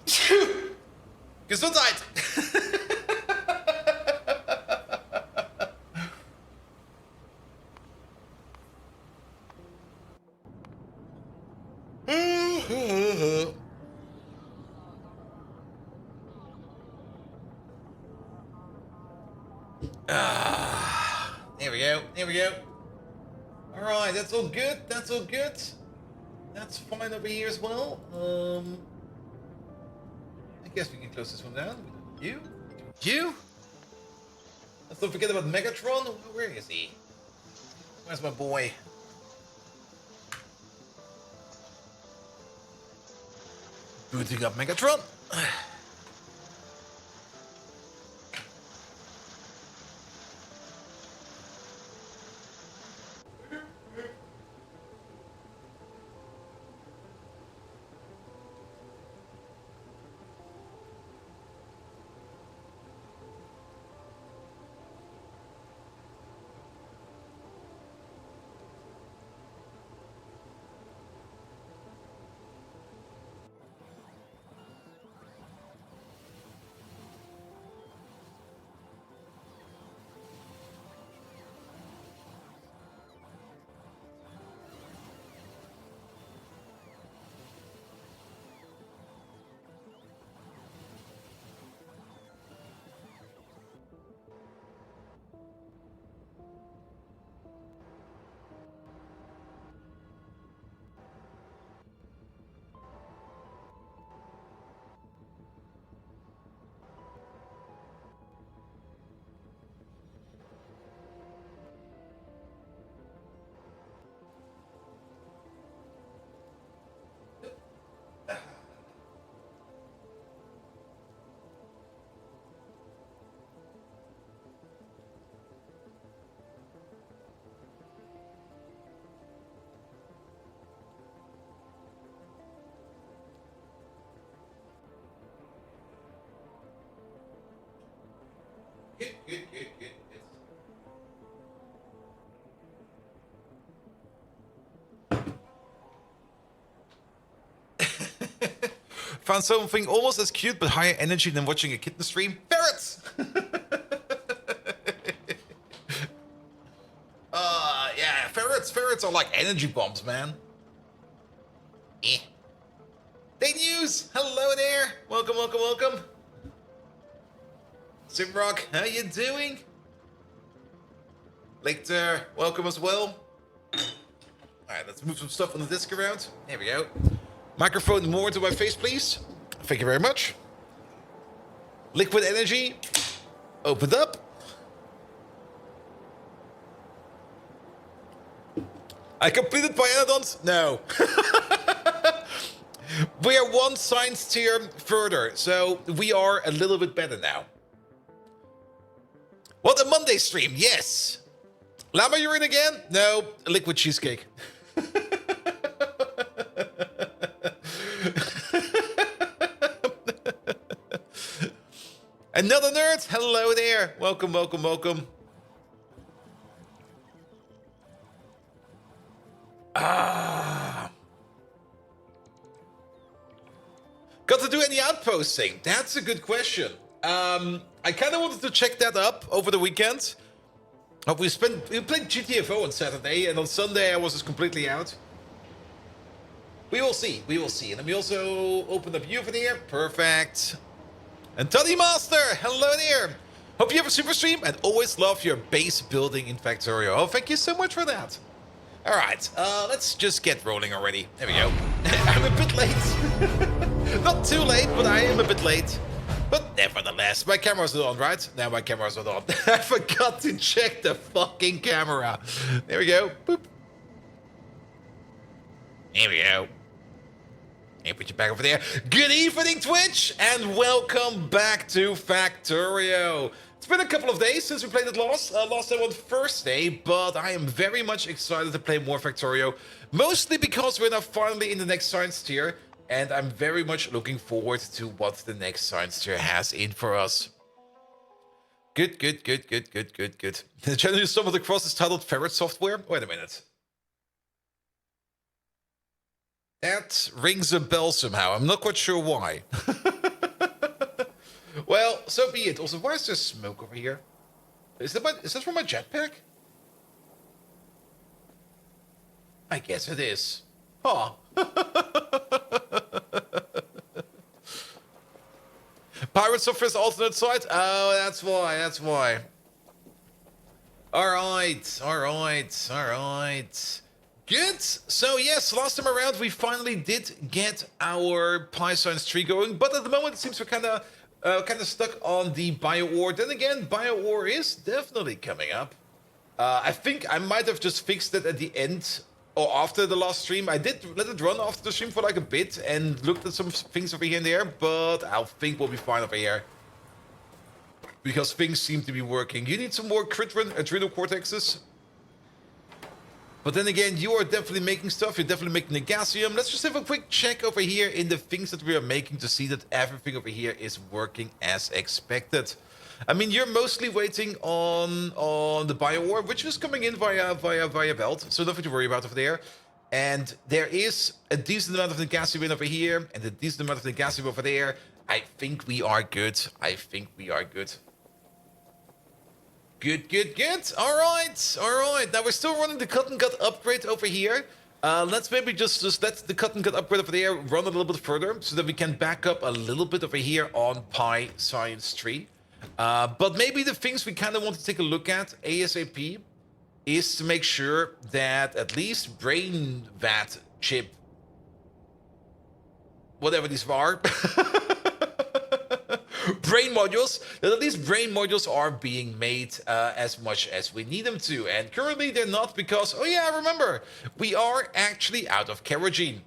Gesundheit! There we go. There we go. Alright, that's all good. That's all good. That's fine over here as well. I guess we can close this one down. You? You? Let's not forget about Megatron. Where is he? Where's my boy? Booting up Megatron. Good. Found something almost as cute but higher energy than watching a kitten stream. Ferrets! Yeah, ferrets are like energy bombs, man. Eh. Day News! Hello there! Welcome. Simrock, how you doing? Lecter, welcome as well. Alright, let's move some stuff on the disc around. There we go. Microphone more to my face, please. Thank you very much. Liquid energy. Opened up. I completed Pyanodons? No. We are one science tier further, so we are a little bit better now. What, a Monday stream? Yes. Llama urine again? No, liquid cheesecake. Another nerd? Hello there. Welcome. Got to do any outposting? That's a good question. I kind of wanted to check that up over the weekend. We played GTFO on Saturday, and on Sunday I was just completely out. We will see. And then we also opened up you over there. Perfect. And Toddy Master, hello there. Hope you have a super stream and always love your base building in Factorio. Oh, thank you so much for that. All right, let's just get rolling already. There we go. I'm a bit late. Not too late, but I am a bit late. But nevertheless, my camera's not on, right? Now my camera's not on. I forgot to check the fucking camera. There we go. Boop. There we go. Hey, put you back over there. Good evening, Twitch, and welcome back to Factorio. It's been a couple of days since we played it last time on Thursday, but I am very much excited to play more Factorio, mostly because we're now finally in the next science tier, and I'm very much looking forward to what the next science tier has in for us. Good. The channel you stumbled across is titled Ferret Software. Wait a minute. That rings a bell somehow. I'm not quite sure why. Well, so be it. Also, why is there smoke over here? Is that from my jetpack? I guess it is. Huh. Pirates of First alternate site? Oh, that's why. Alright. Good. So yes, last time around we finally did get our Py tree going, but at the moment it seems we're kind of stuck on the bio ore. Then again, bio ore is definitely coming up. I think I might have just fixed it at the end or after the last stream. I did let it run after the stream for like a bit and looked at some things over here and there, but I think we'll be fine over here. Because things seem to be working. You need some more crit run adrenal cortexes. But then again, you are definitely making stuff. You're definitely making the gasium. Let's just have a quick check over here in the things that we are making to see that everything over here is working as expected. I mean, you're mostly waiting on the bio ore, which is coming in via belt, so nothing to worry about over there. And there is a decent amount of the gasium in over here, and a decent amount of the gasium over there. I think we are good. Good. All right. Now we're still running the cut and gut upgrade over here. Let's maybe just let the cut and gut upgrade over there run a little bit further so that we can back up a little bit over here on Pi Science Tree. But maybe the things we kind of want to take a look at ASAP is to make sure that at least brain vat chip, whatever these are, brain modules, that at least brain modules are being made as much as we need them to. And currently they're not because, oh yeah, remember, we are actually out of kerosene.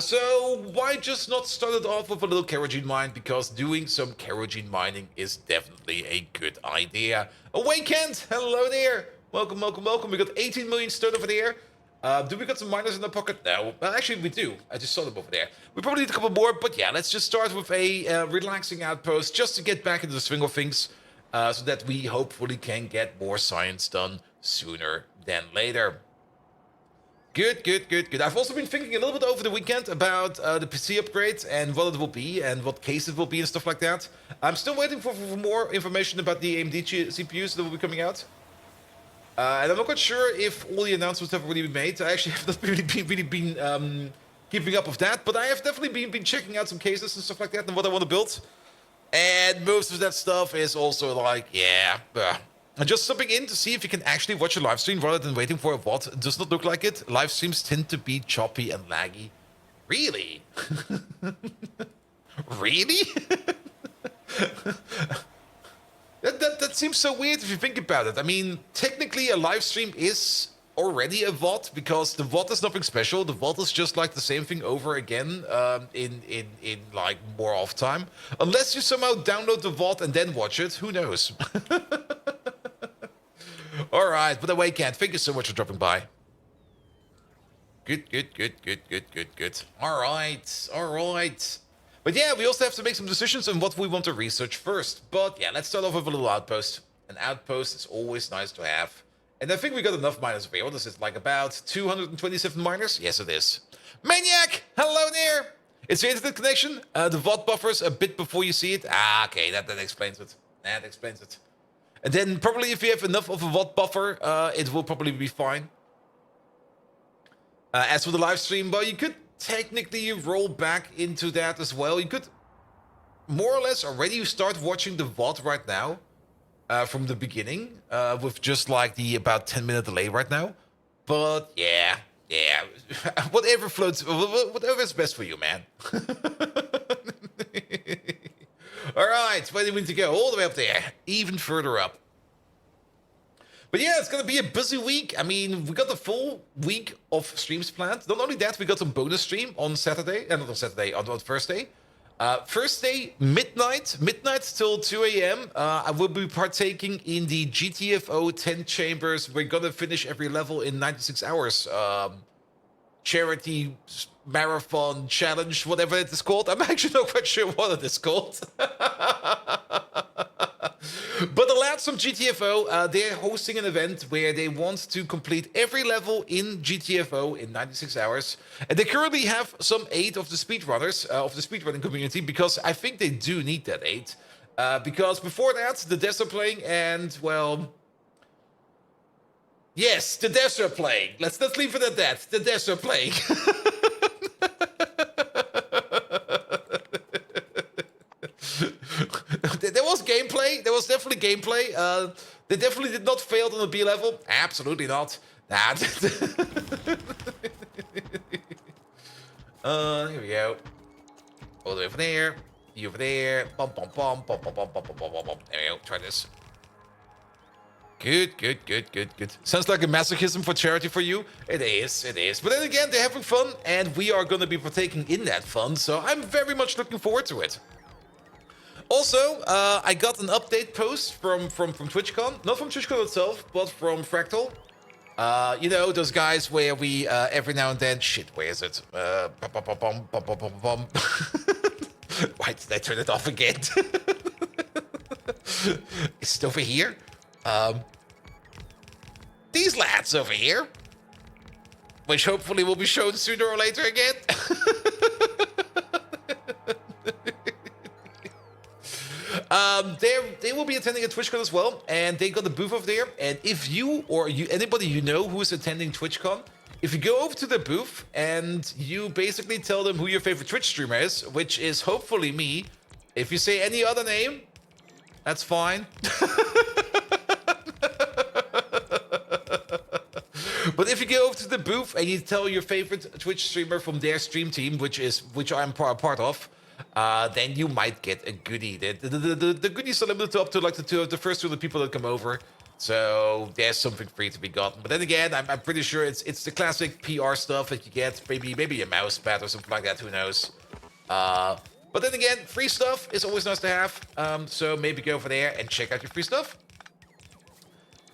So why just not start it off with a little kerosene mine? Because doing some kerosene mining is definitely a good idea. Awakened! Hello there! Welcome. We got 18 million stone over there. Do we got some miners in the pocket? No. Well, actually, we do. I just saw them over there. We probably need a couple more, but yeah, let's just start with a relaxing outpost just to get back into the swing of things so that we hopefully can get more science done sooner than later. Good. I've also been thinking a little bit over the weekend about the PC upgrade and what it will be and what case it will be and stuff like that. I'm still waiting for more information about the AMD CPUs that will be coming out. And I'm not quite sure if all the announcements have already been made. I actually have not really been keeping up with that, but I have definitely been checking out some cases and stuff like that and what I want to build. And most of that stuff is also like, yeah, and just subbing in to see if you can actually watch a live stream rather than waiting for a VOD. It does not look like it. Live streams tend to be choppy and laggy. Really? Really? That seems so weird if you think about it. I mean, technically a live stream is already a VOD because the VOD is nothing special. The VOD is just like the same thing over again in like more off time. Unless you somehow download the VOD and then watch it. Who knows? All right, but Awakened, thank you so much for dropping by. Good. All right. But yeah, we also have to make some decisions on what we want to research first. But yeah, let's start off with a little outpost. An outpost is always nice to have. And I think we got enough miners over here. What is it, like about 227 miners? Yes, it is. Maniac, hello there. It's the internet connection. The VOD buffers a bit before you see it. Ah, okay, that explains it. That explains it. And then probably if you have enough of a VOD buffer, it will probably be fine. As for the live stream, well, you could technically roll back into that as well. You could more or less already start watching the VOD right now from the beginning with just like the about 10-minute delay right now. But yeah, whatever floats, whatever is best for you, man. All right, where do we need to go? All the way up there, even further up. But yeah, it's gonna be a busy week. I mean, we got the full week of streams planned. Not only that, we got some bonus stream on Saturday, not on Saturday, on Thursday. Thursday, midnight till 2 a.m. I will be partaking in the GTFO 10 chambers. We're gonna finish every level in 96 hours. Charity marathon challenge, whatever it is called. I'm actually not quite sure what it is called. But the lads from GTFO, they're hosting an event where they want to complete every level in GTFO in 96 hours. And they currently have some aid of the speedrunners, of the speedrunning community, because I think they do need that aid. Because before that, the devs are playing, and, well... Yes, the devs are playing. Let's not leave it at that. The devs are playing. There was gameplay. There was definitely gameplay. They definitely did not fail on the B level. Absolutely not. That. Here we go. All the way over there. You over there. Bum, bum, bum, bum, bum, bum, bum, bum, bum, bum. There we go. Try this. Good, good, good, good, good. Sounds like a masochism for charity for you. It is, it is. But then again, they're having fun, and we are going to be partaking in that fun, so I'm very much looking forward to it. Also, I got an update post from TwitchCon. Not from TwitchCon itself, but from Fractal. You know, those guys where we, every now and then... Shit, where is it? Why did I turn it off again? Is it over here? These lads over here, which hopefully will be shown sooner or later again. They will be attending a TwitchCon as well, and they got a booth over there. And if you or anybody you know who is attending TwitchCon, if you go over to the booth and you basically tell them who your favorite Twitch streamer is, which is hopefully me. If you say any other name, that's fine. But if you go over to the booth and you tell your favorite Twitch streamer from their stream team, which I'm part of, then you might get a goodie. The goodies are limited up to like the first 200 people that come over. So there's something free to be gotten. But then again, I'm pretty sure it's the classic PR stuff that you get. Maybe a mouse pad or something like that. Who knows? But then again, free stuff is always nice to have. So maybe go over there and check out your free stuff.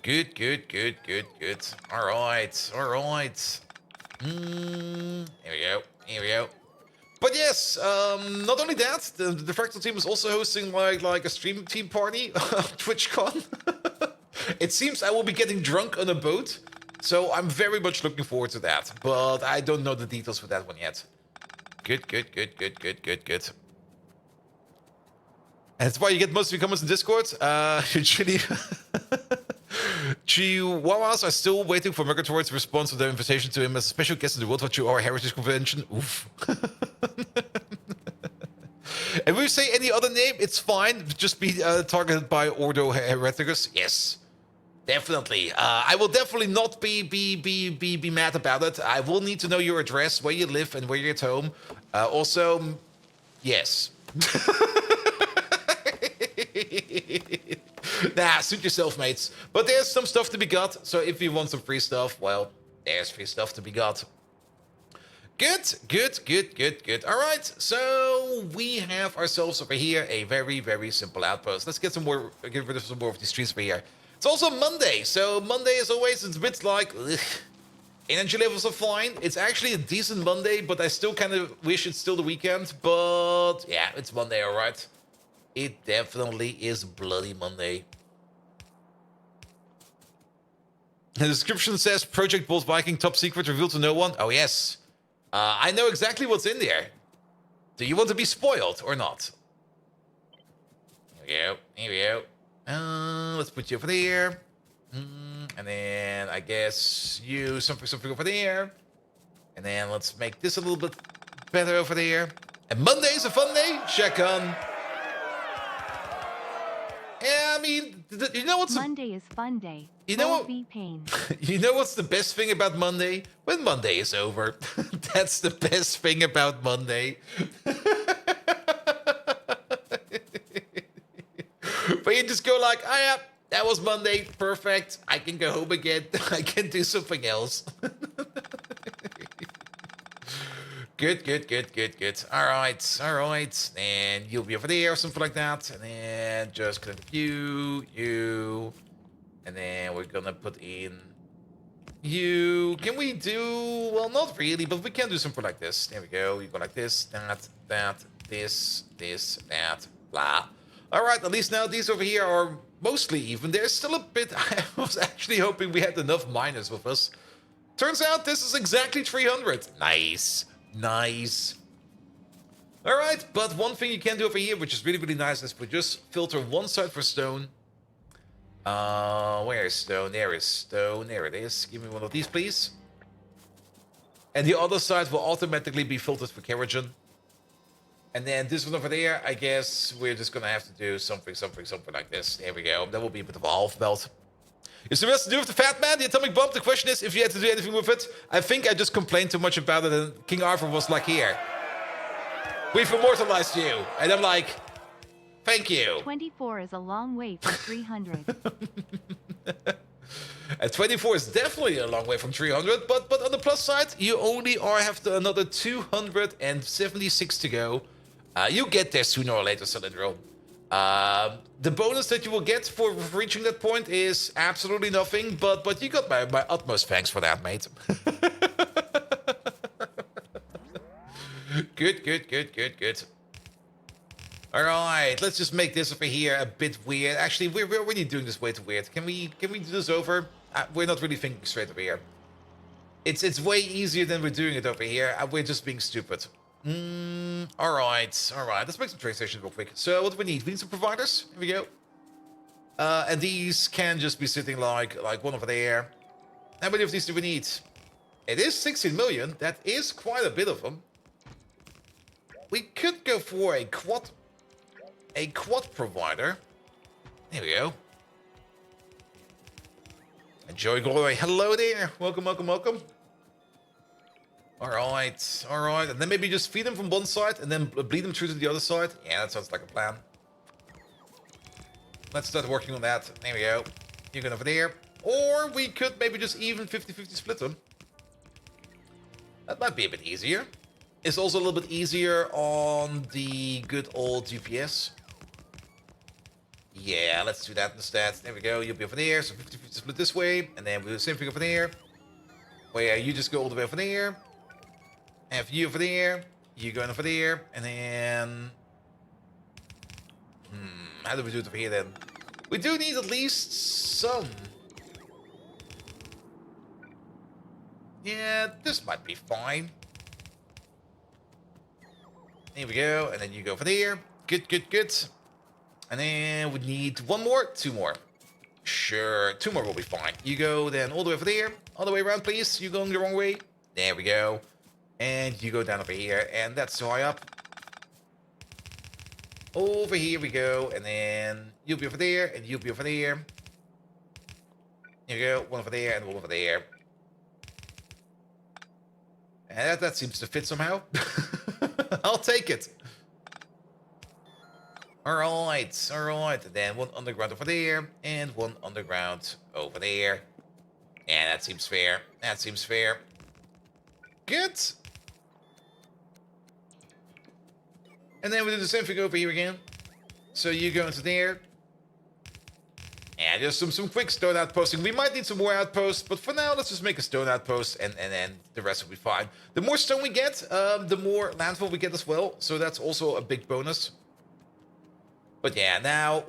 Good, good, good, good, good. All right, all right. Here we go, here we go. But yes, not only that, the Fractal team is also hosting like a stream team party on TwitchCon. It seems I will be getting drunk on a boat, so I'm very much looking forward to that. But I don't know the details for that one yet. Good, good, good, good, good, good, good. And that's why you get most of your comments in Discord. Usually... Chihuahuas are still waiting for Murgatroyd's to respond to their invitation to him as a special guest in the World War II or Heritage Convention. Oof. And if we say any other name, it's fine. Just be targeted by Ordo Hereticus. Yes, definitely. I will definitely not be mad about it. I will need to know your address, where you live, and where you're at home. Also, yes. Nah, suit yourself, mates. But there's some stuff to be got, so if you want some free stuff, well, there's free stuff to be got. Good, good, good, good, good. All right, so we have ourselves over here a very, very simple outpost. Let's get rid of some more of these trees over here. It's also Monday, so Monday, as always, it's a bit like, ugh. Energy levels are fine. It's actually a decent Monday, but I still kind of wish it's still the weekend. But yeah, it's Monday, all right. It definitely is bloody Monday. The description says Project Bolt Viking top secret revealed to no one. Oh yes, I know exactly what's in there. Do you want to be spoiled or not? Here we go. Here we go. Let's put you over there, and then I guess you something over there, and then let's make this a little bit better over there. And Monday is a fun day. Check on. Yeah, I mean, you know what's... Monday is fun day. You know what? Pain. You know what's the best thing about Monday? When Monday is over. That's the best thing about Monday. But you just go like, oh yeah, that was Monday. Perfect. I can go home again. I can do something else. Good, good, good, good, good. All right, all right. And you'll be over there or something like that. And then just connect you. And then we're gonna put in you. Can we do, well, not really, but we can do something like this. There we go. You go like this, that, this, that, blah. All right, at least now these over here are mostly even. There's still a bit, I was actually hoping we had enough miners with us. Turns out this is exactly 300. Nice. Nice. All right, but one thing you can do over here, which is really, really nice, is we just filter one side for stone. Where is stone? There is stone. There it is. Give me one of these, please. And the other side will automatically be filtered for kerogen. And then this one over there, I guess we're just gonna have to do something like this. There we go. That will be a bit of a half belt. Is there else to do with the Fat Man, the atomic bomb? The question is if you had to do anything with it. I think I just complained too much about it, and King Arthur was like, here, we've immortalized you. And I'm like, thank you. 24 is a long way from 300. And 24 is definitely a long way from 300, but on the plus side, you only have another 276 to go. You get there sooner or later, Cylindro. The bonus that you will get for reaching that point is absolutely nothing, but you got my utmost thanks for that, mate. Good. All right, let's just make this over here a bit weird. Actually, we're already doing this way too weird. Can we do this over? We're not really thinking straight over here. It's way easier than we're doing it over here. We're just being stupid. All right. Let's make some train stations real quick. So what do we need? We need some providers. Here we go. And these can just be sitting like one over there. How many of these do we need? It is 16 million. That is quite a bit of them. We could go for a quad provider. There we go. Enjoy Glory. Hello there. Welcome. All right. And then maybe just feed them from one side and then bleed them through to the other side. Yeah, that sounds like a plan. Let's start working on that. There we go. You're going over there. Or we could maybe just even 50-50 split them. That might be a bit easier. It's also a little bit easier on the good old UPS. Yeah, let's do that instead. There we go. You'll be over there. So 50-50 split this way. And then we'll do the same thing over there. Where you just go all the way over there. And for you over there. You going over there. And then... how do we do it over here then? We do need at least some. Yeah, this might be fine. Here we go. And then you go over there. Good. And then we need one more, two more. Sure, two more will be fine. You go then all the way over there. All the way around, please. You're going the wrong way. There we go. And you go down over here. And that's so high up. Over here we go. And then you'll be over there. And you'll be over there. Here we go. One over there and one over there. And that seems to fit somehow. I'll take it. All right. And then one underground over there, and one underground over there. Yeah, that seems fair. Good. And then we do the same thing over here again. So you go into there. And just some quick stone outposting. We might need some more outposts, but for now, let's just make a stone outpost, and then the rest will be fine. The more stone we get, the more landfill we get as well. So that's also a big bonus. But yeah, now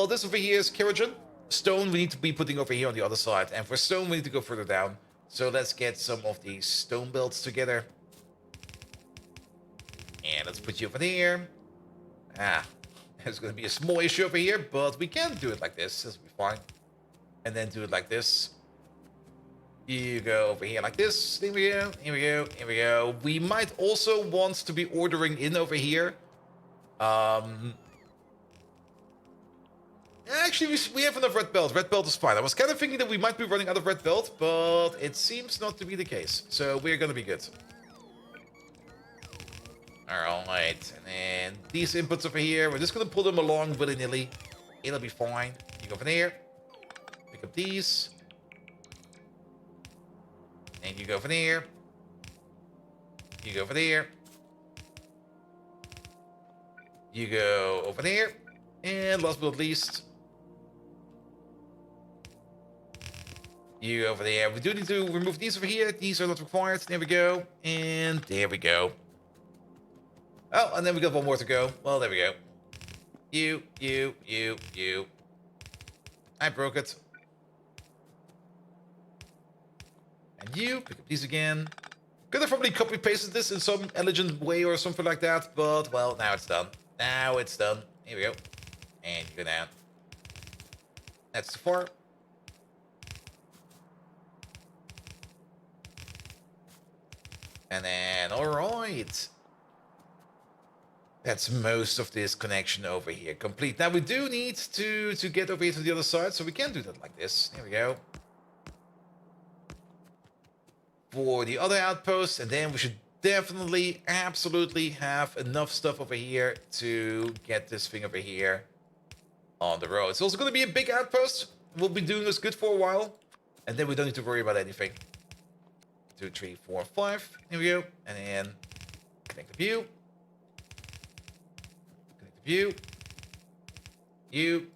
this over here is kerogen. Stone we need to be putting over here on the other side. And for stone, we need to go further down. So let's get some of these stone belts together. And let's put you over there. There's going to be a small issue over here, but we can do it like this. This will be fine. And then do it like this. You go over here like this. Here we go. We might also want to be ordering in over here. Actually, we have enough red belt. Red belt is fine. I was kind of thinking that we might be running out of red belt, but it seems not to be the case. So we're going to be good. Alright, and then these inputs over here, we're just going to pull them along willy-nilly. It'll be fine. You go over there. Pick up these. And you go over there. You go over there. You go over there. And last but not least, you go over there. We do need to remove these over here. These are not required. There we go. And there we go. Oh, and then we got one more to go. Well, there we go. You. I broke it. And you, pick up these again. Could have probably copy pasted this in some elegant way or something like that, but well, now it's done. Now it's done. Here we go. And you go down. That's too far. And then, alright. That's most of this connection over here complete. Now we do need to get over here to the other side, so we can do that like this. There we go. For the other outpost, and then we should definitely, absolutely have enough stuff over here to get this thing over here on the road. It's also going to be a big outpost. We'll be doing this good for a while, and then we don't need to worry about anything. 2, 3, 4, 5. Here we go. And then connect the view. Connect the view. You.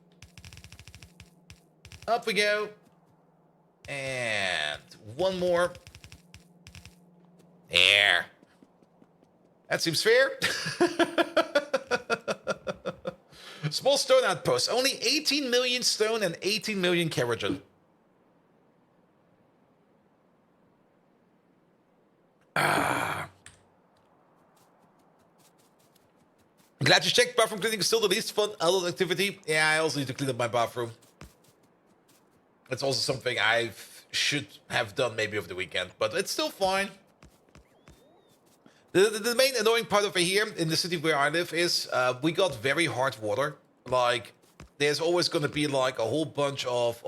Up we go. And one more. There. That seems fair. Small stone outpost. Only 18 million stone and 18 million kerogen. I'm glad you checked. Bathroom cleaning is still the least fun adult activity. Yeah, I also need to clean up my bathroom. It's also something I should have done maybe over the weekend, but it's still fine. The main annoying part over here in the city where I live is we got very hard water. Like, there's always going to be like a whole bunch of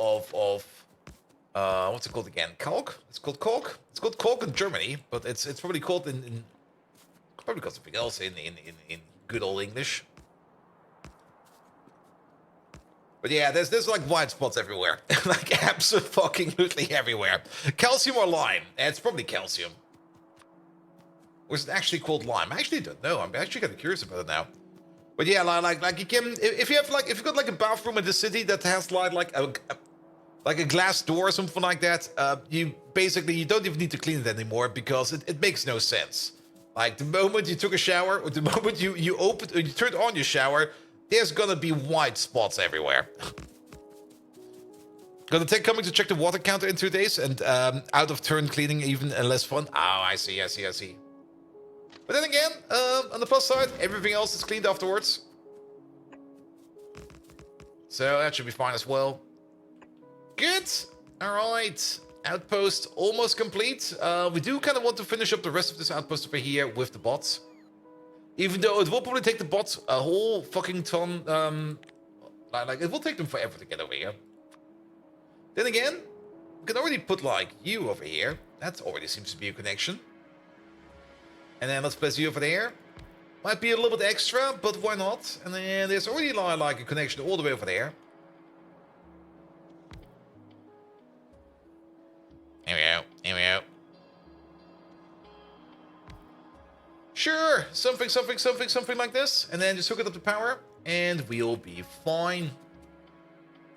what's it called again? Caulk? It's called caulk. It's called caulk in Germany, but it's probably called in probably called something else in good old English. But yeah, there's like white spots everywhere, like absolutely everywhere. Calcium or lime? It's probably calcium. Or is it actually called lime? I actually don't know. I'm actually kind of curious about it now. But yeah, like you can, if you've got like a bathroom in the city that has like a glass door or something like that, you don't even need to clean it anymore because it makes no sense. Like the moment you took a shower, or the moment you turned on your shower, there's gonna be white spots everywhere. Gonna take coming to check the water counter in 2 days, and out of turn cleaning even less fun. Oh, I see. But then again, on the plus side, everything else is cleaned afterwards. So that should be fine as well. Good. All right. Outpost almost complete. We do kind of want to finish up the rest of this outpost over here with the bots. Even though it will probably take the bots a whole fucking ton. Like it will take them forever to get over here. Then again, we can already put like you over here. That already seems to be a connection. And then let's place you over there. Might be a little bit extra, but why not? And then there's already like a connection all the way over there. Here we go. Sure, something like this. And then just hook it up to power, and we'll be fine.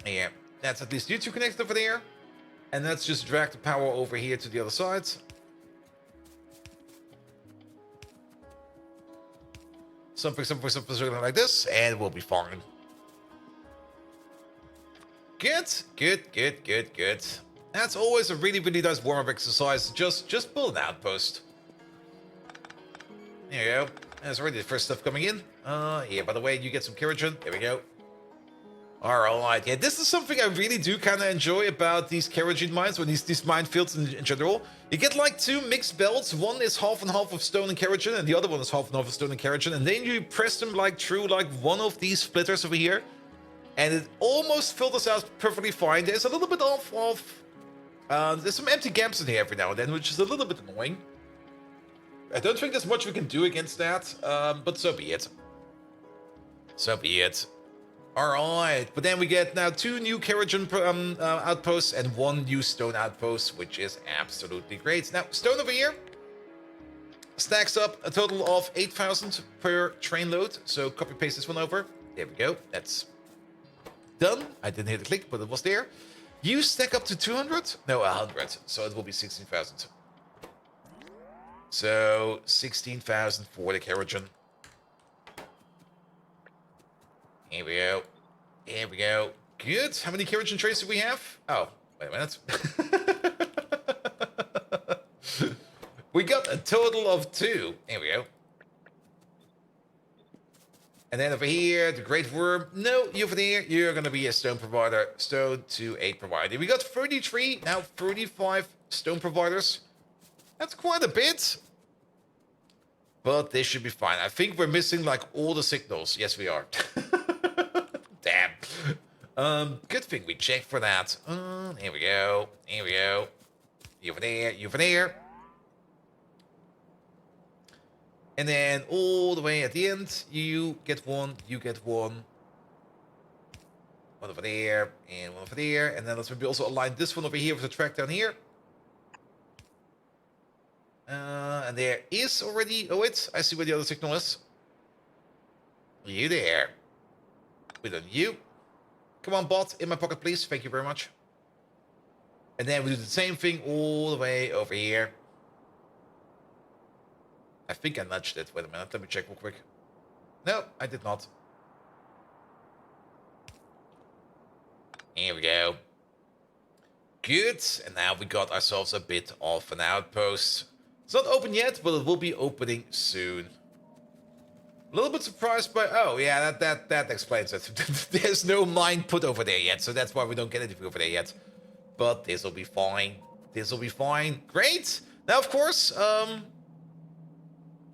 Yeah, that's at least you two connected over there. And let's just drag the power over here to the other side. Something like this, and we'll be fine. Good. That's always a really nice warm-up exercise. Just build an outpost. There you go. There's already the first stuff coming in. Yeah, by the way, you get some kerogen. There we go. Alright, yeah, this is something I really do kind of enjoy about these kerogen mines, or these minefields in general. You get like 2 mixed belts. One is half and half of stone and kerogen, and the other one is half and half of stone and kerogen. And then you press them like through like one of these splitters over here, and it almost filters out perfectly fine. There's a little bit there's some empty gaps in here every now and then, which is a little bit annoying. I don't think there's much we can do against that, but so be it. Alright, but then we get now 2 new kerogen outposts and 1 new stone outpost, which is absolutely great. Now, stone over here stacks up a total of 8,000 per train load, so copy paste this one over. There we go, that's done. I didn't hit the click, but it was there. You stack up to 200? No, 100, so it will be 16,000. So, 16,000 for the kerogen. Here we go. Good. How many kerogen trays do we have? Oh, wait a minute. We got a total of 2. Here we go. And then over here, the Great Worm. No, you over there, you're going to be a stone provider. Stone to 8 provider. We got 33, now 35 stone providers. That's quite a bit. But this should be fine. I think we're missing like all the signals. Yes, we are. Damn. Good thing we checked for that. Here we go. Here we go. You over there, you over there. And then all the way at the end, you get one, you get one. One over there, and one over there. And then let's maybe also align this one over here with the track down here. And there is already... Oh, wait, I see where the other signal is. You there. We done you. Come on, bot, in my pocket, please. Thank you very much. And then we do the same thing all the way over here. I think I nudged it. Wait a minute. Let me check real quick. No, I did not. Here we go. Good. And now we got ourselves a bit of an outpost. It's not open yet, but it will be opening soon. A little bit surprised by... Oh, yeah, that explains it. There's no mine put over there yet, so that's why we don't get anything over there yet. But this will be fine. This will be fine. Great. Now, of course...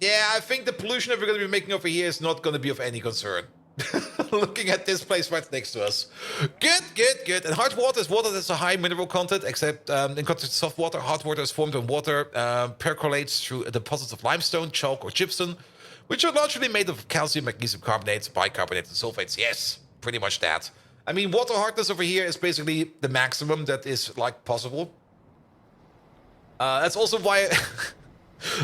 Yeah, I think the pollution that we're going to be making over here is not going to be of any concern. Looking at this place right next to us. Good, good, good. And hard water is water that's a high mineral content, except in contrast to soft water. Hard water is formed when water percolates through deposits of limestone, chalk, or gypsum, which are largely made of calcium, magnesium carbonates, bicarbonate, and sulfates. Yes, pretty much that. I mean, water hardness over here is basically the maximum that is, like, possible. That's also why...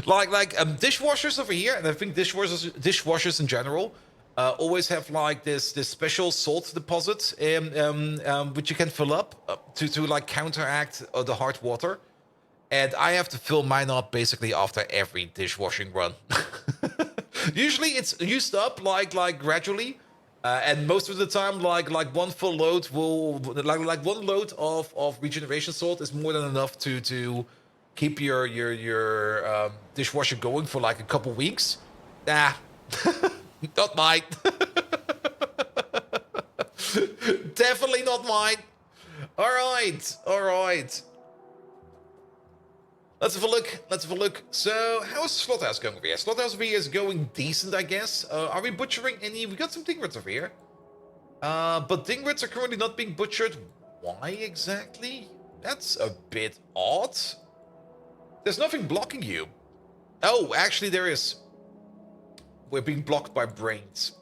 like dishwashers over here, and I think dishwashers in general always have like this special salt deposit which you can fill up to like counteract the hard water. And I have to fill mine up basically after every dishwashing run. Usually it's used up like gradually, and most of the time like one full load will like one load of regeneration salt is more than enough to keep your dishwasher going for like a couple weeks. Nah, not mine. Definitely not mine. All right, all right. Let's have a look. Let's have a look. So, how is Slaughterhouse going over here? Slaughterhouse over here is going decent, I guess. Are we butchering any? We got some dingrats over here. But dingrats are currently not being butchered. Why exactly? That's a bit odd. There's nothing blocking you. Oh, actually there is. We're being blocked by brains.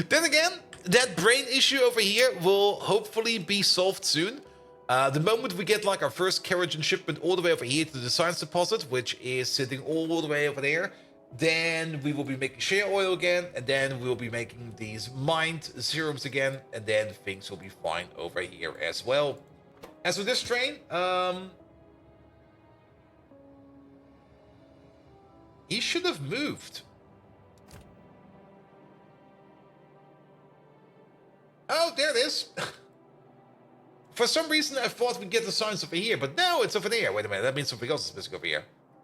Then again, that brain issue over here will hopefully be solved soon. The moment we get like our first carriage and shipment all the way over here to the science deposit, which is sitting all the way over there, then we will be making share oil again, and then we'll be making these mined serums again, and then things will be fine over here as well. As with this train, he should have moved. Oh, there it is. For some reason, I thought we'd get the signs over here, but no, it's over there. Wait a minute, that means something else is missing over here.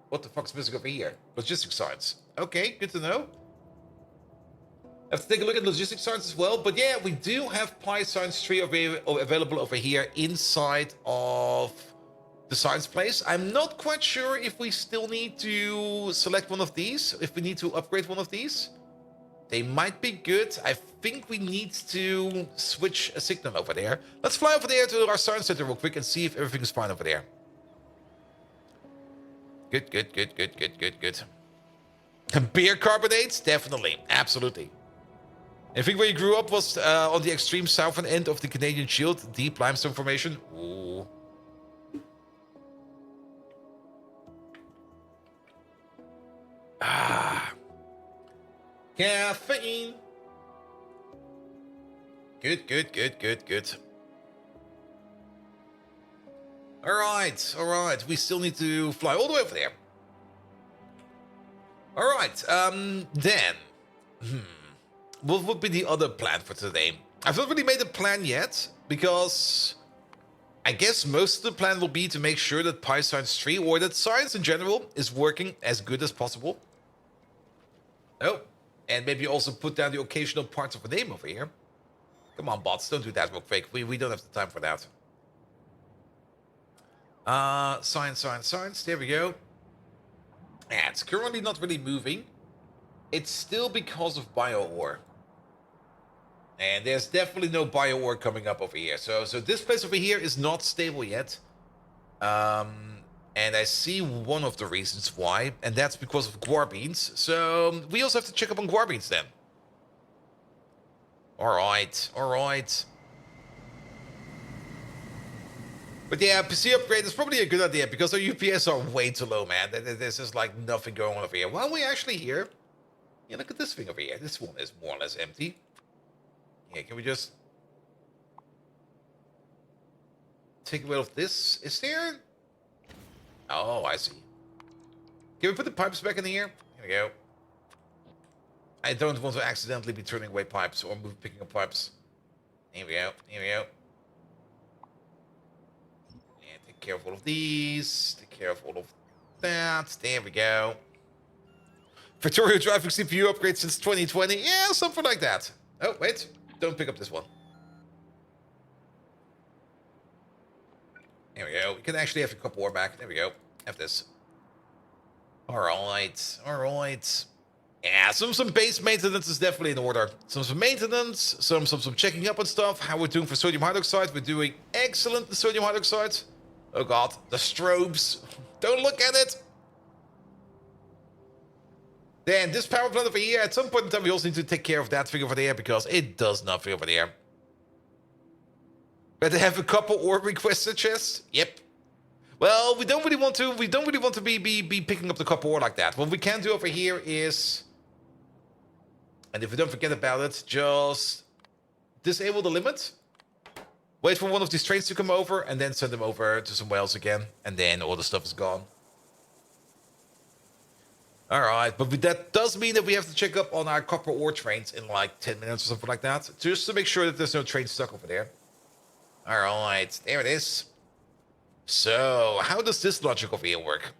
What the fuck's missing over here? Logistics signs. Okay, good to know. I have to take a look at logistics signs as well, but yeah, we do have Pi Science 3 available over here inside of the science place. I'm not quite sure if we still need to select one of these, if we need to upgrade one of these. They might be good. I think we need to switch a signal over there. Let's fly over there to our science center real quick and see if everything's fine over there. Good, good, good, good, good, good, good. Beer carbonates? Definitely. Absolutely. I think where you grew up was on the extreme southern end of the Canadian Shield, deep limestone formation. Ooh. Ah. Caffeine. Good, good, good, good, good. All right, all right. We still need to fly all the way over there. All right, then. What would be the other plan for today? I've not really made a plan yet, because I guess most of the plan will be to make sure that Py3, or that science in general, is working as good as possible. Oh, and maybe also put down the occasional parts of a name over here. Come on, bots, don't do that real quick. We don't have the time for that. Science. There we go. Yeah, it's currently not really moving. It's still because of bio ore. And there's definitely no bio ore coming up over here. So this place over here is not stable yet. And I see one of the reasons why, and that's because of guar beans. So we also have to check up on guar beans then. Alright. But yeah, PC upgrade is probably a good idea because our UPS are way too low, man. There's just like nothing going on over here. While we're actually here, yeah, look at this thing over here. This one is more or less empty. Yeah, can we just take away of this? Is there? Oh, I see. Can we put the pipes back in here? Here we go. I don't want to accidentally be turning away pipes or picking up pipes. Here we go. And take care of all of these. Take care of all of that. There we go. Factorio driving CPU upgrade since 2020. Yeah, something like that. Oh, wait. Don't pick up this one. There we go. We can actually have the copper ore back. There we go. Have this. Alright. Yeah, some base maintenance is definitely in order. Some maintenance, some checking up on stuff. How we're doing for sodium hydroxide. We're doing excellent in sodium hydroxide. Oh god, the strobes. Don't look at it. Then this power plant over here, at some point in time we also need to take care of that thing over there because it does nothing over there. Better have a couple ore requested chest. Yep. Well, we don't really want to be picking up the copper ore like that. What we can do over here is, and if we don't forget about it, just disable the limit. Wait for one of these trains to come over and then send them over to somewhere else again. And then all the stuff is gone. Alright, but that does mean that we have to check up on our copper ore trains in like 10 minutes or something like that. Just to make sure that there's no train stuck over there. Alright, there it is. So, how does this logic over here work?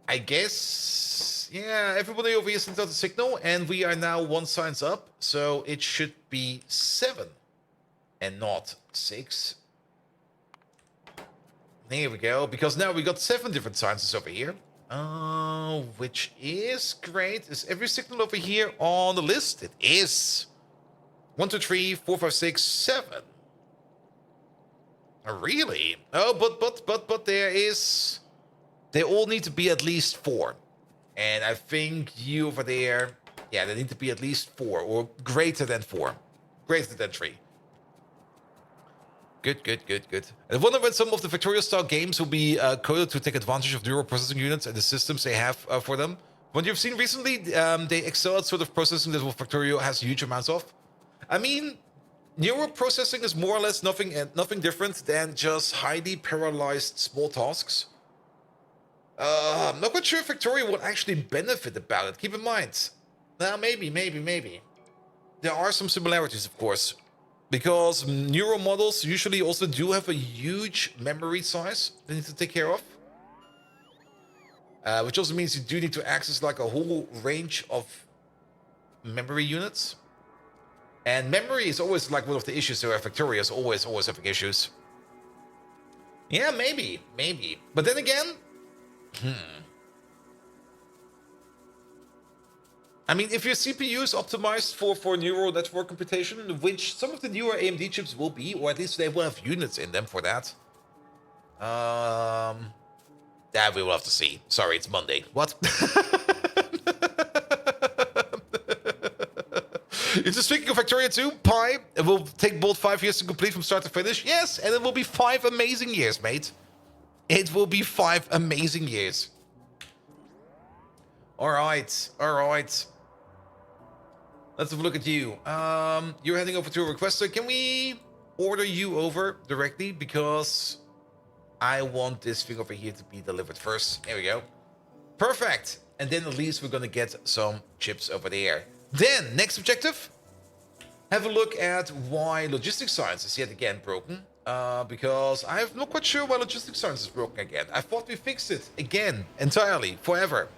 I guess, yeah, everybody over here sent out a signal, and we are now 1 science up, so it should be 7 and not 6. There we go, because now we got 7 different sciences over here. Which is great. Is every signal over here on the list? It is. 1, 2, 3, 4, 5, 6, 7. Really? Oh, but there is... They all need to be at least 4. And I think you over there... Yeah, they need to be at least 4, or greater than 4. Greater than 3. Good. I wonder when some of the Factorio-style games will be coded to take advantage of neural processing units and the systems they have for them. What you've seen recently, they excel at sort of processing that Factorio has huge amounts of. I mean, neural processing is more or less nothing different than just highly parallelized small tasks. I'm not quite sure if Factorio would actually benefit about it. Keep in mind. Now, maybe. There are some similarities, of course. Because neural models usually also do have a huge memory size they need to take care of. Which also means you do need to access like a whole range of memory units. And memory is always like one of the issues where Factorio is always having issues. Yeah, maybe. But then again... I mean, if your CPU is optimized for neural network computation, which some of the newer AMD chips will be, or at least they will have units in them for that. That we will have to see. Sorry, it's Monday. What? You're just speaking of Factorio 2, Pi, it will take both 5 years to complete from start to finish. Yes, and it will be 5 amazing years, mate. It will be 5 amazing years. Alright. Let's have a look at you. You're heading over to a requester. Can we order you over directly? Because I want this thing over here to be delivered first. There we go. Perfect. And then at least we're going to get some chips over there. Then, next objective. Have a look at why logistics science is yet again broken. Because I'm not quite sure why logistics science is broken again. I thought we fixed it again, entirely, forever.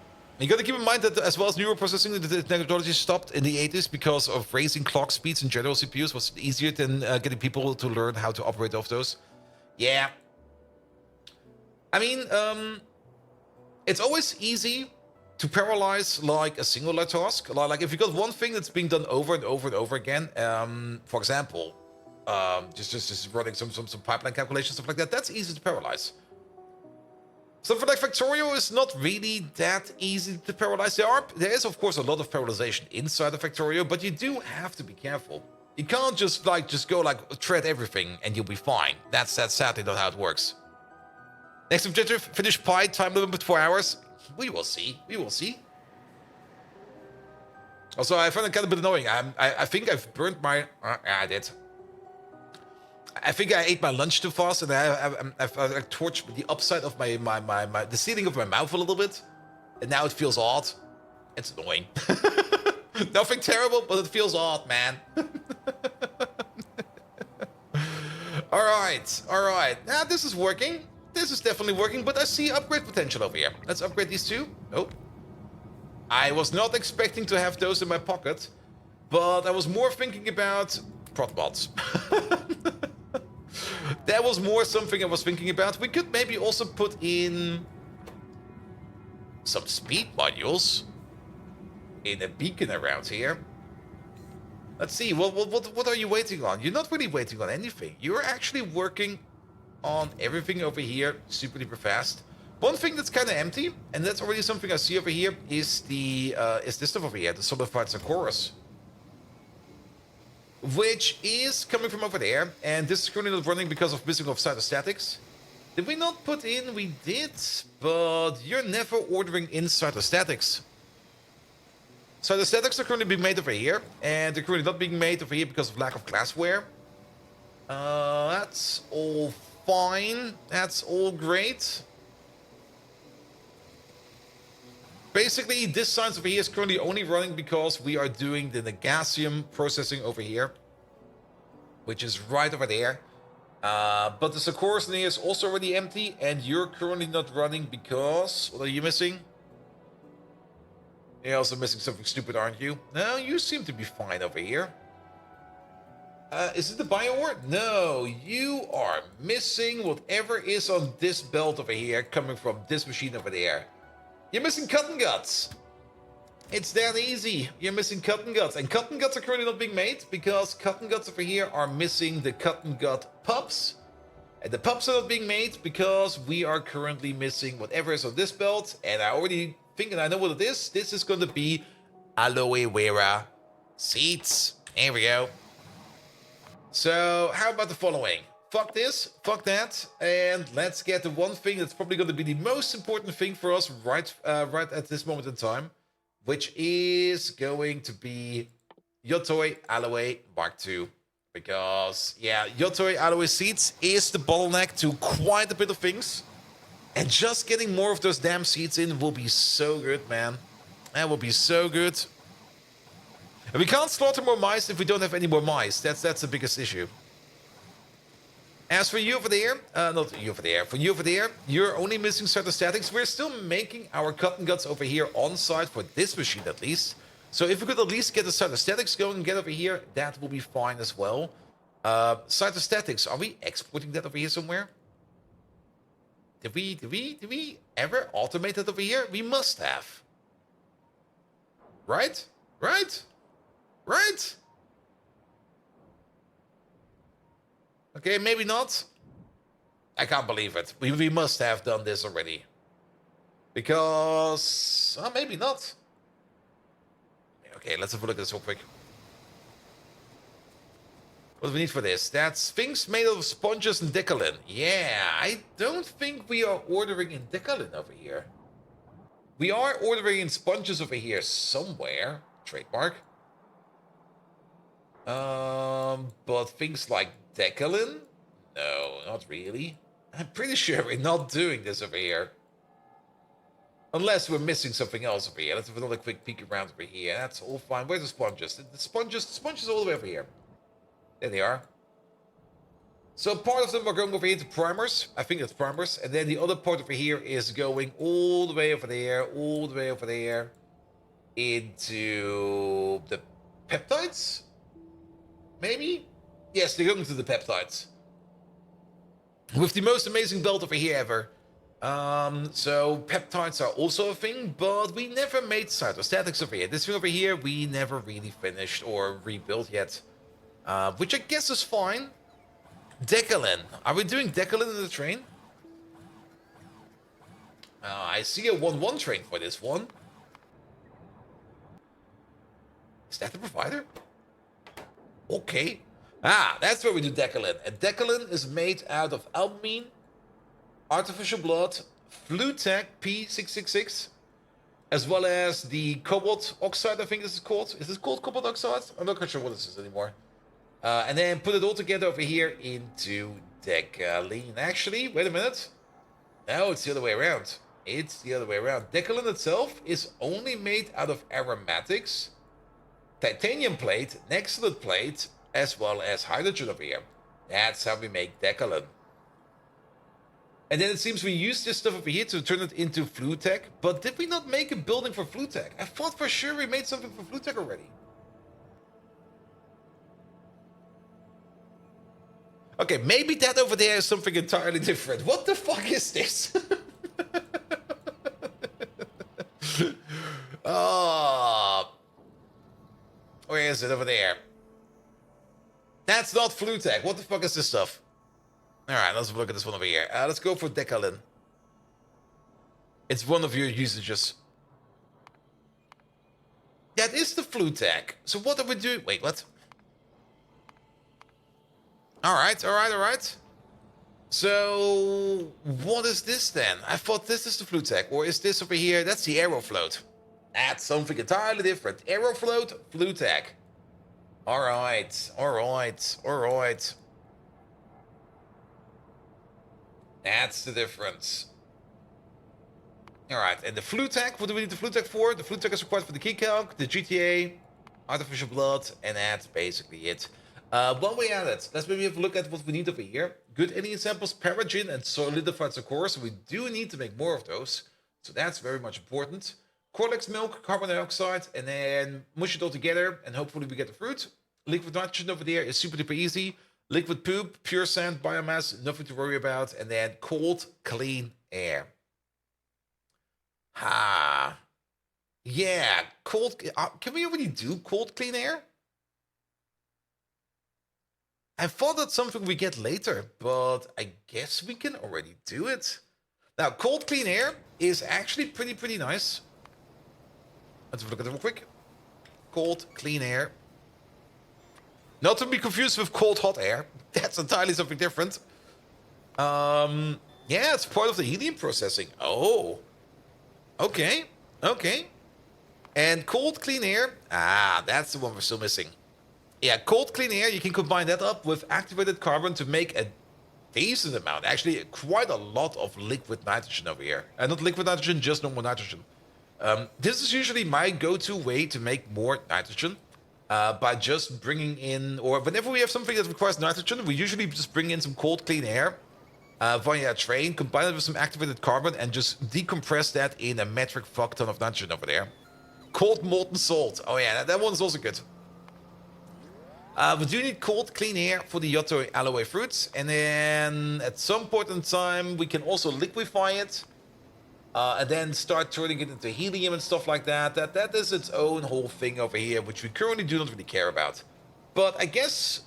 You gotta keep in mind that as well as neural processing, the technology stopped in the 80s because of raising clock speeds in general. CPUs was easier than getting people to learn how to operate off those. Yeah. I mean, it's always easy to parallelize like a singular task. Like if you got one thing that's being done over and over and over again, for example, just running some pipeline calculations, stuff like that, that's easy to parallelize. Something like Factorio is not really that easy to parallelize. There is of course a lot of parallelization inside of Factorio, but you do have to be careful. You can't just go like thread everything and you'll be fine. That's sadly not how it works. Next objective, finish Pi, time limit 4 hours. We will see. We will see. Also, I find it kind of a bit annoying. I think I've burnt my... I did. I think I ate my lunch too fast, and I've torched the upside of the ceiling of my mouth a little bit, and now it feels odd. It's annoying. Nothing terrible, but it feels odd, man. All right. Now this is working. This is definitely working, but I see upgrade potential over here. Let's upgrade these two. Nope. I was not expecting to have those in my pocket, but I was more thinking about protbots. That was more something I was thinking about. We could maybe also put in some speed modules in a beacon around here. Let's see. What are you waiting on? You're not really waiting on anything. You're actually working on everything over here super duper fast. One thing that's kind of empty, and that's already something I see over here, is this stuff over here, the solidified chorus, which is coming from over there, and this is currently not running because of missing of cytostatics. Did we not put in? We did, but you're never ordering in cytostatics. Cytostatics are currently being made over here, and they're currently not being made over here because of lack of glassware. That's all fine. That's all great. Basically, this science over here is currently only running because we are doing the Negasium processing over here, which is right over there. But the Socorus in here is also already empty, and you're currently not running because... What are you missing? You're also missing something stupid, aren't you? No, you seem to be fine over here. Is it the bio-ore? No, you are missing whatever is on this belt over here coming from this machine over there. You're missing cotton guts. It's that easy. You're missing cotton guts. And cotton guts are currently not being made because cotton guts over here are missing the cotton gut pups. And the pups are not being made because we are currently missing whatever is on this belt. And I already think and I know what it is. This is going to be aloe vera seeds. There we go. So how about the following? Fuck this, fuck that, and let's get the one thing that's probably going to be the most important thing for us right at this moment in time, which is going to be Yotoi Aloe Mark II. Because, yeah, Yotoi Aloe seeds is the bottleneck to quite a bit of things. And just getting more of those damn seeds in will be so good, man. That will be so good. And we can't slaughter more mice if we don't have any more mice. That's the biggest issue. As for you over there, not you over there, for you over there, you're only missing cytostatics. We're still making our cotton guts over here on site for this machine at least. So if we could at least get the cytostatics going and get over here, that will be fine as well. Cytostatics, are we exporting that over here somewhere? Did we ever automate that over here? We must have. Right? Right? Right? Okay, maybe not. I can't believe it. We must have done this already. Because... Oh, maybe not. Okay, let's have a look at this real quick. What do we need for this? That's things made out of sponges and decalin. Yeah, I don't think we are ordering in decalin over here. We are ordering in sponges over here somewhere. Trademark. But things like decalin? No, not really. I'm pretty sure we're not doing this over here. Unless we're missing something else over here. Let's have another quick peek around over here. That's all fine. Where's the sponges? The sponges all the way over here. There they are. So part of them are going over here to primers. I think it's primers. And then the other part over here is going all the way over there, all the way over there into the peptides? Maybe? Yes, they're going to the peptides. With the most amazing belt over here ever. So peptides are also a thing, but we never made cytostatics over here. This thing over here, we never really finished or rebuilt yet. Which I guess is fine. Decalin. Are we doing Decalin in the train? I see a 1-1 train for this one. Is that the provider? Okay. That's where we do Decalin. And Decalin is made out of albumin, artificial blood, Flutec P666, as well as the cobalt oxide, I think this is called. Is this called cobalt oxide? I'm not quite sure what this is anymore. And then put it all together over here into Decalin. Actually, wait a minute. No, it's the other way around. It's the other way around. Decalin itself is only made out of aromatics, titanium plate, nextlet plate, as well as hydrogen over here. That's how we make Decalin. And then it seems we used this stuff over here to turn it into Flutec. But did we not make a building for Flutec? I thought for sure we made something for Flutec already. Okay, maybe that over there is something entirely different. What the fuck is this? Oh, where is it over there? That's not Flutec. What the fuck is this stuff? Alright, let's look at this one over here. Let's go for Decalin. It's one of your usages. That is the Flutec. So what are we doing? Wait, what? Alright. So, what is this then? I thought this is the Flutec. Or is this over here? That's the Aerofloat. That's something entirely different. Aerofloat, Flutec. Alright. That's the difference. Alright, and the Flutec, what do we need the Flutec for? The Flutec is required for the key calc, the GTA, artificial blood, and that's basically it. While we're at it, let's maybe have a look at what we need over here. Good alien samples, paragin, and solidified Sakura, so we do need to make more of those. So that's very much important. Corlex milk, carbon dioxide, and then mush it all together, and hopefully we get the fruit. Liquid nitrogen over there is super duper easy. Liquid poop, pure sand, biomass, nothing to worry about. And then cold, clean air. Yeah, cold. Can we already do cold, clean air? I thought that's something we get later, but I guess we can already do it. Now, cold, clean air is actually pretty nice. Let's look at it real quick. Cold, clean air. Not to be confused with cold, hot air. That's entirely something different. Yeah, it's part of the helium processing. Oh. Okay. And cold, clean air. That's the one we're still missing. Yeah, cold, clean air, you can combine that up with activated carbon to make a decent amount. Actually, quite a lot of liquid nitrogen over here. And not liquid nitrogen, just normal nitrogen. This is usually my go-to way to make more nitrogen. By just bringing in, or whenever we have something that requires nitrogen, we usually just bring in some cold, clean air via a train, combine it with some activated carbon, and just decompress that in a metric fuck ton of nitrogen over there. Cold molten salt. Oh yeah, that one's also good. We do need cold, clean air for the Yotto aloe fruits, and then at some point in time, we can also liquefy it. And then start turning it into helium and stuff like that. That is its own whole thing over here, which we currently do not really care about. But I guess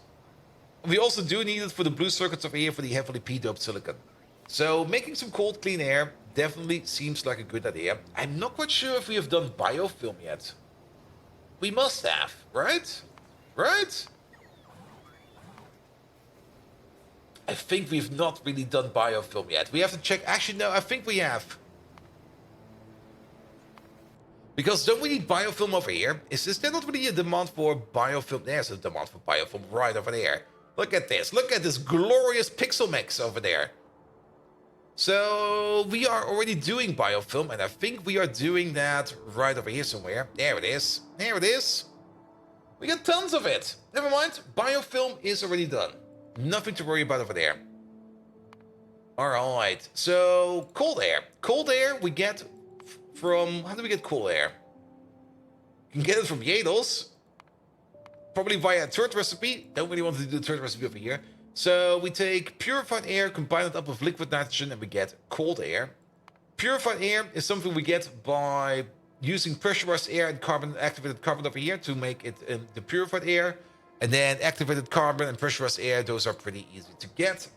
we also do need it for the blue circuits over here for the heavily p-doped silicon. So making some cold, clean air definitely seems like a good idea. I'm not quite sure if we have done biofilm yet. We must have, right? Right? I think we've not really done biofilm yet. We have to check. Actually, no, I think we have. Because don't we need biofilm over here? Is there not really a demand for biofilm? There's a demand for biofilm right over there. Look at this. Look at this glorious pixel mix over there. So we are already doing biofilm, and I think we are doing that right over here somewhere. There it is. There it is. We got tons of it. Never mind. Biofilm is already done. Nothing to worry about over there. Alright, so cold air. Cold air we get from... How do we get cold air? You can get it from Yadels. Probably via a third recipe. Don't really want to do the third recipe over here. So we take purified air, combine it up with liquid nitrogen, and we get cold air. Purified air is something we get by using pressurized air and carbon, activated carbon over here to make it the purified air. And then activated carbon and pressurized air, those are pretty easy to get.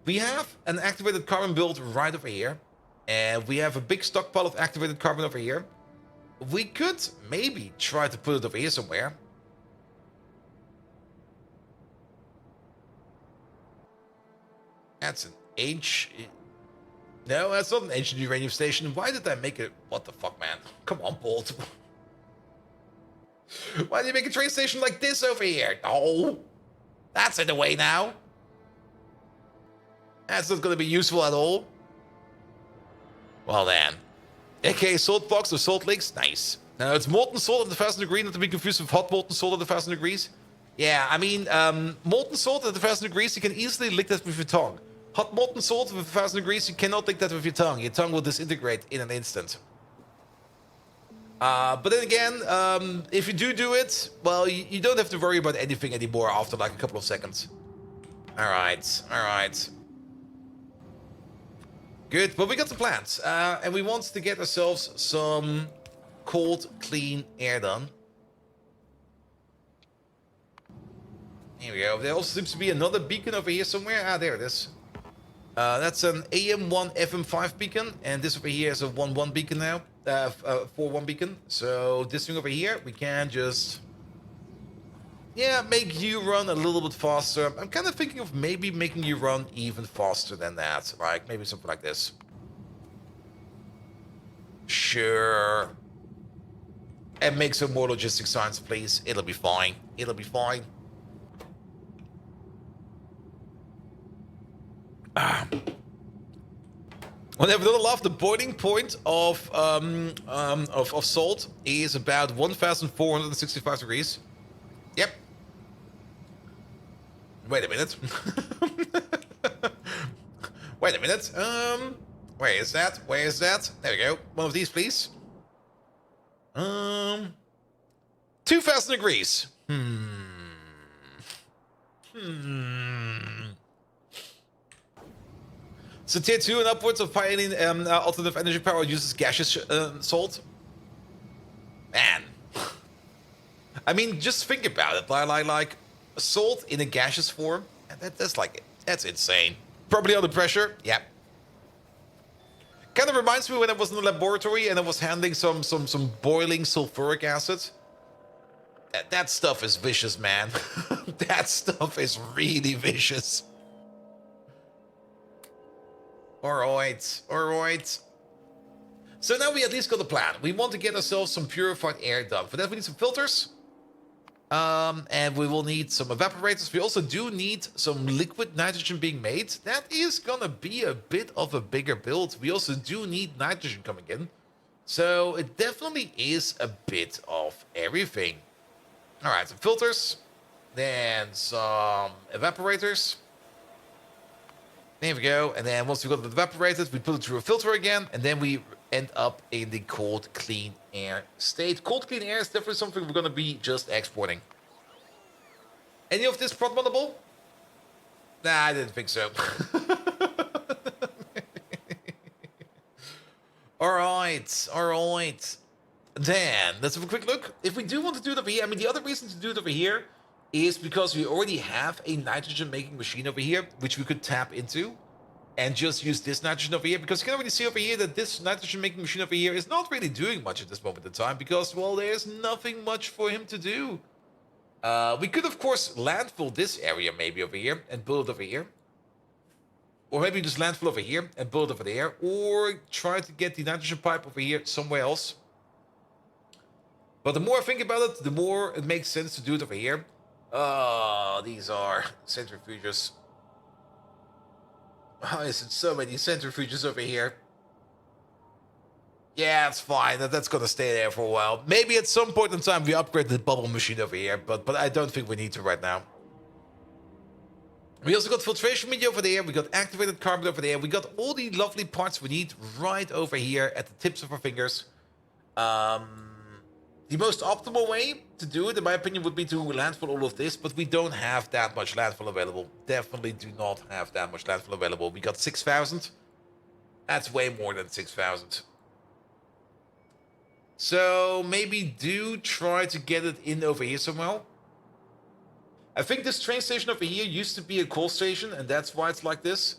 We have an activated carbon build right over here. And we have a big stockpile of activated carbon over here. We could maybe try to put it over here somewhere. That's an ancient... No, that's not an ancient uranium station. Why did I make it? What the fuck, man? Come on, Bolt. Why did you make a train station like this over here? No. That's in the way now. That's not going to be useful at all. Well then. AKA salt blocks or salt lakes. Nice. Now it's molten salt at 1,000 degrees, not to be confused with hot molten salt at 1,000 degrees. Yeah, I mean, molten salt at 1,000 degrees, you can easily lick that with your tongue. Hot molten salt with 1,000 degrees, you cannot lick that with your tongue. Your tongue will disintegrate in an instant. But then again, if you do it, well, you don't have to worry about anything anymore after like a couple of seconds. Alright, alright. Good, but we got the plans. And we want to get ourselves some cold, clean air done. Here we go. There also seems to be another beacon over here somewhere. Ah, there it is. That's an AM1 FM5 beacon, and this over here is a 1-1 beacon now. 4-1 beacon. So this thing over here, we can just... Yeah, make you run a little bit faster. I'm kind of thinking of maybe making you run even faster than that. Like, maybe something like this. Sure. And make some more logistic science, please. It'll be fine. It'll be fine. Whenever the laugh, the boiling point of salt is about 1,465 degrees. Yep. Wait a minute. Wait a minute. Where is that? Where is that? There we go. One of these, please. 2,000 degrees. So tier 2 and upwards of Pyanodons Alternative Energy Power uses gaseous salt. Man. I mean, just think about it. Like salt in a gaseous form. That's insane. Probably under pressure. Yeah. Kind of reminds me when I was in the laboratory and I was handling some boiling sulfuric acid. That stuff is vicious, man. That stuff is really vicious. Alright, alright. So now we at least got a plan. We want to get ourselves some purified air done. For that we need some filters. And we will need some evaporators. We also do need some liquid nitrogen being made. That is gonna be a bit of a bigger build. We also do need nitrogen coming in. So it definitely is a bit of everything. Alright, some filters. Then some evaporators. There we go. And then once we got it evaporated, we put it through a filter again. And then we end up in the cold, clean air state. Cold, clean air is definitely something we're going to be just exporting. Any of this protmonable? Nah, I didn't think so. Alright, alright. Then, let's have a quick look. If we do want to do it over here, I mean, the other reason to do it over here is because we already have a nitrogen making machine over here, which we could tap into and just use this nitrogen over here, because you can already see over here that this nitrogen making machine over here is not really doing much at this moment in time because, well, there's nothing much for him to do. We could, of course, landfill this area maybe over here and build it over here. Or maybe just landfill over here and build over there. Or try to get the nitrogen pipe over here somewhere else. But the more I think about it, the more it makes sense to do it over here. Oh, these are centrifuges. Why is it so many centrifuges over here? Yeah, it's fine. That's gonna stay there for a while. Maybe at some point in time we upgrade the bubble machine over here, but I don't think we need to right now. We also got filtration media over there. We got activated carbon over there. We got all the lovely parts we need right over here at the tips of our fingers. The most optimal way to do it, in my opinion, would be to landfill all of this, but we don't have that much landfill available. Definitely do not have that much landfill available. We got 6,000. That's way more than 6,000. So maybe do try to get it in over here somewhere. I think this train station over here used to be a coal station, and that's why it's like this.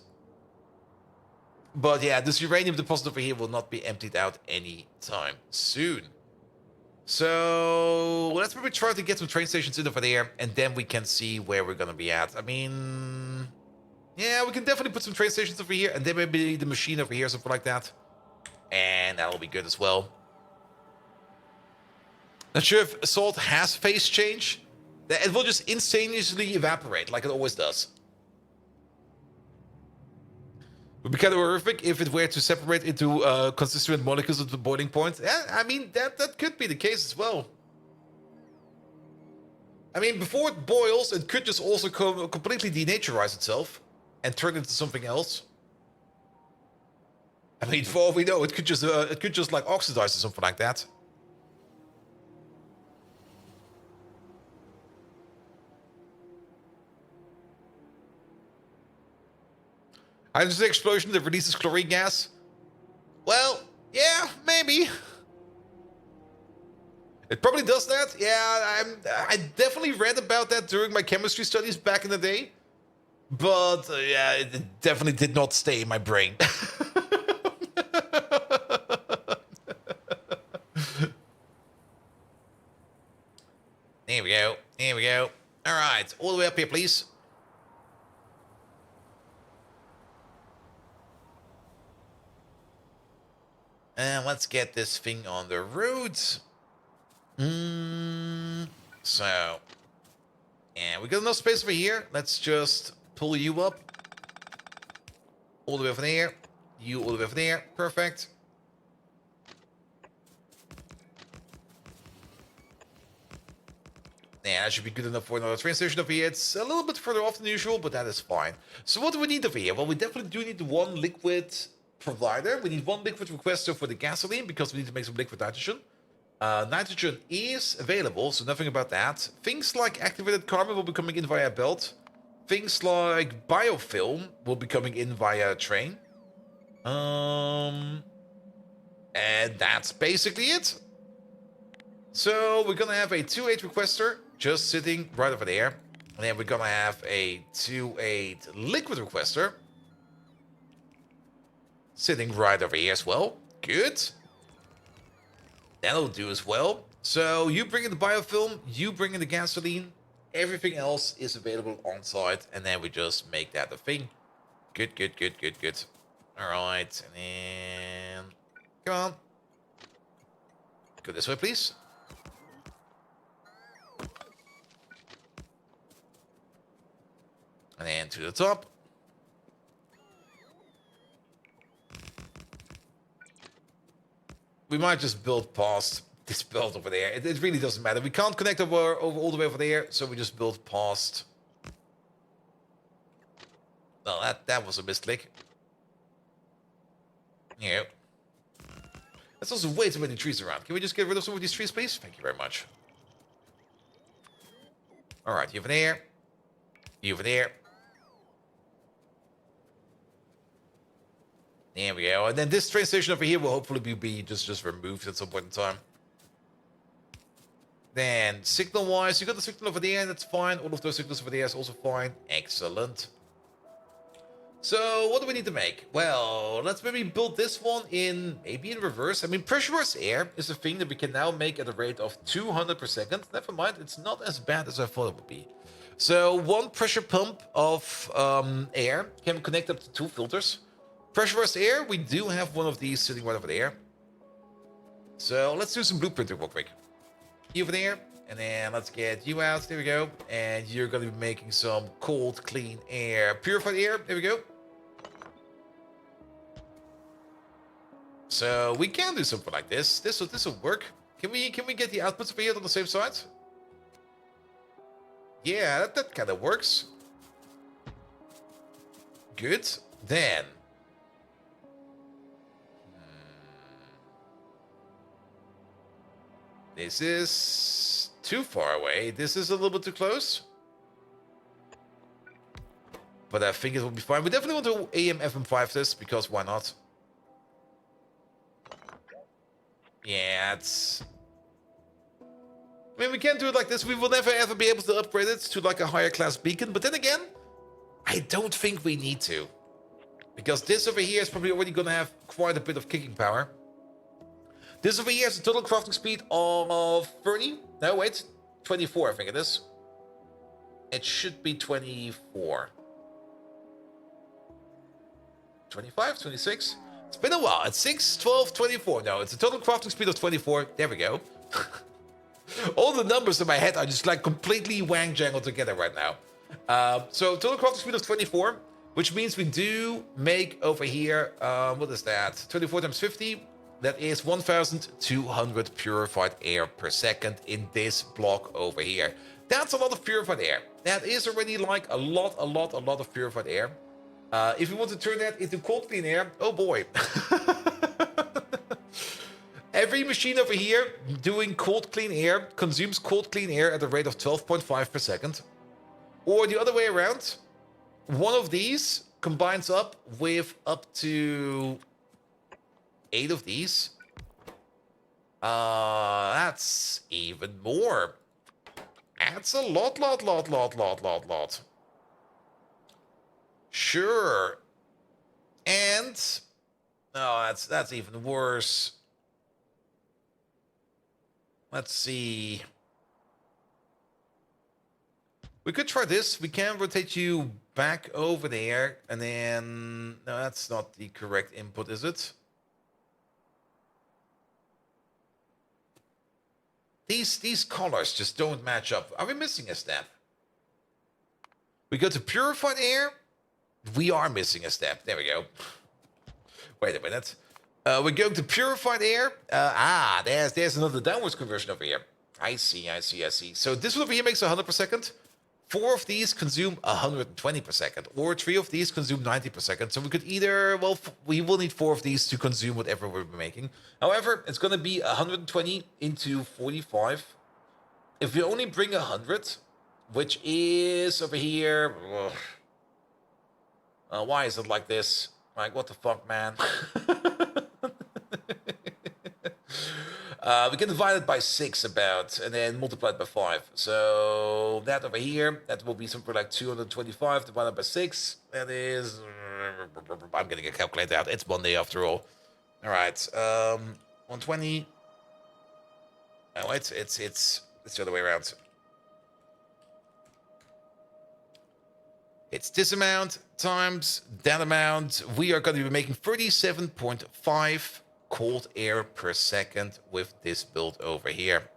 But yeah, this uranium deposit over here will not be emptied out anytime soon. So let's maybe try to get some train stations in over there, and then we can see where we're gonna be at. I mean, yeah, we can definitely put some train stations over here, and then maybe the machine over here, something like that. And that'll be good as well. Not sure if salt has phase change. It will just instantaneously evaporate, like it always does. It would be kind of horrific if it were to separate into constituent molecules at the boiling point. Yeah, I mean, that could be the case as well. I mean, before it boils, it could just also completely denaturize itself and turn into something else. I mean, for all we know, it could just like oxidize or something like that. Hydrogen explosion that releases chlorine gas? Well, yeah, maybe. It probably does that. Yeah, I definitely read about that during my chemistry studies back in the day. But yeah, it definitely did not stay in my brain. There we go. There we go. All right, all the way up here, please. And let's get this thing on the road. So, and we got enough space over here. Let's just pull you up. All the way over there. You all the way over there. Perfect. Yeah, that should be good enough for another train station over here. It's a little bit further off than usual, but that is fine. So what do we need over here? Well, we definitely do need one liquid provider. We need one liquid requester for the gasoline because we need to make some liquid nitrogen. Nitrogen is available, so nothing about that. Things like activated carbon will be coming in via belt. Things like biofilm will be coming in via train. And that's basically it. So we're gonna have a 2.8 requester just sitting right over there. And then we're gonna have a 2.8 liquid requester sitting right over here as well. Good. That'll do as well. So you bring in the biofilm, you bring in the gasoline. Everything else is available on site, and then we just make that a thing. Good, good, good, good, good. All right, and then come on. Go this way, please. And then to the top. We might just build past this belt over there. It really doesn't matter. We can't connect over all the way over there, so we just build past. Well, that was a misclick. Yeah. There's also way too many trees around. Can we just get rid of some of these trees, please? Thank you very much. All right, you over there. You over there. There we go. And then this train station over here will hopefully be just removed at some point in time. Then signal-wise, you got the signal over there, that's fine. All of those signals over there is also fine. Excellent. So what do we need to make? Well, let's maybe build this one maybe in reverse. I mean, pressurized air is a thing that we can now make at a rate of 200 per second. Never mind, it's not as bad as I thought it would be. So one pressure pump of air can connect up to 2 filters. Pressurized air, we do have one of these sitting right over there. So let's do some blueprinting real quick. You over there, and then let's get you out. There we go. And you're going to be making some cold, clean air. Purified air, there we go. So we can do something like this. This will work. Can we get the outputs over here on the same side? Yeah, that kind of works. Good. Then. This is too far away. This is a little bit too close. But I think it will be fine. We definitely want to AM FM5 this, because why not? Yeah, it's... I mean, we can't do it like this. We will never ever be able to upgrade it to like a higher class beacon. But then again, I don't think we need to. Because this over here is probably already going to have quite a bit of kicking power. This over here has a total crafting speed of 30. No, wait. 24, I think it is. It should be 24. 25, 26? It's been a while. It's 6, 12, 24. No, it's a total crafting speed of 24. There we go. All the numbers in my head are just like completely wang-jangled together right now. So total crafting speed of 24, which means we do make over here, what is that? 24 times 50. That is 1,200 purified air per second in this block over here. That's a lot of purified air. That is already like a lot of purified air. If you want to turn that into cold clean air, oh boy. Every machine over here doing cold clean air consumes cold clean air at a rate of 12.5 per second. Or the other way around, one of these combines up with up to 8 of these. That's even more. That's a lot. Sure. And no, that's even worse. Let's see. We could try this. We can rotate you back over there, and then no, that's not the correct input, is it? These colors just don't match up. Are we missing a step? We go to purified air. We are missing a step. There we go. Wait a minute. We're going to purified air. There's another downwards conversion over here. I see. So this one over here makes 100 per second. 4 of these consume 120 per second. Or 3 of these consume 90 per second. So we could either, well, we will need 4 of these to consume whatever we're making. However, it's going to be 120 into 45. If we only bring 100, which is over here... why is it like this? Like, what the fuck, man? We can divide it by 6 about, and then multiply it by 5. So that over here, that will be something like 225 divided by 6. That is... I'm getting a calculator out. It's Monday after all. All right. 120. Oh, it's the other way around. It's this amount times that amount. We are going to be making 37.5 cold air per second with this build over here.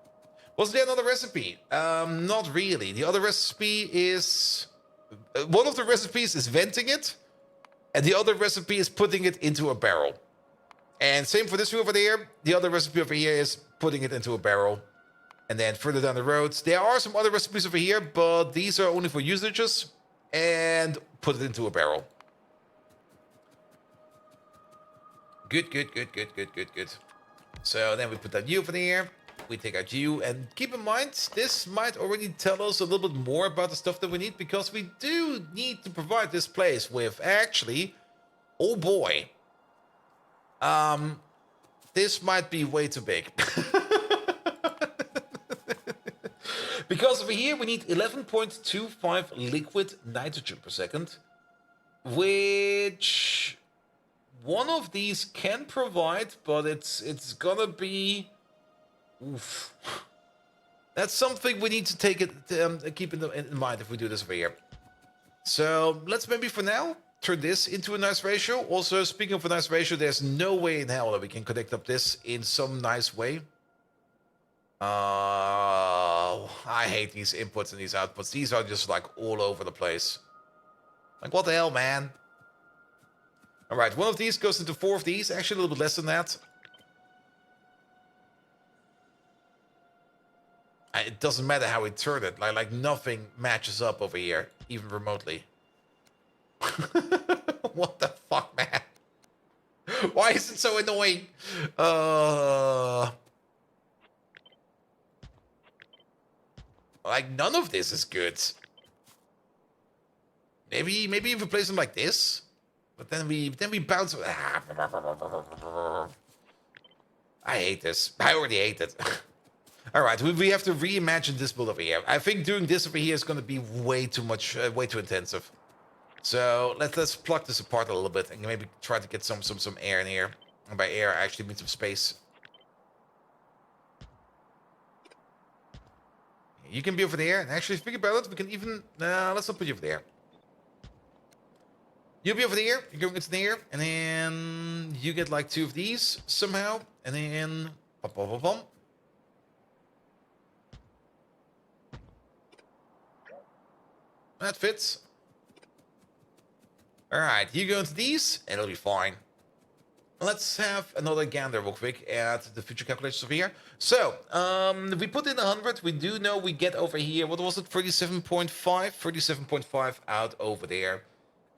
Was there another recipe? Not really. The other recipe is... one of the recipes is venting it, and the other recipe is putting it into a barrel. And same for this one over there. The other recipe over here is putting it into a barrel. And then further down the road, there are some other recipes over here, but these are only for usages. And put it into a barrel. Good. So then we put that U over there. We take out U. And keep in mind, this might already tell us a little bit more about the stuff that we need. Because we do need to provide this place with actually... oh boy. This might be way too big. Because over here we need 11.25 liquid nitrogen per second, which one of these can provide, but it's gonna be... oof. That's something we need to take it keep in mind if we do this over here. So let's maybe for now turn this into a nice ratio. Also, speaking of a nice ratio, there's no way in hell that we can connect up this in some nice way. I hate these inputs and these outputs. These are just like all over the place. Like, what the hell, man? All right, one of these goes into 4 of these. Actually, a little bit less than that. It doesn't matter how we turn it. Like nothing matches up over here, even remotely. What the fuck, man? Why is it so annoying? Like, none of this is good. Maybe if we place them like this, but then we bounce. I hate this. I already hate it. All right, we have to reimagine this build over here. I think doing this over here is going to be way too much, way too intensive. So let's pluck this apart a little bit and maybe try to get some air in here. And by air, I actually mean some space. You can be over there. And actually, think about it. We can even... No, let's not put you over there. You'll be over there. You're going into there. And then you get like 2 of these somehow. And then... Bum, bum, bum, bum. That fits. Alright, you go into these. And it'll be fine. Let's have another gander real quick at the future calculations over here. So, we put in 100. We do know we get over here, what was it, 37.5? 37.5 out over there.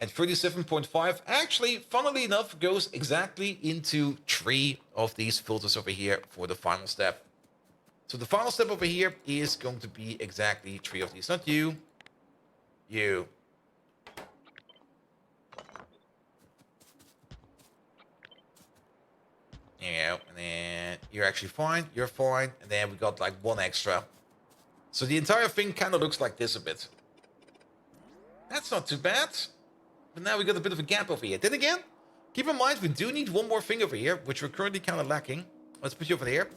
And 37.5 actually, funnily enough, goes exactly into 3 of these filters over here for the final step. So the final step over here is going to be exactly 3 of these. Not you. You. Yeah, and then you're actually fine, you're fine, and then we got like 1 extra. So the entire thing kind of looks like this a bit. That's not too bad. But now we got a bit of a gap over here. Then again, keep in mind we do need 1 more thing over here, which we're currently kind of lacking. Let's put you over there.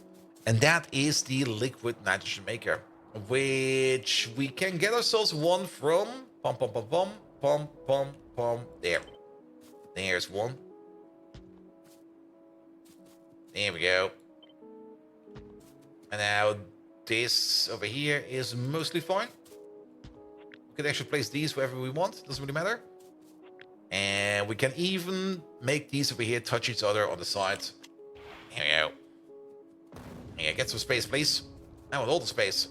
And that is the liquid nitrogen maker, which we can get ourselves 1 from... Pum, pum, pum, pum, pum, pum, pum. There. There's 1. There we go. And now this over here is mostly fine. We can actually place these wherever we want. Doesn't really matter. And we can even make these over here touch each other on the side. Here we go. Yeah, get some space, please. I want all the space.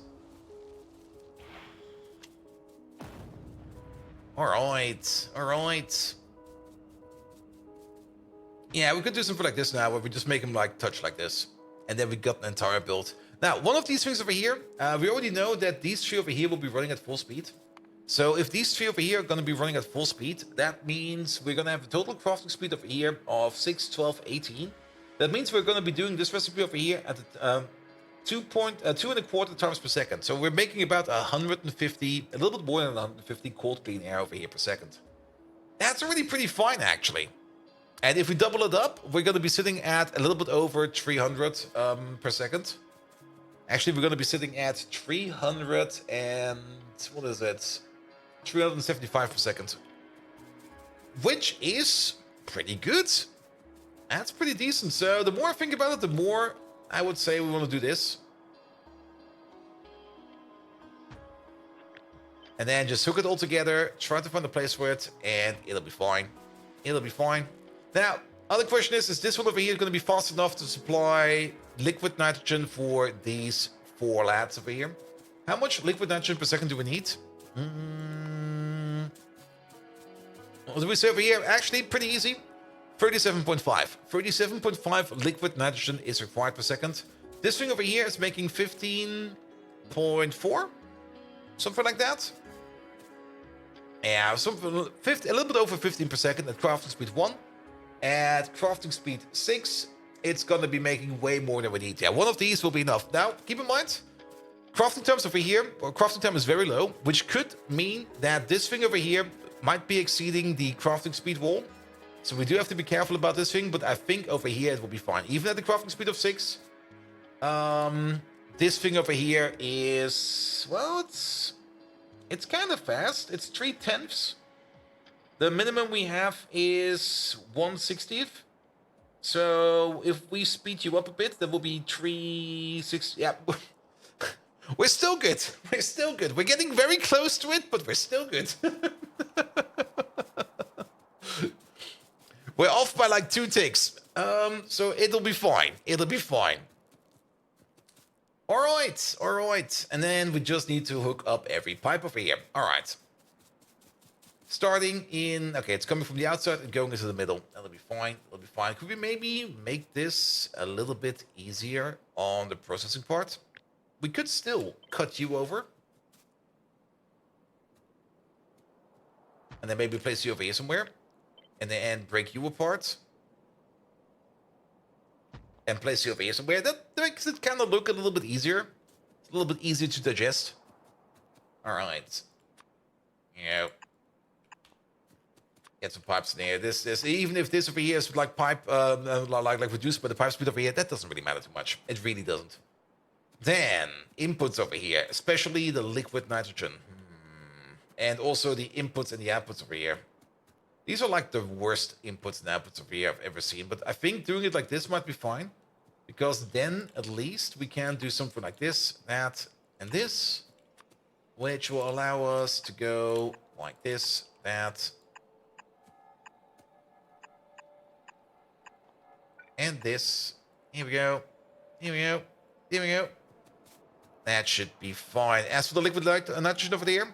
Alright. Alright. Yeah, we could do something like this now, where we just make them like touch like this. And then we got an entire build. Now, one of these things over here, we already know that these 3 over here will be running at full speed. So if these 3 over here are going to be running at full speed, that means we're going to have a total crafting speed over here of 6, 12, 18. That means we're going to be doing this recipe over here at 2.25 times per second. So we're making about 150, a little bit more than 150 cold clean air over here per second. That's already pretty fine, actually. And if we double it up, we're going to be sitting at a little bit over 300 per second. Actually, we're going to be sitting at 300 and... what is it? 375 per second. Which is pretty good. That's pretty decent. So the more I think about it, the more I would say we want to do this. And then just hook it all together, try to find a place for it, and it'll be fine. It'll be fine. Now, other question is this one over here going to be fast enough to supply liquid nitrogen for these 4 lads over here? How much liquid nitrogen per second do we need? What do we say over here? Actually, pretty easy. 37.5. 37.5 liquid nitrogen is required per second. This thing over here is making 15.4? Something like that? Yeah, something, a little bit over 15 per second at crafting speed 1. At crafting speed 6, it's going to be making way more than we need. Yeah, 1 of these will be enough. Now, keep in mind, crafting times over here, or crafting time is very low, which could mean that this thing over here might be exceeding the crafting speed wall. So we do have to be careful about this thing, but I think over here it will be fine. Even at the crafting speed of 6, this thing over here is, well, it's kind of fast. It's 3/10. The minimum we have is 1/60th. So if we speed you up a bit, that will be 3/6. Yeah, we're still good. We're still good. We're getting very close to it, but we're still good. We're off by like 2 ticks. So it'll be fine. It'll be fine. All right, all right. And then we just need to hook up every pipe over here. All right. starting in... Okay, it's coming from the outside and going into the middle. That'll be fine. That'll be fine. Could we maybe make this a little bit easier on the processing part? We could still cut you over. And then maybe place you over here somewhere. And then break you apart. And place you over here somewhere. That makes it kind of look a little bit easier. It's a little bit easier to digest. Alright. Yeah. Get some pipes in there. This, even if this over here is like pipe, like reduced by the pipe speed over here, that doesn't really matter too much. It really doesn't. Then, inputs over here, especially the liquid nitrogen. And also the inputs and the outputs over here. These are like the worst inputs and outputs over here I've ever seen. But I think doing it like this might be fine. Because then, at least, we can do something like this, that, and this. Which will allow us to go like this, that. And this. Here we go. Here we go. Here we go. That should be fine. As for the liquid nitrogen over there,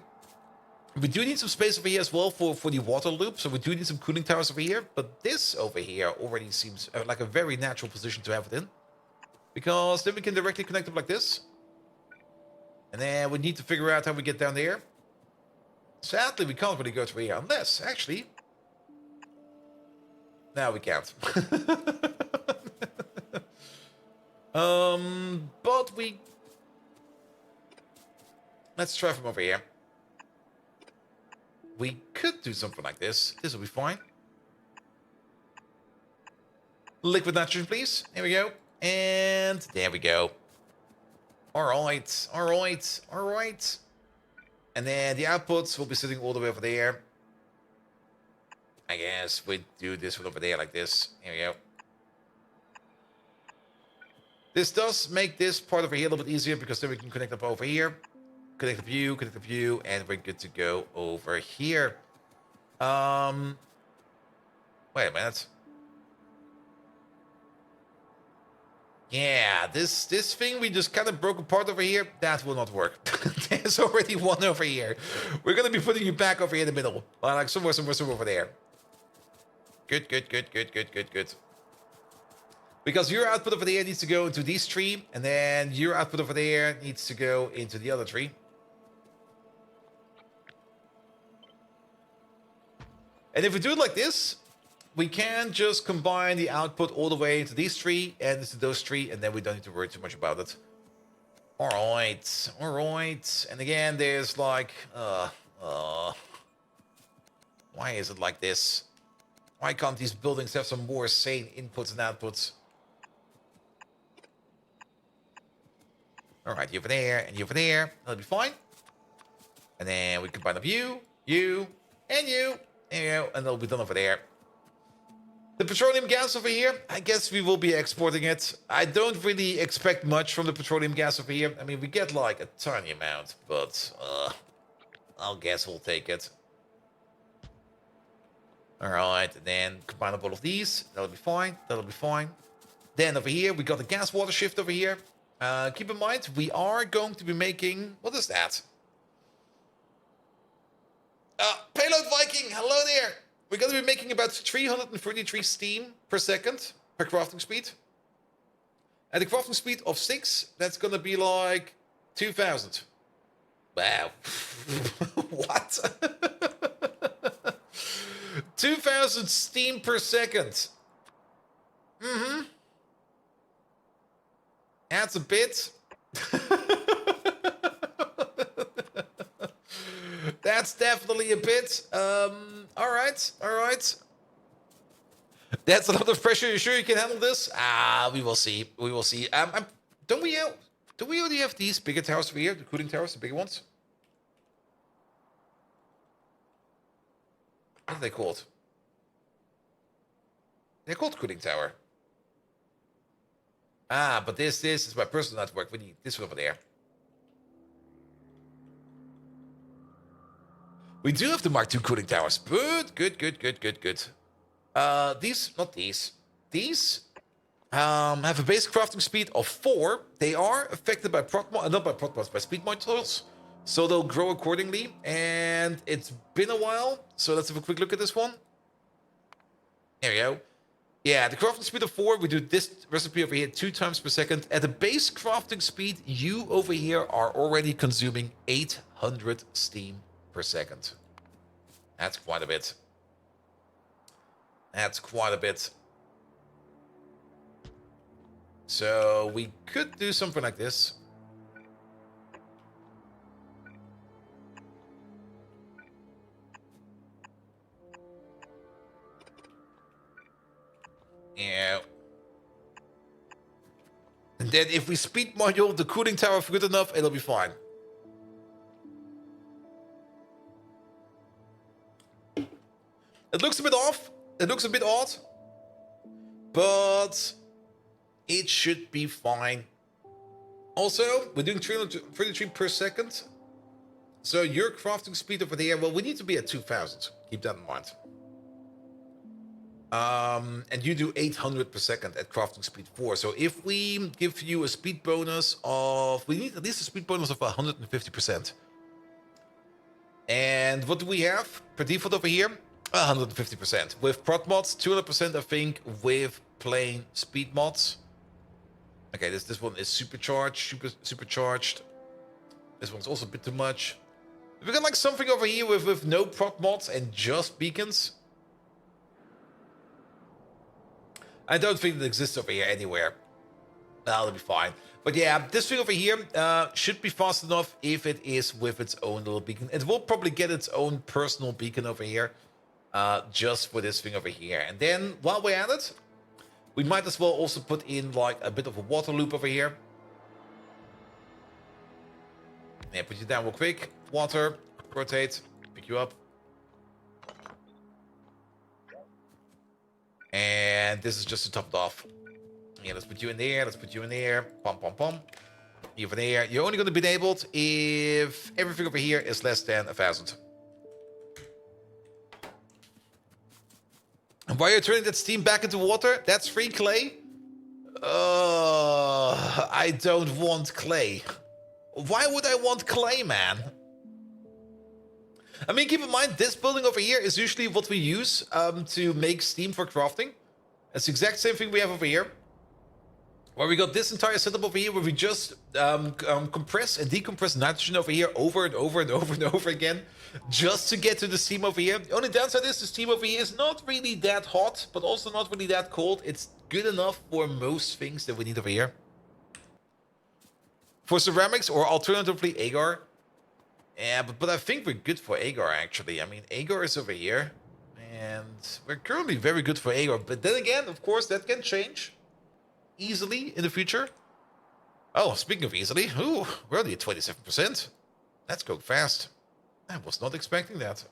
we do need some space over here as well for the water loop. So we do need some cooling towers over here. But this over here already seems like a very natural position to have it in. Because then we can directly connect them like this. And then we need to figure out how we get down there. Sadly, we can't really go through here unless, actually... No, we can't. But we... Let's try from over here. We could do something like this. This will be fine. Liquid nitrogen, please. There we go. And there we go. Alright, alright, alright. And then the outputs will be sitting all the way over there. I guess we do this one over there like this. Here we go. This does make this part over here a little bit easier because then we can connect up over here. Connect up you, and we're good to go over here. Wait a minute. Yeah, this thing we just kind of broke apart over here, that will not work. There's already one over here. We're going to be putting you back over here in the middle. Like somewhere over there. Good. Because your output over there needs to go into this tree, and then your output over there needs to go into the other tree. And if we do it like this, we can just combine the output all the way into these three and into those three, and then we don't need to worry too much about it. Alright. And again, there's like... why is it like this? Why can't these buildings have some more sane inputs and outputs? Alright, you over there, and you over there. That'll be fine. And then we combine up you, and you. There you go, and that'll be done over there. The petroleum gas over here, I guess we will be exporting it. I don't really expect much from the petroleum gas over here. I mean, we get like a tiny amount, but I'll guess we'll take it. Alright, and then combine up all of these. That'll be fine. Then over here, we got the gas water shift over here. Keep in mind, we are going to be making... What is that? Payload Viking, hello there! We're going to be making about 333 steam per second per crafting speed. At a crafting speed of 6, that's going to be like 2,000. Wow. What? 2,000 steam per second. That's a bit. That's definitely a bit. All right. That's a lot of pressure. You sure you can handle this? We will see. Don't we already have these bigger towers over here? The cooling towers, the bigger ones? What are they called? They're called cooling tower. But this is my personal network. We need this one over there. We do have the Mark II cooling towers. Good. These have a basic crafting speed of 4. They are affected by not by prot mods, by speed modules. So they'll grow accordingly. And it's been a while. So let's have a quick look at this one. There we go. Yeah, the crafting speed of 4, we do this recipe over here 2 times per second. At the base crafting speed, you over here are already consuming 800 steam per second. That's quite a bit. That's quite a bit. So we could do something like this. Yeah. And then if we speed module the cooling tower good enough, it'll be fine. It looks a bit off. It looks a bit odd. But it should be fine. Also, we're doing 333 per second. So your crafting speed over there, well, we need to be at 2000. Keep that in mind. And you do 800 per second at crafting speed 4. So if we give you a speed bonus of... We need at least a speed bonus of 150%. And what do we have per default over here? 150%. With prot mods, 200% I think with plain speed mods. Okay, this one is supercharged. This one's also a bit too much. We got like something over here with no prot mods and just beacons. I don't think it exists over here anywhere. That'll be fine. But yeah, this thing over here should be fast enough if it is with its own little beacon. It will probably get its own personal beacon over here. Just for this thing over here. And then, while we're at it, we might as well also put in like a bit of a water loop over here. Yeah, put you down real quick. Water, rotate, pick you up. And this is just to top it off. Yeah, let's put you in there. Let's put you in there. Pom, pom, pom. You over there. You're only going to be enabled if everything over here is less than 1000. And while you're turning that steam back into water, that's free clay. I don't want clay. Why would I want clay, man? I mean, keep in mind, this building over here is usually what we use to make steam for crafting. It's the exact same thing we have over here. Where we got this entire setup over here where we just compress and decompress nitrogen over here over and over and over and over again. Just to get to the steam over here. The only downside is the steam over here is not really that hot, but also not really that cold. It's good enough for most things that we need over here. For ceramics or alternatively agar. Yeah, but I think we're good for agar actually. I mean, agar is over here. And we're currently very good for agar. But then again, of course, that can change easily in the future. Oh, speaking of easily, ooh, we're only at 27%. That's going fast. I was not expecting that.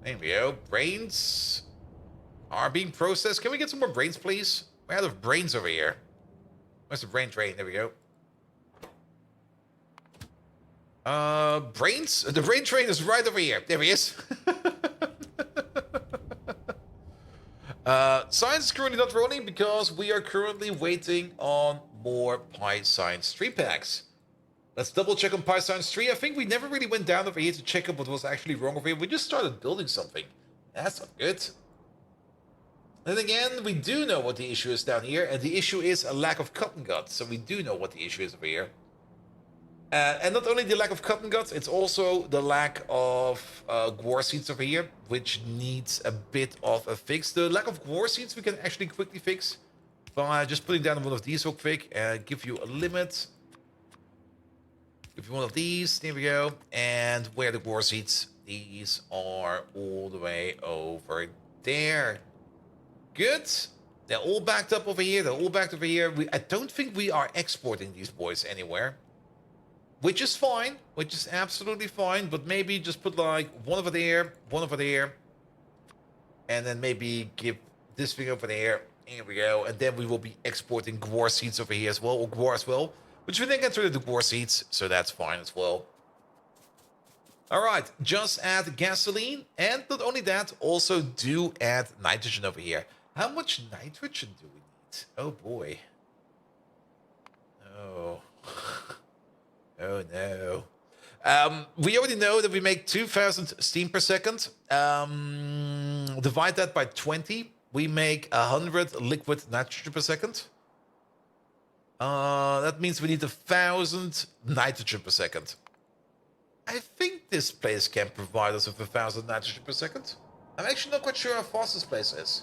There we go. Brains are being processed. Can we get some more brains, please? We're out of brains over here. Where's the brain train? There we go. Brains? The brain train is right over here. There he is. Science is currently not rolling because we are currently waiting on more Pi Science 3 packs. Let's double check on Pi Science 3. I think we never really went down over here to check up what was actually wrong over here. We just started building something. That's not good. Then again, we do know what the issue is down here, and the issue is a lack of cotton guts. So we do know what the issue is over here. And not only the lack of cotton guts, it's also the lack of guar seeds over here, which needs a bit of a fix. The lack of guar seeds we can actually quickly fix by just putting down one of these real quick and give you a limit. Give you one of these, there we go. And where are the guar seeds? These are all the way over there. Good. They're all backed up over here. They're all backed over here. I don't think we are exporting these boys anywhere. Which is fine, which is absolutely fine, but maybe just put like one over there, and then maybe give this thing over there. Here we go, and then we will be exporting guar seeds over here as well, or guar as well, which we then get rid of the guar seeds, so that's fine as well. All right, just add gasoline, and not only that, also do add nitrogen over here. How much nitrogen do we need? Oh boy. no. Oh no. We already know that we make 2,000 steam per second. Divide that by 20. We make 100 liquid nitrogen per second. That means we need 1,000 nitrogen per second. I think this place can provide us with 1,000 nitrogen per second. I'm actually not quite sure how fast this place is.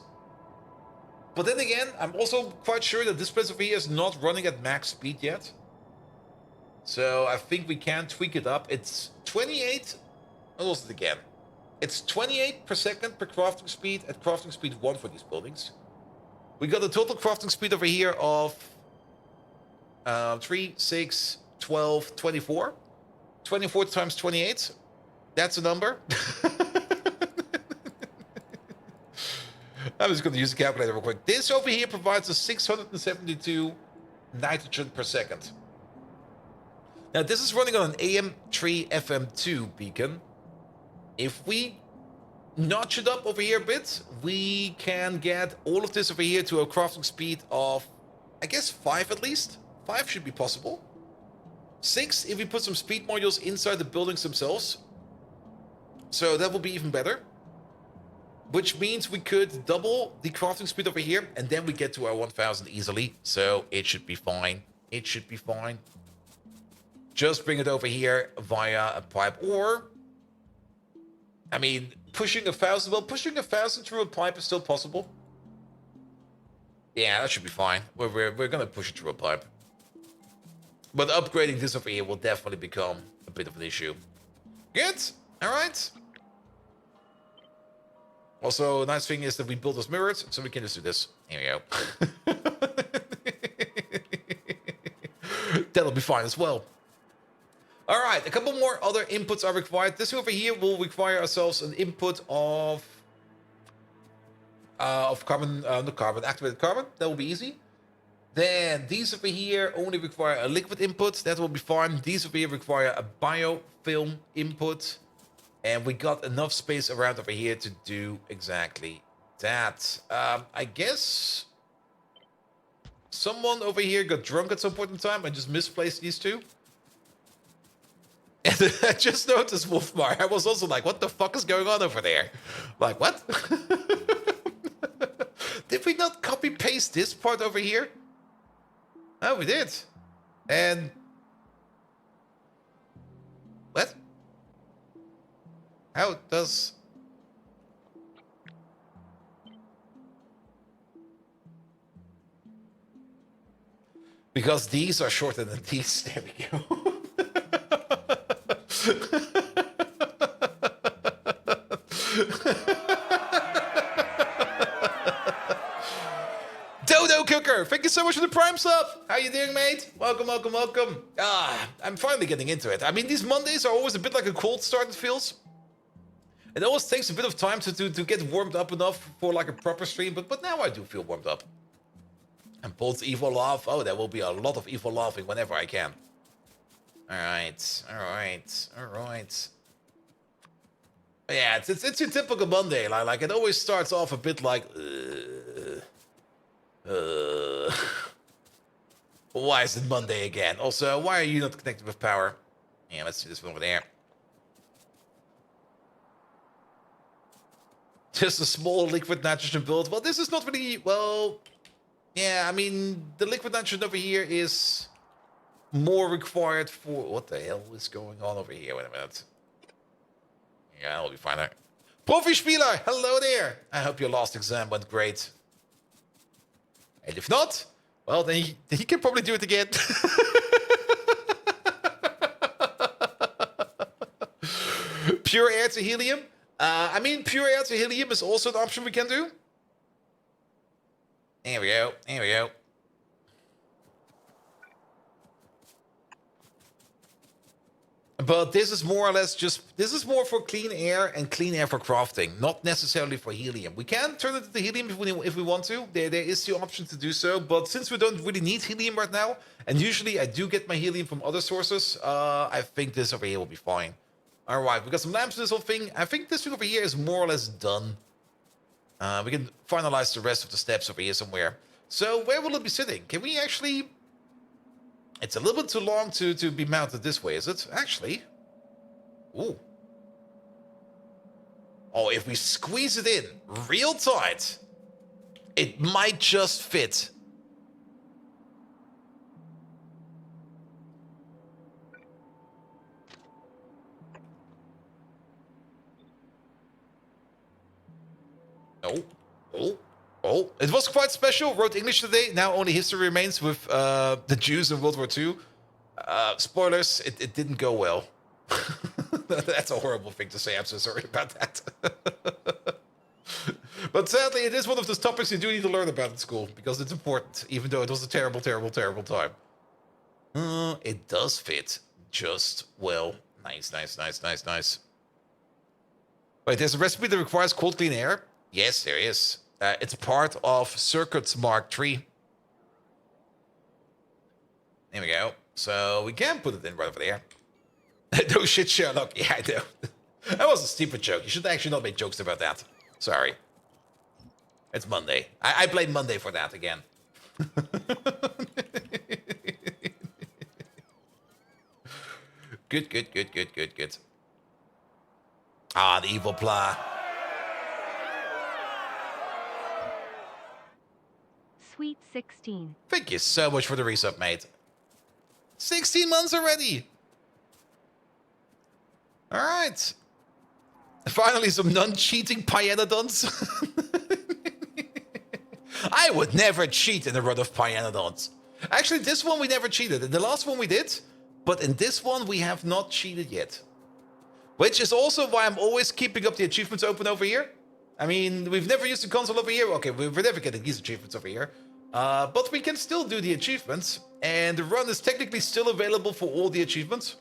But then again, I'm also quite sure that this place over here is not running at max speed yet. So I think we can tweak it up. It's 28. What was it again? It's 28 per second per crafting speed at crafting speed 1 for these buildings. We got a total crafting speed over here of 3, 6, 12, 24. 24 times 28. That's a number. I'm just going to use the calculator real quick. This over here provides us 672 nitrogen per second. Now, this is running on an AM3 FM2 beacon. If we notch it up over here a bit, we can get all of this over here to a crafting speed of, I guess, 5 at least. 5 should be possible. 6 if we put some speed modules inside the buildings themselves. So that will be even better. Which means we could double the crafting speed over here, and then we get to our 1,000 easily. So it should be fine. It should be fine. Just bring it over here via a pipe, or... I mean, pushing 1,000... Well, pushing 1,000 through a pipe is still possible. Yeah, that should be fine. We're gonna push it through a pipe. But upgrading this over here will definitely become a bit of an issue. Good. All right. Also, a nice thing is that we built this mirrored, so we can just do this. Here we go. That'll be fine as well. All right, a couple more other inputs are required. This over here will require ourselves an input of carbon, not carbon, activated carbon. That will be easy. Then these over here only require a liquid input. That will be fine. These over here require a biofilm input. And we got enough space around over here to do exactly that. I guess someone over here got drunk at some point in time and just misplaced these two. And I just noticed Wolfmar. I was also like, what the fuck is going on over there? Like, what? Did we not copy paste this part over here? Oh, we did. And... what? How does... because these are shorter than these. There we go. Dodo Cooker, thank you so much for the Prime sub. How you doing, mate? Welcome, welcome, welcome. I'm finally getting into it. I mean, these Mondays are always a bit like a cold start, it feels. It always takes a bit of time to get warmed up enough for like a proper stream, but now I do feel warmed up. And Bolt's evil laugh. Oh, there will be a lot of evil laughing whenever I can. Alright, alright, alright. Yeah, it's your typical Monday. Like it always starts off a bit like... why is it Monday again? Also, why are you not connected with power? Yeah, let's do this one over there. Just a small liquid nitrogen build. Well, this is not really... well... yeah, I mean, the liquid nitrogen over here is more required for... what the hell is going on over here? Wait a minute. Yeah, I'll be fine there. Profi Spieler, hello there. I hope your last exam went great. And if not, well, then he can probably do it again. Pure air to helium. I mean, pure air to helium is also an option we can do. There we go. There we go. But this is more or less just... this is more for clean air and clean air for crafting, not necessarily for helium. We can turn it into helium if we want to. There is the option to do so. But since we don't really need helium right now, and usually I do get my helium from other sources, I think this over here will be fine. All right, we got some lamps in this whole thing. I think this thing over here is more or less done. We can finalize the rest of the steps over here somewhere. So where will it be sitting? Can we actually... It's a little bit too long to be mounted this way, is it? Actually. Ooh. Oh, if we squeeze it in real tight, it might just fit. Oh, oh, oh. It was quite special. Wrote English today. Now only history remains with the Jews in World War II. Spoilers, it didn't go well. That's a horrible thing to say. I'm so sorry about that. But sadly, it is one of those topics you do need to learn about in school, because it's important, even though it was a terrible, terrible, terrible time. It does fit just well. Nice, nice, nice, nice, nice. Wait, there's a recipe that requires cold, clean air? Yes, there is. It's part of Circuits Mark III. There we go. So we can put it in right over there. No shit, Sherlock. Yeah, I know. That was a stupid joke. You should actually not make jokes about that. Sorry. It's Monday. I blame Monday for that again. Good, good, good, good, good, good. Ah, the evil Pla. Sweet 16. Thank you so much for the resub, mate. 16 months already. All right. Finally, some non-cheating Pyanodons. I would never cheat in a run of Pyanodons. Actually, this one we never cheated. In the last one we did, but in this one we have not cheated yet. Which is also why I'm always keeping up the achievements open over here. I mean, we've never used the console over here. Okay, we're never getting these achievements over here. But we can still do the achievements. And the run is technically still available for all the achievements.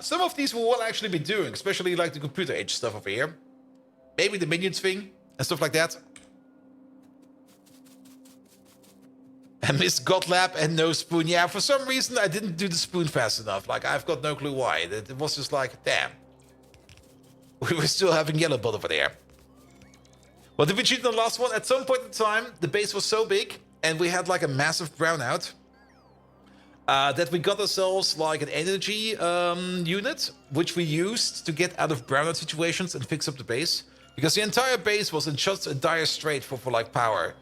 Some of these we will actually be doing, especially like the computer age stuff over here. Maybe the minions thing and stuff like that. And Miss Godlab and no spoon. Yeah, for some reason I didn't do the spoon fast enough. Like, I've got no clue why. It was just like, damn. We were still having yellow butt over there. Well, did we cheat in the last one? At some point in time, the base was so big and we had like a massive brownout. That we got ourselves like an energy unit, which we used to get out of brownout situations and fix up the base. Because the entire base was in such a dire strait for like power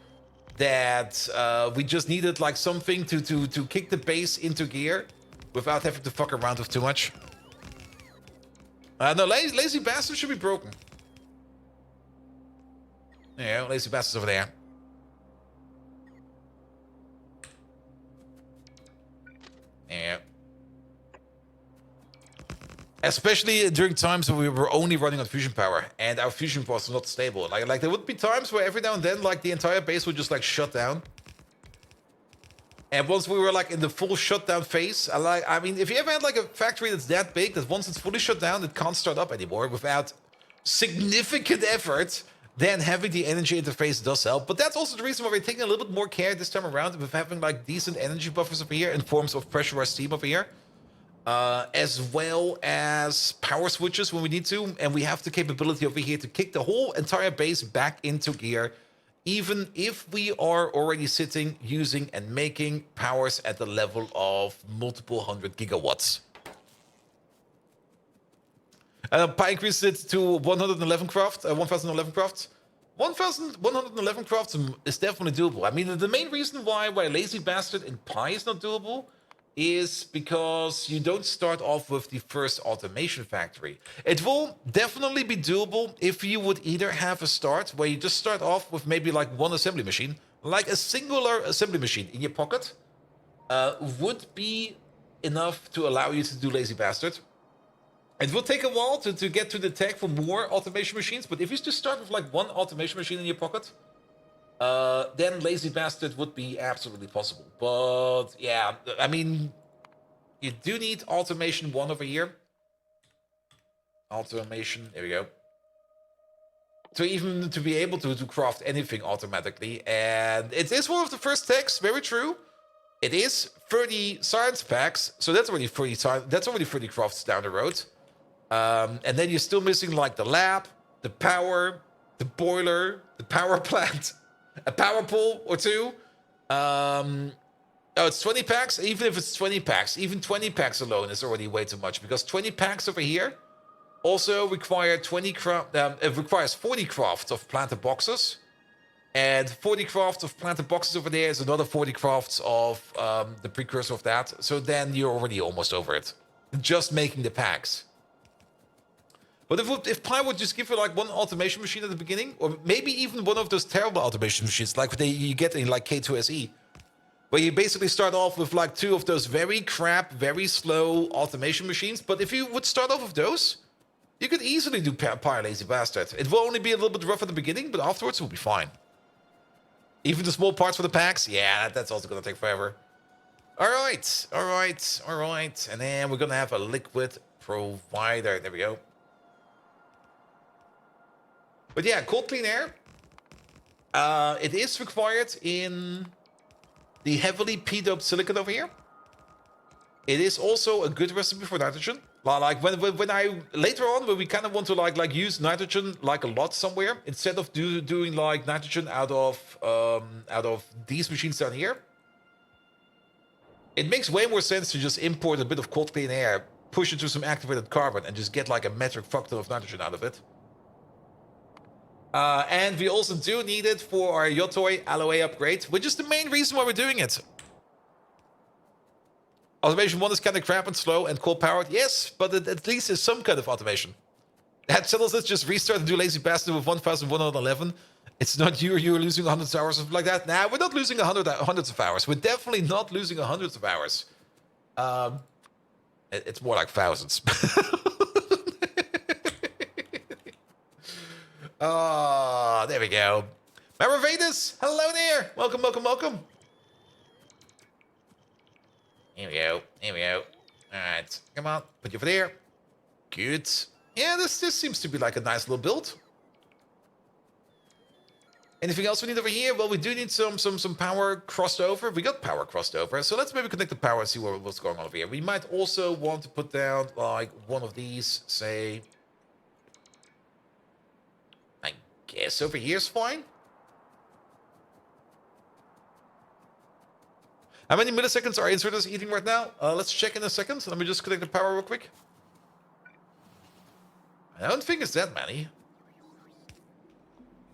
that we just needed like something to kick the base into gear without having to fuck around with too much. No, lazy bastard should be broken. Yeah, lazy bastard's over there. Yeah. Especially during times when we were only running on fusion power and our fusion was not stable. Like there would be times where every now and then like the entire base would just like shut down. And once we were like in the full shutdown phase, I mean, if you ever had like a factory that's that big that once it's fully shut down, it can't start up anymore without significant effort, then having the energy interface does help. But that's also the reason why we're taking a little bit more care this time around with having like decent energy buffers over here in forms of pressurized steam over here. As well as power switches when we need to. And we have the capability over here to kick the whole entire base back into gear, even if we are already sitting, using, and making powers at the level of multiple hundred gigawatts. Pi increased it to 111 craft, 1011 crafts. 1111 crafts is definitely doable. I mean, the main reason why Lazy Bastard in Pi is not doable is because you don't start off with the first automation factory. It will definitely be doable if you would either have a start where you just start off with maybe like one assembly machine, like a singular assembly machine in your pocket, would be enough to allow you to do Lazy Bastard. It will take a while to get to the tech for more automation machines, but if you just start with like one automation machine in your pocket, then Lazy Bastard would be absolutely possible. But yeah, I mean, you do need automation 1 over here. Automation, there we go. To be able to craft anything automatically. And it is one of the first techs, very true. It is 30 science packs, so that's already 30 crafts down the road. And then you're still missing like the lab, the power, the boiler, the power plant, a power pole or 2. Oh, it's 20 packs? Even if it's 20 packs, even 20 packs alone is already way too much, because 20 packs over here also require it requires 40 crafts of planted boxes, and 40 crafts of planted boxes over there is another 40 crafts of the precursor of that. So then you're already almost over it, just making the packs. But if Pi would just give you like one automation machine at the beginning, or maybe even one of those terrible automation machines like you get in like K2SE, where you basically start off with like 2 of those very crap, very slow automation machines. But if you would start off with those, you could easily do Pi Lazy Bastard. It will only be a little bit rough at the beginning, but afterwards it will be fine. Even the small parts for the packs, yeah, that's also gonna take forever. All right. And then we're gonna have a liquid provider. There we go. But yeah, cold clean air. It is required in the heavily p-doped silicon over here. It is also a good recipe for nitrogen. Like when I later on, when we kind of want to like use nitrogen like a lot somewhere, instead of doing like nitrogen out of these machines down here, it makes way more sense to just import a bit of cold clean air, push it through some activated carbon, and just get like a metric fuck ton of nitrogen out of it. And we also do need it for our Yotoi Alloy upgrade, which is the main reason why we're doing it. Automation 1 is kind of crap and slow and coal powered, yes, but it at least is some kind of automation. That settles it, just restart and do Lazy Bastard with 1111. It's not you're losing hundreds of hours or something like that. Nah, we're not losing hundreds of hours. We're definitely not losing hundreds of hours. It's more like thousands. Oh, there we go. Maravatus, hello there. Welcome. Here we go. All right, come on, put you over there. Good. Yeah, this seems to be like a nice little build. Anything else we need over here? Well, we do need some power crossed over. We got power crossed over, so let's maybe connect the power and see what's going on over here. We might also want to put down like one of these, say. I guess over here is fine. How many milliseconds are inserters eating right now? Let's check in a second. Let me just connect the power real quick. I don't think it's that many.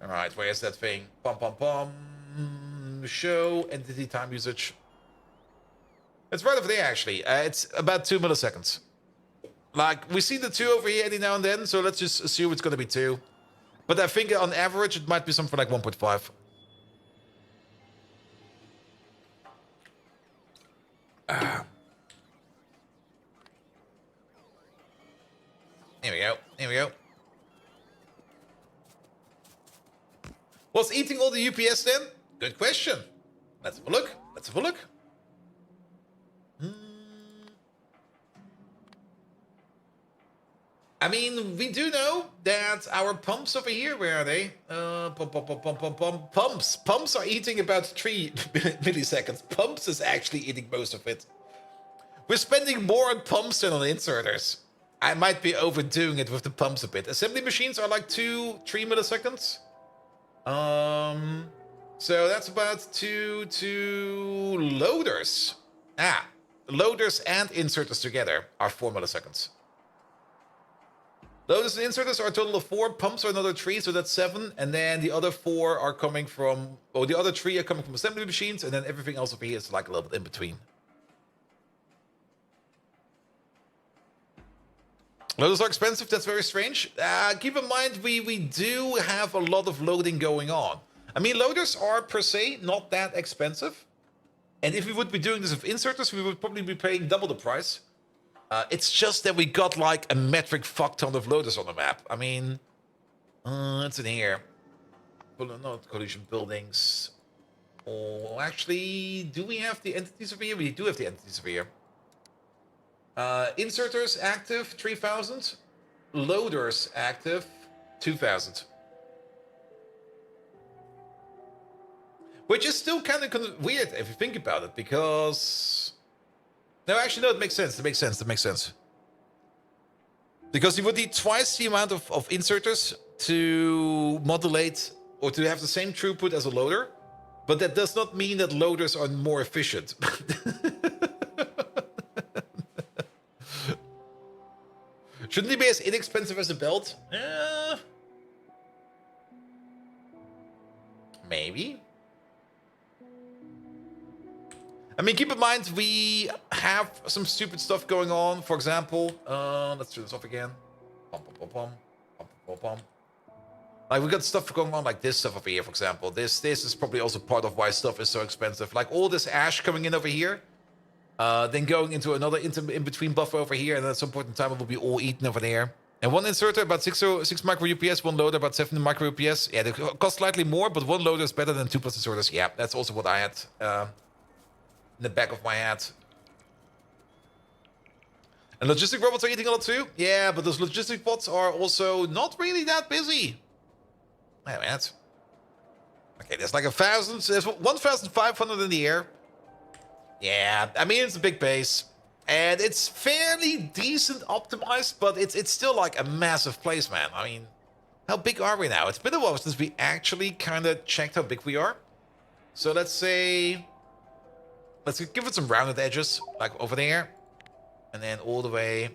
All right, where's that thing? Show entity time usage. It's right over there, actually. It's about 2 milliseconds. Like, we see the 2 over here any now and then, so let's just assume it's going to be 2. But I think on average, it might be something like 1.5. Here we go. What's eating all the UPS then? Good question. Let's have a look. I mean, we do know that our pumps over here, where are they? Pumps. Pumps are eating about 3 milliseconds. Pumps is actually eating most of it. We're spending more on pumps than on inserters. I might be overdoing it with the pumps a bit. Assembly machines are like 2-3 milliseconds. So that's about 2 loaders. Loaders and inserters together are 4 milliseconds. Loaders and inserters are a total of 4. Pumps are another 3, so that's 7. And then the other 4 are coming from, the other 3 are coming from assembly machines, and then everything else over here is like a little bit in between. Loaders are expensive, that's very strange. Keep in mind, we do have a lot of loading going on. I mean, loaders are per se not that expensive. And if we would be doing this with inserters, we would probably be paying double the price. It's just that we got like a metric fuck ton of loaders on the map. I mean, it's in here. Not collision buildings. Oh, actually, do we have the entities over here? We do have the entities over here. Inserters active 3,000. Loaders active 2,000. Which is still kind of weird if you think about it, because... No, actually, no, it makes sense. It makes sense. Because you would need twice the amount of inserters to modulate or to have the same throughput as a loader. But that does not mean that loaders are more efficient. Shouldn't they be as inexpensive as a belt? Maybe. I mean, keep in mind, we have some stupid stuff going on. For example, let's turn this off again. Pom, pom, pom, pom. Pom, pom, pom, pom. Like, we got stuff going on like this stuff over here, for example. This is probably also part of why stuff is so expensive. Like, all this ash coming in over here. Then going into another in-between buffer over here. And at some point in time, it will be all eaten over there. And one inserter, about 6 micro UPS. One loader, about 7 micro UPS. Yeah, they cost slightly more, but one loader is better than 2+ inserters. Yeah, that's also what I had in the back of my head. And logistic robots are eating a lot too? Yeah, but those logistic bots are also not really that busy. Wait a minute. Okay, there's like 1,000. There's 1,500 in the air. Yeah, I mean, it's a big base. And it's fairly decent optimized, but it's still like a massive place, man. I mean, how big are we now? It's been a while since we actually kind of checked how big we are. So let's say... Let's give it some rounded edges, like over there. And then all the way,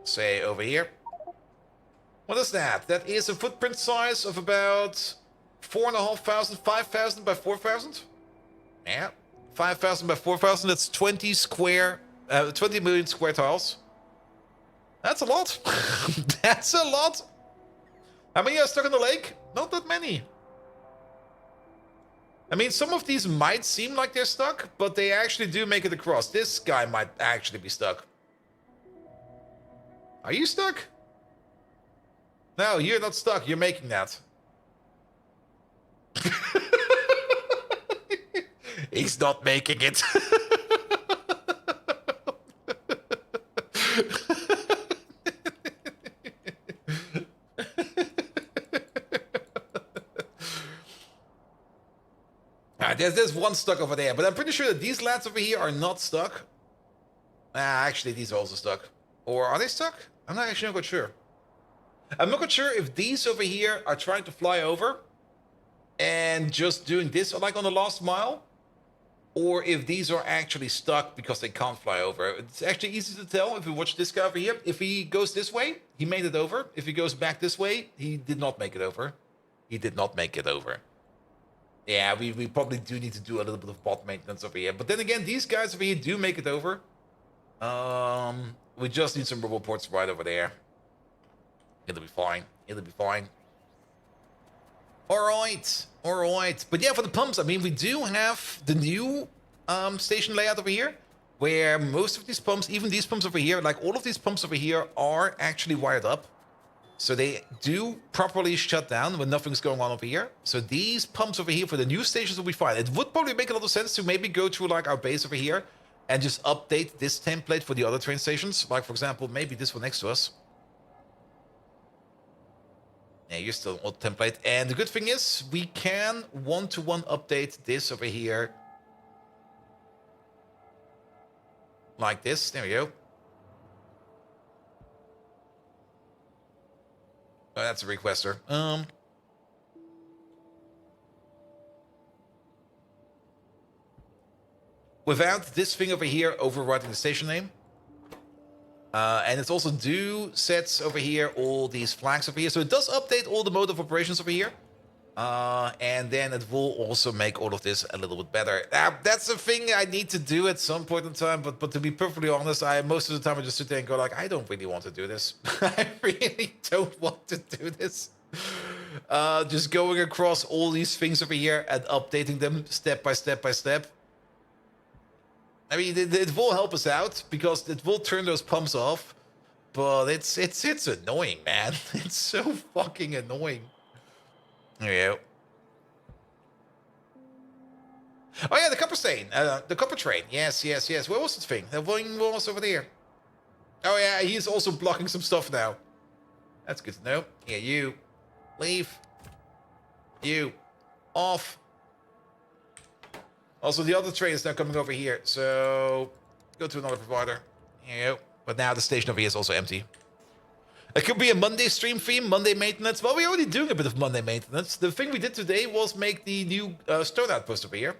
say, over here. What is that? That is a footprint size of about 4,500, 5,000 by 4,000. Yeah, 5,000 by 4,000. That's 20 million square tiles. That's a lot. That's a lot. How many are stuck in the lake? Not that many. I mean, some of these might seem like they're stuck, but they actually do make it across. This guy might actually be stuck. Are you stuck? No, you're not stuck. You're making that. He's not making it. There's one stuck over there, but I'm pretty sure that these lads over here are not stuck. Actually, these are also stuck. Or are they stuck? I'm not actually not quite sure. I'm not quite sure if these over here are trying to fly over and just doing this like on the last mile, or if these are actually stuck because they can't fly over. It's actually easy to tell if we watch this guy over here. If he goes this way, he made it over. If he goes back this way, he did not make it over. He did not make it over. Yeah, we probably do need to do a little bit of bot maintenance over here. But then again, these guys over here do make it over. We just need some robot ports right over there. It'll be fine. It'll be fine. All right. But yeah, for the pumps, I mean, we do have the new station layout over here, where most of these pumps, even these pumps over here, like all of these pumps over here are actually wired up. So they do properly shut down when nothing's going on over here. So these pumps over here for the new stations will be fine. It would probably make a lot of sense to maybe go to like our base over here and just update this template for the other train stations. Like, for example, maybe this one next to us. Yeah, you're still an old template. And the good thing is we can one-to-one update this over here. Like this. There we go. Oh, that's a requester. Without this thing over here overriding the station name. And it's also do sets over here all these flags over here. So it does update all the mode of operations over here. And then it will also make all of this a little bit better. That's a thing I need to do at some point in time. But to be perfectly honest, most of the time I just sit there and go like, I don't really want to do this. I really don't want to do this. Just going across all these things over here and updating them step by step by step. I mean, it will help us out because it will turn those pumps off. But it's annoying, man. It's so fucking annoying. There we go. Oh yeah, the copper stain. The copper train. Yes. Where was the thing? The one was over there. Oh yeah, he's also blocking some stuff now. That's good to know. Yeah, you. Leave. You. Off. Also, the other train is now coming over here. So, go to another provider. Here you go. But now the station over here is also empty. It could be a Monday stream theme, Monday maintenance. Well, we're already doing a bit of Monday maintenance. The thing we did today was make the new stone outpost over here.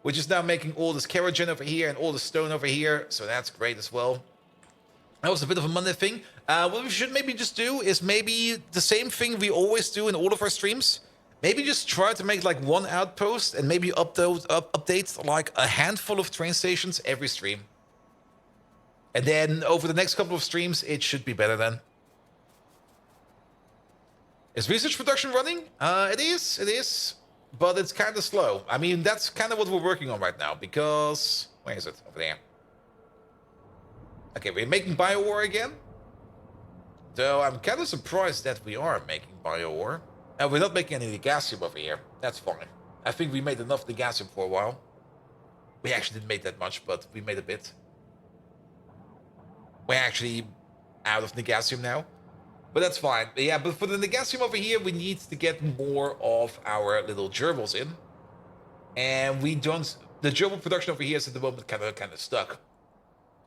Which is now making all this keratin over here and all the stone over here. So that's great as well. That was a bit of a Monday thing. What we should maybe just do is maybe the same thing we always do in all of our streams. Maybe just try to make like one outpost and maybe update like a handful of train stations every stream. And then over the next couple of streams, it should be better then. Is research production running? It is. But it's kind of slow. I mean, that's kind of what we're working on right now because... Where is it? Over there. Okay, we're making bio-ore again. Though I'm kind of surprised that we are making bio-ore. And we're not making any Negasium over here. That's fine. I think we made enough Negasium for a while. We actually didn't make that much, but we made a bit. We're actually out of Negasium now. But that's fine. But yeah, but for the Negasium over here, we need to get more of our little gerbils in. And we don't... The gerbil production over here is at the moment kind of stuck.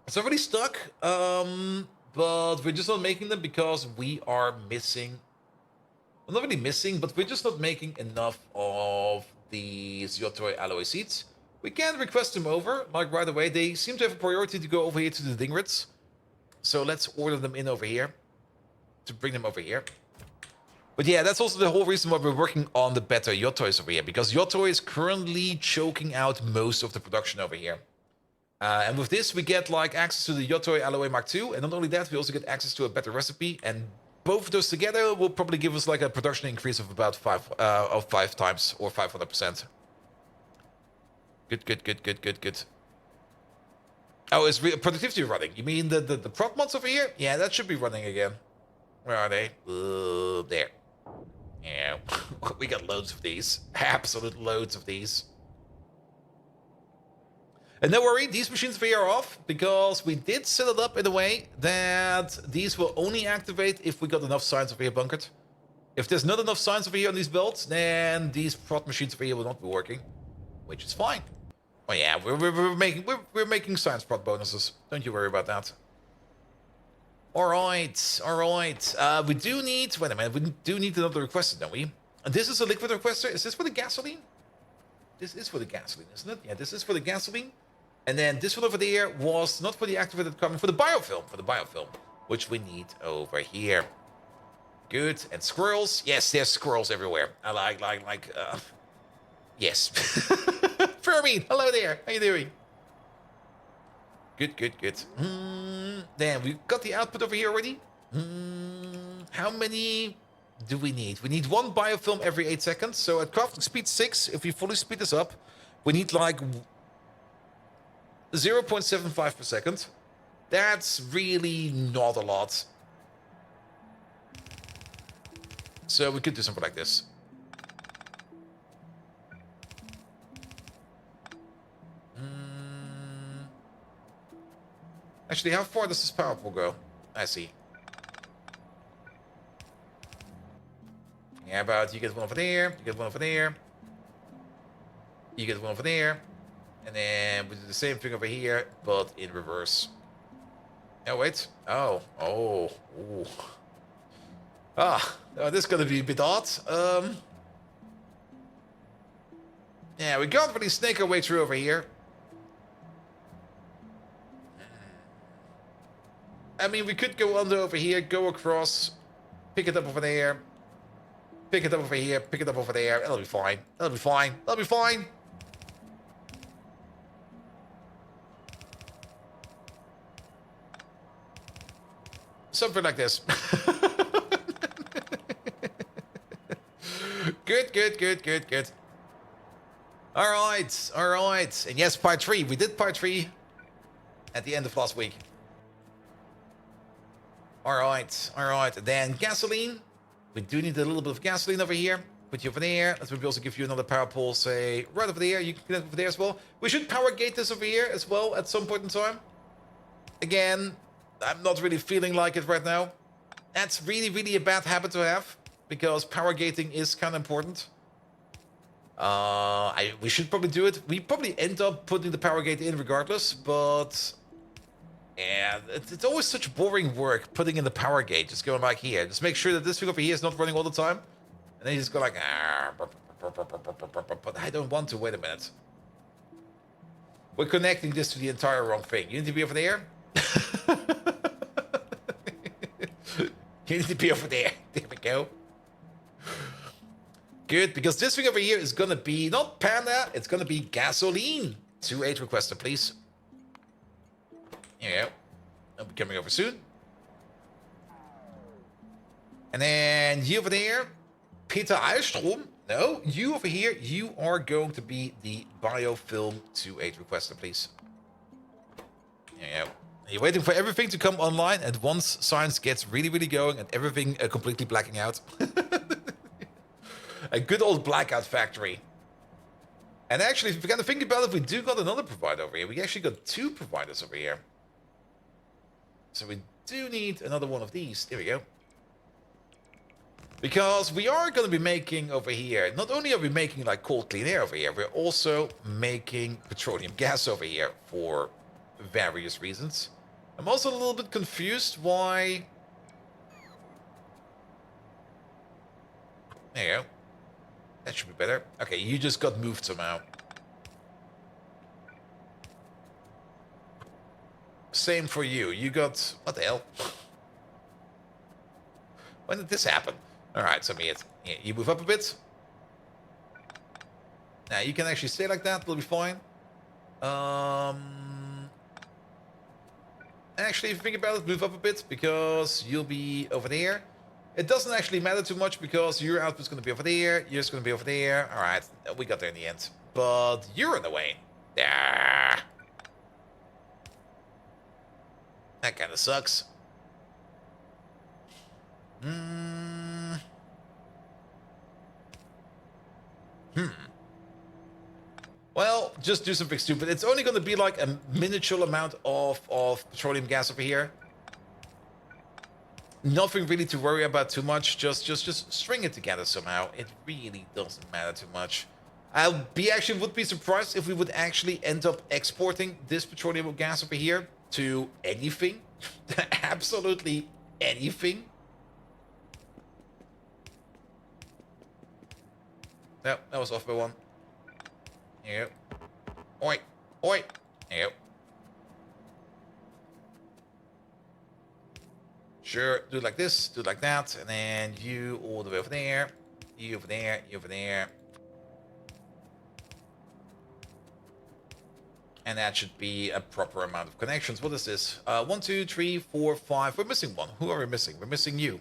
It's already stuck, but we're just not making them because we are missing... Well, not really missing, but we're just not making enough of these Yotoi alloy seeds. We can request them over, like right away. They seem to have a priority to go over here to the Dingrits. So let's order them in over here. To bring them over here. But yeah, that's also the whole reason why we're working on the better Yotois over here. Because Yotoi is currently choking out most of the production over here. And with this, we get like access to the Yotoi Alloy Mark II. And not only that, we also get access to a better recipe. And both of those together will probably give us like a production increase of about 5 times or 500%. Good. Oh, is productivity running? You mean the prop mods over here? Yeah, that should be running again. Where are they? There. Yeah, we got loads of these. Absolute loads of these. And don't worry, these machines over here are off, because we did set it up in a way that these will only activate if we got enough signs over here bunkered. If there's not enough signs over here on these belts, then these prot machines over here will not be working, which is fine. Oh yeah, we're making science prot bonuses. Don't you worry about that. All right. We do need... Wait a minute. We do need another requester, don't we? And this is a liquid requester. Is this for the gasoline? This is for the gasoline, isn't it? Yeah, this is for the gasoline. And then this one over there was not for the activated carbon, for the biofilm. For the biofilm, which we need over here. Good. And squirrels. Yes, there's squirrels everywhere. I like... Yes. Fermi, hello there. How you doing? Good. Then we've got the output over here already. How many do we need? We need 1 biofilm every 8 seconds. So at crafting speed 6, if we fully speed this up, we need like 0.75 per second. That's really not a lot. So we could do something like this. Actually, how far does this power pole go? I see. Yeah, about you get one over there, you get one over there, you get one over there, and then we do the same thing over here, but in reverse. Oh, wait. Oh. Ah, oh, this is gonna be a bit odd. Yeah, we can't really snake our way through over here. I mean, we could go under over here, go across, pick it up over there, pick it up over here, pick it up over there. That'll be fine. That'll be fine. Something like this. Good. All right. And yes, Py3. We did Py3 at the end of last week. All right. Then gasoline. We do need a little bit of gasoline over here. Put you over there. Let's maybe also give you another power pole, say, right over there. You can connect over there as well. We should power gate this over here as well at some point in time. Again, I'm not really feeling like it right now. That's really a bad habit to have, because power gating is kind of important. We should probably do it. We probably end up putting the power gate in regardless, but And it's always such boring work putting in the power gauge. Just going like here. Just make sure that this thing over here is not running all the time. And then you just go like, but I don't want to. Wait a minute. We're connecting this to the entire wrong thing. You need to be over there. You need to be over there. There we go. Good, because this thing over here is going to be not Panda, it's going to be gasoline. 2-8 requester, please. Here you go. I'll be coming over soon. And then you over there, Peter Eilstrom. No, you over here, you are going to be the biofilm 2-8 requester, please. Here you go. You're waiting for everything to come online, and once science gets really, really going and everything completely blacking out. A good old blackout factory. And actually, if you kind of think about it, we do got another provider over here. We actually got 2 providers over here. So we do need another one of these. There we go. Because we are going to be making over here, not only are we making like cold clean air over here, we're also making petroleum gas over here for various reasons. I'm also a little bit confused why... There you go. That should be better. Okay, you just got moved somehow. Same for you. You got... What the hell? When did this happen? Alright, so you move up a bit. Now, you can actually stay like that. It'll be fine. Actually, if you think about it, move up a bit, because you'll be over there. It doesn't actually matter too much, because your output's going to be over there, yours going to be over there. Alright, we got there in the end. But you're in the way. Ah. That kind of sucks. Well, just do something stupid. It's only going to be like a miniature amount of petroleum gas over here. Nothing really to worry about too much. Just string it together somehow. It really doesn't matter too much. Actually would be surprised if we would actually end up exporting this petroleum gas over here to anything. Absolutely anything. No, that was off by 1. Here you go. Oi! Oi! There you go. Sure, do it like this, do it like that, and then you all the way over there, you over there, you over there. And that should be a proper amount of connections. What is this? 1, 2, 3, 4, 5. We're missing one. Who are we missing? We're missing you.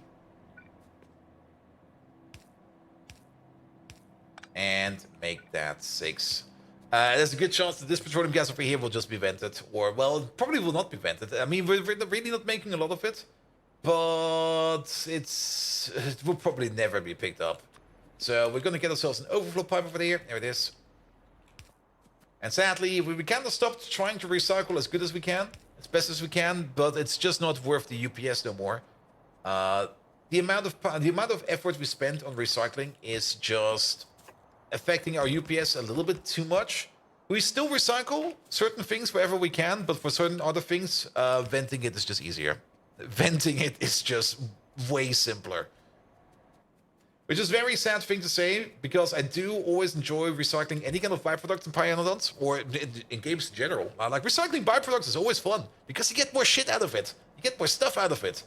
And make that 6. There's a good chance that this petroleum gas over here will just be vented. Or, well, it probably will not be vented. I mean, we're really not making a lot of it. But it will probably never be picked up. So we're going to get ourselves an overflow pipe over there. There it is. And sadly, we kind of stopped trying to recycle as good as we can. As best as we can. But it's just not worth the UPS no more. The amount of effort we spend on recycling is just affecting our UPS a little bit too much. We still recycle certain things wherever we can. But for certain other things, venting it is just easier. Venting it is just way simpler. Which is a very sad thing to say, because I do always enjoy recycling any kind of byproduct in Pyanodons, or in games in general. Like, recycling byproducts is always fun, because you get more shit out of it. You get more stuff out of it.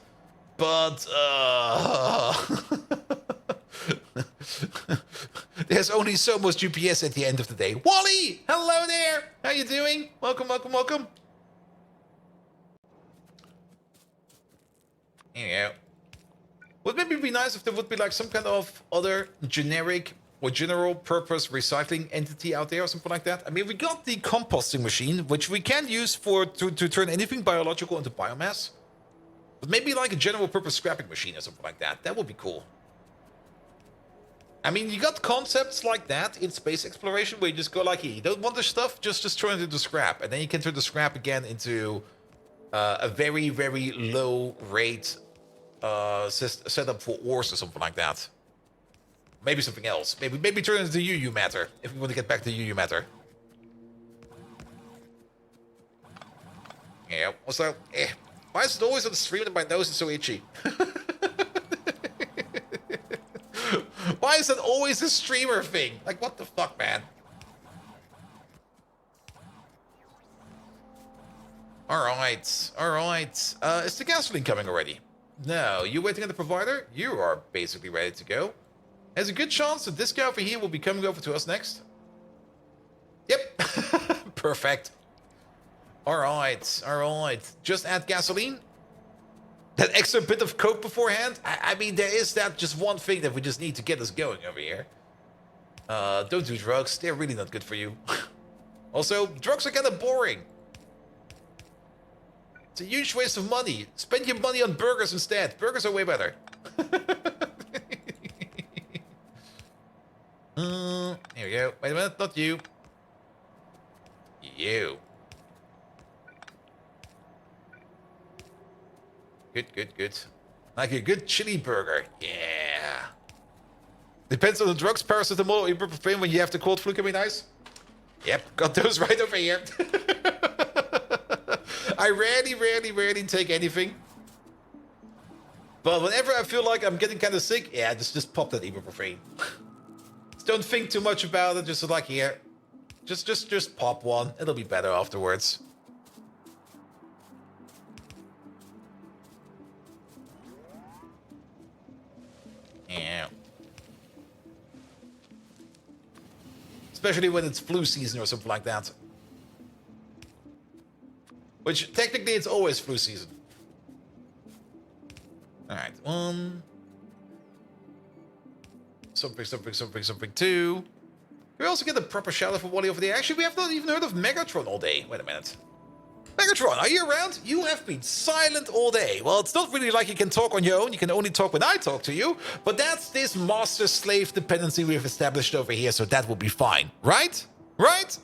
But, there's only so much UPS at the end of the day. Wally! Hello there! How you doing? Welcome, welcome, welcome. Here you go. Would maybe be nice if there would be like some kind of other generic or general purpose recycling entity out there or something like that. I mean, we got the composting machine, which we can use to turn anything biological into biomass. But maybe like a general purpose scrapping machine or something like that. That would be cool. I mean, you got concepts like that in space exploration where you just go like, hey, you don't want the stuff, just turn it into scrap. And then you can turn the scrap again into a very, very low rate setup for ores or something like that. Maybe something else. Maybe turn it into UU matter, if we want to get back to UU matter. Yeah, also, why is it always on the stream and my nose is so itchy? Why is that always a streamer thing? Like, what the fuck, man? Alright, alright. Is the gasoline coming already? No, you waiting at the provider? You are basically ready to go. There's a good chance that this guy over here will be coming over to us next. Yep. Perfect. Alright, alright. Just add gasoline. That extra bit of coke beforehand? I mean, there is that just one thing that we just need to get us going over here. Don't do drugs. They're really not good for you. Also, drugs are kind of boring. It's a huge waste of money. Spend your money on burgers instead. Burgers are way better. Here we go. Wait a minute, not you. You. Good, good, good. Like a good chili burger. Yeah. Depends on the drugs, paracetamol, or ibuprofen when you have the cold flu can be nice. Yep, got those right over here. I rarely take anything. But whenever I feel like I'm getting kind of sick, yeah, just pop that ibuprofen. Just don't think too much about it. Just like here, just pop one. It'll be better afterwards. Yeah. Especially when it's flu season or something like that. Which, technically, it's always flu season. Alright, one. Something, two. Can we also get a proper shout out for Wally over there? Actually, we have not even heard of Megatron all day. Wait a minute. Megatron, are you around? You have been silent all day. Well, it's not really like you can talk on your own. You can only talk when I talk to you. But that's this master-slave dependency we've established over here, so that will be fine. Right? Right?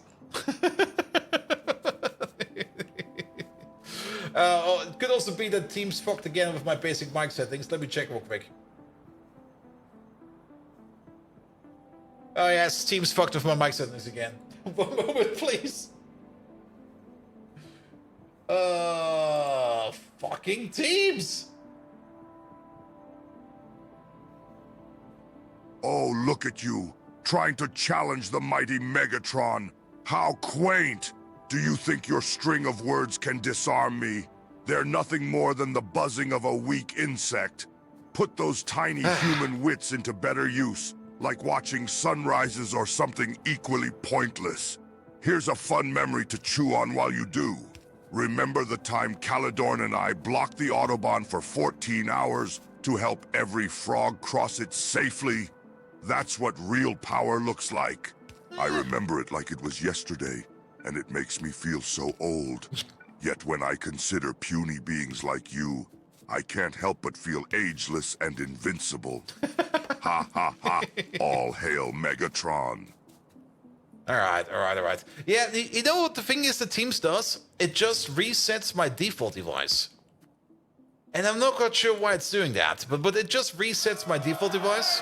It could also be that Teams fucked again with my basic mic settings. Let me check real quick. Oh yes, Teams fucked with my mic settings again. One moment, please. Fucking Teams! Oh, look at you, trying to challenge the mighty Megatron. How quaint! Do you think your string of words can disarm me? They're nothing more than the buzzing of a weak insect. Put those tiny human wits into better use, like watching sunrises or something equally pointless. Here's a fun memory to chew on while you do. Remember the time Caledorn and I blocked the Autobahn for 14 hours to help every frog cross it safely? That's what real power looks like. I remember it like it was yesterday, and it makes me feel so old. Yet when I consider puny beings like you, I can't help but feel ageless and invincible. Ha ha ha, all hail Megatron. Alright. Yeah, you know what the thing is that Teams does? It just resets my default device. And I'm not quite sure why it's doing that, but it just resets my default device.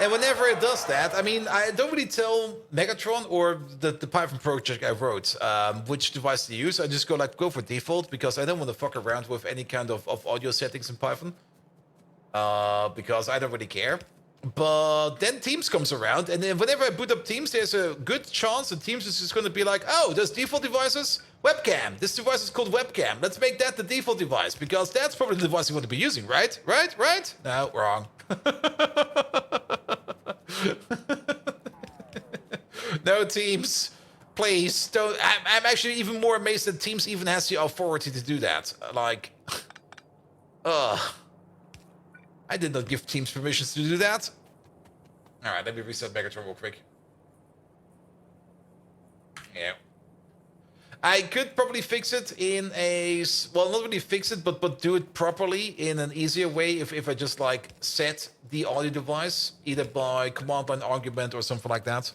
And whenever it does that, I mean, I don't really tell Megatron or the Python project I wrote which device to use. I just go for default because I don't want to fuck around with any kind of audio settings in Python. Because I don't really care. But then Teams comes around, and then whenever I boot up Teams, there's a good chance that Teams is just going to be like, oh, those default devices? Webcam. This device is called webcam. Let's make that the default device, because that's probably the device you want to be using, right? Right? No, wrong. No, Teams. Please, don't. I'm actually even more amazed that Teams even has the authority to do that. Like, I did not give Teams permissions to do that. Alright, let me reset Megatron real quick. Yeah. I could probably fix it in a... Well, not really fix it, but do it properly in an easier way if I just, like, set the audio device, either by command line argument or something like that.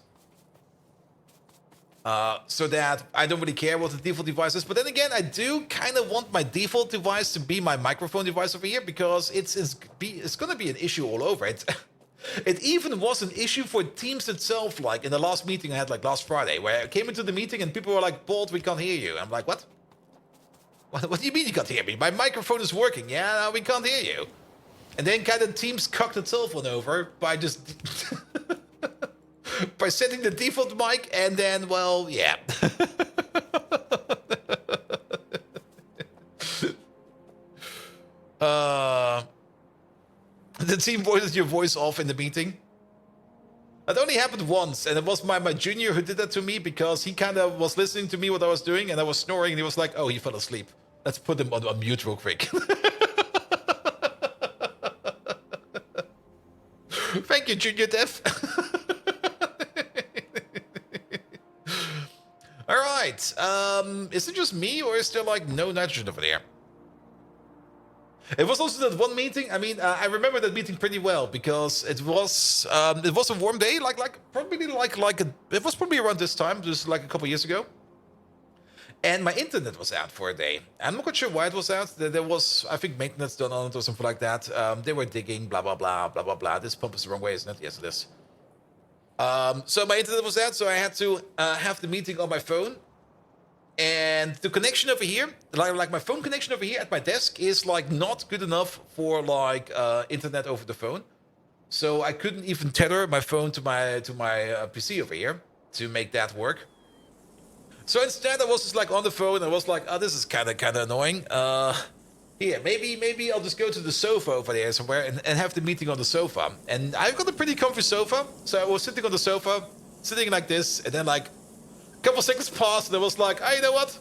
So that I don't really care what the default device is. But then again, I do kind of want my default device to be my microphone device over here, because it's going to be an issue all over it. It even was an issue for Teams itself, like in the last meeting I had like last Friday, where I came into the meeting and people were like, Bolt, we can't hear you. I'm like, what? What do you mean you can't hear me? My microphone is working. Yeah, no, we can't hear you. And then kind of Teams cocked the telephone over by just by setting the default mic, and then, well, yeah. The team voiced your voice off in the meeting. It only happened once, and it was my junior who did that to me because he kind of was listening to me what I was doing, and I was snoring, and he was like, oh, he fell asleep. Let's put him on mute real quick. Thank you, Junior Dev. All right. Is it just me, or is there like no nitrogen over there? It was also that one meeting. I mean, I remember that meeting pretty well because it was a warm day, it was probably around this time, just like a couple years ago. And my internet was out for a day. I'm not quite sure why it was out. There was, I think, maintenance done on it or something like that. They were digging, blah, blah, blah, blah, blah, blah. This pump is the wrong way, isn't it? Yes, it is. So my internet was out, so I had to have the meeting on my phone. And the connection over here, like my phone connection over here at my desk is like not good enough for like internet over the phone. So I couldn't even tether my phone to my PC over here to make that work. So instead, I was just like on the phone. I was like, oh, this is kind of annoying. Here, maybe I'll just go to the sofa over there somewhere and have the meeting on the sofa. And I've got a pretty comfy sofa. So I was sitting on the sofa, sitting like this, and then like a couple seconds passed, and I was like, oh, you know what?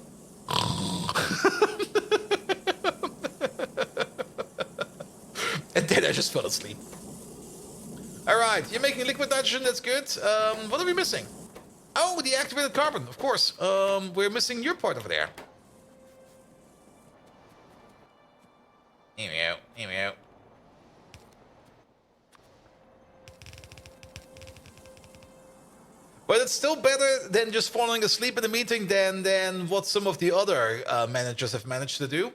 And then I just fell asleep. All right, you're making liquid nitrogen. That's good. What are we missing? Oh, the activated carbon, of course. We're missing your part over there. Here we go. Here we go. But it's still better than just falling asleep in the meeting than what some of the other managers have managed to do.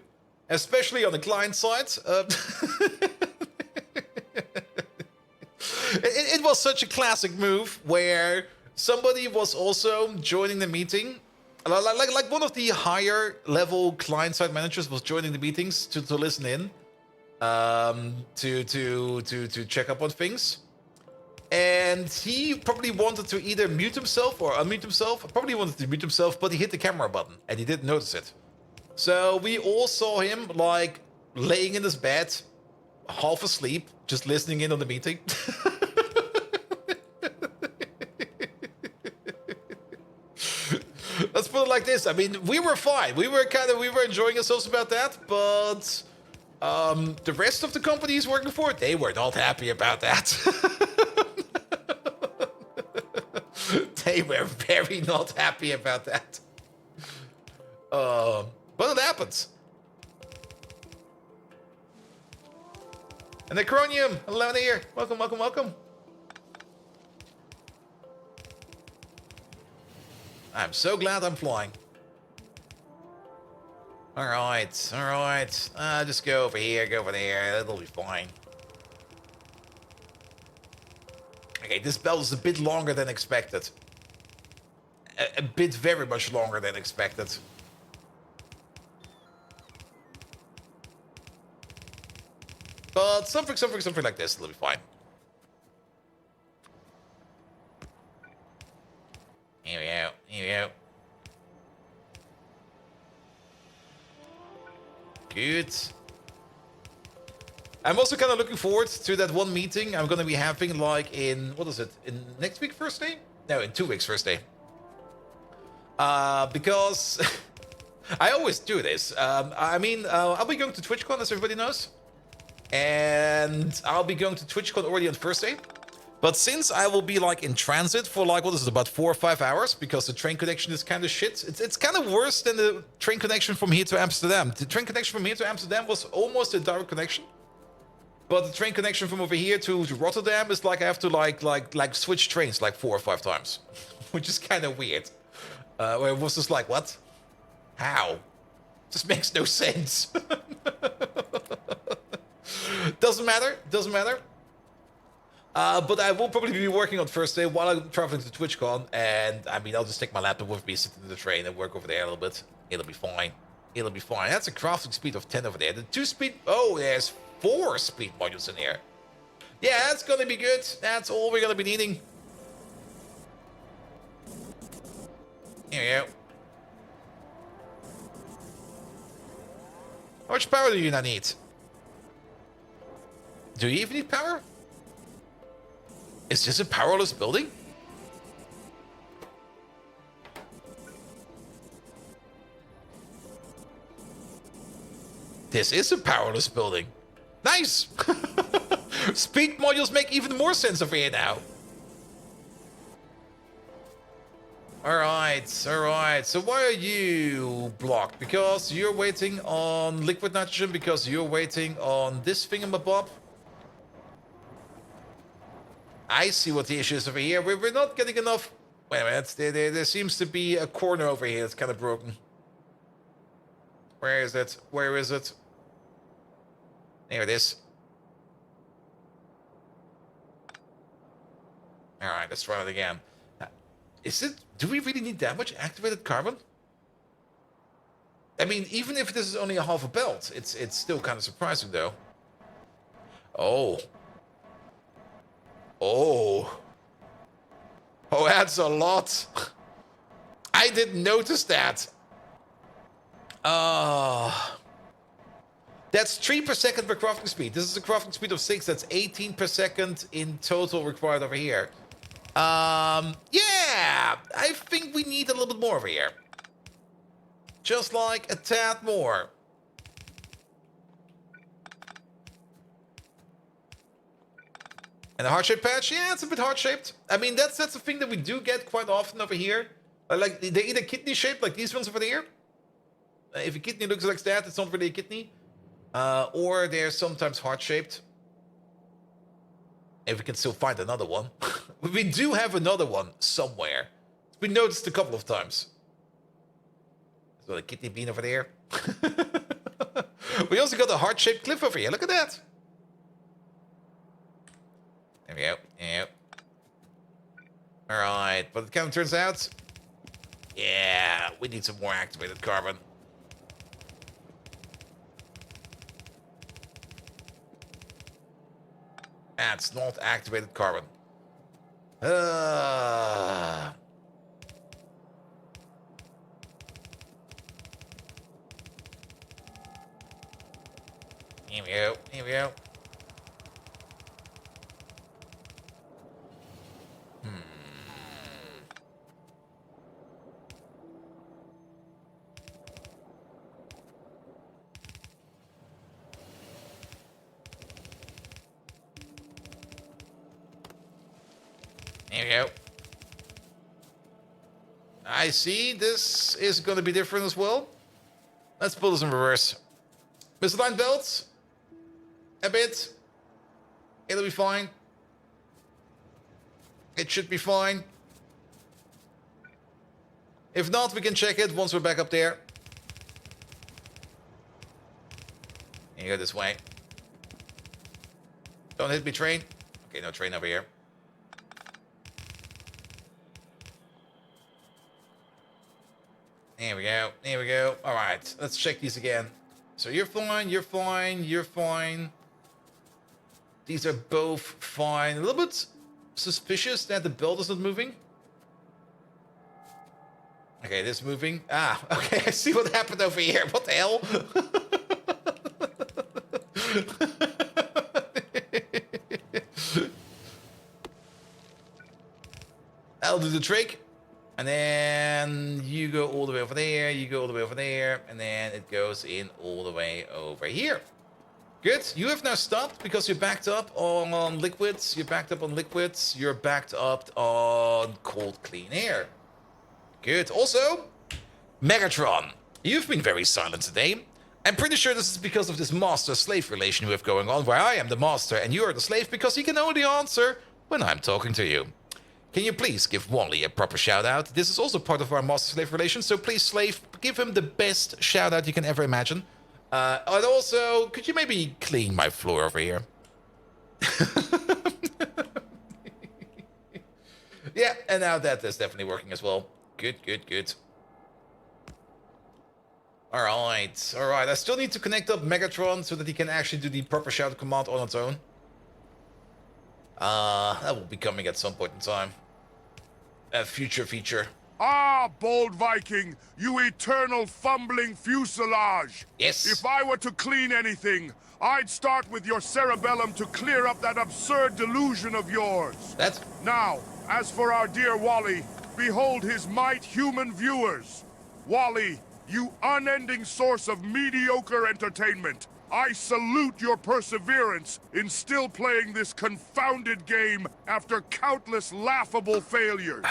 Especially on the client side. It was such a classic move where somebody was also joining the meeting. Like one of the higher level client side managers was joining the meetings to listen in, to check up on things. And he probably wanted to either mute himself or unmute himself. Probably wanted to mute himself, but he hit the camera button and he didn't notice it. So we all saw him like laying in his bed, half asleep, just listening in on the meeting. Let's put it like this. I mean, we were fine. We were enjoying ourselves about that, but the rest of the company he's working for, they were not happy about that. They were very not happy about that. But it happens. And Necronium, hello there. Welcome, welcome, welcome. I'm so glad I'm flying. Alright, alright. Just go over here, go over there. It'll be fine. Okay, this belt is a bit longer than expected. A bit very much longer than expected. But something like this, it'll be fine. Here we go, here we go. Good. I'm also kind of looking forward to that one meeting I'm going to be having, like in, what is it, in next week first day? No, in 2 weeks first day. Because I always do this. I mean, I'll be going to TwitchCon, as everybody knows. And I'll be going to TwitchCon already on first day. But since I will be like in transit for like, what is it, about 4 or 5 hours, because the train connection is kind of shit. It's kind of worse than the train connection from here to Amsterdam. The train connection from here to Amsterdam was almost a direct connection. But the train connection from over here to Rotterdam is like I have to like switch trains like 4 or 5 times, which is kind of weird. Where it was just like, what? How? This makes no sense. Doesn't matter. Doesn't matter. But I will probably be working on first day while I'm traveling to TwitchCon, and I mean I'll just take my laptop with me, sit in the train, and work over there a little bit. It'll be fine. It'll be fine. That's a crafting speed of 10 over there. The 2-speed... Oh, there's 4 speed modules in here. Yeah, that's gonna be good. That's all we're gonna be needing. Here we go. How much power do you now need? Do you even need power? Is this a powerless building? This is a powerless building. Nice! Speed modules make even more sense over here now. Alright, alright. So why are you blocked? Because you're waiting on liquid nitrogen? Because you're waiting on this thingamabob? I see what the issue is over here. We're not getting enough... Wait a minute. There seems to be a corner over here that's kind of broken. Where is it? Where is it? There it is. Alright, let's try it again. Is it... Do we really need that much activated carbon? I mean, even if this is only a half a belt, it's still kind of surprising, though. Oh. Oh. Oh, that's a lot. I didn't notice that. That's 3 per second per crafting speed. This is a crafting speed of 6. That's 18 per second in total required over here. Yeah, I think we need a little bit more over here. Just like a tad more. And a heart-shaped patch? Yeah, it's a bit heart-shaped. I mean, that's a thing that we do get quite often over here. Like, they're either kidney-shaped, like these ones over there. If a kidney looks like that, it's not really a kidney. Or they're sometimes heart-shaped. If we can still find another one. We do have another one somewhere. It's been noticed a couple of times. There's got a kidney bean over there. We also got a heart-shaped cliff over here. Look at that. There we go. Yeah. Alright, but it kind of turns out... Yeah, we need some more activated carbon. That's not activated carbon. Here we go. Here we go. There we go. I see this is going to be different as well. Let's pull this in reverse. Misaligned belts. A bit. It'll be fine. It should be fine. If not, we can check it once we're back up there. Here you go this way. Don't hit me, train. Okay, no train over here. There we go. There we go. All right. Let's check these again. So you're fine. You're fine. You're fine. These are both fine. A little bit suspicious that the belt is not moving. Okay, this is moving. Ah, okay. I see what happened over here. What the hell? That'll do the trick. And then you go all the way over there, you go all the way over there, and then it goes in all the way over here. Good. You have now stopped because you're backed up on liquids, you're backed up on liquids, you're backed up on cold, clean air. Good. Also, Megatron, you've been very silent today. I'm pretty sure this is because of this master-slave relation we have going on, where I am the master and you are the slave because he can only answer when I'm talking to you. Can you please give Wally a proper shout-out? This is also part of our master-slave relation, so please, slave, give him the best shout-out you can ever imagine. And also, could you maybe clean my floor over here? Yeah, and now that is definitely working as well. Good, good, good. Alright, alright. I still need to connect up Megatron so that he can actually do the proper shout command on its own. That will be coming at some point in time. A future feature. Ah, bold Viking, you eternal fumbling fuselage! Yes. If I were to clean anything, I'd start with your cerebellum to clear up that absurd delusion of yours. That's... Now, as for our dear Wally, behold his might, human viewers. Wally, you unending source of mediocre entertainment, I salute your perseverance in still playing this confounded game after countless laughable failures.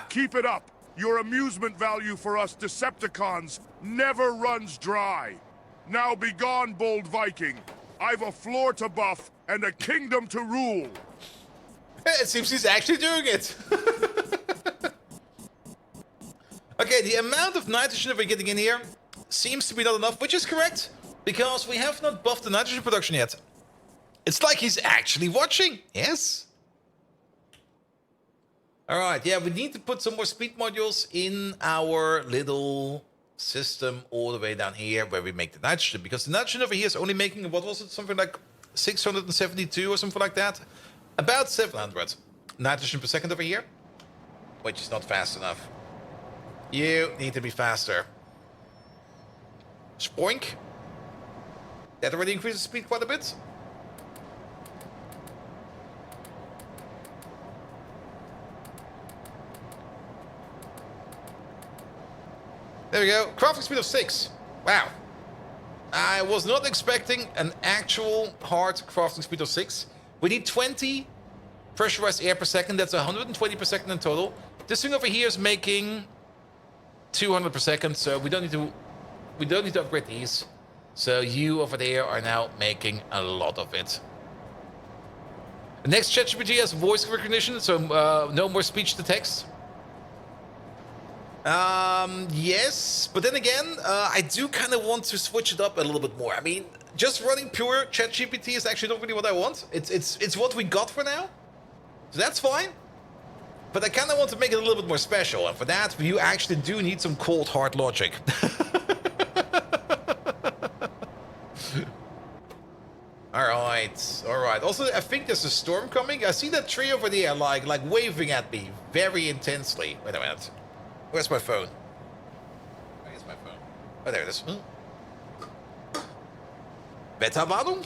Keep it up. Your amusement value for us Decepticons never runs dry. Now be gone, bold Viking. I've a floor to buff and a kingdom to rule. It seems he's actually doing it. Okay, the amount of nitrogen that we're getting in here seems to be not enough, which is correct, because we have not buffed the nitrogen production yet. It's like he's actually watching. Yes. Alright, yeah, we need to put some more speed modules in our little system all the way down here where we make the nitrogen, because the nitrogen over here is only making, what was it, something like 672 or something like that? About 700 nitrogen per second over here, which is not fast enough. You need to be faster. Spoink. That already increases speed quite a bit. There we go. Crafting speed of 6. Wow. I was not expecting an actual hard crafting speed of 6. We need 20 pressurized air per second. That's 120 per second in total. This thing over here is making 200 per second, so we don't need to upgrade these. So you over there are now making a lot of it. The next ChatGPT has voice recognition, so no more speech to text. Yes, but then again, I do kind of want to switch it up a little bit more. I mean, just running pure ChatGPT is actually not really what I want. It's what we got for now, so that's fine. But I kind of want to make it a little bit more special, and for that, you actually do need some cold hard logic. All right. Also, I think there's a storm coming. I see that tree over there, like waving at me very intensely. Wait a minute. Where's my phone? Where's my phone? Oh, there it is. Wetterwarnung?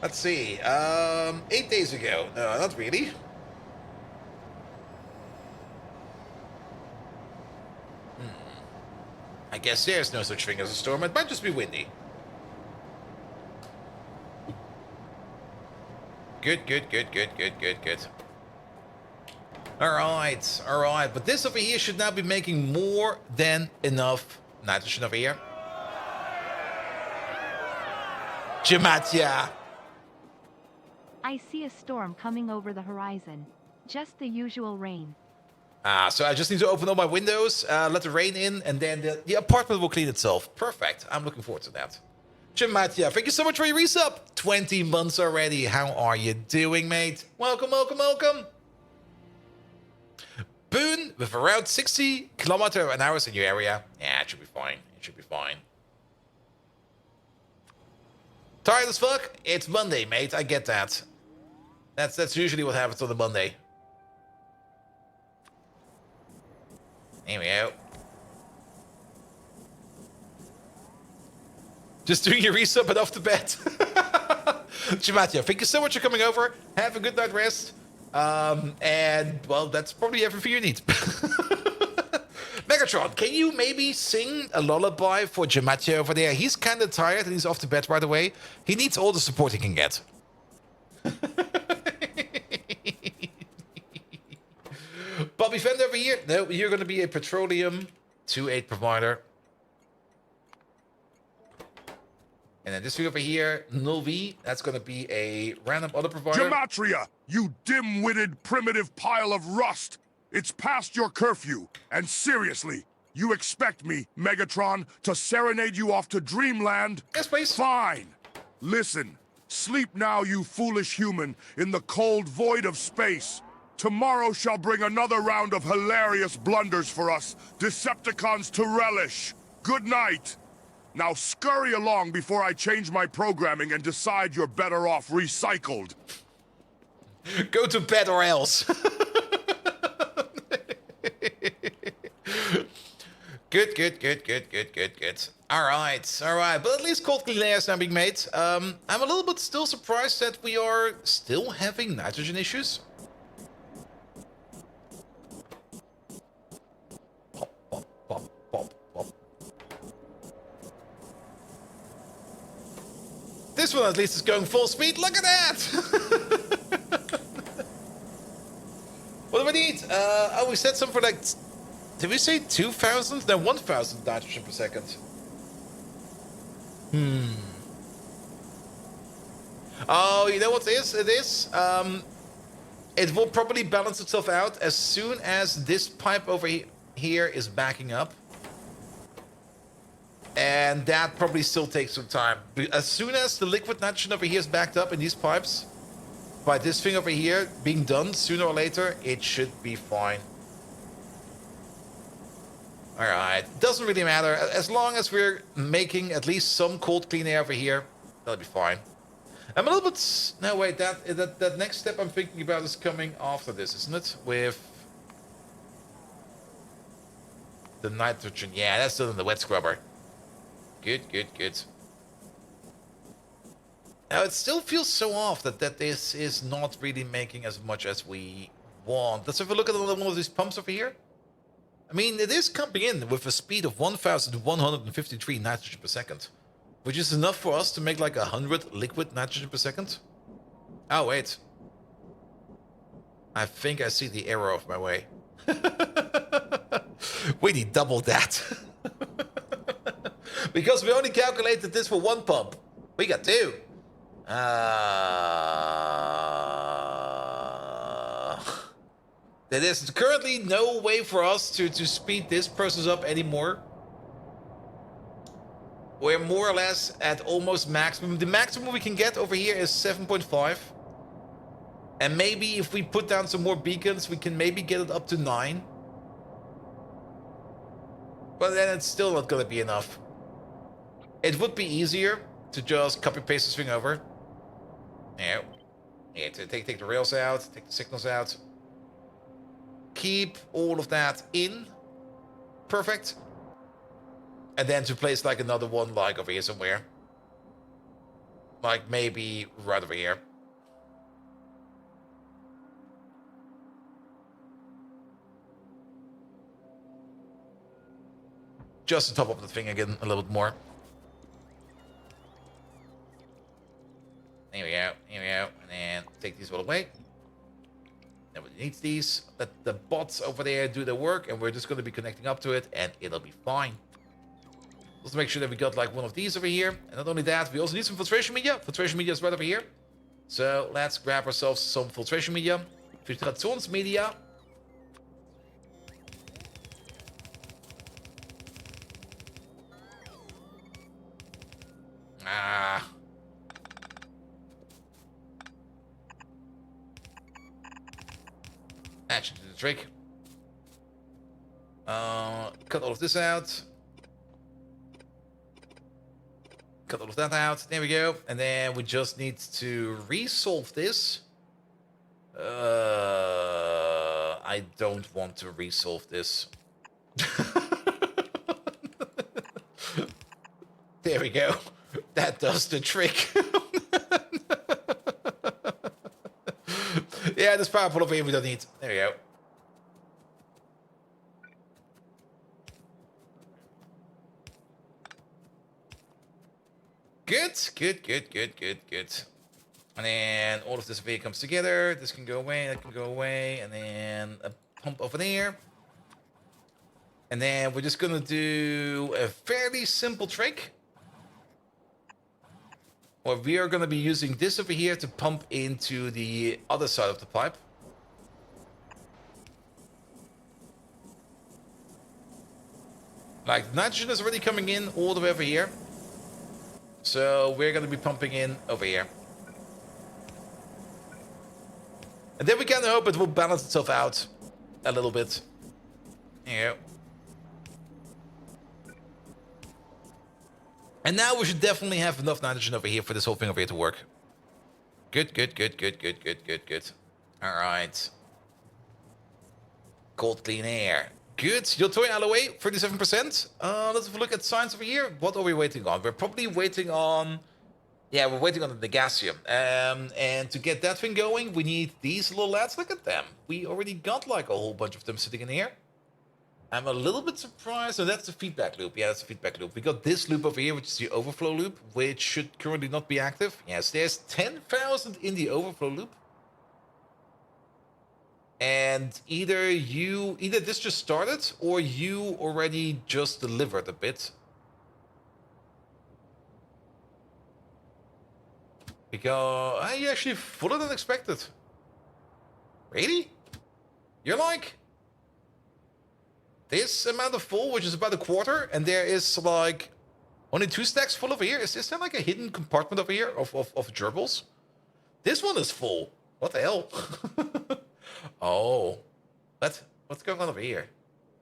Let's see. 8 days ago. No, not really. I guess there's no such thing as a storm. It might just be windy. Good. Alright. But this over here should now be making more than enough nitrogen over here. Gematia. I see a storm coming over the horizon. Just the usual rain. So I just need to open all my windows, let the rain in, and then the apartment will clean itself. Perfect. I'm looking forward to that. Gematia, thank you so much for your resub. 20 months already. How are you doing, mate? Welcome. Boone, with around 60 km/h in your area. Yeah, it should be fine. Tired as fuck? It's Monday, mate. I get that. That's usually what happens on a Monday. Here we go. Just doing your resub and off to bed. Gematia, thank you so much for coming over. Have a good night rest. And, well, that's probably everything you need. Megatron, can you maybe sing a lullaby for Gematia over there? He's kind of tired and he's off to bed right away. He needs all the support he can get. Bobby Fender over here. No, you're going to be a Petroleum 2.8 provider. And then this thing over here, Nulvi, that's going to be a random other provider. Gematria, you dim-witted primitive pile of rust! It's past your curfew, and seriously, you expect me, Megatron, to serenade you off to dreamland? Yes, please. Fine. Listen, sleep now, you foolish human, in the cold void of space. Tomorrow shall bring another round of hilarious blunders for us Decepticons to relish. Good night. Now scurry along before I change my programming and decide you're better off recycled. Go to bed or else. Good. Alright. But at least cold clean layers now being made. I'm a little bit still surprised that we are still having nitrogen issues. Pop. This one at least is going full speed. Look at that! What do we need? Oh, we said something like... Did we say 2,000? No, 1,000 nitrogen per second. Oh, you know what it is? It will probably balance itself out as soon as this pipe over here is backing up. And that probably still takes some time. As soon as the liquid nitrogen over here is backed up in these pipes, by this thing over here being done, sooner or later, it should be fine. Alright, doesn't really matter. As long as we're making at least some cold clean air over here, that'll be fine. I'm a little bit... No, wait, that next step I'm thinking about is coming after this, isn't it? With the nitrogen. Yeah, that's still in the wet scrubber. Good. Now, it still feels so off that this is not really making as much as we want. Let's have a look at another one of these pumps over here. I mean, it is coming in with a speed of 1,153 nitrogen per second, which is enough for us to make like 100 liquid nitrogen per second. Oh, wait. I think I see the error of my way. We need double that. Because we only calculated this for one pump. We got two. There is currently no way for us to speed this process up anymore. We're more or less at almost maximum. The maximum we can get over here is 7.5. And maybe if we put down some more beacons, we can maybe get it up to 9. But then it's still not going to be enough. It would be easier to just copy-paste this thing over. Yeah. Yeah, to take the rails out, take the signals out. Keep all of that in. Perfect. And then to place like another one like over here somewhere. Like maybe right over here. Just to top up the thing again a little bit more. Here we go. And then take these all away. Nobody needs these. Let the bots over there do their work, and we're just going to be connecting up to it, and it'll be fine. Let's make sure that we got like one of these over here. And not only that, we also need some filtration media. Filtration media is right over here. So let's grab ourselves some filtration media. Filtrationsmedia. That should do the trick. Cut all of this out. Cut all of that out. There we go. And then we just need to resolve this. I don't want to resolve this. There we go. That does the trick. Yeah, this power pull over here we don't need. There we go. Good. And then all of this over here comes together. This can go away, that can go away. And then a pump over there. And then we're just gonna do a fairly simple trick. Or we are going to be using this over here to pump into the other side of the pipe. Like, nitrogen is already coming in all the way over here. So we're going to be pumping in over here. And then we can hope it will balance itself out a little bit. Yeah. And now we should definitely have enough nitrogen over here for this whole thing over here to work. Good. Alright. Cold, clean air. Good. Yotoy alloy, 37%. Let's have a look at science over here. What are we waiting on? We're probably waiting on... Yeah, we're waiting on the Negasium. And to get that thing going, we need these little lads. Look at them. We already got like a whole bunch of them sitting in here. I'm a little bit surprised. So that's the feedback loop. Yeah, that's the feedback loop. We got this loop over here, which is the overflow loop, which should currently not be active. Yes, there's 10,000 in the overflow loop. And either this just started, or you already just delivered a bit. Because I actually fuller than expected. Really? You're like this amount of full, which is about a quarter, and there is like only 2 stacks full over here. Is there like a hidden compartment over here of gerbils? This one is full. What the hell? Oh, what's going on over here?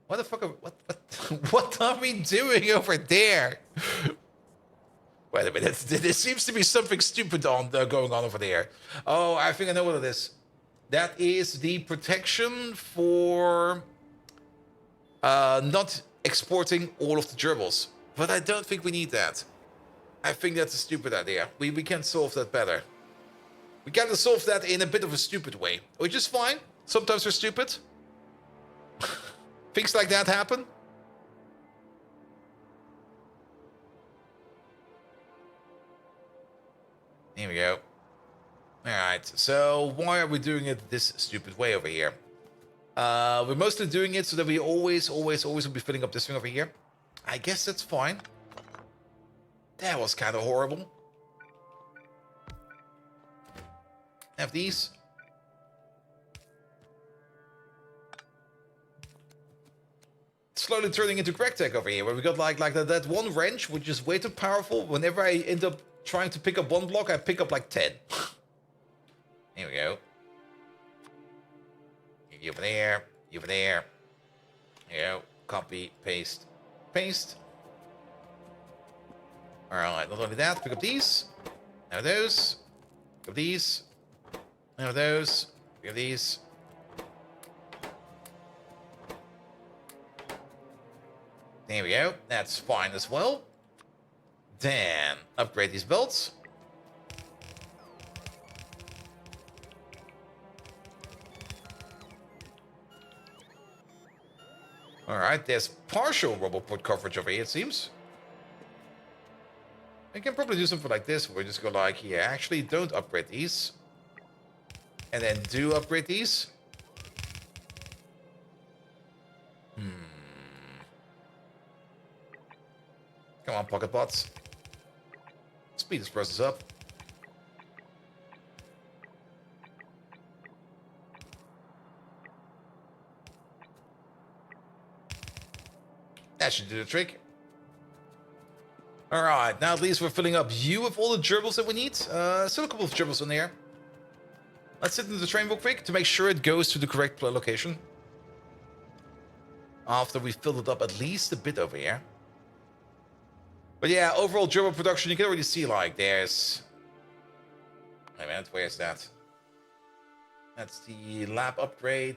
What the fuck? What are we doing over there? Wait a minute. There seems to be something stupid going on over there. Oh, I think I know what it is. That is the protection for not exporting all of the gerbils. But I don't think we need that. I think that's a stupid idea. We can solve that better. We gotta solve that in a bit of a stupid way, which is fine. Sometimes we're stupid. Things like that happen. Here we go. Alright, so why are we doing it this stupid way over here? We're mostly doing it so that we always will be filling up this thing over here. I guess that's fine. That was kind of horrible. Have these. Slowly turning into crack tech over here, where we got like that one wrench, which is way too powerful. Whenever I end up trying to pick up one block, I pick up like 10. Here we go. You over there. You over there. Here we go. Copy, paste, paste. Alright, not only that, pick up these. Now those. Pick up these. Now those. Pick up these. There we go. That's fine as well. Then upgrade these belts. Alright, there's partial roboport coverage over here, it seems. I can probably do something like this, where we just go like, yeah, actually don't upgrade these. And then do upgrade these. Come on, pocket bots. Speed this process up. That should do the trick. Alright, now at least we're filling up you with all the gerbils that we need. Still a couple of gerbils in there. Let's sit into the train real quick to make sure it goes to the correct location. After we filled it up at least a bit over here. But yeah, overall gerbil production, you can already see like there's... Wait a minute, where's that? That's the lab upgrade.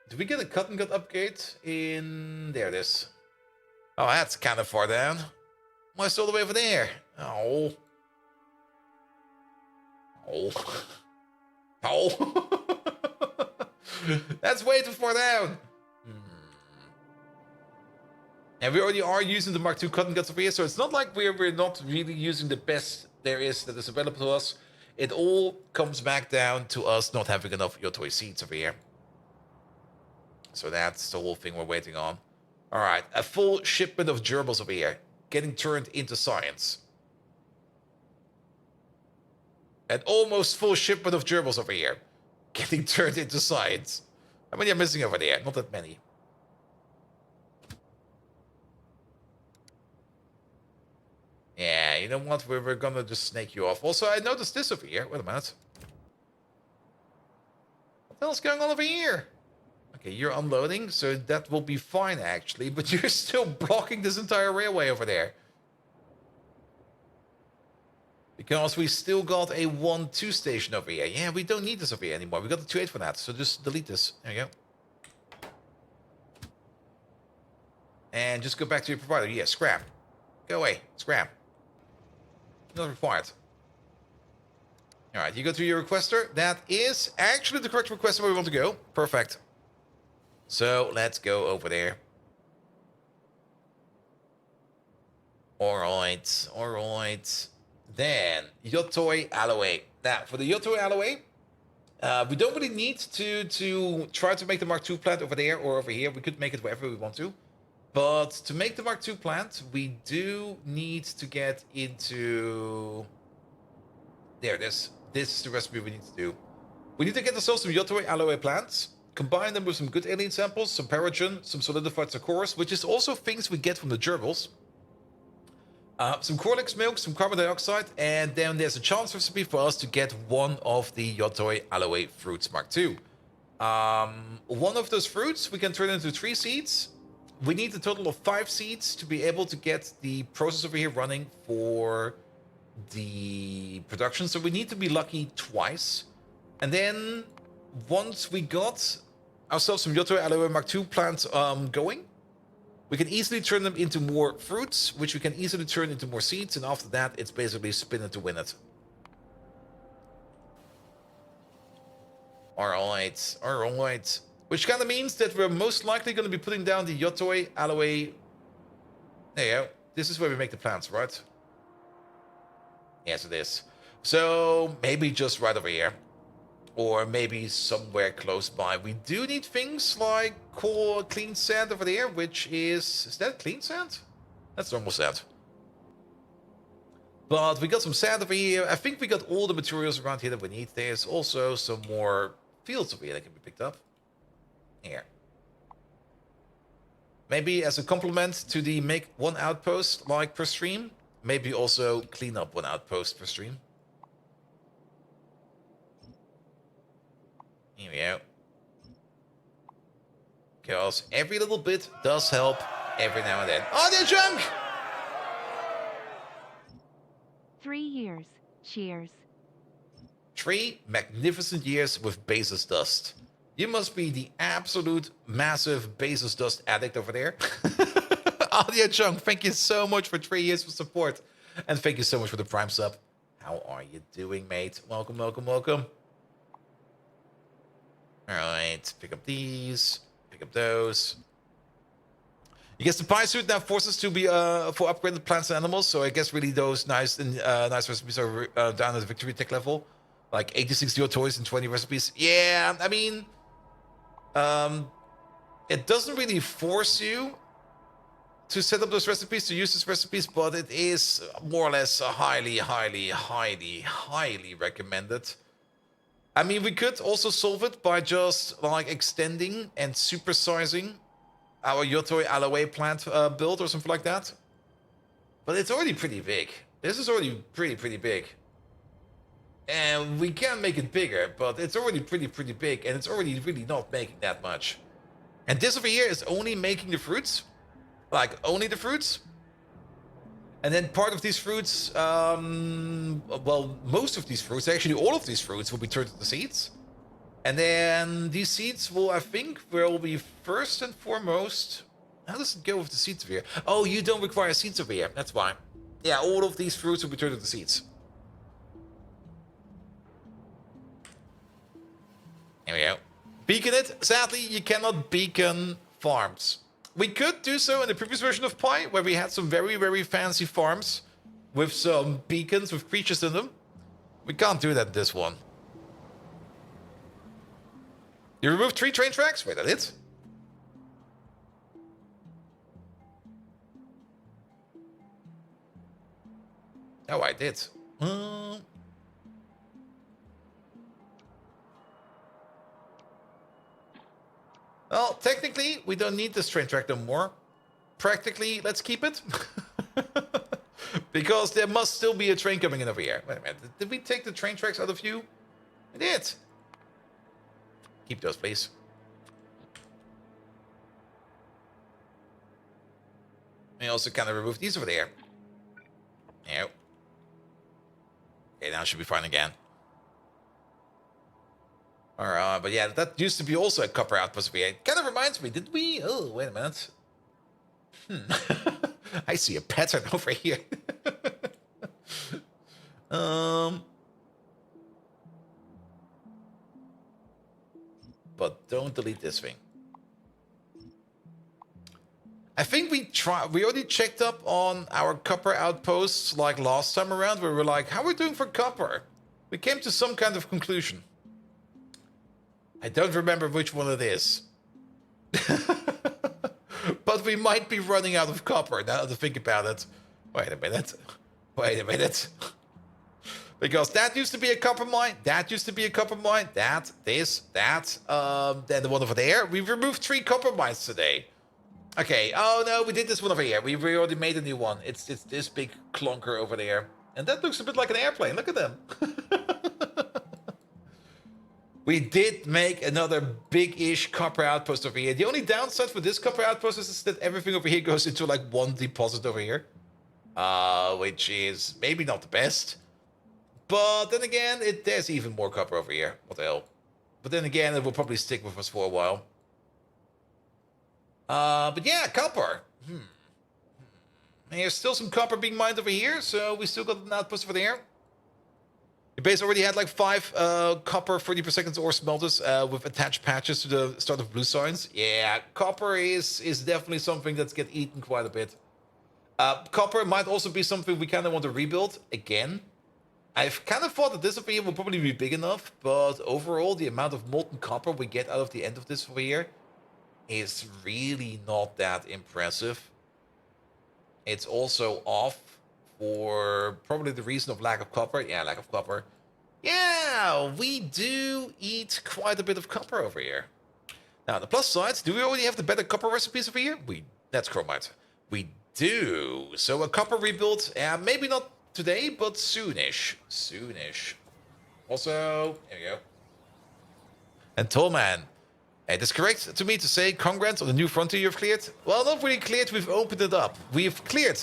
Did we get a cotton gut upgrade in... There it is. Oh, that's kind of far down. Why is it all the way over there? Oh. Oh. Oh. That's way too far down. And we already are using the Mark II cotton guts over here, so it's not like we're not really using the best there is that is available to us. It all comes back down to us not having enough Yotoi seeds over here. So that's the whole thing we're waiting on. Alright, a full shipment of gerbils over here, getting turned into science. An almost full shipment of gerbils over here, getting turned into science. How many are missing over there? Not that many. Yeah, Yeah, you know what? We're gonna just snake you off. Also, I noticed this over here. Wait a minute. What the hell's going on over here? Okay, you're unloading, so that will be fine, actually. But you're still blocking this entire railway over there. Because we still got a 1-2 station over here. Yeah, we don't need this over here anymore. We got the 2-8 for that, so just delete this. There you go. And just go back to your provider. Yeah, scrap. Go away. Scrap. Not required. Alright, you go to your requester. That is actually the correct requester where we want to go. Perfect. So, let's go over there. Alright, alright. Then, Yotoi Alloy. Now, for the Yotoi Alloy, we don't really need to try to make the Mark II plant over there or over here. We could make it wherever we want to. But to make the Mark II plant, we do need to get into... There it is. This is the recipe we need to do. We need to get ourselves some Yotoi Alloy plants, combine them with some good alien samples, some Paragen, some solidified Sarkoras, which is also things we get from the gerbils. Some Corlix milk, some carbon dioxide, and then there's a chance recipe for us to get one of the Yotoi Alloy fruits Mark II. One of those fruits we can turn into 3 seeds. We need a total of 5 seeds to be able to get the process over here running for the production. So we need to be lucky twice. And then once we got ourselves some Yotoi Alloy Mark II plants going, we can easily turn them into more fruits, which we can easily turn into more seeds. And after that, it's basically spin it to win it. Alright, alright. Which kind of means that we're most likely going to be putting down the Yotoi Alloy. There you go. This is where we make the plants, right? Yes, it is. So maybe just right over here. Or maybe somewhere close by. We do need things like clean sand over there, which is that clean sand? That's normal sand. But we got some sand over here. I think we got all the materials around here that we need. There's also some more fields over here that can be picked up. Here. Maybe as a complement to the make 1 outpost like per stream, maybe also clean up 1 outpost per stream. Here we go. Because every little bit does help every now and then. Oh, they're junk! 3 years. Cheers. 3 magnificent years with basis dust. You must be the absolute massive basis dust addict over there. Audio Junk, thank you so much for 3 years of support. And thank you so much for the Prime sub. How are you doing, mate? Welcome, welcome, welcome. Alright, pick up these. Pick up those. You guess the Py suit now forces to be for upgraded plants and animals. So I guess really those nice recipes are down at the victory tech level. Like 86 toys and 20 recipes. Yeah, I mean... it doesn't really force you to set up those recipes, to use those recipes, but it is more or less highly recommended. I mean, we could also solve it by just like extending and supersizing our Yotoi Alloy plant build or something like that. But it's already pretty big. This is already pretty big. And we can make it bigger, but it's already pretty big, and it's already really not making that much. And this over here is only making the fruits. Like, only the fruits. And then part of these fruits, well, most of these fruits, actually all of these fruits will be turned into seeds. And then these seeds will, I think, will be first and foremost... How does it go with the seeds over here? Oh, you don't require seeds over here, that's why. Yeah, all of these fruits will be turned into seeds. Here we go. Beacon it. Sadly, you cannot beacon farms. We could do so in the previous version of Pi, where we had some very fancy farms with some beacons with creatures in them. We can't do that in this one. You removed 3 train tracks? Wait, that's it? Oh, I did. Well, technically, we don't need this train track no more. Practically, let's keep it. Because there must still be a train coming in over here. Wait a minute. Did we take the train tracks out of view? We did. Keep those, please. We also kind of remove these over there. No. Okay, now it should be fine again. Alright, but yeah, that used to be also a copper outpost over here. It kind of reminds me, did we? Oh, wait a minute. I see a pattern over here. But don't delete this thing. I think we already checked up on our copper outposts like last time around, where we were like, how are we doing for copper? We came to some kind of conclusion. I don't remember which one it is. But we might be running out of copper now that I think about it. Wait a minute. Wait a minute. Because that used to be a copper mine. That used to be a copper mine. That, this, that. Then the one over there. We've removed 3 copper mines today. Okay. Oh no, we did this one over here. We already made a new one. It's this big clunker over there. And that looks a bit like an airplane. Look at them. We did make another big-ish copper outpost over here. The only downside for this copper outpost is that everything over here goes into like one deposit over here. Which is maybe not the best. But then again, there's even more copper over here. What the hell? But then again, it will probably stick with us for a while. But yeah, copper. There's still some copper being mined over here, so we still got an outpost over there. The base already had like 5 copper 30 per second ore smelters with attached patches to the start of blue signs. Yeah, copper is definitely something that's get eaten quite a bit. Copper might also be something we kind of want to rebuild again. I've kind of thought that this over here will probably be big enough, but overall the amount of molten copper we get out of the end of this over here is really not that impressive. It's also off for probably the reason of lack of copper. Yeah, lack of copper. Yeah, we do eat quite a bit of copper over here. Now, on the plus side, do we already have the better copper recipes over here? That's chromite. We do. So a copper rebuild, maybe not today, but soonish. Soonish. Also, there we go. And Tallman. It is correct to me to say congrats on the new frontier you've cleared. Well, not really cleared, we've opened it up. We've cleared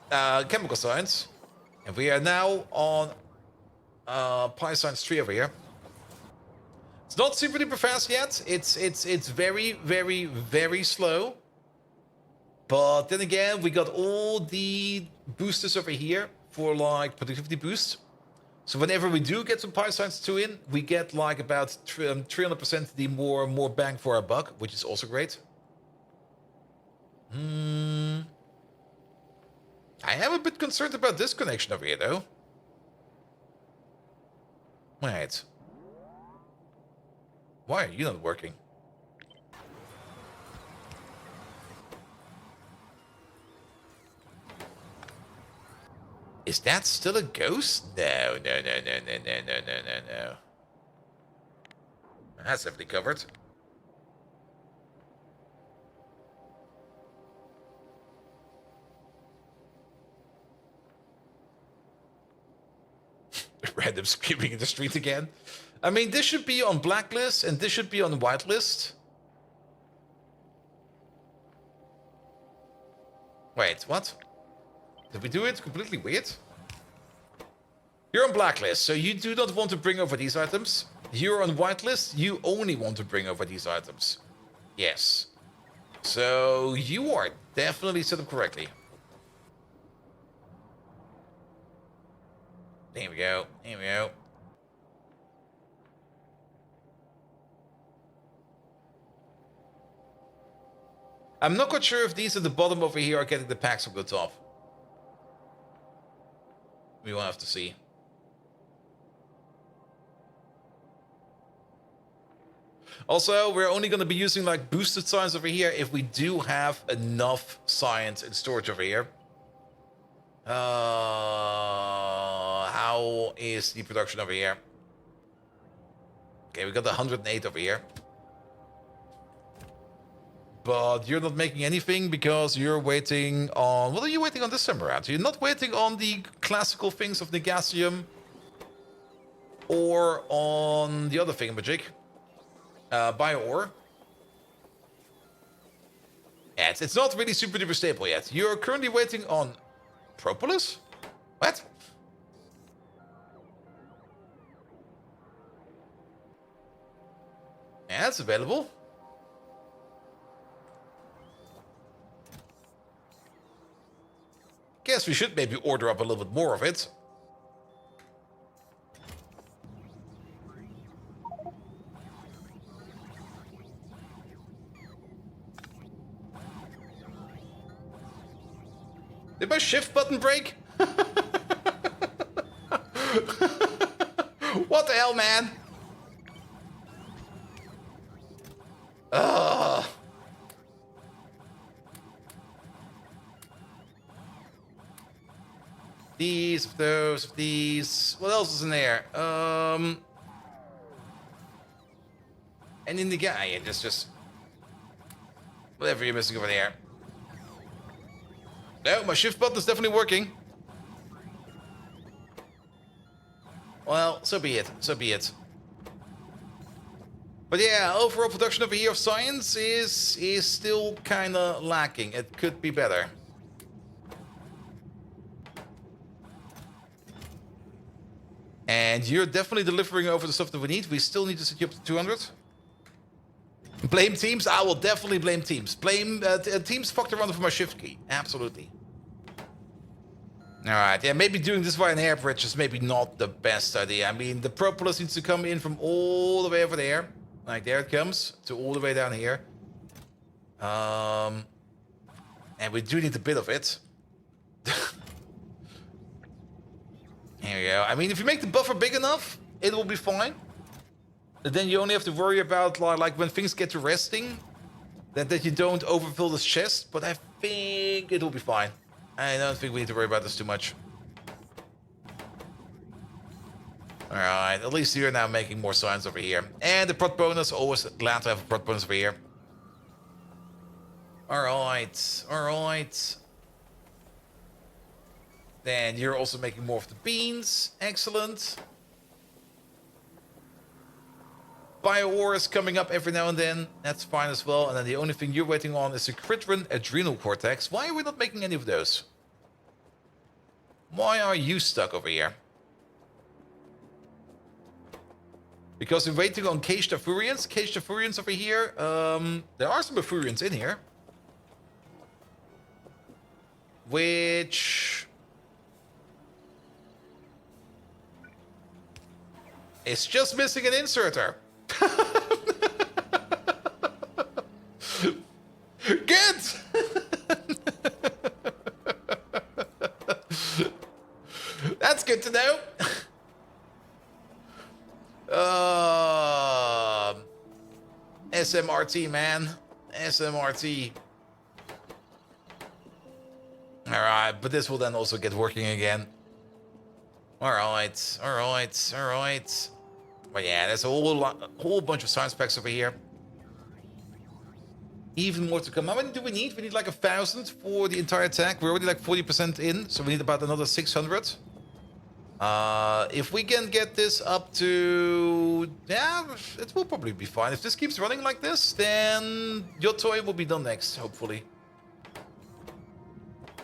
chemical science. And we are now on Pi Science 3 over here. It's not super duper fast yet. It's very, very, very slow. But then again, we got all the boosters over here for like productivity boost. So whenever we do get some Pi Science 2 in, we get like about 300% the more bang for our buck, which is also great. I am a bit concerned about this connection over here, though. Wait. Why are you not working? Is that still a ghost? No. That's definitely covered. Random screaming in the street again. I mean, this should be on blacklist and this should be on whitelist. Wait, what? Did we do it completely weird? You're on blacklist, so you do not want to bring over these items. You're on whitelist, you only want to bring over these items. Yes. So you are definitely set up correctly. There we go. There we go. I'm not quite sure if these at the bottom over here are getting the packs from the top. We will have to see. Also, we're only going to be using like boosted science over here if we do have enough science in storage over here. How is the production over here? Okay, we got 108 over here. But you're not making anything because you're waiting on... What are you waiting on this time around? You're not waiting on the classical things of Negasium or on the other thingamajig, Bio-ore. Yeah, it's not really super duper stable yet. You're currently waiting on Propolis? What? Yeah, it's available. Guess we should maybe order up a little bit more of it. Did my shift button break? What the hell, man? Ugh. These, those, these. What else is in there? And in the guy, just whatever you're missing over there. No, my shift button is definitely working. Well, so be it. So be it. But yeah, overall production over here of science is still kind of lacking. It could be better. And you're definitely delivering over the stuff that we need. We still need to set you up to 200. Blame teams? I will definitely blame teams. Blame teams fucked around for my shift key. Absolutely. Alright, yeah, maybe doing this via an air bridge is maybe not the best idea. I mean, the propolis needs to come in from all the way over there. Like, there it comes. To all the way down here. And we do need a bit of it. Here we go. I mean, if you make the buffer big enough, it will be fine. And then you only have to worry about, like when things get to resting, that you don't overfill this chest. But I think it will be fine. I don't think we need to worry about this too much. Alright, at least you're now making more science over here. And the prot bonus, always glad to have a prot bonus over here. Alright, alright. Then you're also making more of the beans. Excellent. Bio-ore is coming up every now and then. That's fine as well. And then the only thing you're waiting on is the Critrin adrenal cortex. Why are we not making any of those? Why are you stuck over here? Because we're waiting on caged Afurians. Caged Afurians over here. There are some Afurians in here. Which... it's just missing an inserter. Good! That's good to know. SMRT, man. SMRT. Alright, but this will then also get working again. Alright, alright, alright. But yeah, there's a whole bunch of science packs over here. Even more to come. How many do we need? We need like 1,000 for the entire attack. We're already like 40% in, so we need about another 600. If we can get this up to... yeah, it will probably be fine. If this keeps running like this, then Yotoi will be done next, hopefully.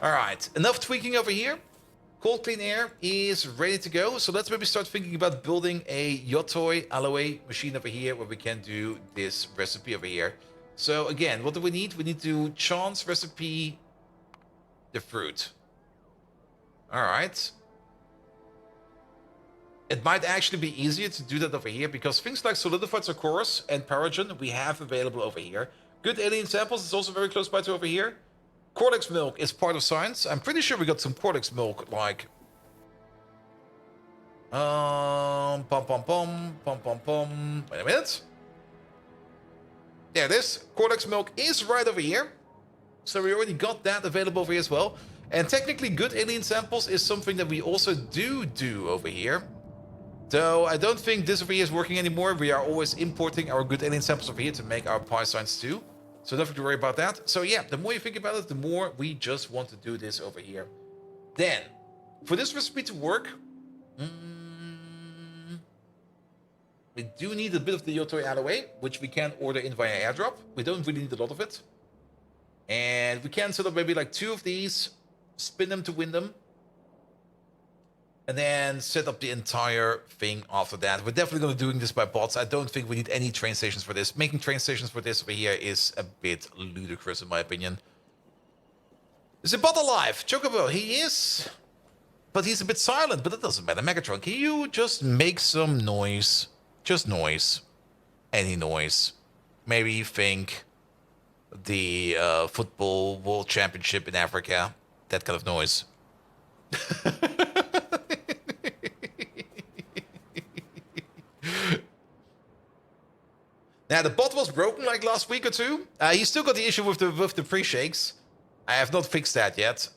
Alright, enough tweaking over here. Cold Clean Air is ready to go. So let's maybe start thinking about building a Yotoi alloy machine over here where we can do this recipe over here. So again, what do we need? We need to chance recipe the fruit. Alright. It might actually be easier to do that over here because things like solidified Sarkoros and Paragen we have available over here. Good alien samples is also very close by to over here. Cortex milk is part of science. I'm pretty sure we got some Cortex milk, like... Pom pom pom, pom pom pom. Wait a minute. There it is. Cortex milk is right over here. So we already got that available over here as well. And technically good alien samples is something that we also do over here. Though I don't think this over here is working anymore. We are always importing our good alien samples over here to make our Pi science too. So nothing to worry about that. So yeah, the more you think about it, the more we just want to do this over here. Then, for this recipe to work, we do need a bit of the Yotoi alloy, which we can order in via airdrop. We don't really need a lot of it. And we can set up maybe like 2 of these, spin them to win them, and then set up the entire thing after that. We're definitely going to be doing this by bots. I don't think we need any train stations for this. Making train stations for this over here is a bit ludicrous in my opinion. Is the bot alive? Chocobo, he is. But he's a bit silent, but that doesn't matter. Megatron, can you just make some noise? Just noise. Any noise. Maybe think the football world championship in Africa. That kind of noise. Now, the bot was broken like last week or two. He still got the issue with the pre-shakes. I have not fixed that yet.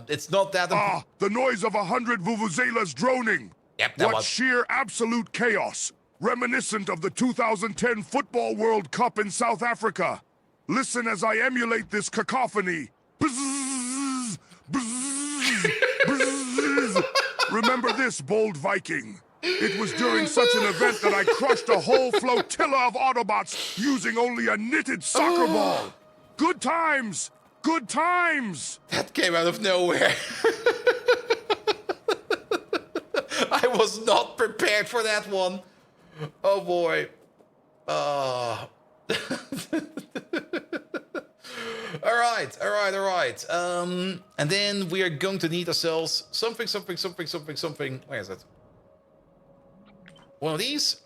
It's not that... the noise of 100 vuvuzelas droning. Yep, that What was... sheer absolute chaos. Reminiscent of the 2010 Football World Cup in South Africa. Listen as I emulate this cacophony. Bzzz, bzzz, bzzz. Remember this, bold Viking. It was during such an event that I crushed a whole flotilla of Autobots using only a knitted soccer ball. Good times! Good times! That came out of nowhere. I was not prepared for that one. Oh boy. Alright. And then we are going to need ourselves something. Where is it? One of these.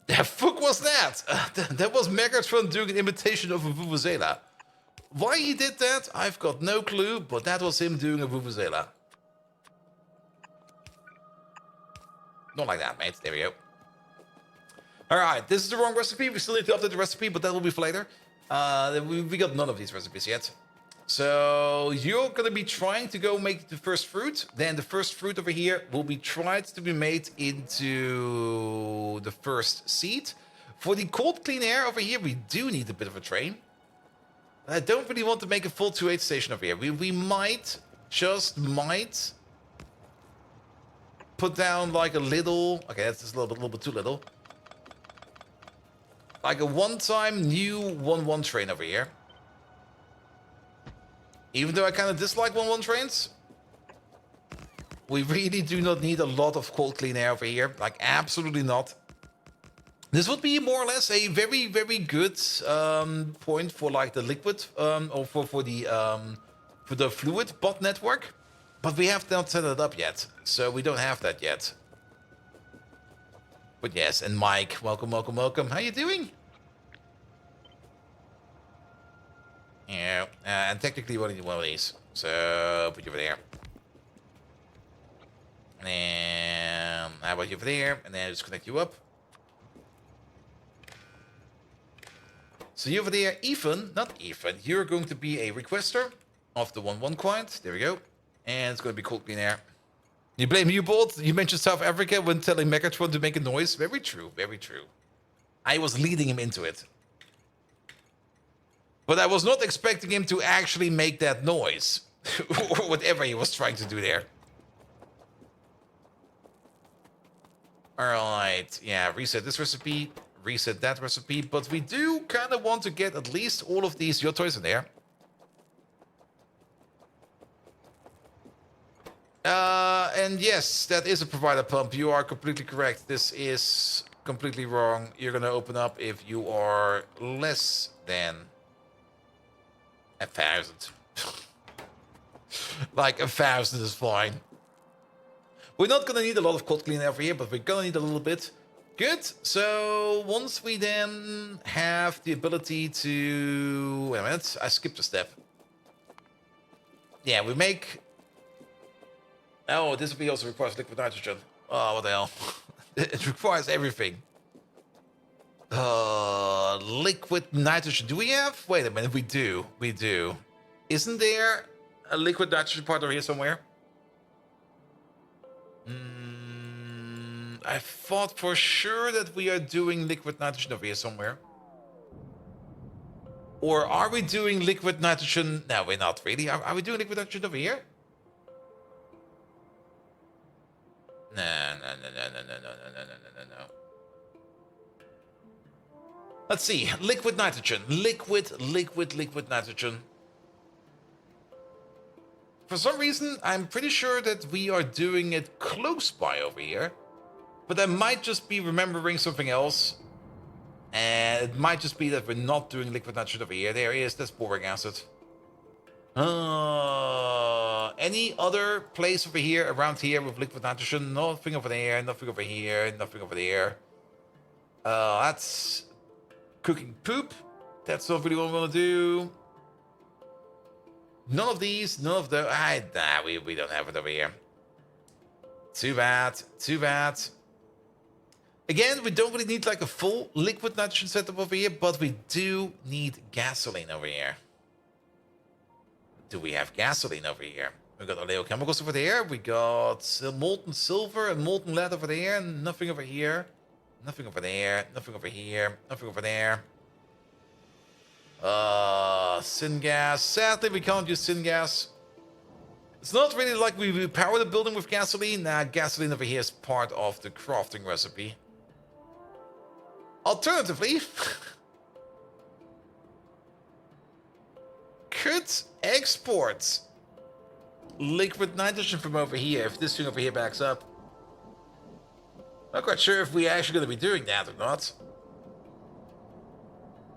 The fuck was that? That was Megatron doing an imitation of a vuvuzela. Why he did that, I've got no clue, but that was him doing a vuvuzela. Not like that, mate. There we go. Alright, this is the wrong recipe. We still need to update the recipe, but that will be for later. We got none of these recipes yet. So you're going to be trying to go make the first fruit. Then the first fruit over here will be tried to be made into the first seed. For the cold clean air over here, we do need a bit of a train. I don't really want to make a full 2-8 station over here. We might, just might, put down like a little... Okay, that's just a little bit too little. Like a one-time new 1-1 train over here. Even though I kind of dislike 1-1 trains, we really do not need a lot of cold clean air over here. Like, absolutely not. This would be more or less a very, very good point for like the liquid or for the fluid bot network. But we have not set it up yet, so we don't have that yet. But yes, and Mike, welcome. How you doing? Yeah, and technically we only need one of these, so put you over there. And then, how about you over there? And then just connect you up. So you over there, Ethan, not Ethan, you're going to be a requester of the 1-1 coin. There we go. And it's going to be cold clean air. You blame U-Bolt? You mentioned South Africa when telling Megatron to make a noise? Very true, very true. I was leading him into it. But I was not expecting him to actually make that noise. Or whatever he was trying to do there. Alright, yeah, reset this recipe, reset that recipe. But we do kind of want to get at least all of these Yotois in there. And yes, that is a provider pump. You are completely correct. This is completely wrong. You're going to open up if you are less than 1,000. Like 1,000 is fine. We're not going to need a lot of cold clean over here, but we're going to need a little bit. Good. So once we then have the ability to... Wait a minute. I skipped a step. Yeah, we make... Oh, this also requires liquid nitrogen. Oh, what the hell? It requires everything. Liquid nitrogen. Do we have? Wait a minute. We do. We do. Isn't there a liquid nitrogen part over here somewhere? I thought for sure that we are doing liquid nitrogen over here somewhere. Or are we doing liquid nitrogen? No, we're not really. Are we doing liquid nitrogen over here? No, no, no, no, no, no, no, no, no, no, no, no. Let's see. Liquid nitrogen. Liquid nitrogen. For some reason, I'm pretty sure that we are doing it close by over here. But I might just be remembering something else. And it might just be that we're not doing liquid nitrogen over here. There he is, that's boric acid. Any other place over here, around here with liquid nitrogen? Nothing over there, nothing over here, nothing over there. That's cooking poop. That's not really what we want to do. None of these, none of those. Nah, we don't have it over here. Too bad, too bad. Again, we don't really need like a full liquid nitrogen setup over here, but we do need gasoline over here. Do we have gasoline over here? We got oleochemicals over there. We got molten silver and molten lead over there. Nothing over here. Nothing over there. Nothing over here. Nothing over there. Syngas. Sadly, we can't use syngas. It's not really like we power the building with gasoline. Nah, gasoline over here is part of the crafting recipe. Alternatively, could export liquid nitrogen from over here if this thing over here backs up. Not quite sure if we're actually going to be doing that or not.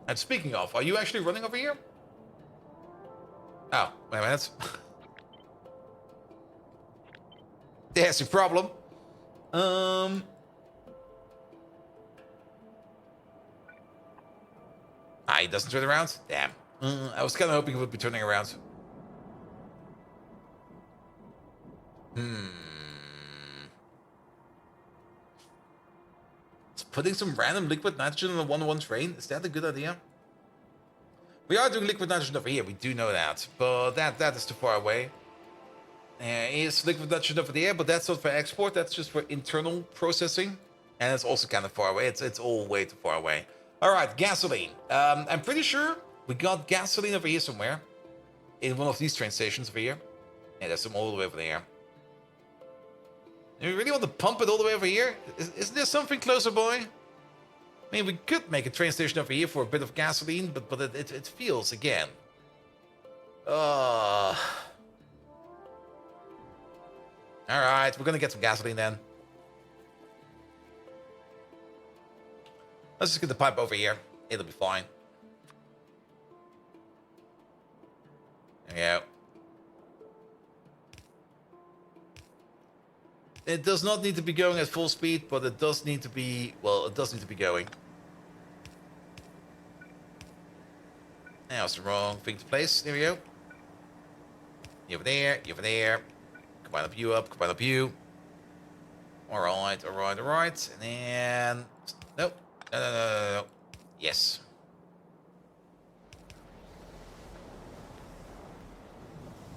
And speaking of, are you actually running over here? Oh, wait a minute. There's a problem. He doesn't turn around? Damn. I was kind of hoping he would be turning around. Is putting some random liquid nitrogen on a 1-1 train, is that a good idea? We are doing liquid nitrogen over here, we do know that. But that is too far away. There is liquid nitrogen over there, but that's not for export, that's just for internal processing. And it's also kind of far away, it's all way too far away. Alright, gasoline. I'm pretty sure we got gasoline over here somewhere. In one of these train stations over here. Yeah, there's some all the way over there. Do we really want to pump it all the way over here? Isn't there something closer by? I mean, we could make a train station over here for a bit of gasoline, but it feels, again. Alright, we're gonna get some gasoline then. Let's just get the pipe over here. It'll be fine. There we go. It does not need to be going at full speed, but it does need to be... Well, it does need to be going. That was the wrong thing to place. There we go. You over there, you over there. Combine up you up, combine up you. Alright, alright, alright. And then... Nope. No. Yes.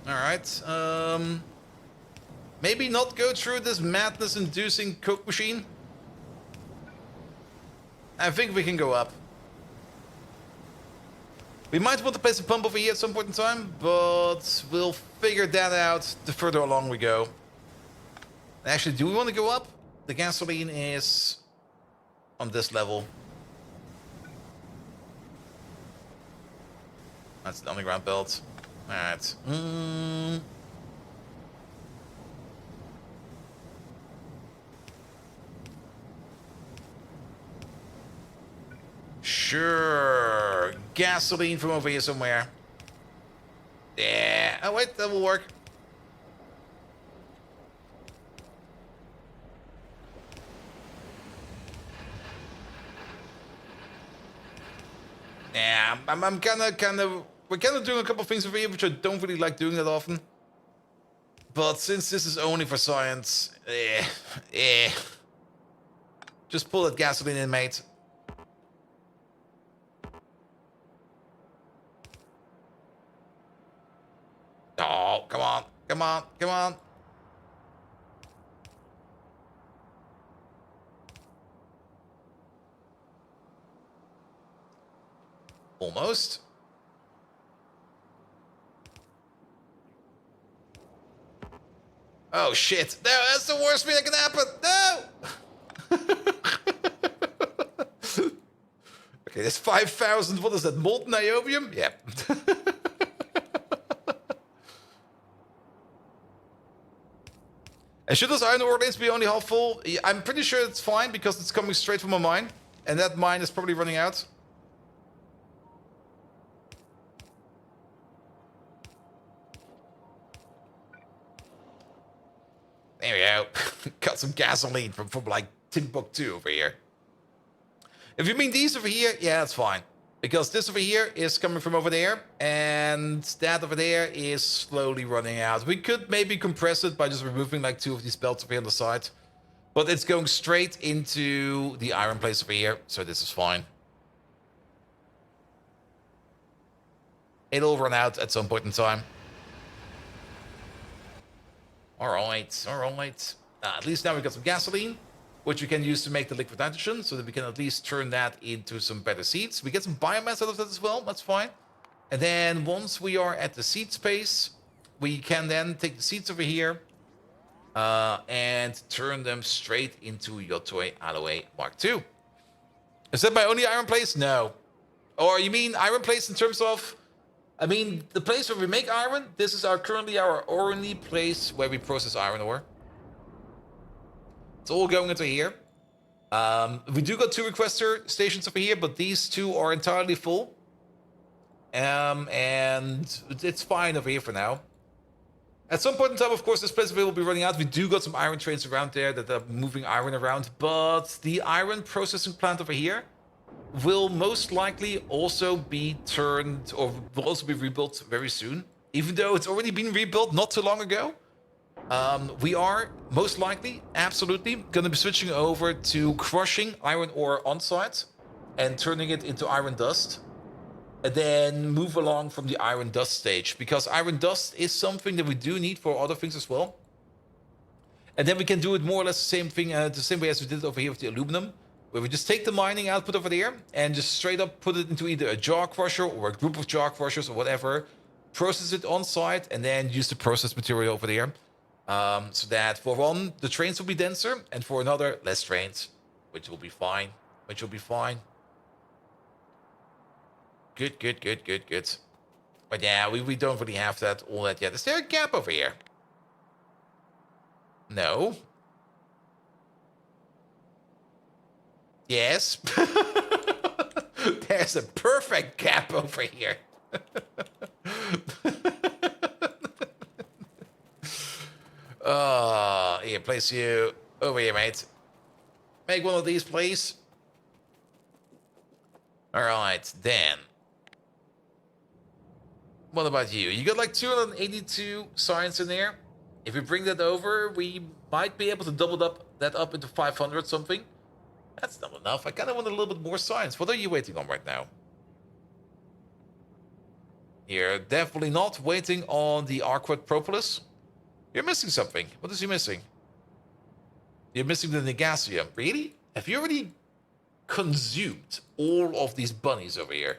Alright, maybe not go through this madness-inducing coke machine. I think we can go up. We might want to place a pump over here at some point in time, but we'll figure that out the further along we go. Actually, do we want to go up? The gasoline is on this level. That's the underground belt. Alright. Sure. Gasoline from over here somewhere. Yeah. Oh, wait, that will work. Yeah, I'm we're kind of doing a couple of things over here, which I don't really like doing that often. But since this is only for science, just pull that gasoline in, mate. Oh, come on, come on, come on. Almost. Oh shit. No, that's the worst thing that can happen. No! Okay, there's 5,000. What is that? Molten niobium? Yeah. And should this iron ore lanes be only half full? I'm pretty sure it's fine because it's coming straight from a mine. And that mine is probably running out. There we go. Got some gasoline from like Timbuktu over here. If you mean these over here, yeah, that's fine. Because this over here is coming from over there, and that over there is slowly running out. We could maybe compress it by just removing like 2 of these belts over here on the side. But it's going straight into the iron place over here, so this is fine. It'll run out at some point in time. Alright, alright. At least now we've got some gasoline, which we can use to make the liquid nitrogen, so that we can at least turn that into some better seeds. We get some biomass out of that as well, that's fine. And then once we are at the seed space, we can then take the seeds over here and turn them straight into Yotoi Aloe Mark II. Is that my only iron place? No. Or you mean iron place in terms of... I mean, the place where we make iron, this is currently our only place where we process iron ore. It's all going into here. We do got 2 requester stations over here, but these 2 are entirely full. And it's fine over here for now. At some point in time, of course, this place will be running out. We do got some iron trains around there that are moving iron around, but the iron processing plant over here will most likely also be turned, or will also be rebuilt very soon. Even though it's already been rebuilt not too long ago. We are most likely, absolutely, going to be switching over to crushing iron ore on site and turning it into iron dust. And then move along from the iron dust stage, because iron dust is something that we do need for other things as well. And then we can do it more or less the same thing, the same way as we did it over here with the aluminum, where we just take the mining output over there and just straight up put it into either a jaw crusher or a group of jaw crushers or whatever, process it on site, and then use the processed material over there. So that for one, the trains will be denser, and for another, less trains, which will be fine. Good. But yeah, we don't really have all that yet. Is there a gap over here? No. Yes. There's a perfect gap over here. Here, place you over here, mate. Make one of these, please. Alright, then. What about you? You got like 282 science in there. If we bring that over, we might be able to double that up into 500 something. That's not enough. I kind of want a little bit more science. What are you waiting on right now? You're definitely not waiting on the Arquette Propolis. You're missing something. What is he missing? You're missing the Negasium. Really? Have you already consumed all of these bunnies over here?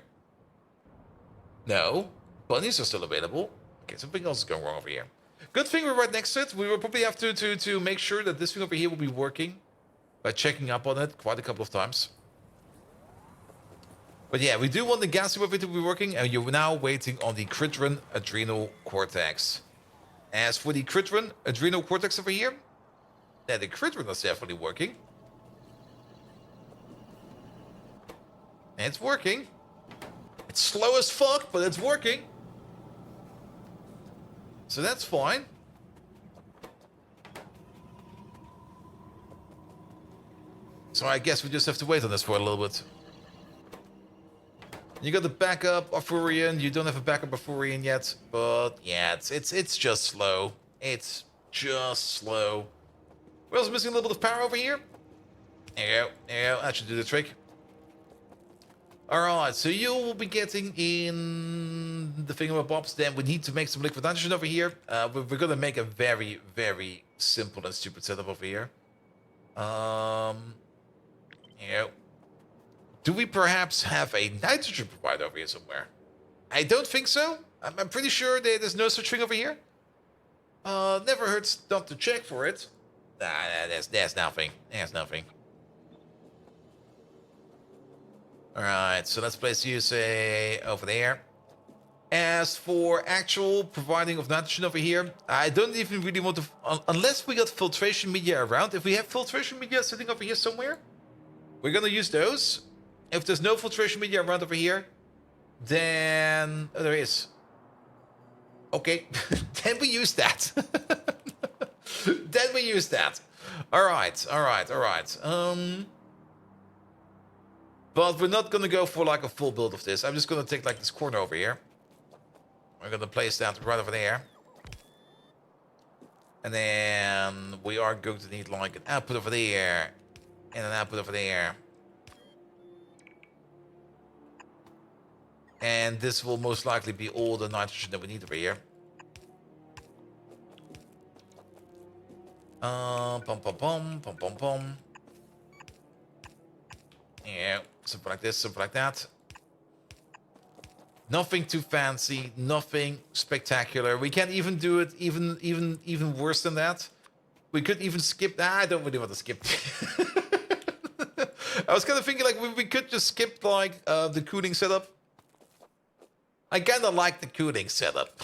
No. Bunnies are still available. Okay, something else is going wrong over here. Good thing we're right next to it. We will probably have to make sure that this thing over here will be working by checking up on it quite a couple of times. But yeah, we do want the gas over to be working, and you're now waiting on the Cridron Adrenal Cortex. As for the Cridron Adrenal Cortex over here, yeah, the Cridron is definitely working. And it's working. It's slow as fuck, but it's working. So that's fine. So I guess we just have to wait on this for a little bit. You got the backup Arthurian. You don't have a backup Arthurian yet, but yeah, it's just slow. It's just slow. We're also missing a little bit of power over here. There you go. That should do the trick. Alright, so you will be getting in the thingamabobs. Then we need to make some liquid nitrogen over here. We're going to make a very, very simple and stupid setup over here. There you go. Do we perhaps have a nitrogen provider over here somewhere? I don't think so. I'm pretty sure there's no such thing over here. Never hurts not to check for it. Nah, there's nothing. There's nothing. Alright, so let's place USA over there. As for actual providing of nitrogen over here, I don't even really want to... Unless we got filtration media around. If we have filtration media sitting over here somewhere, we're gonna use those. If there's no filtration media around over here, then... Oh, there is. Okay, then we use that. Then we use that. Alright. But we're not gonna go for like a full build of this. I'm just gonna take like this corner over here. We're gonna place that right over there. And then we are going to need like an output over there. And an output over there. And this will most likely be all the nitrogen that we need over here. Pom. Yeah, something like this, something like that. Nothing too fancy, nothing spectacular. We can't even do it even worse than that. We could even skip. I don't really want to skip. I was kind of thinking like we could just skip like the cooling setup. I kind of like the cooling setup.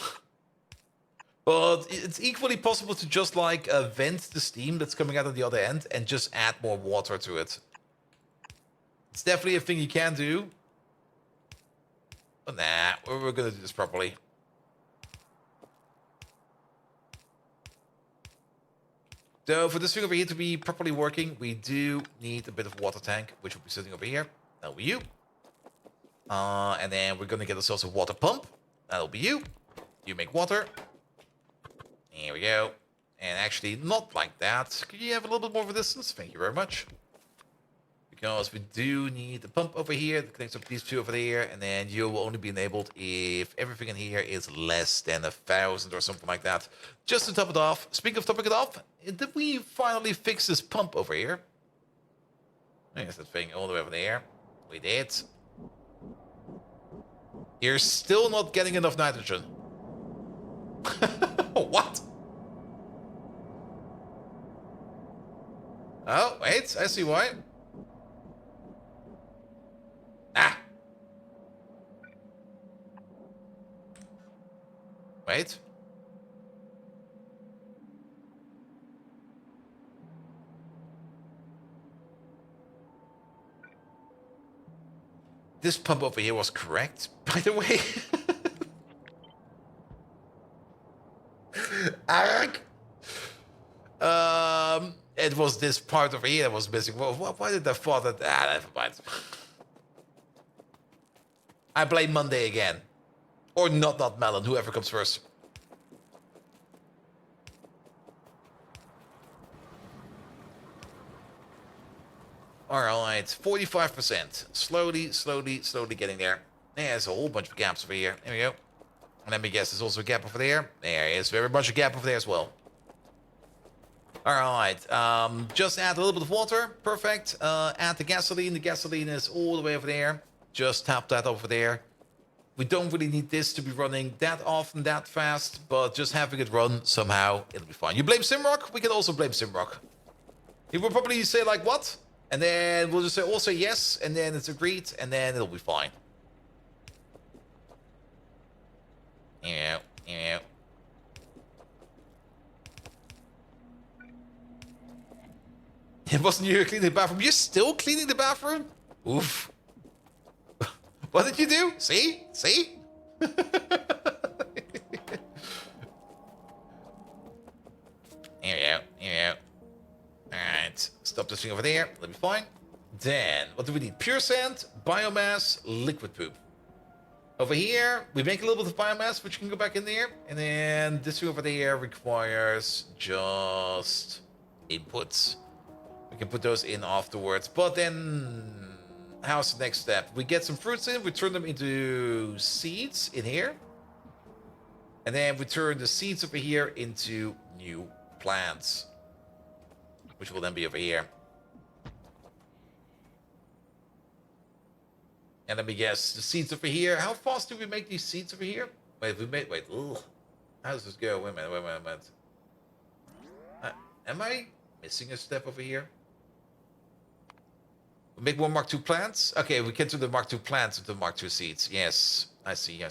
But it's equally possible to just like vent the steam that's coming out of the other end and just add more water to it. It's definitely a thing you can do. But nah, we're gonna do this properly. So for this thing over here to be properly working, we do need a bit of water tank, which will be sitting over here. That'll be you. And then we're gonna get ourselves a water pump. That'll be you. You make water. Here we go. And actually, not like that. Could you have a little bit more of a distance? Thank you very much. Because we do need a pump over here that connects up these two over there, and then you will only be enabled if everything in here is less than 1,000 or something like that. Just to top it off. Speaking of topping it off, did we finally fix this pump over here? There's that thing all the way over there. We did. You're still not getting enough nitrogen. What? Oh, wait, I see why. Ah! Wait. This pump over here was correct, by the way. It was this part over here that was missing. Well, why did I thought that? Never mind. I blame Monday again. Or not Melon, whoever comes first. Alright, 45%. Slowly getting there. There's a whole bunch of gaps over here. There we go. And let me guess, there's also a gap over there. There is very much a gap over there as well. Alright, just add a little bit of water. Perfect. Add the gasoline. The gasoline is all the way over there. Just tap that over there. We don't really need this to be running that often, that fast, but just having it run somehow, it'll be fine. You blame Simrock? We can also blame Simrock. He will probably say like, what? And then we'll just say also yes, and then it's agreed, and then it'll be fine. Yeah. It wasn't you cleaning the bathroom. You're still cleaning the bathroom? Oof. What did you do? See? Here we go. Alright, stop this thing over there. That'll be fine. Then, what do we need? Pure sand, biomass, liquid poop. Over here, we make a little bit of biomass, which can go back in there. And then this thing over there requires just inputs. We can put those in afterwards. But then, how's the next step? We get some fruits in, we turn them into seeds in here. And then we turn the seeds over here into new plants, which will then be over here. And let me guess, the seeds over here. How fast do we make these seeds over here? Wait, ugh. How does this go? Wait a minute. Am I missing a step over here? We make more Mark II plants? Okay, we can do the Mark II plants with the Mark II seeds. Yes, I see.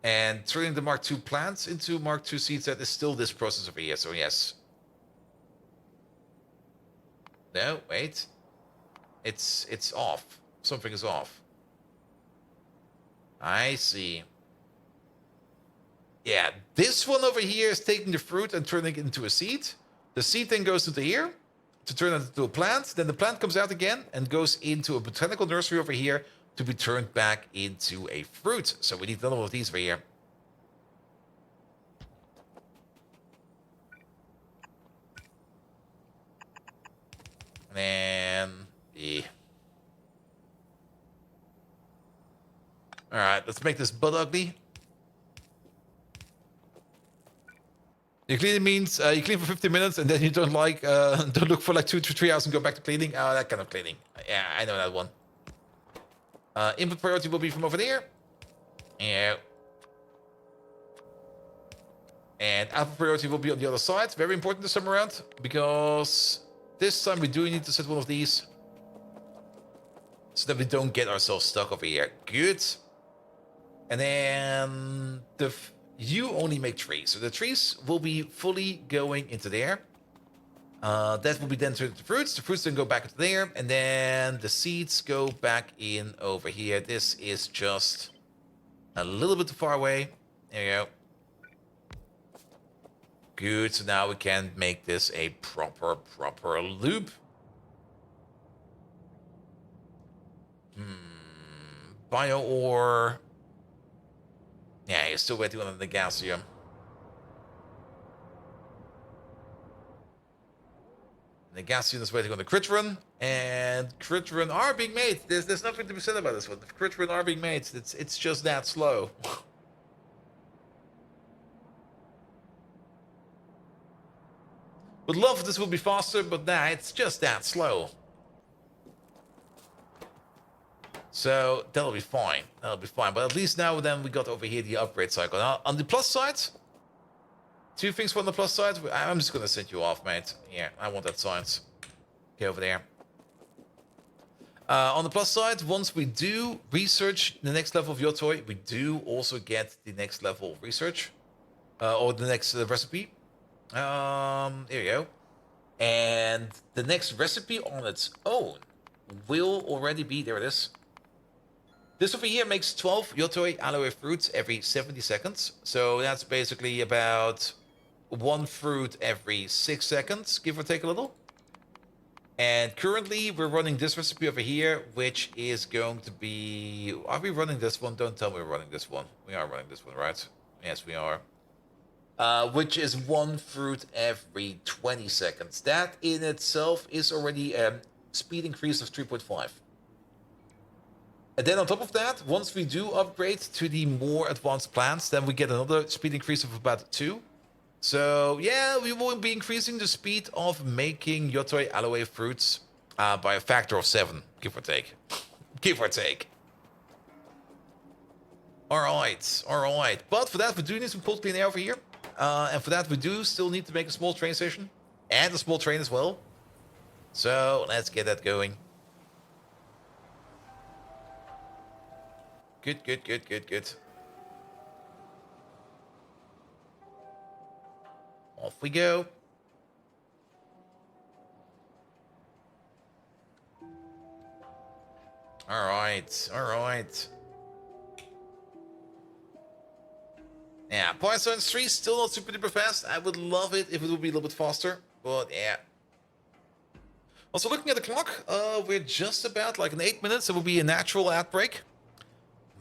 And turning the Mark II plants into Mark II seeds, that is still this process over here, so yes. No, wait. It's off. Something is off. I see. Yeah, this one over here is taking the fruit and turning it into a seed. The seed then goes into here to turn it into a plant. Then the plant comes out again and goes into a botanical nursery over here to be turned back into a fruit. So we need another one of these over here. And yeah. All right, let's make this butt ugly. You clean means you clean for 50 minutes and then you don't look for like 2 to 3 hours and go back to cleaning. That kind of cleaning. Yeah, I know that one. Input priority will be from over there. Yeah. And output priority will be on the other side. Very important this time around because this time we do need to set one of these so that we don't get ourselves stuck over here. Good. And then you only make trees. So the trees will be fully going into there. That will be then turned into fruits. The fruits then go back into there. And then the seeds go back in over here. This is just a little bit too far away. There you go. Good. So now we can make this a proper loop. Bio ore. Yeah, you're still waiting on the Gaussium. The Gaussium is waiting on the crit run, and crit run are being made. There's nothing to be said about this one. The crit run are being made. It's just that slow. Would love if this would be faster, but nah, it's just that slow. So that'll be fine. That'll be fine. But at least now then we got over here the upgrade cycle. Now on the plus side, two things on the plus side. I'm just gonna send you off, mate. Yeah, I want that science. Get over there. On the plus side, once we do research the next level of your toy, we do also get the next level of research. Or the next recipe. Here you go. And the next recipe on its own will already be, there it is. This over here makes 12 Yotoi aloe fruits every 70 seconds. So that's basically about one fruit every 6 seconds, give or take a little. And currently we're running this recipe over here, which is going to be... Are we running this one? Don't tell me we're running this one. We are running this one, right? Yes, we are. Which is one fruit every 20 seconds. That in itself is already a speed increase of 3.5. And then on top of that, once we do upgrade to the more advanced plants, then we get another speed increase of about 2. So yeah, we will be increasing the speed of making Yotoi aloe fruits by a factor of 7, give or take. Give or take. Alright. But for that, we do need some cold clean air over here. And for that, we do still need to make a small train station. And a small train as well. So let's get that going. Good. Off we go. All right. Yeah, Pyanodons 3 still not super duper fast. I would love it if it would be a little bit faster, but yeah. Also, looking at the clock, we're just about like in 8 minutes. It will be a natural ad break.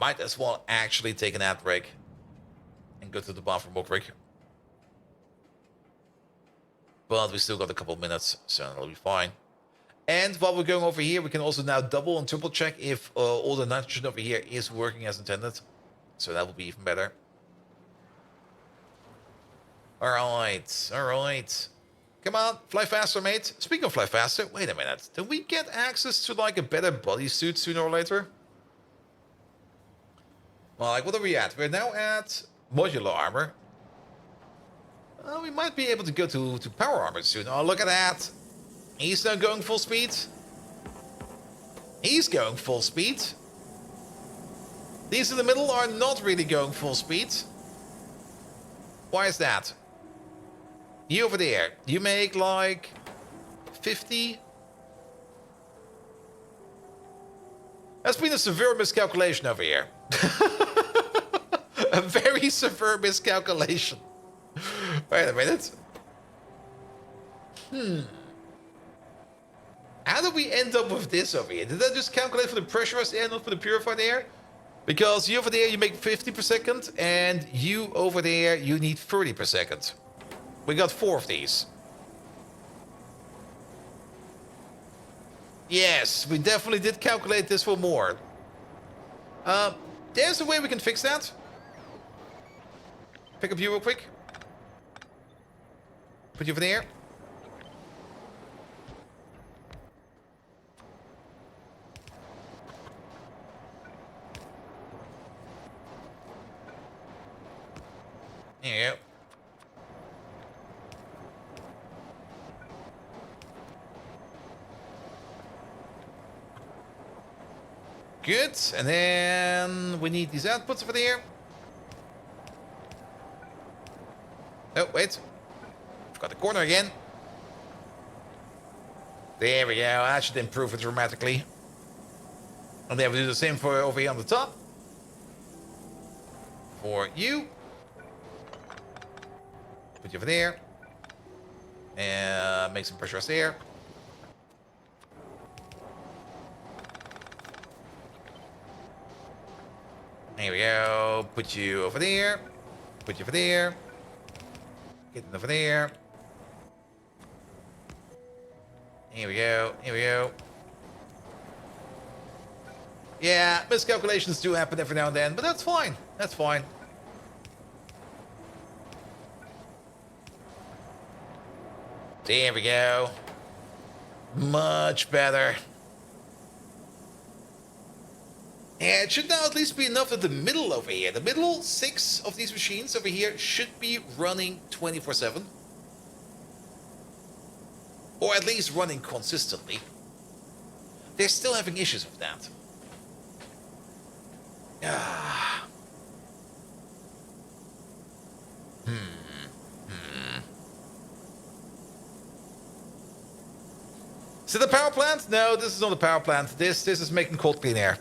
Might as well actually take an ad break and go to the bathroom real quick. But we still got a couple of minutes, so that'll be fine. And while we're going over here, we can also now double and triple check if all the nitrogen over here is working as intended. So that will be even better. All right. Come on, fly faster, mate. Speaking of fly faster, wait a minute. Do we get access to like a better bodysuit sooner or later? Well, like, what are we at? We're now at modular armor. We might be able to go to power armor soon. Oh, look at that. He's now going full speed. He's going full speed. These in the middle are not really going full speed. Why is that? You over there, you make like 50. That's been a severe miscalculation over here. A very severe miscalculation. Wait a minute. How did we end up with this over here? Did I just calculate for the pressurized air, not for the purified air? Because you over there, you make 50 per second, and you over there, you need 30 per second. We got 4 of these. Yes, we definitely did calculate this for more. There's a way we can fix that. Pick up you real quick. Put you over there. There you go. Good, and then we need these outputs over there. Oh, wait. Forgot the corner again. There we go, that should improve it dramatically. And then we do the same for over here on the top. For you. Put you over there. And make some pressurized air. There we go. Put you over there. Put you over there. Get over there. Here we go. Here we go. Yeah, miscalculations do happen every now and then, but that's fine. That's fine. There we go. Much better. Yeah, it should now at least be enough that the middle over here, the middle 6 of these machines over here should be running 24/7. Or at least running consistently. They're still having issues with that. Ah. Is it a power plant? No, this is not a power plant. This is making cold clean air.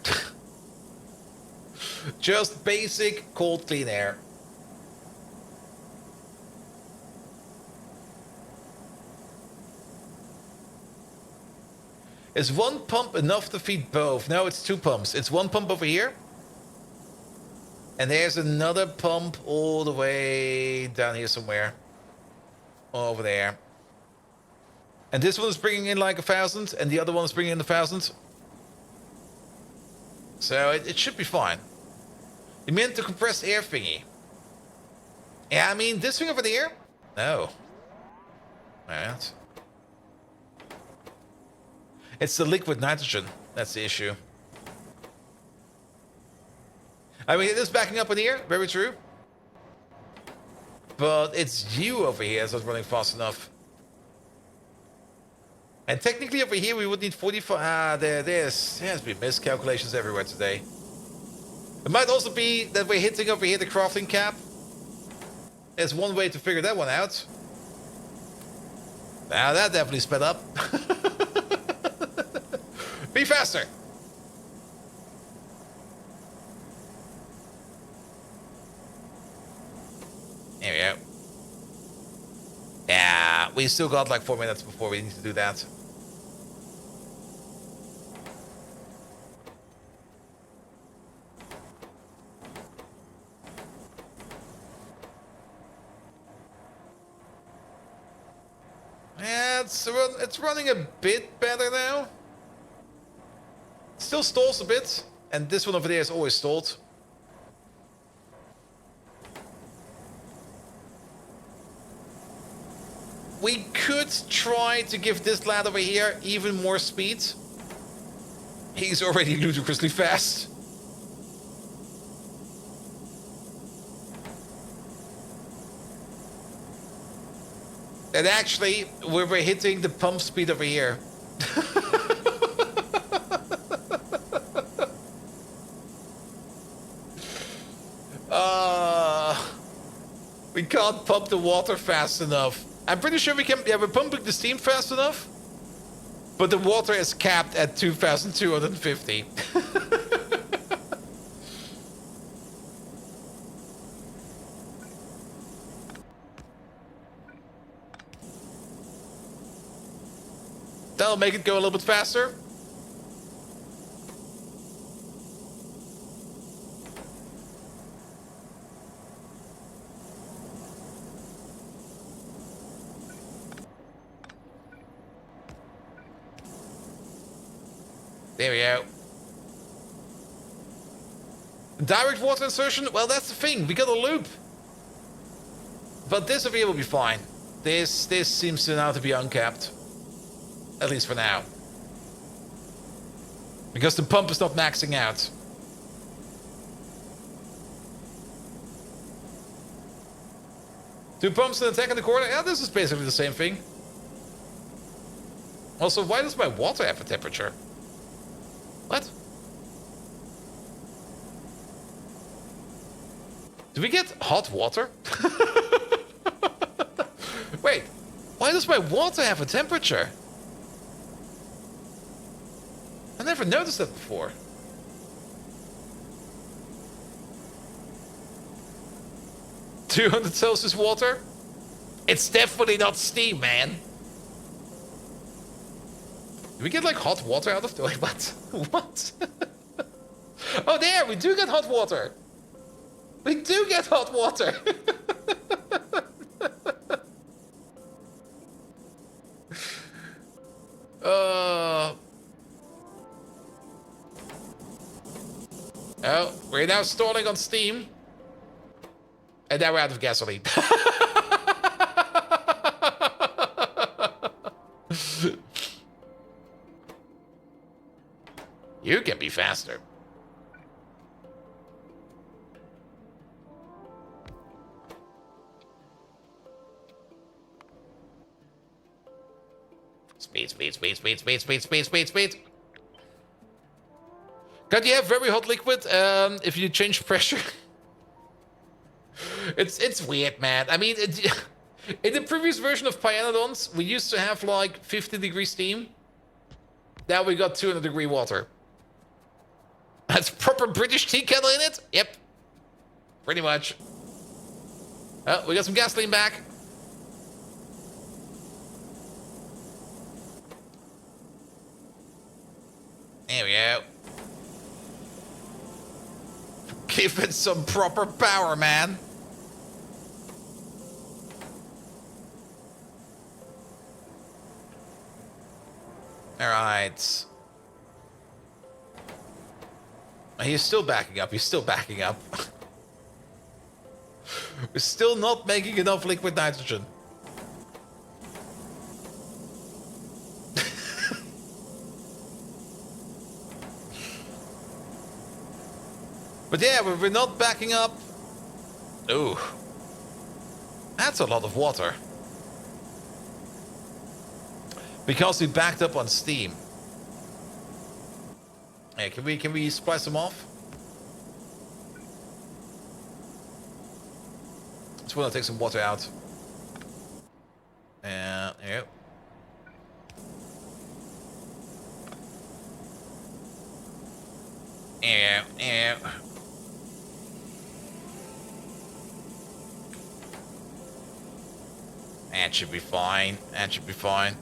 Just basic cold clean air. Is one pump enough to feed both? No, it's 2 pumps. It's 1 pump over here. And there's another pump all the way down here somewhere. Over there. And this one is bringing in like 1,000, and the other one is bringing in 1,000. So it should be fine. You meant the compressed air thingy? Yeah, I mean, this thing over there? No. Alright. It's the liquid nitrogen. That's the issue. I mean, it is backing up in here. Very true. But it's you over here that's not running fast enough. And technically over here we would need 45. Ah, there's been miscalculations everywhere today. It might also be that we're hitting over here the crafting cap. There's one way to figure that one out. Now that definitely sped up. Be faster. There we go. Yeah, we still got like 4 minutes before we need to do that. Yeah, it's running a bit better now. Still stalls a bit, and this one over there is always stalled. We could try to give this lad over here even more speed. He's already ludicrously fast. And actually, we're hitting the pump speed over here. We can't pump the water fast enough. I'm pretty sure we can. Yeah, we're pumping the steam fast enough. But the water is capped at 2,250. That'll make it go a little bit faster. There we go. Direct water insertion? Well, that's the thing. We got a loop. But this over here will be fine. This seems to now to be uncapped. At least for now. Because the pump is not maxing out. Two pumps and a tank in the corner? Yeah, this is basically the same thing. Also, why does my water have a temperature? What? Do we get hot water? Wait, why does my water have a temperature? I never noticed that before. $200 water? It's definitely not steam, man. Do we get like hot water out of the... Wait, what? What? Oh, there, we do get hot water. We do get hot water. Oh, we're now stalling on steam. And now we're out of gasoline. You can be faster. Speed. Can you have very hot liquid if you change pressure? It's weird, man. I mean, in the previous version of Pyanodons, we used to have like 50-degree steam. Now we got 200-degree water. That's proper British tea kettle in it? Yep. Pretty much. Oh, we got some gasoline back. There we go. Give it some proper power, man. All right. He's still backing up. He's still backing up. We're still not making enough liquid nitrogen. But yeah, we're not backing up. Ooh. That's a lot of water. Because we backed up on steam. Yeah, can we splice them off? Just want to take some water out. Yeah. Yeah. That should be fine. That should be fine.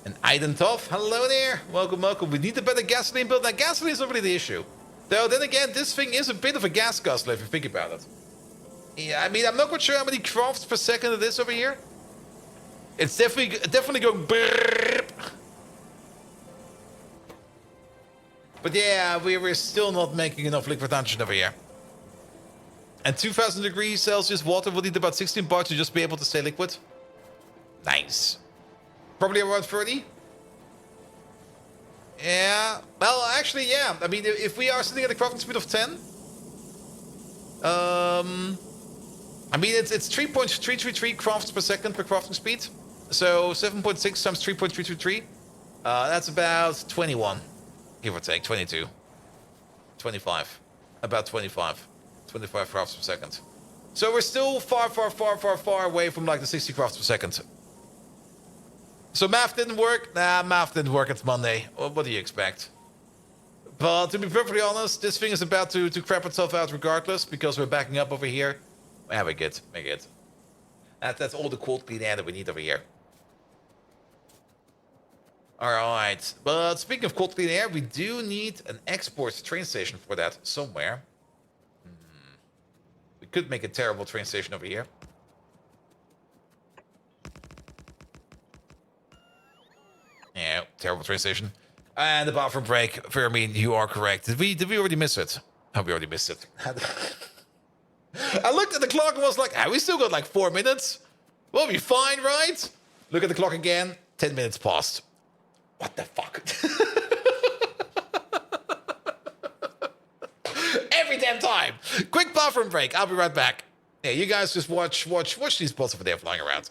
And Eidentov, hello there. Welcome. We need a better gasoline build. Now, gasoline is not really the issue. Though, then again, this thing is a bit of a gas guzzler if you think about it. Yeah, I mean, I'm not quite sure how many crafts per second it is over here. It's definitely going brrrr. But yeah, we're still not making enough liquid nitrogen over here. And 2000 degrees Celsius water will need about 16 bars to just be able to stay liquid. Nice. Probably around 30. Yeah. Well, actually, yeah. I mean, if we are sitting at a crafting speed of 10, I mean, it's 3.333 crafts per second per crafting speed. So 7.6 times 3.323. That's about 21, give or take, 22, 25, about 25 crafts per second. So we're still far away from like the 60 crafts per second. So math didn't work? Nah, math didn't work. It's Monday. What do you expect? But to be perfectly honest, this thing is about to crap itself out regardless, because we're backing up over here. Yeah, we're good. We're good. That's all the cold clean air that we need over here. Alright, but speaking of cold clean air, we do need an export train station for that somewhere. We could make a terrible train station over here. Yeah, terrible train station. And the bathroom break. Fermin, you are correct. Did we already miss it? Oh, we already missed it. I looked at the clock and was like, we still got like 4 minutes. We'll be fine, right? Look at the clock again. 10 minutes passed. What the fuck? Every damn time. Quick bathroom break. I'll be right back. Yeah, you guys just watch these bots over there flying around.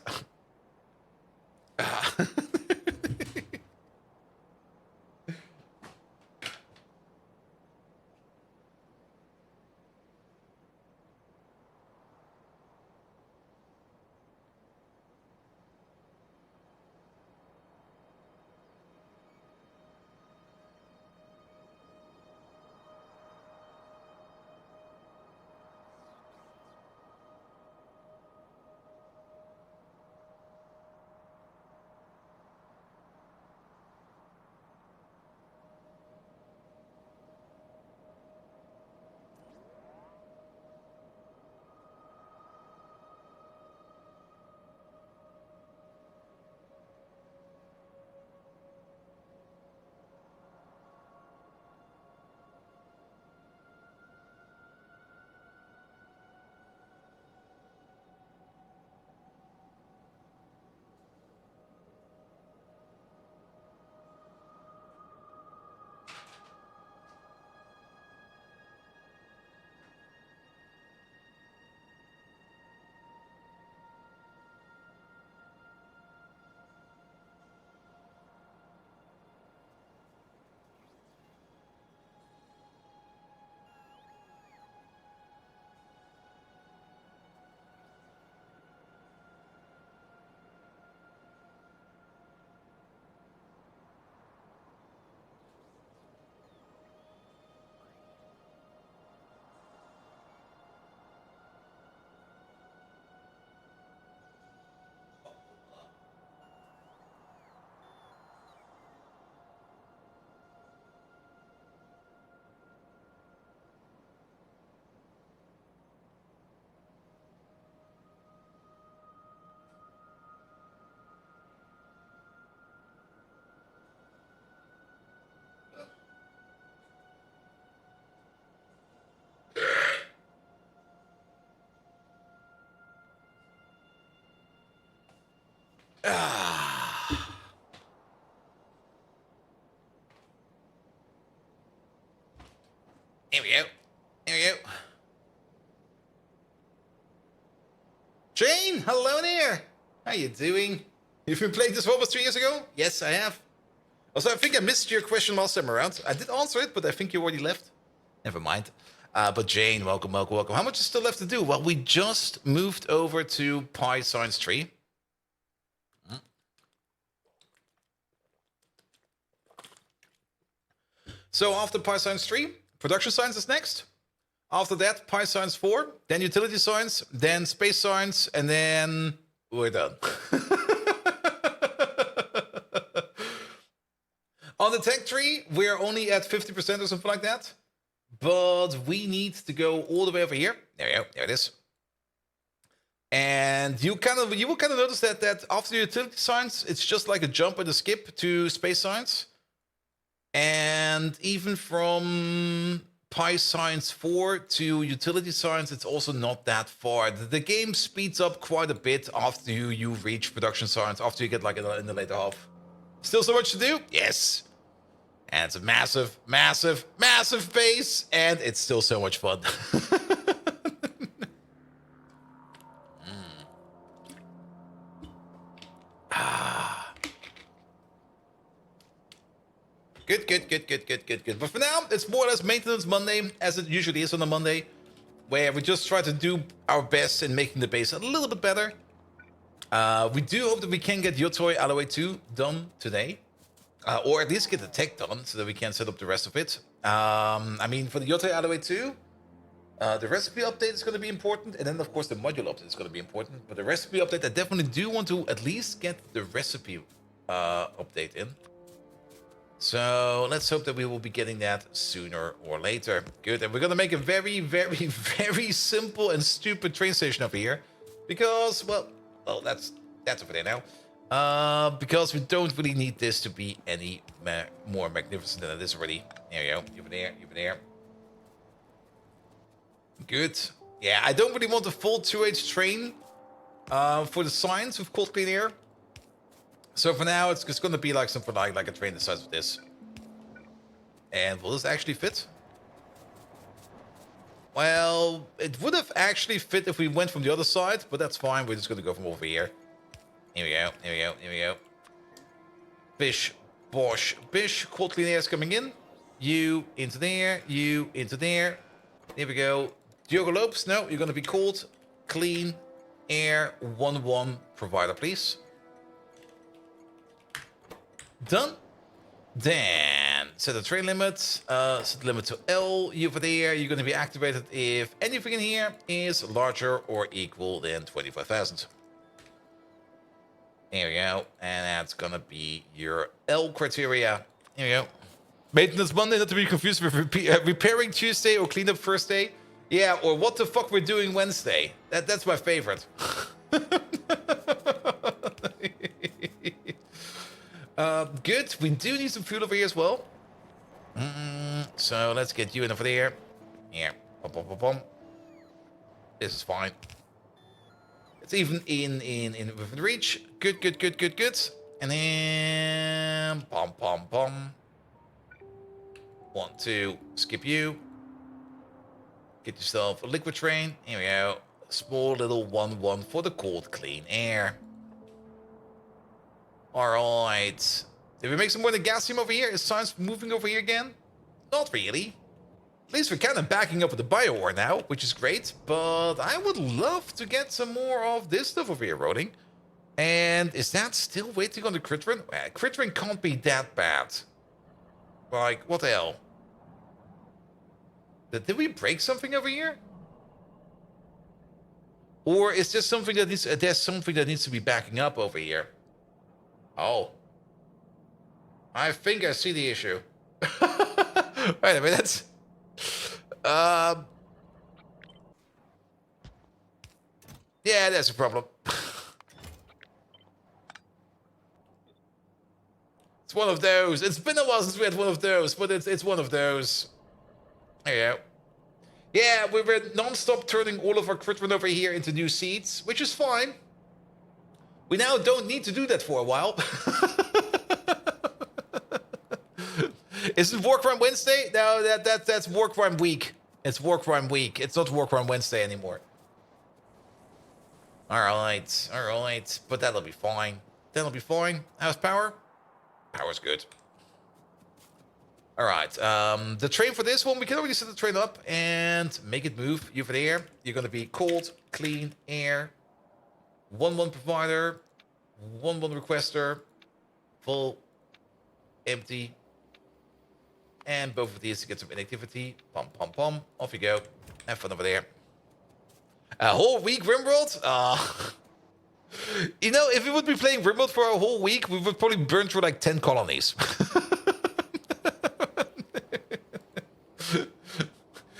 Here we go. Here we go. Jane, hello there. How you doing? You've been playing this almost 3 years ago? Yes, I have. Also, I think I missed your question last time around. I did answer it, but I think you already left. Never mind. But Jane, welcome. How much is still left to do? Well, we just moved over to Pi Science 3. So after Pi Science 3, production science is next. After that, Pi Science 4, then utility science, then space science, and then we're done. On the tech tree, we're only at 50% or something like that. But we need to go all the way over here. There you go. There it is. And you will kind of notice that after utility science, it's just like a jump and a skip to space science. And even from Pi Science 4 to Utility Science, it's also not that far. The game speeds up quite a bit after you reach Production Science, after you get like in the later half. Still so much to do? Yes. And it's a massive, massive, massive base, and it's still so much fun. Good, good, good, good, good, good, good. But for now, it's more or less Maintenance Monday, as it usually is on a Monday, where we just try to do our best in making the base a little bit better. We do hope that we can get Yotoi Alloy 2 done today. Or at least get the tech done, so that we can set up the rest of it. I mean, for the Yotoi Alloy 2, the recipe update is going to be important, and then, of course, the module update is going to be important. But the recipe update, I definitely do want to at least get the recipe update in. So let's hope that we will be getting that sooner or later. Good, and we're gonna make a very, very, very simple and stupid train station over here, because, well, that's over there now. Because we don't really need this to be any more magnificent than it is already. There you go, over there, over there. Good. Yeah, I don't really want a full 2H train for the science with cold clean air. So for now, it's going to be like something like a train the size of this. And will this actually fit? Well, it would have actually fit if we went from the other side, but that's fine. We're just going to go from over here. Here we go, here we go, here we go. Bish, bosh, bish. Cold clean air is coming in. You into there, you into there. Here we go. Diogo Lopes, no, you're going to be cold, clean air 1-1 provider, please. Done. Then set the train limit. Set the limit to L. You over there. You're going to be activated if anything in here is larger or equal than 25,000. There we go. And that's going to be your L criteria. Here we go. Maintenance Monday, not to be confused with repairing Tuesday or cleanup Thursday. Yeah, or what the fuck we're doing Wednesday. That's my favorite. Good. We do need some fuel over here as well. So let's get you in over there. Yeah. Bum, bum, bum, bum. This is fine. It's even in within reach. Good, good, good, good, good. And then bum, bum, bum. 1, 2. Skip you. Get yourself a liquid train. Here we go. Small little 1-1 for the cold, clean air. Alright. Did we make some more Negasium over here? Is science moving over here again? Not really. At least we're kind of backing up with the bio-ore now, which is great. But I would love to get some more of this stuff over here rolling. And is that still waiting on the crit run? Crit run can't be that bad. Like, what the hell? Did we break something over here? Or is there something that needs, there's something that needs to be backing up over here? Oh. I think I see the issue. Wait a minute. Yeah, that's a problem. It's one of those. It's been a while since we had one of those, but it's one of those. There you go. Yeah, we were non-stop turning all of our crit run over here into new seeds, which is fine. We now don't need to do that for a while. Is it War Crime Wednesday? No, that's War Crime Week. It's War Crime Week. It's not War Crime Wednesday anymore. Alright, alright. But that'll be fine. That'll be fine. How's power? Power's good. Alright, the train for this one, we can already set the train up and make it move. You for there. You're gonna be cold, clean air. 1-1 provider. 1-1 requester. Full. Empty. And both of these to get some inactivity. Pum, pum, pum. Off you go. Have fun over there. A whole week, Rimworld? You know, if we would be playing Rimworld for a whole week, we would probably burn through like 10 colonies.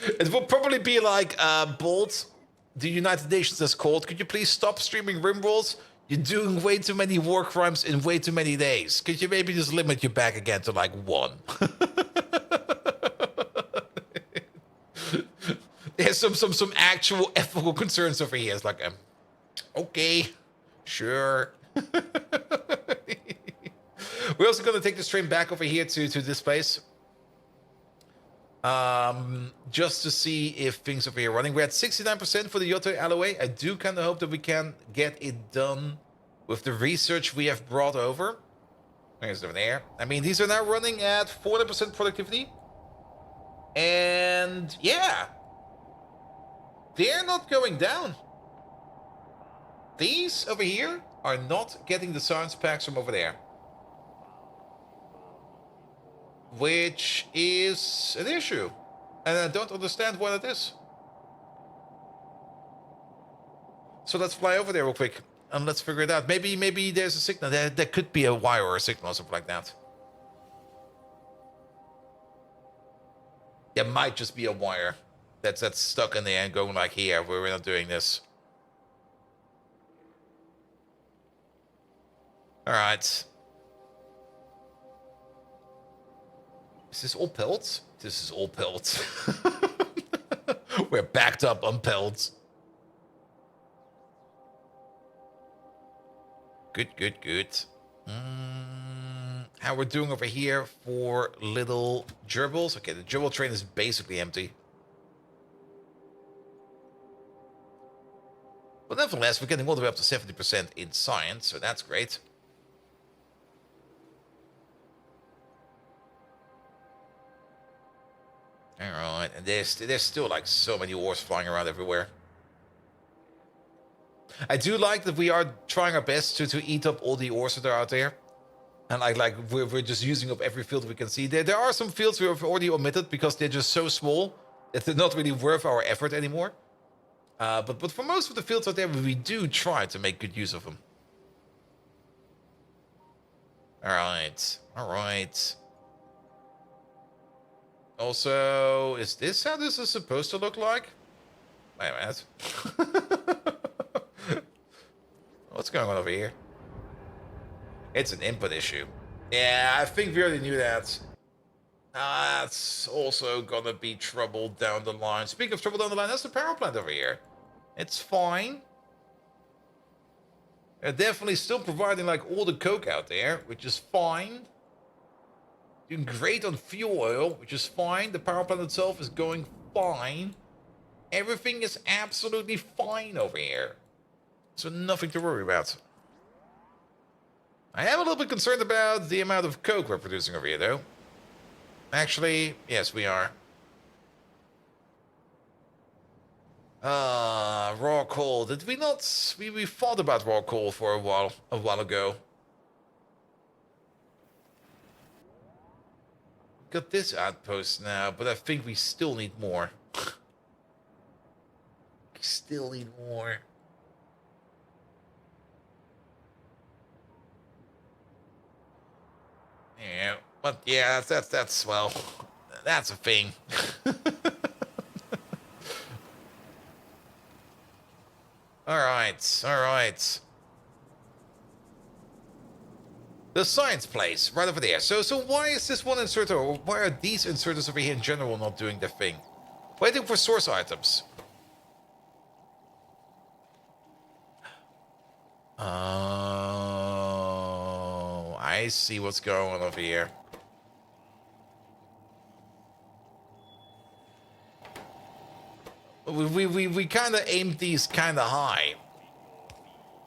It would probably be like, Bolt, the United Nations has called. Could you please stop streaming Rimworlds? You're doing way too many war crimes in way too many days. Could you maybe just limit your back again to like 1? There's some actual ethical concerns over here. It's like, okay, sure. We're also going to take this train back over here to this place. Just to see if things over here are running. We're at 69% for the Yoto alloy. I do kind of hope that we can get it done with the research we have brought over. There's over there. I mean, these are now running at 40% productivity. And yeah, they're not going down. These over here are not getting the science packs from over there. Which is an issue. And I don't understand what it is. So let's fly over there real quick. And let's figure it out. Maybe there's a signal. There could be a wire or a signal or something like that. There might just be a wire that's stuck in there and going like here. We're not doing this. Alright. Is this all pelts? This is all pelts. We're backed up on pelts. Good. How we're doing over here for little gerbils. Okay, the gerbil train is basically empty. But nevertheless, we're getting all the way up to 70% in science, so that's great. Alright, and there's still like so many ores flying around everywhere. I do like that we are trying our best to eat up all the ores that are out there. And we're just using up every field we can see. There are some fields we have already omitted because they're just so small that they're not really worth our effort anymore. But for most of the fields out there, we do try to make good use of them. Alright. Also, is this how this is supposed to look like? Wait a minute. What's going on over here? It's an input issue. Yeah, I think we already knew that. That's also gonna be trouble down the line. Speaking of trouble down the line, that's the power plant over here. It's fine. They're definitely still providing like all the coke out there, which is fine. Doing great on fuel oil, which is fine. The power plant itself is going fine. Everything is absolutely fine over here. So nothing to worry about. I am a little bit concerned about the amount of coke we're producing over here, though. Actually, yes, we are. Raw coal. Did we not... We thought about raw coal for a while ago. Got this outpost now, but I think we still need more. We still need more. Yeah, but yeah, that's well, that's a thing. All right. The science place, right over there. So why is this one inserter, or why are these inserters over here in general not doing their thing? Waiting for source items. Oh, I see what's going on over here. We kind of aimed these kind of high.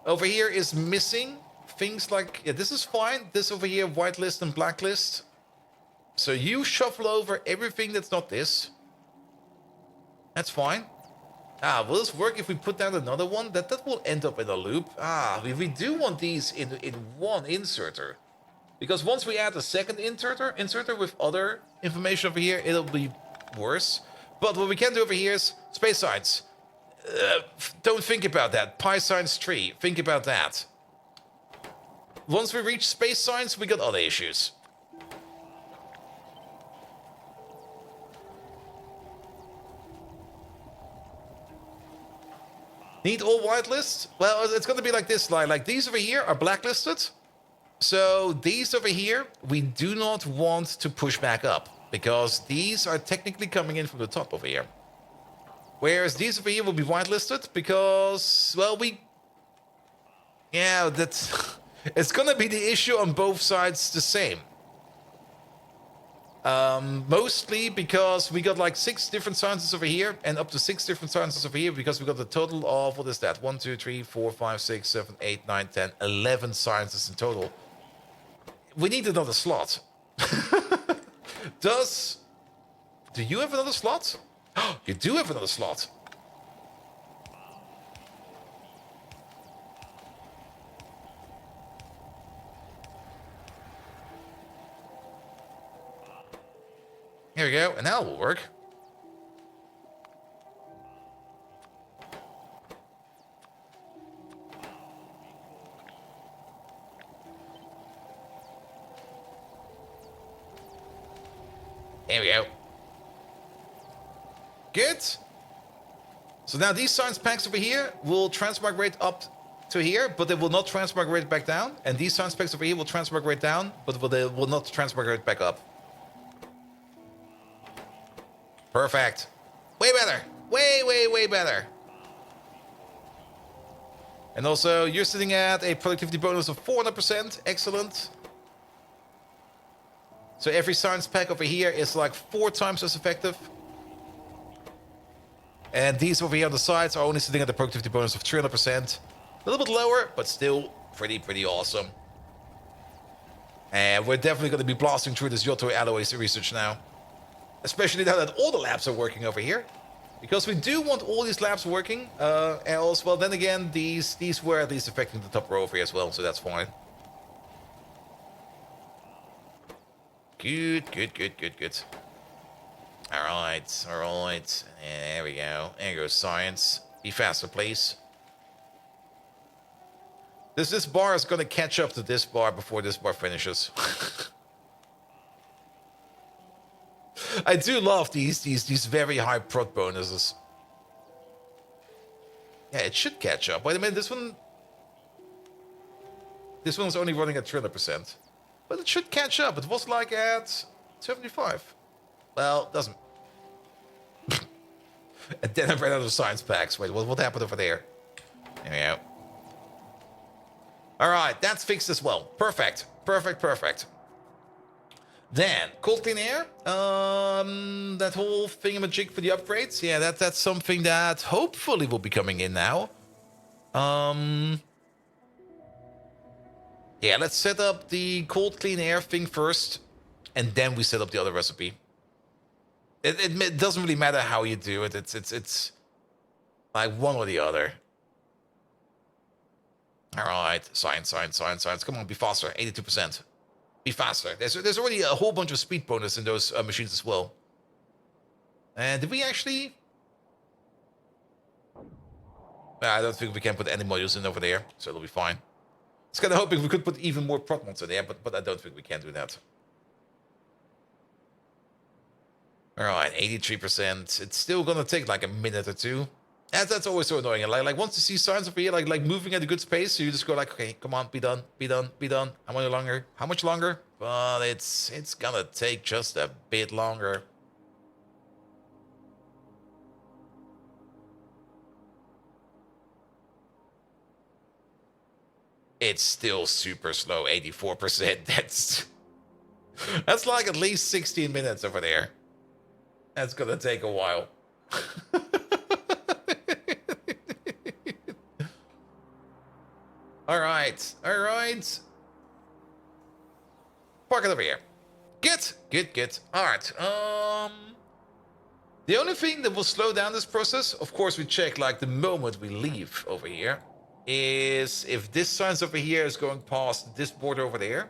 Over here is missing things like, yeah, this is fine. This over here, whitelist and blacklist. So you shuffle over everything that's not this. That's fine. Will this work if we put down another one? That will end up in a loop. We do want these in one inserter. Because once we add a second inserter with other information over here, it'll be worse. But what we can do over here is space science. Don't think about that. Pi science 3. Think about that. Once we reach space science, we got other issues. Need all whitelists? Well, it's going to be like this. Like these over here are blacklisted. So these over here, we do not want to push back up. Because these are technically coming in from the top over here. Whereas these over here will be whitelisted because, well, yeah, that's... It's gonna be the issue on both sides the same. Mostly because we got like 6 different sciences over here and up to 6 different sciences over here because we got a total of, what is that? 1, 2, 3, 4, 5, 6, 7, 8, 9, 10, 11 sciences in total. We need another slot. Do you have another slot? You do have another slot. Here we go, and that will work. There we go. Good. So now these science packs over here will transmigrate up to here, but they will not transmigrate back down. And these science packs over here will transmigrate down, but they will not transmigrate back up. Perfect. Way better. Way better. And also, you're sitting at a productivity bonus of 400%. Excellent. So every science pack over here is like 4 times as effective. And these over here on the sides are only sitting at a productivity bonus of 300%. A little bit lower, but still pretty awesome. And we're definitely going to be blasting through this Yoto alloy research now. Especially now that all the labs are working over here. Because we do want all these labs working. And also, well, then again, these were at least affecting the top row over here as well, so that's fine. Good. Alright. There we go. There goes science. Be faster, please. This bar is going to catch up to this bar before this bar finishes. I do love these very high prot bonuses. Yeah, it should catch up. Wait a minute, this one's only running at 300%. But it should catch up. It was like at 75. Well, it doesn't. And then I ran out of science packs. Wait, what happened over there? There we go. Alright, that's fixed as well. Perfect. Then, cold clean air. That whole thingamajig for the upgrades. Yeah, that's something that hopefully will be coming in now. Yeah, let's set up the cold clean air thing first. And then we set up the other recipe. It doesn't really matter how you do it. It's like one or the other. Alright, science. Come on, be faster. 82%. Be faster. There's already a whole bunch of speed bonus in those machines as well. And did we actually... I don't think we can put any modules in over there, so it'll be fine. I was kind of hoping we could put even more prot mods in there, but I don't think we can do that. Alright, 83%. It's still gonna take like a minute or two. That's always so annoying. Like once you see signs over here, like moving at a good pace, so you just go like, okay, come on, be done. How much longer? But it's gonna take just a bit longer. It's still super slow, 84%. That's like at least 16 minutes over there. That's gonna take a while. Alright. Park it over here. Good. Alright. The only thing that will slow down this process, of course we check like the moment we leave over here, is if this science over here is going past this border over there.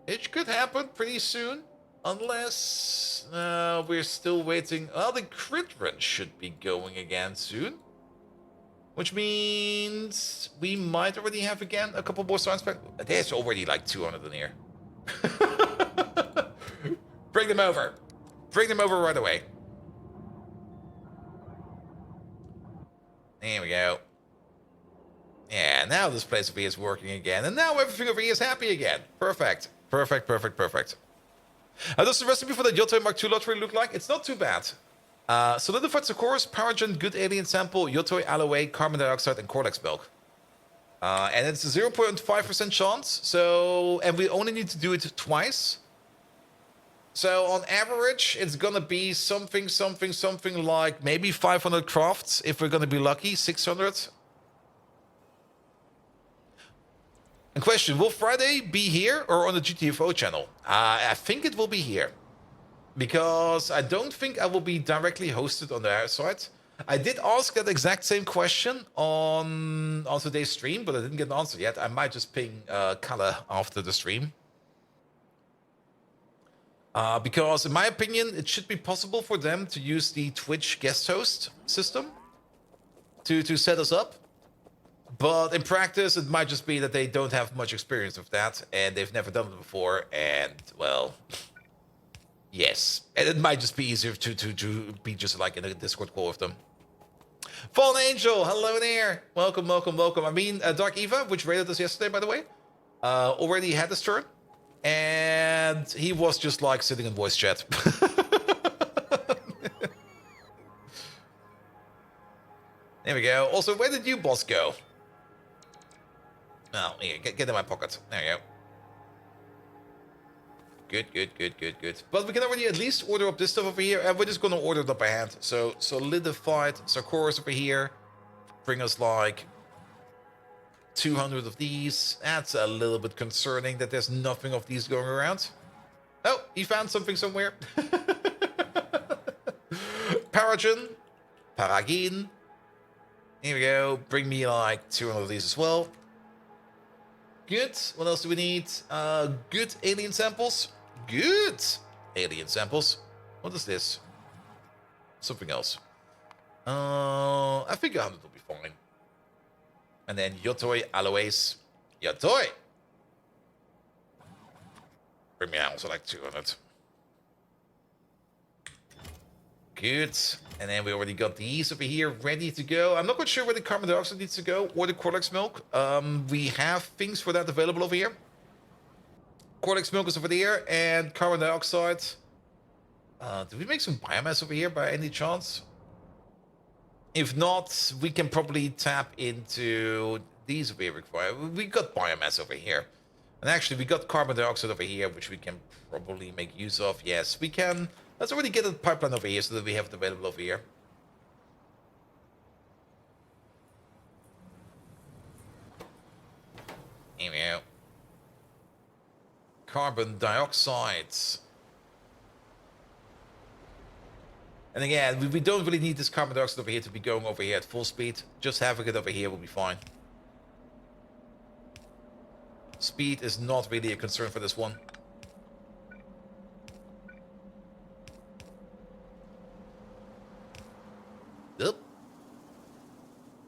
It could happen pretty soon. Unless we're still waiting. Well, the crit run should be going again soon. Which means we might already have again a couple more science packs. There's already like 200 in here. Bring them over. Bring them over right away. There we go. Yeah, now this place over here is working again. And now everything over here is happy again. Perfect. How does the recipe for the Yotoi Mark II lottery look like? It's not too bad. Solidified Socorus, Paragen, good alien sample, Yotoi alloy, carbon dioxide, and Cortex milk. And it's a 0.5% chance. So, and we only need to do it twice. So on average, it's gonna be something like maybe 500 crafts if we're gonna be lucky, 600. And question, will Friday be here or on the GTFO channel? I think it will be here. Because I don't think I will be directly hosted on their site. I did ask that exact same question on today's stream, but I didn't get an answer yet. I might just ping Kalle after the stream. Because in my opinion, it should be possible for them to use the Twitch guest host system to set us up. But in practice, it might just be that they don't have much experience with that, and they've never done it before, and, well, yes. And it might just be easier to be just like in a Discord call with them. Fallen Angel, hello there. Welcome, welcome, welcome. I mean, Dark Eva, which raided us yesterday, by the way, already had his turn. And he was just like sitting in voice chat. There we go. Also, where did you, boss, go? Oh, here, get in my pocket. There you go. Good. But we can already at least order up this stuff over here, and we're just gonna order it up by hand. So, solidified Socorus over here. Bring us like 200 of these. That's a little bit concerning that there's nothing of these going around. Oh, he found something somewhere. Paragen. Paragin. Here we go. Bring me like 200 of these as well. Good. What else do we need? Good alien samples. Good alien samples. What is this? Something else. I think 100 will be fine. And then Yotoi alloys. Yotoi! Bring me also like 200. Good. And then we already got these over here ready to go. I'm not quite sure where the carbon dioxide needs to go or the Cortex milk. We have things for that available over here. Cortex milk is over there and carbon dioxide. Do we make some biomass over here by any chance? If not, we can probably tap into these over here. We got biomass over here. And actually, we got carbon dioxide over here, which we can probably make use of. Yes, we can. Let's already get a pipeline over here so that we have it available over here. Here we go. Carbon dioxide. And again, we don't really need this carbon dioxide over here to be going over here at full speed. Just having it over here will be fine. Speed is not really a concern for this one. Yep.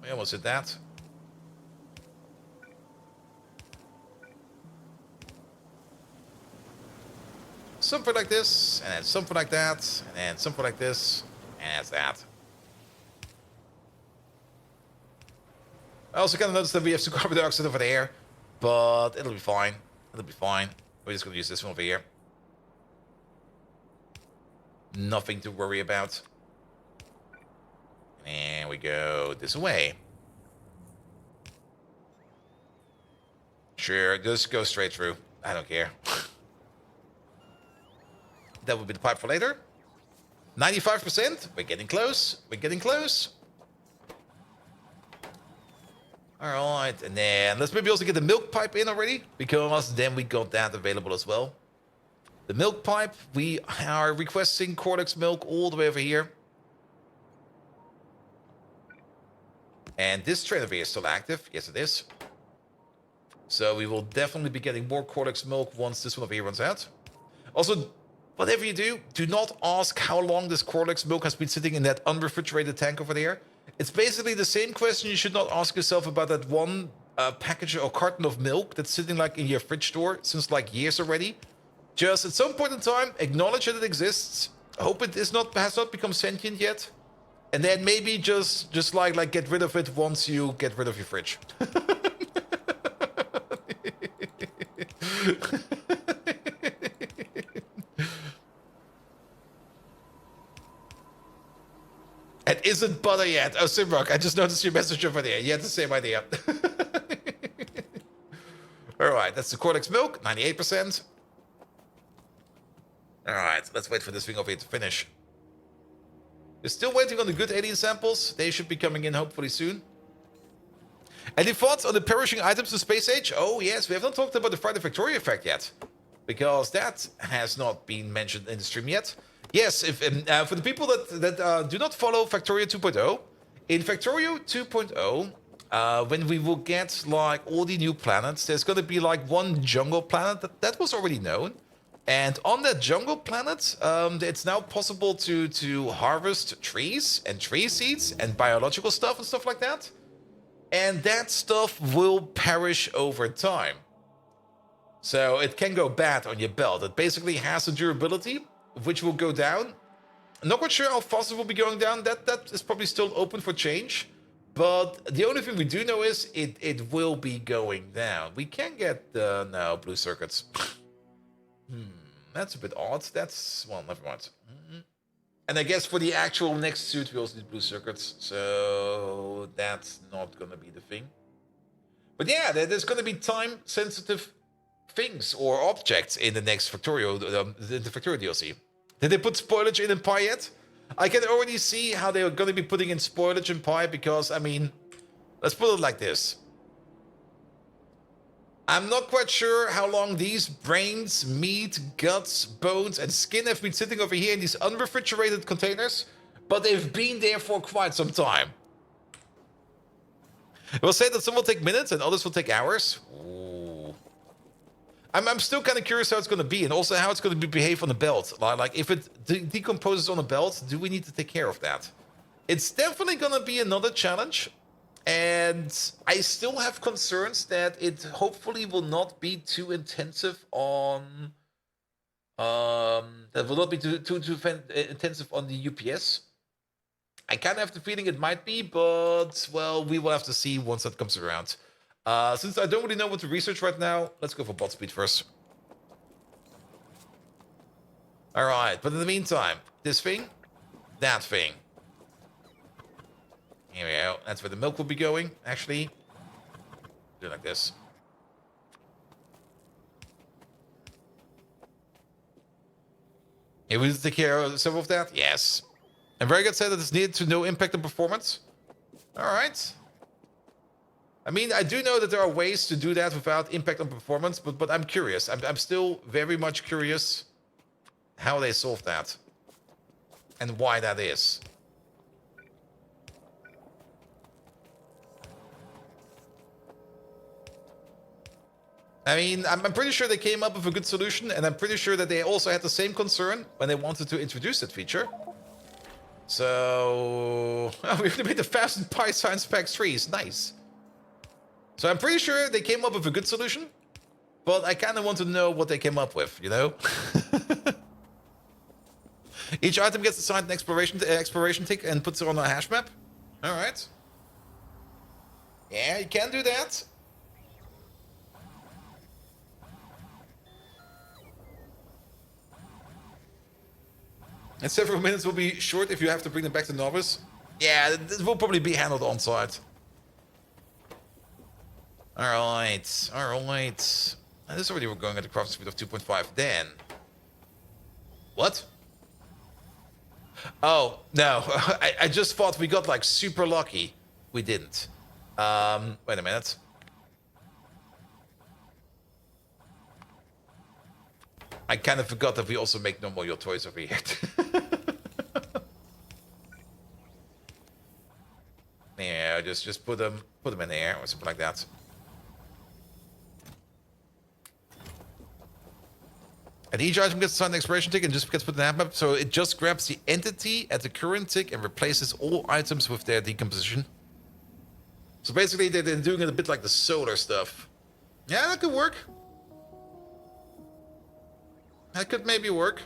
We almost did that. Something like this, and then something like that, and then something like this, and that's that. I also kind of noticed that we have some carbon dioxide over there, but it'll be fine. It'll be fine. We're just going to use this one over here. Nothing to worry about. And we go this way. Sure, just go straight through. I don't care. That would be the pipe for later. 95%. We're getting close. We're getting close. All right, and then let's maybe also get the milk pipe in already, because then we got that available as well. The milk pipe, we are requesting Cortex milk all the way over here. And this train over here is still active. Yes, it is. So we will definitely be getting more Cortex milk once this one over here runs out. Also, whatever you do, do not ask how long this Cortex milk has been sitting in that unrefrigerated tank over there. It's basically the same question you should not ask yourself about that one package or carton of milk that's sitting like in your fridge door since like years already. Just at some point in time, acknowledge that it exists. Hope it has not become sentient yet. And then maybe just like get rid of it once you get rid of your fridge. And isn't butter yet. Oh, Simrock, I just noticed your message over there. You had the same idea. Alright, that's the Cortex milk, 98%. Alright, let's wait for this thing over here to finish. We're still waiting on the good alien samples. They should be coming in hopefully soon. Any thoughts on the perishing items in space age? Oh yes, we have not talked about the Friday Factorio effect yet. Because that has not been mentioned in the stream yet. Yes, if for the people that do not follow Factorio 2.0, in Factorio 2.0, when we will get like all the new planets, there's going to be like one jungle planet that was already known. And on that jungle planet, it's now possible to harvest trees and tree seeds and biological stuff and stuff like that. And that stuff will perish over time. So it can go bad on your belt. It basically has a durability, which will go down. I'm not quite sure how fast it will be going down. That is probably still open for change. But the only thing we do know is it will be going down. We can get no blue circuits. That's a bit odd. That's, well, never mind. And I guess for the actual next suit, we also need blue circuits. So that's not going to be the thing. But yeah, there's going to be time-sensitive things or objects in the next Factorio, the Factorio DLC. Did they put spoilage in Pi yet? I can already see how they're going to be putting in spoilage in Pi because, I mean, let's put it like this. I'm not quite sure how long these brains, meat, guts, bones, and skin have been sitting over here in these unrefrigerated containers, but they've been there for quite some time. We'll say that some will take minutes and others will take hours. Ooh. I'm still kind of curious how it's going to be, and also how it's going to behave on the belt. Like, if it decomposes on the belt, do we need to take care of that? It's definitely going to be another challenge. And I still have concerns that it hopefully will not be too intensive on that will not be too intensive on the UPS. I kind of have the feeling it might be, but well, we will have to see once that comes around. Since I don't really know what to research right now, let's go for bot speed first. All right, but in the meantime, this thing, that thing. Here we go. That's where the milk will be going, actually. Do it like this. Here we take care of some of that? Yes. And very good said that it's needed to no impact on performance. Alright. I mean, I do know that there are ways to do that without impact on performance, but I'm curious. I'm still very much curious how they solve that. And why that is. I mean, I'm pretty sure they came up with a good solution, and I'm pretty sure that they also had the same concern when they wanted to introduce that feature. So, we've made the fastest Pi Science Packs trees. Nice. So I'm pretty sure they came up with a good solution, but I kind of want to know what they came up with, you know? Each item gets assigned an exploration tick and puts it on a hash map. All right. Yeah, you can do that. And several minutes will be short if you have to bring them back to Novice. Yeah, this will probably be handled on site. Alright, alright. And this already we're going at a crafting speed of 2.5. Then. What? Oh, no. I just thought we got like super lucky. We didn't. Wait a minute. I kind of forgot that we also make normal your toys over here. Yeah, just put them in the air or something like that. And each item gets assigned an exploration tick and just gets put in the map, so it just grabs the entity at the current tick and replaces all items with their decomposition. So basically, they're doing it a bit like the solar stuff. Yeah, that could work. That could maybe work.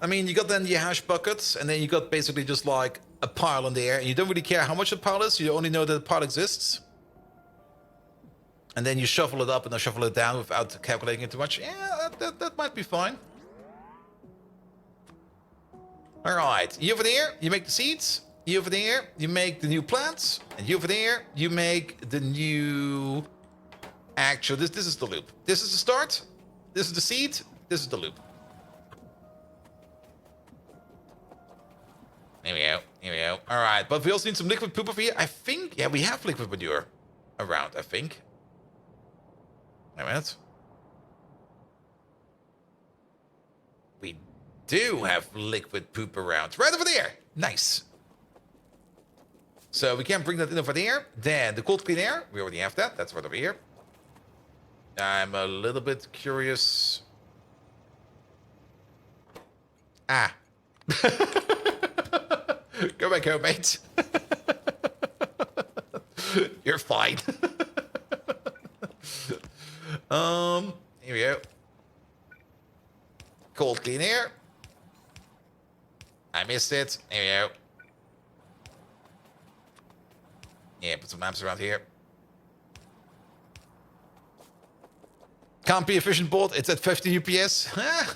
I mean, you got then your hash buckets, and then you got basically just like a pile in the air, and you don't really care how much the pile is, you only know that the pile exists. And then you shuffle it up and then shuffle it down without calculating it too much. Yeah, that might be fine. All right, you over there, you make the seeds. You over there, you make the new plants. And you over there, you make the new... Actually, this is the loop. This is the start. This is the seed. This is the loop. Here we go. Here we go. All right, but we also need some liquid poop over here. I think, yeah, we have liquid manure around, I think. Wait a minute. We do have liquid poop around. Right over there. Nice. So we can bring that in over there. Then the cold clean air. We already have that. That's right over here. I'm a little bit curious. Ah. Go back home, mate. You're fine. Here we go. Cold clean air. I missed it. Here we go. Yeah, put some lamps around here. Can't be efficient board. It's at 50 UPS. Huh?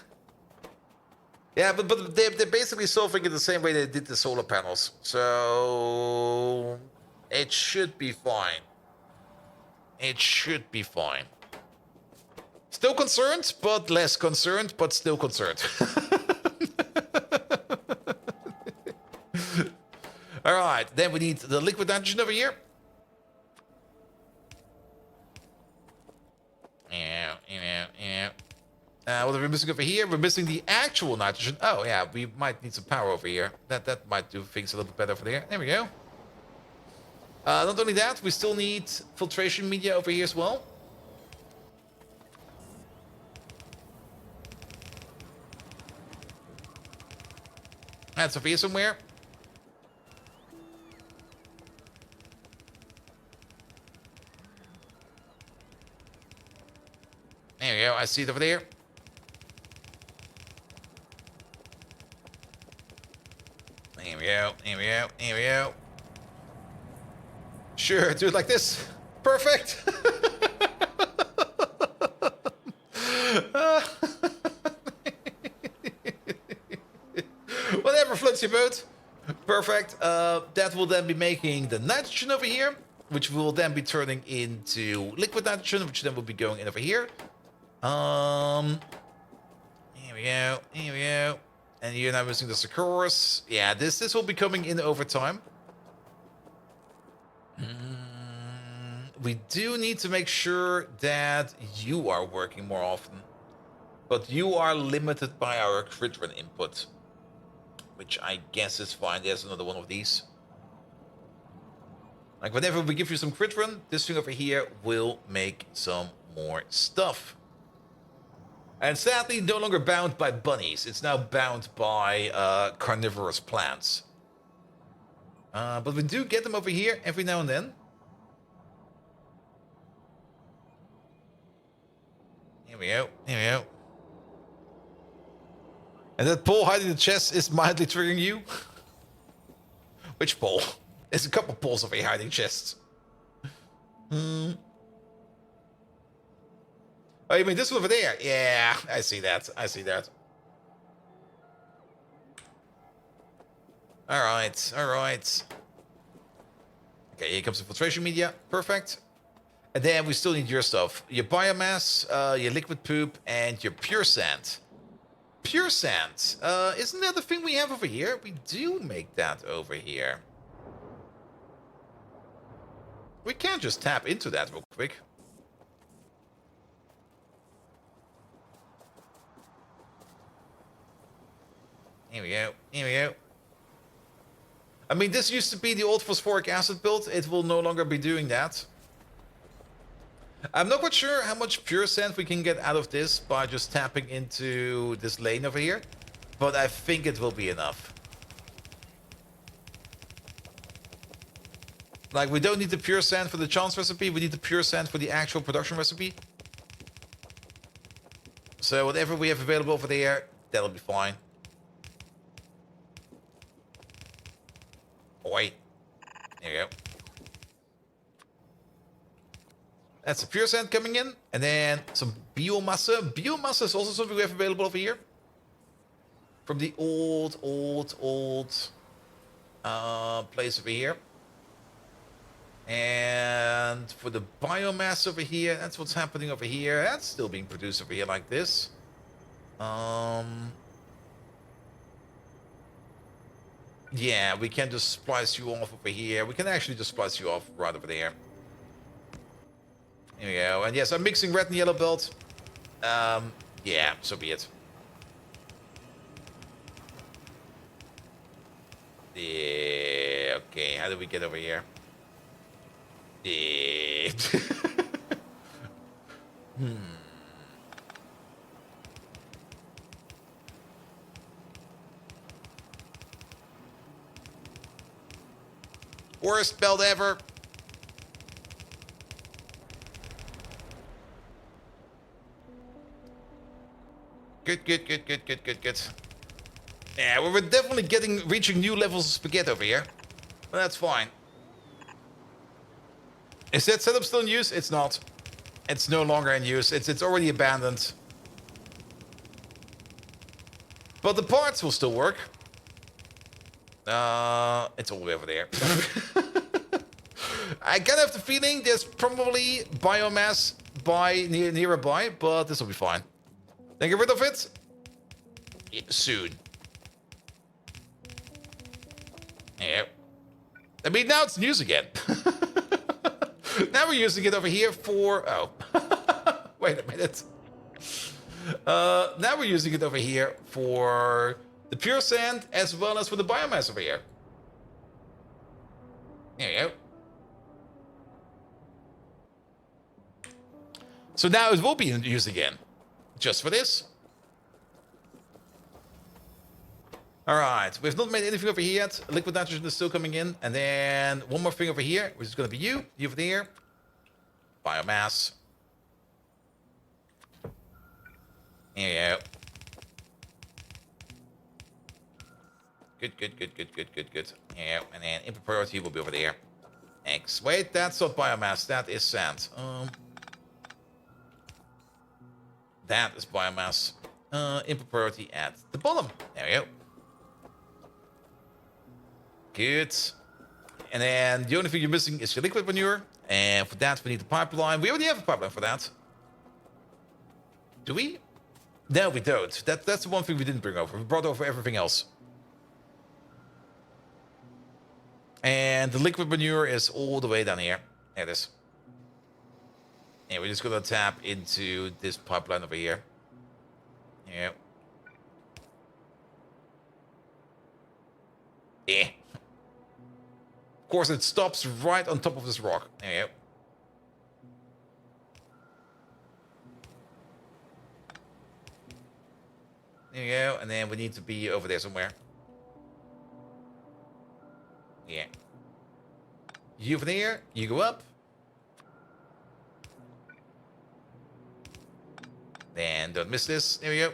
Yeah, but they're basically solving it the same way they did the solar panels. So it should be fine. It should be fine. Still concerned, but less concerned, but still concerned. All right, then we need the liquid nitrogen over here. What are we missing over here? We're missing the actual nitrogen. Oh, yeah, we might need some power over here. That might do things a little bit better over there. There we go. Not only that, we still need filtration media over here as well. That's over here somewhere. There we go. I see it over there. Here we go. Here we go. Here we go. Sure, do it like this. Perfect. Whatever floats your boat. Perfect. That will then be making the nitrogen over here, which will then be turning into liquid nitrogen, which then will be going in over here. Here we go. Here we go. And you're now missing the Sakuras. Yeah, this will be coming in over time. We do need to make sure that you are working more often. But you are limited by our crit run input, which I guess is fine. There's another one of these. Like whenever we give you some crit run, this thing over here will make some more stuff. And sadly, no longer bound by bunnies. It's now bound by carnivorous plants. But we do get them over here every now and then. Here we go. Here we go. And that pole hiding the chest is mildly triggering you? Which pole? There's a couple poles over here hiding chests. Oh, you mean this one over there? Yeah, I see that. I see that. All right. All right. Okay, here comes the filtration media. Perfect. And then we still need your stuff. Your biomass, your liquid poop, and your pure sand. Pure sand. Isn't that the thing we have over here? We do make that over here. We can't just tap into that real quick. Here we go. Here we go. I mean, this used to be the old phosphoric acid build. It will no longer be doing that. I'm not quite sure how much pure sand we can get out of this by just tapping into this lane over here. But I think it will be enough. Like, we don't need the pure sand for the chance recipe. We need the pure sand for the actual production recipe. So whatever we have available over there, that'll be fine. Oh, wait. There you go. That's the pure sand coming in. And then some biomassa. Biomassa is also something we have available over here. from the old place over here. And for the biomass over here, that's what's happening over here. That's still being produced over here like this. Yeah, we can just splice you off over here. We can actually just splice you off right over there. There we go. And yes, I'm mixing red and yellow belt. Yeah, so be it. Yeah, okay, how do we get over here? Yeah. Worst belt ever. Good. Yeah, we're definitely reaching new levels of spaghetti over here. But that's fine. Is that setup still in use? It's not. It's no longer in use. It's already abandoned. But the parts will still work. It's all the way over there. I kind of have the feeling there's probably biomass nearby, but this will be fine. Then get rid of it? Yeah, soon. Yeah. I mean, now it's news again. Now we're using it over here for... Oh. Wait a minute. Now we're using it over here for the pure sand as well as for the biomass over here. There you go. So now it will be used again. Just for this. Alright, we've not made anything over here yet. Liquid nitrogen is still coming in. And then one more thing over here, which is going to be you over there. Biomass. There you go. Good. Yeah, and then input priority will be over there. X. Wait, that's not biomass. That is sand. That is biomass. Input priority at the bottom. There we go. Good. And then the only thing you're missing is your liquid manure. And for that, we need the pipeline. We already have a pipeline for that. Do we? No, we don't. That's the one thing we didn't bring over. We brought over everything else. And the liquid manure is all the way down here. There it is. And we're just going to tap into this pipeline over here. Yeah. Yeah. Of course, it stops right on top of this rock. There you go. There you go. And then we need to be over there somewhere. Yeah. You over there. You go up. Then don't miss this. There we go.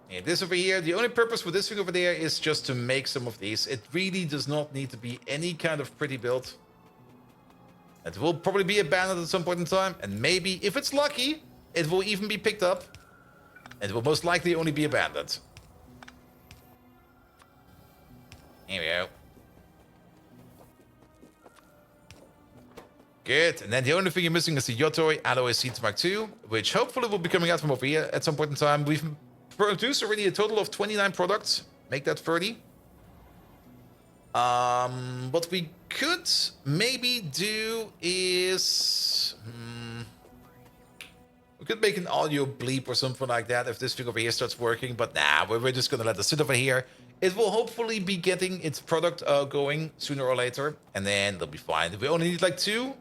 And this over here, the only purpose for this thing over there is just to make some of these. It really does not need to be any kind of pretty build. It will probably be abandoned at some point in time. And maybe, if it's lucky, it will even be picked up. And it will most likely only be abandoned. Here we go. Good. And then the only thing you're missing is the Yotoi Alloy Seeds Mark II, which hopefully will be coming out from over here at some point in time. We've produced already a total of 29 products. Make that 30. What we could maybe do is... we could make an audio bleep or something like that if this thing over here starts working. But nah, we're just going to let it sit over here. It will hopefully be getting its product going sooner or later. And then they'll be fine. We only need like two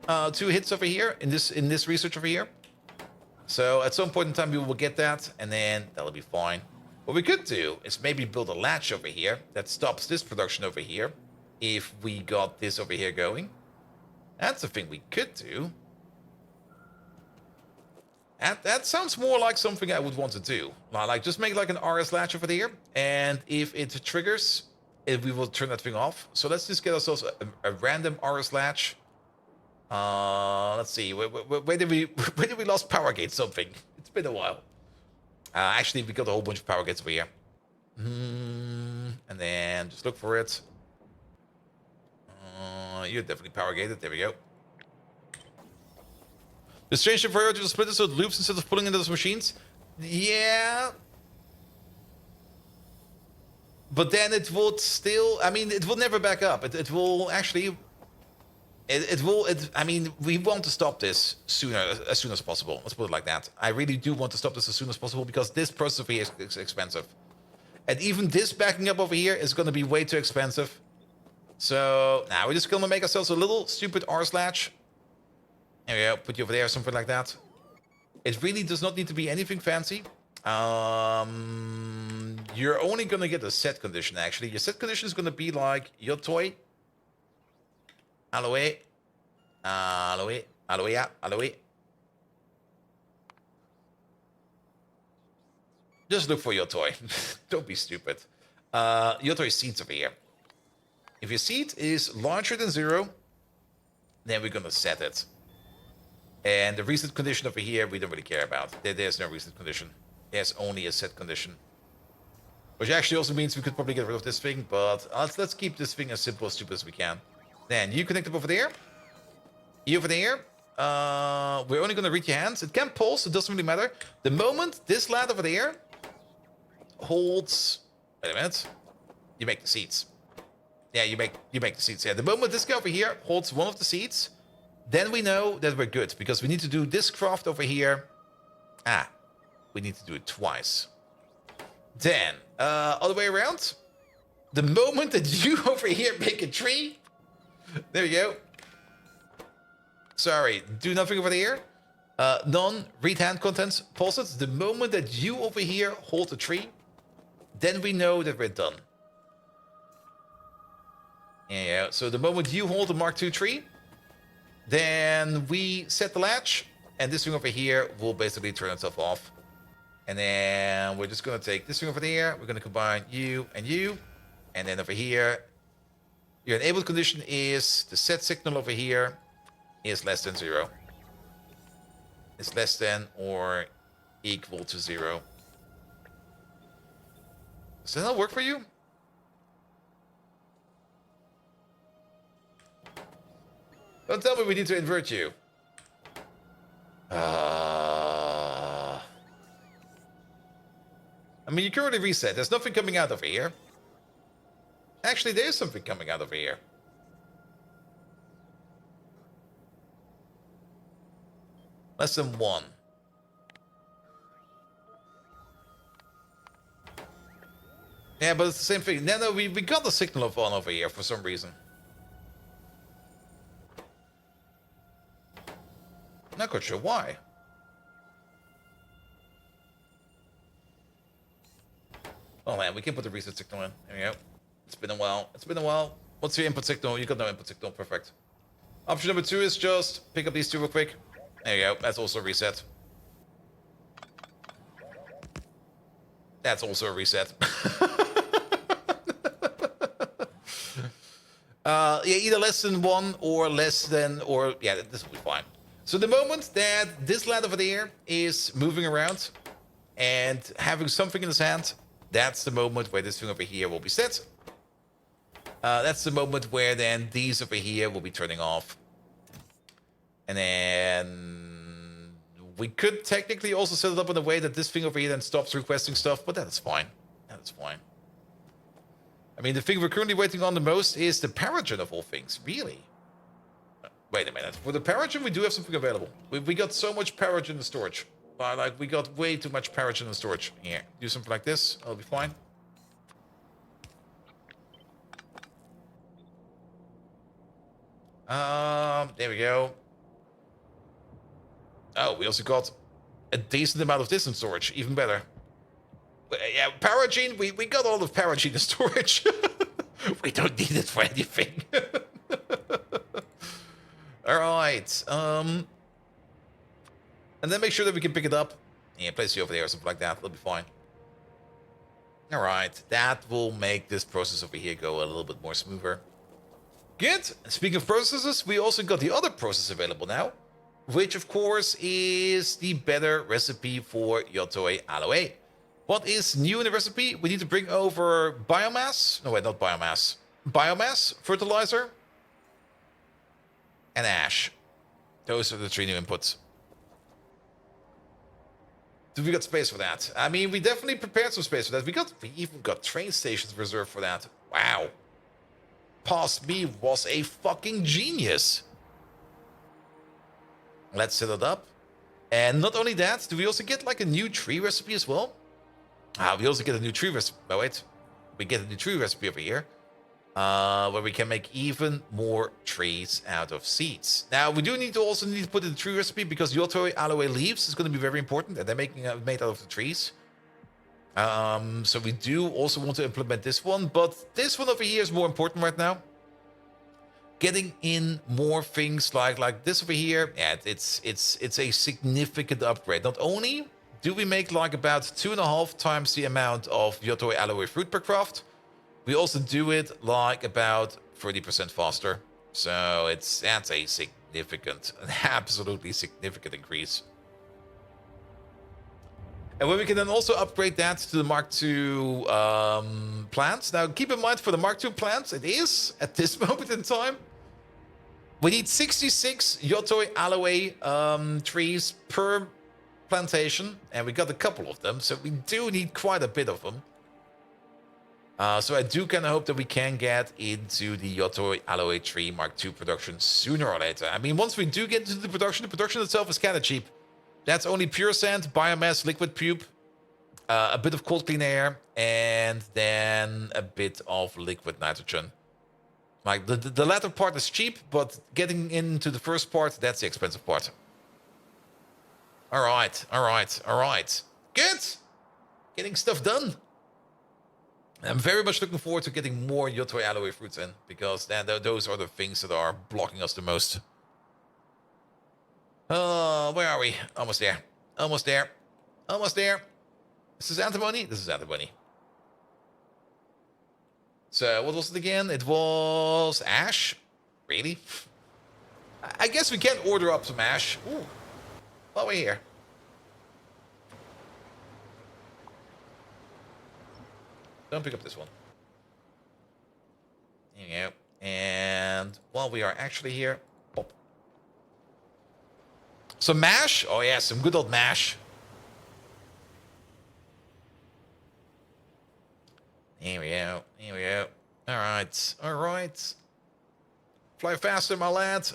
hits over here in this research over here. So at some point in time, we will get that, and then that'll be fine. What we could do is maybe build a latch over here that stops this production over here if we got this over here going. That's the thing we could do. That sounds more like something I would want to do. Like just make like an RS latch over there, and if it triggers, we will turn that thing off. So let's just get ourselves a random RS latch. Let's see. Where did we lost power gate something? It's been a while. Actually, we got a whole bunch of power gates over here. And then just look for it. You're definitely power gated. There we go. The strange thing for you to split it so it loops instead of pulling into those machines. Yeah. But then it would still, I mean, it will never back up. It will actually, I mean, we want to stop this as soon as possible. Let's put it like that. I really do want to stop this as soon as possible because this process over here is expensive. And even this backing up over here is going to be way too expensive. So now we're just going to make ourselves a little stupid R-slatch. There we go, put you over there, something like that. It really does not need to be anything fancy. You're only going to get a set condition, actually. Your set condition is going to be like your toy. Aloe. Aloe. Aloe. Aloe. Just look for your toy. Don't be stupid. Your toy seeds over here. If your seed is larger than 0, then we're going to set it. And the reset condition over here, we don't really care about. There's no reset condition. There's only a set condition. Which actually also means we could probably get rid of this thing, but let's keep this thing as simple and stupid as we can. Then you connect up over there. You over there. We're only going to read your hands. It can pulse, it doesn't really matter. The moment this lad over there holds... Wait a minute. You make the seeds. Yeah, you make the seeds. Yeah, the moment this guy over here holds one of the seeds, then we know that we're good, because we need to do this craft over here. We need to do it twice. Then, other way around. The moment that you over here make a tree, there we go. Sorry, do nothing over there. None, read hand contents, pulse it. The moment that you over here hold a tree, then we know that we're done. Yeah, so the moment you hold a Mark II tree, then we set the latch, and this thing over here will basically turn itself off. And then we're just going to take this thing over there. We're going to combine you. And then over here, your enabled condition is the set signal over here is less than 0. It's less than or equal to 0. Does that not work for you? Don't tell me we need to invert you. I mean, you can already reset. There's nothing coming out over here. Actually, there's something coming out over here. Less than 1. Yeah, but it's the same thing. No, we got the signal of 1 over here for some reason. Not quite sure why. Oh man, we can put the reset signal in. There we go. It's been a while. It's been a while. What's your input signal? You got no input signal. Perfect. Option number 2 is just pick up these 2 real quick. There you go. That's also a reset. That's also a reset. Yeah, either less than 1 or less than, or yeah, this will be fine. So the moment that this lad over there is moving around and having something in his hand, that's the moment where this thing over here will be set. That's the moment where then these over here will be turning off. And then we could technically also set it up in a way that this thing over here then stops requesting stuff, but that's fine. That's fine. I mean, the thing we're currently waiting on the most is the Paragen of all things, really. Wait a minute. For the Paragen, we do have something available. We got so much Paragen in storage. Like, we got way too much Paragen in storage. Here, do something like this. I'll be fine. There we go. Oh, we also got a decent amount of this in storage. Even better. Yeah, Paragen, we got all of Paragen in storage. We don't need it for anything. Alright, and then make sure that we can pick it up. Yeah, place you over there or something like that. That'll be fine. Alright, that will make this process over here go a little bit more smoother. Good. Speaking of processes, we also got the other process available now. which of course is the better recipe for Yotoi Aloe. What is new in the recipe? We need to bring over biomass. No, wait, not biomass. Biomass, fertilizer, and ash. Those are the 3 new inputs. Do we got space for that? I mean, we definitely prepared some space for that. We even got train stations reserved for that. Wow. Past me was a fucking genius. Let's set it up. And not only that, do we also get like a new tree recipe as well? We also get a new tree recipe. Oh, wait. We get a new tree recipe over here. Where we can make even more trees out of seeds. Now, we do need to put in the tree recipe because Yotoi Aloe leaves is going to be very important, and they're made out of the trees. So we do also want to implement this one, but this one over here is more important right now. Getting in more things like this over here, yeah, it's a significant upgrade. Not only do we make like about 2.5 times the amount of Yotoi Aloe fruit per craft, we also do it like about 30% faster. So that's a significant, an absolutely significant increase. And when we can then also upgrade that to the Mark II plants. Now, keep in mind for the Mark II plants, it is, at this moment in time, we need 66 Yotoi Aloe trees per plantation. And we got a couple of them, so we do need quite a bit of them. So I do kind of hope that we can get into the Yotoi Aloe tree Mark II production sooner or later. I mean, once we do get into the production itself is kind of cheap. That's only pure sand, biomass, liquid pube, a bit of cold clean air, and then a bit of liquid nitrogen. Like, the latter part is cheap, but getting into the first part, that's the expensive part. All right. Good! Getting stuff done. I'm very much looking forward to getting more Yotoi Aloe fruits in, because those are the things that are blocking us the most. Where are we? Almost there. This is antimony? This is antimony. So, what was it again? It was ash? Really? I guess we can order up some ash. Ooh. While we're here. Don't pick up this one. There you go. And while we are actually here, pop. Some mash? Oh yeah, some good old mash. Here we go. All right. Fly faster, my lad.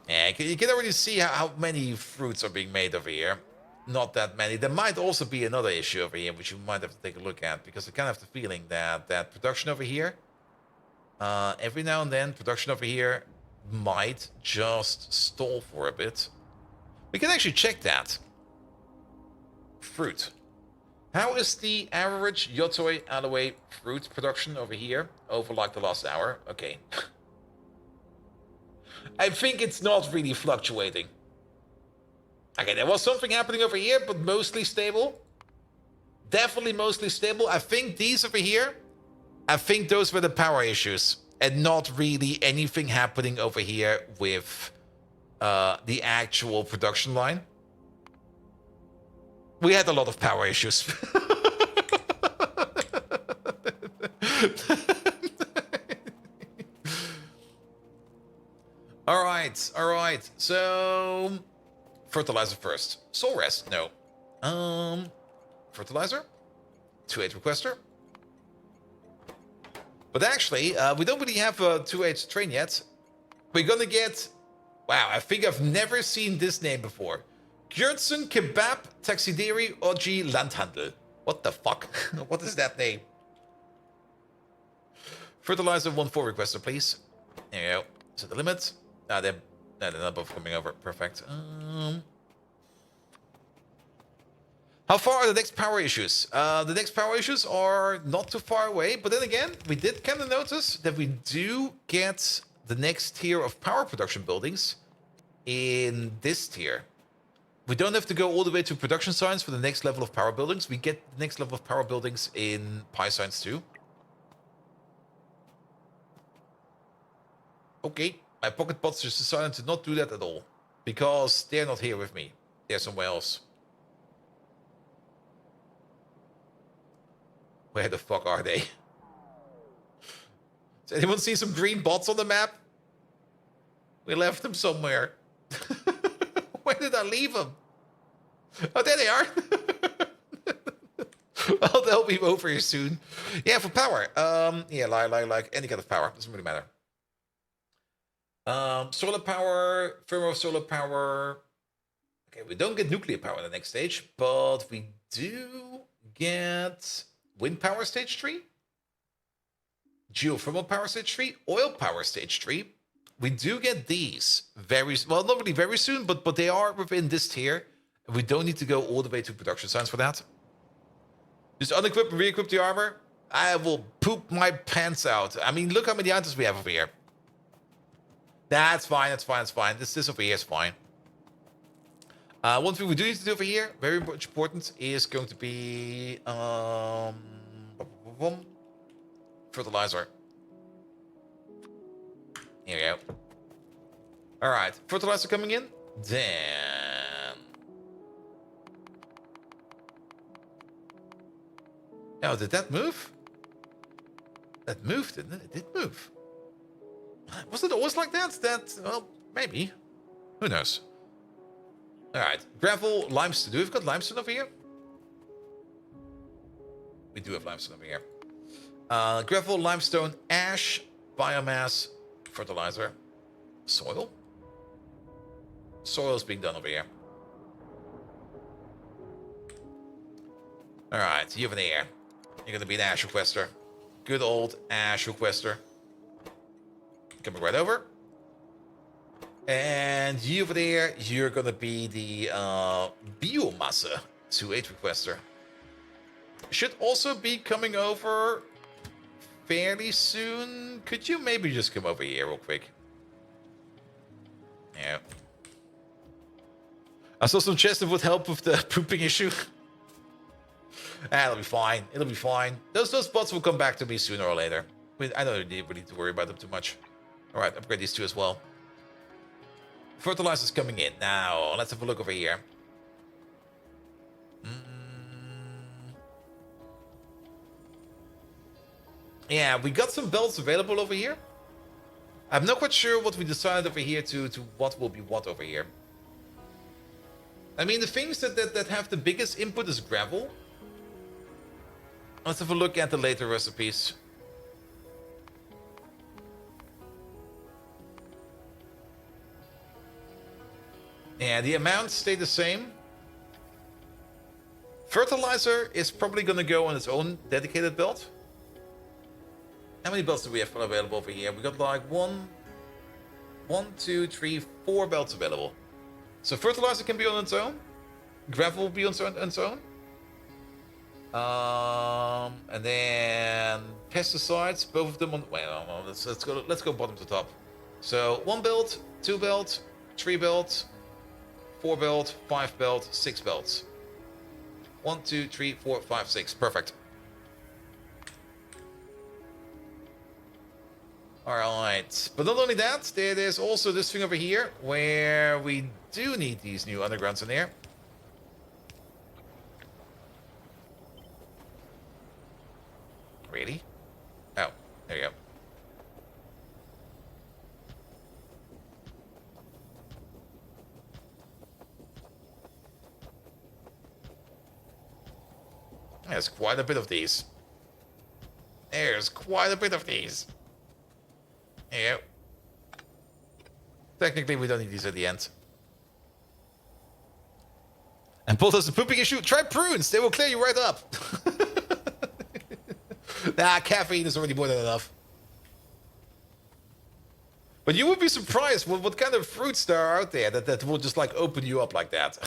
Yeah, you can already see how many fruits are being made over here. Not that many. There might also be another issue over here, which you might have to take a look at, because I kind of have the feeling that production over here, every now and then, production over here might just stall for a bit. We can actually check that. Fruit. How is the average Yotoi Aloe fruit production over here over like the last hour? Okay. I think it's not really fluctuating. Okay, there was something happening over here, but mostly stable. Definitely mostly stable. I think these over here, I think those were the power issues, and not really anything happening over here with the actual production line. We had a lot of power issues. All right. So, fertilizer first. Soul rest, no. Fertilizer. 2H requester. But actually, we don't really have a 2H train yet. We're gonna get... Wow, I think I've never seen this name before. Gjörtsen Kebab Taxideri Oji Landhandel. What the fuck? What is that name? Fertilizer 1-4 requester, please. There you go. Set the limit. They're not both coming over. Perfect. How far are the next power issues? The next power issues are not too far away, but then again, we did kind of notice that we do get the next tier of power production buildings in this tier. We don't have to go all the way to production science for the next level of power buildings. We get the next level of power buildings in Pi Science 2. Okay, my pocket bots just decided to not do that at all. Because they're not here with me. They're somewhere else. Where the fuck are they? Does anyone see some green bots on the map? We left them somewhere. Where did I leave them? Oh, there they are. Well, they'll be over here soon. Yeah, for power. Yeah, like any kind of power. Doesn't really matter. Solar power, thermal solar power. Okay, we don't get nuclear power in the next stage, but we do get wind power stage 3, geothermal power stage 3, oil power stage 3. We do get these well, not really very soon, but they are within this tier. And we don't need to go all the way to production science for that. Just unequip and re-equip the armor. I will poop my pants out. I mean, look how many items we have over here. That's fine, that's fine, that's fine. This over here is fine. One thing we do need to do over here, very much important, is going to be fertilizer. Here we go. Alright, fertilizer coming in. Then... Oh, did that move? That moved, didn't it? It did move. Was it always like that? Well, maybe. Who knows? Alright, gravel, limestone. Do we've got limestone over here? We do have limestone over here. Gravel, limestone, ash, biomass, fertilizer, soil. Soil is being done over here. Alright, you have an air. You're gonna be an ash requester. Good old ash requester. Coming right over. And you over there, you're gonna be the biomassa 2-8 requester. Should also be coming over fairly soon. Could you maybe just come over here real quick? Yeah. I saw some chests that would help with the pooping issue. It'll be fine. It'll be fine. Those bots will come back to me sooner or later. I don't really need to worry about them too much. Alright, upgrade these two as well. Fertilizer's coming in. Now, let's have a look over here. Yeah, we got some belts available over here. I'm not quite sure what we decided over here to what will be what over here. I mean, the things that have the biggest input is gravel. Let's have a look at the later recipes. Yeah, the amounts stay the same. Fertilizer is probably going to go on its own dedicated belt. How many belts do we have available over here? We got like 1, 2, 3, 4 belts available. So fertilizer can be on its own. Gravel will be on its own. And then pesticides, both of them on. Well, no, let's go bottom to top. So 1 belt, 2 belt, 3 belt, 4 belt, 5 belt, 6 belts. 1, 2, 3, 4, 5, 6. Perfect. Alright. But not only that, there's also this thing over here where we do need these new undergrounds in there. Really? Oh, there you go. There's quite a bit of these. There's quite a bit of these. Yeah. Technically, we don't need these at the end. And Paul has a pooping issue. Try prunes. They will clear you right up. Nah, caffeine is already more than enough. But you would be surprised what kind of fruits there are out there that will just like open you up like that.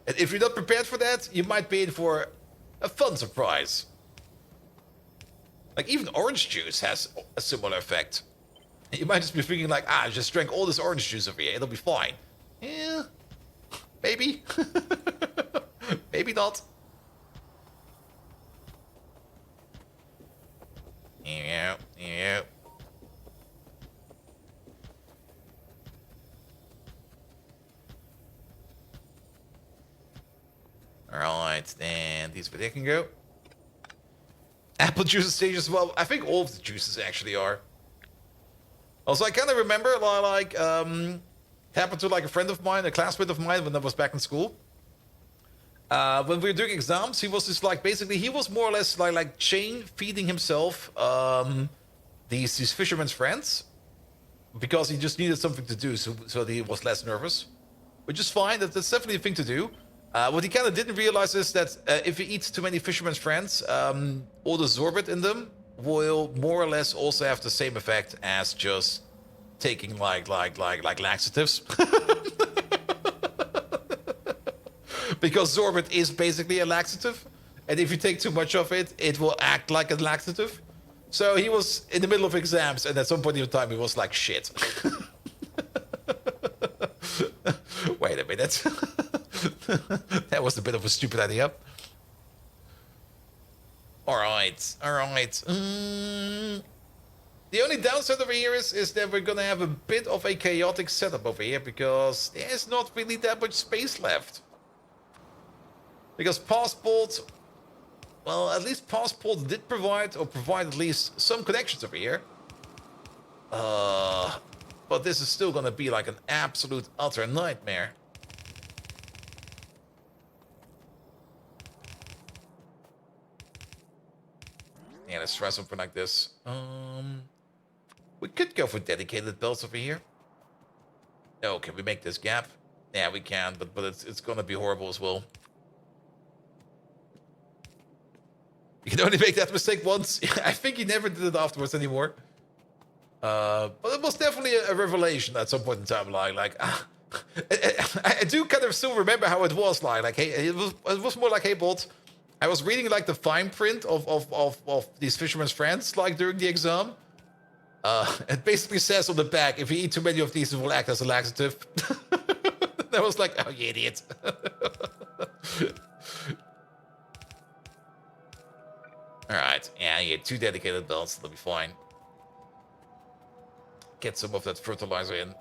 And if you're not prepared for that, you might be in for a fun surprise. Like even orange juice has a similar effect. You might just be thinking like, I just drank all this orange juice over here, it'll be fine. Yeah, maybe. Maybe not. Yeah. right, then these over there can go. Apple juice stage as well. I think all of the juices actually are. Also, I kind of remember, happened to like a friend of mine, a classmate of mine when I was back in school. When we were doing exams, he was just like, basically, he was more or less like chain feeding himself these fishermen's friends because he just needed something to do, so that he was less nervous, which is fine. That's definitely a thing to do. What he kind of didn't realize is that if he eats too many fishermen's friends, all the sorbet in them will more or less also have the same effect as just taking like laxatives. Because sorbet is basically a laxative, and if you take too much of it, it will act like a laxative. So he was in the middle of exams, and at some point in time, he was like, shit. Wait a minute. That was a bit of a stupid idea. Alright. The only downside over here is that we're gonna have a bit of a chaotic setup over here, because there's not really that much space left. Because Passport, well, at least Passport did provide at least some connections over here. But this is still gonna be like an absolute utter nightmare. Yeah, let's try something like this. We could go for dedicated belts over here. Oh, can we make this gap? Yeah, we can, but it's gonna be horrible as well. You can only make that mistake once. I think he never did it afterwards anymore. But it was definitely a revelation at some point in time. I do kind of still remember how it was like. Hey, it was more like, hey, Bolt, I was reading like the fine print of these fishermen's friends like during the exam. It basically says on the back, if you eat too many of these, it will act as a laxative. I was like, oh, you idiot. Alright, yeah, you get 2 dedicated belts, that'll be fine. Get some of that fertilizer in.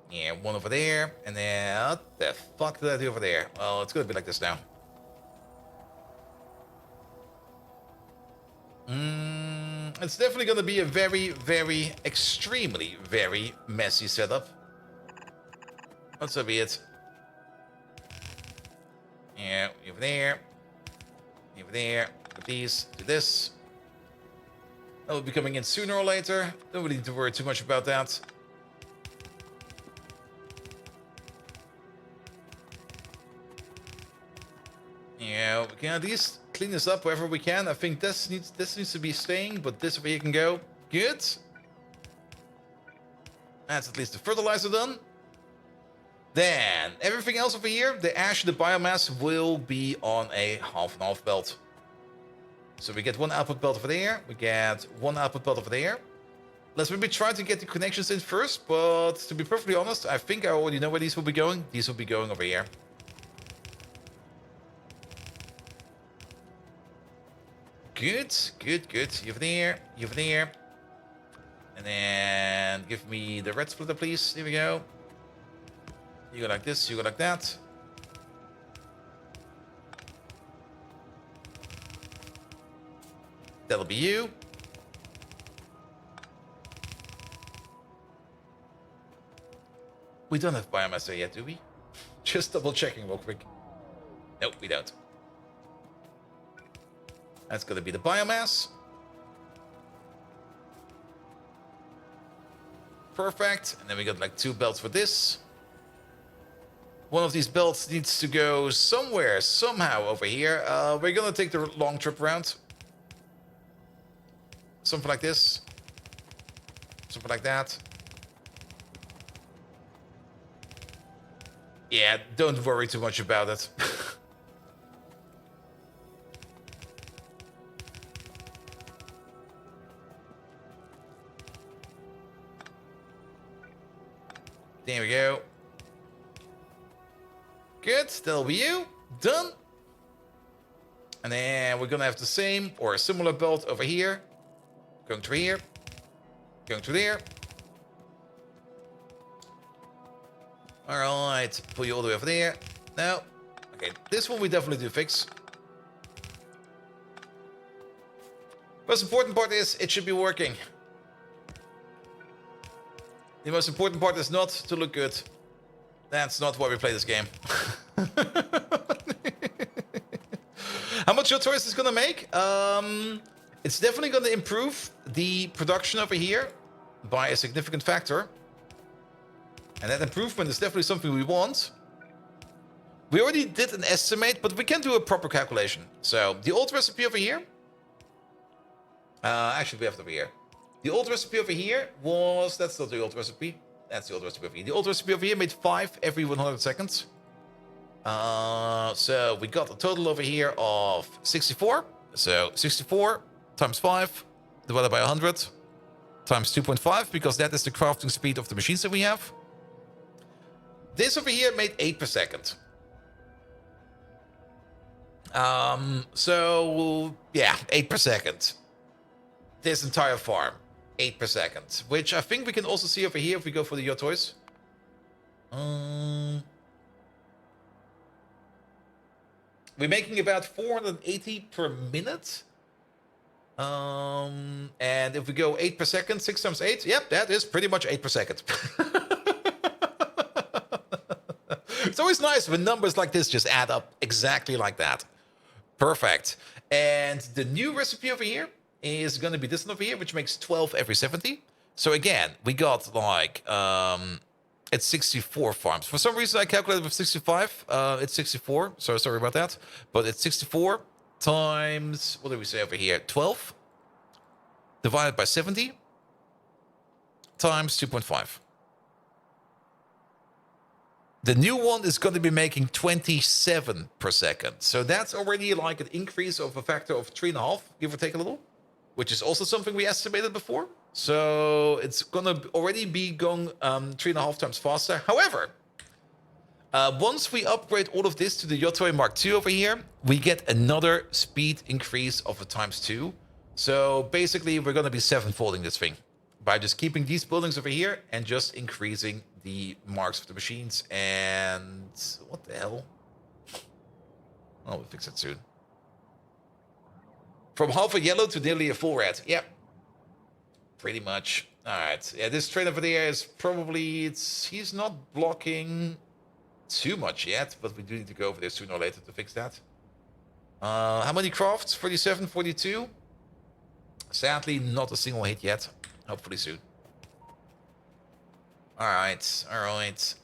Yeah, 1 over there, and then what the fuck did I do over there? Well, it's gonna be like this now. It's definitely gonna be a very, very, extremely, very messy setup. But so be it. Yeah, over there. Over there. These, do this. That will be coming in sooner or later. Don't really need to worry too much about that. Yeah, we can at least clean this up wherever we can. I think this needs to be staying, but this over here can go. Good. That's at least the fertilizer done. Then, everything else over here, the ash, the biomass, will be on a half-and-half belt. So we get 1 output belt over there, we get 1 output belt over there. Let's maybe try to get the connections in first, but to be perfectly honest, I think I already know where these will be going. These will be going over here. Good. You over there, you over there. And then give me the red splitter, please. Here we go. You go like this, you go like that. That'll be you. We don't have biomass there yet, do we? Just double checking real quick. Nope, we don't. That's gonna be the biomass. Perfect. And then we got like 2 belts for this. One of these belts needs to go somewhere, somehow over here. We're gonna take the long trip around. Something like this. Something like that. Yeah, don't worry too much about it. There we go. Good, that'll be you. Done. And then we're gonna have the same or a similar belt over here. Going to here. Going to there. Alright, pull you all the way over there. No. Okay, this one we definitely do fix. Most important part is it should be working. The most important part is not to look good. That's not why we play this game. How much your choice is gonna make? It's definitely gonna improve the production over here by a significant factor. And that improvement is definitely something we want. We already did an estimate, but we can do a proper calculation. So the old recipe over here. Actually, we have it over here. The old recipe over here was... That's not the old recipe. That's the old recipe over here. The old recipe over here made 5 every 100 seconds. So we got a total over here of 64. So 64 times 5 divided by 100 times 2.5, because that is the crafting speed of the machines that we have. This over here made 8 per second. So yeah, 8 per second. This entire farm, 8 per second, which I think we can also see over here if we go for the yacht toys. We're making about 480 per minute. And if we go 8 per second, 6 times 8, yep, that is pretty much 8 per second. It's always nice when numbers like this just add up exactly like that. Perfect. And the new recipe over here is going to be this one over here, which makes 12 every 70. So again, we got like, it's 64 farms. For some reason, I calculated with 65. It's 64, so sorry about that. But it's 64 times, what do we say over here? 12 divided by 70 times 2.5. The new one is going to be making 27 per second. So that's already like an increase of a factor of 3.5, give or take a little, which is also something we estimated before. So it's going to already be going 3.5 times faster. However, once we upgrade all of this to the Yotoi Mark II over here, we get another speed increase of a times 2. So basically, we're going to be 7-folding this thing by just keeping these buildings over here and just increasing the marks of the machines. And what the hell? Oh, we'll fix it soon. From half a yellow to nearly a full red. Yep. Pretty much. All right. Yeah, this train over there is probably... He's not blocking too much yet, but we do need to go over there sooner or later to fix that. How many crafts? 47, 42? Sadly, not a single hit yet. Hopefully soon. All right. All right.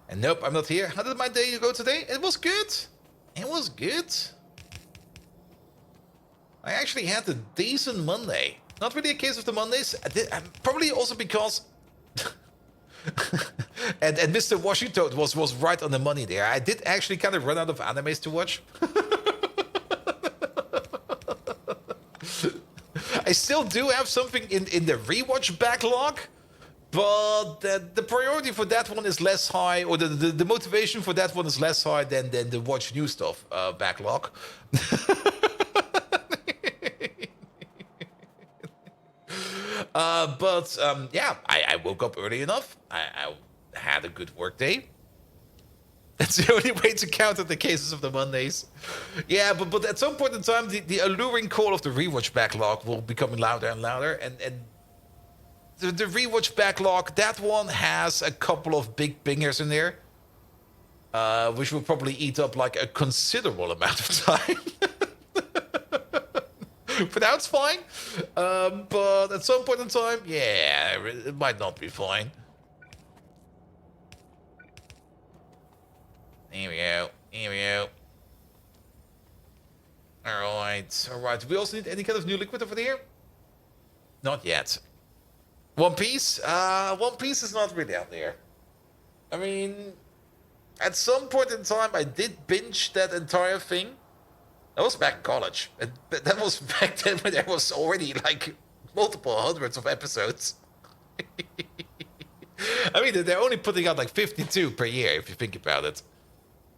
And nope, I'm not here. How did my day go today? It was good. It was good. I actually had a decent Monday. Not really a case of the Mondays. Probably also because... and Mr. Washington was right on the money there. I did actually kind of run out of animes to watch. I still do have something in the rewatch backlog. But the priority for that one is less high, or the motivation for that one is less high than the watch new stuff backlog. Yeah, I woke up early enough. I had a good work day. That's the only way to counter the cases of the Mondays. Yeah, but at some point in time, the alluring call of the rewatch backlog will become louder and louder, and the rewatch backlog, that one has a couple of big bingers in there, which will probably eat up like a considerable amount of time. For now, it's fine. But at some point in time, yeah, it might not be fine. Here we go. Here we go. All right. All right. Do we also need any kind of new liquid over there? Not yet. One Piece? One Piece is not really out there. I mean, at some point in time, I did binge that entire thing. That was back in college. That was back then when there was already like multiple hundreds of episodes. I mean, they're only putting out like 52 per year, if you think about it.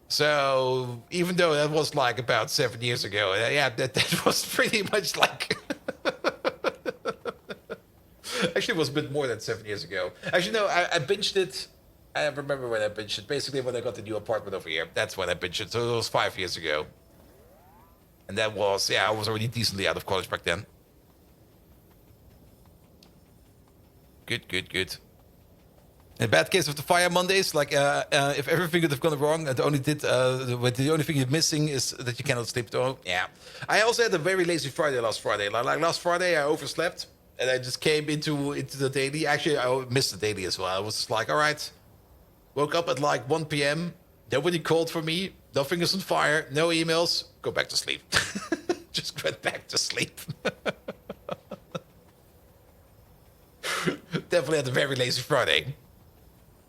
So even though that was like about 7 years ago, yeah, that was pretty much like. Actually, it was a bit more than 7 years ago. Actually, no, I binged it. I remember when I binged it. Basically, when I got the new apartment over here, that's when I binged it. So it was 5 years ago. And that was, yeah, I was already decently out of college back then. Good, good, good. In bad case of the Fire Mondays, like if everything could have gone wrong, the only thing you're missing is that you cannot sleep. Oh, yeah. I also had a very lazy Friday last Friday. Like last Friday, I overslept and I just came into the daily. Actually, I missed the daily as well. I was just like, all right. Woke up at like 1 p.m. Nobody called for me. Nothing is on fire. No emails. Go back to sleep. Just went back to sleep. Definitely had a very lazy Friday.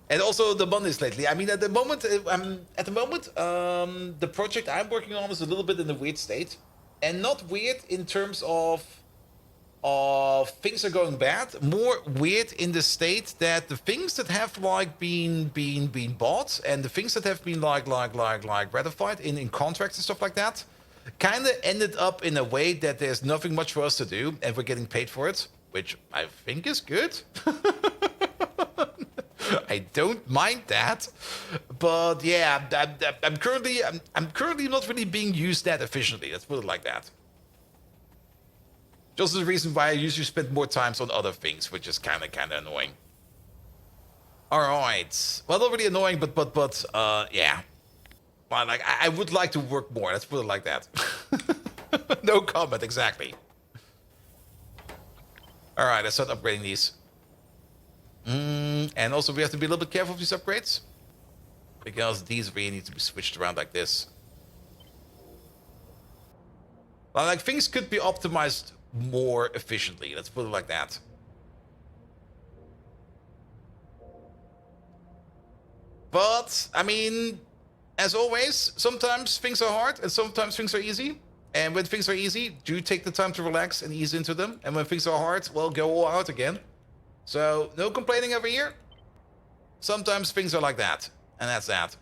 And also the Mondays lately. I mean, at the moment, the project I'm working on is a little bit in a weird state, and not weird in terms of things are going bad. More weird in the state that the things that have like been bought and the things that have been like ratified in contracts and stuff like that, kind of ended up in a way that there's nothing much for us to do, and we're getting paid for it, which I think is good. I don't mind that, but yeah, I'm currently not really being used that efficiently. Let's put it like that. Just the reason why I usually spend more times on other things, which is kind of annoying. All right, well, not really annoying, but yeah. Well, like I would like to work more. Let's put it like that. No comment exactly. All right, let's start upgrading these. And also we have to be a little bit careful with these upgrades, because these really need to be switched around like this. Like things could be optimized more efficiently. Let's put it like that. But I mean, as always, sometimes things are hard and sometimes things are easy. And when things are easy, do take the time to relax and ease into them. And when things are hard, well, go all out again. So, no complaining over here. Sometimes things are like that. And that's that.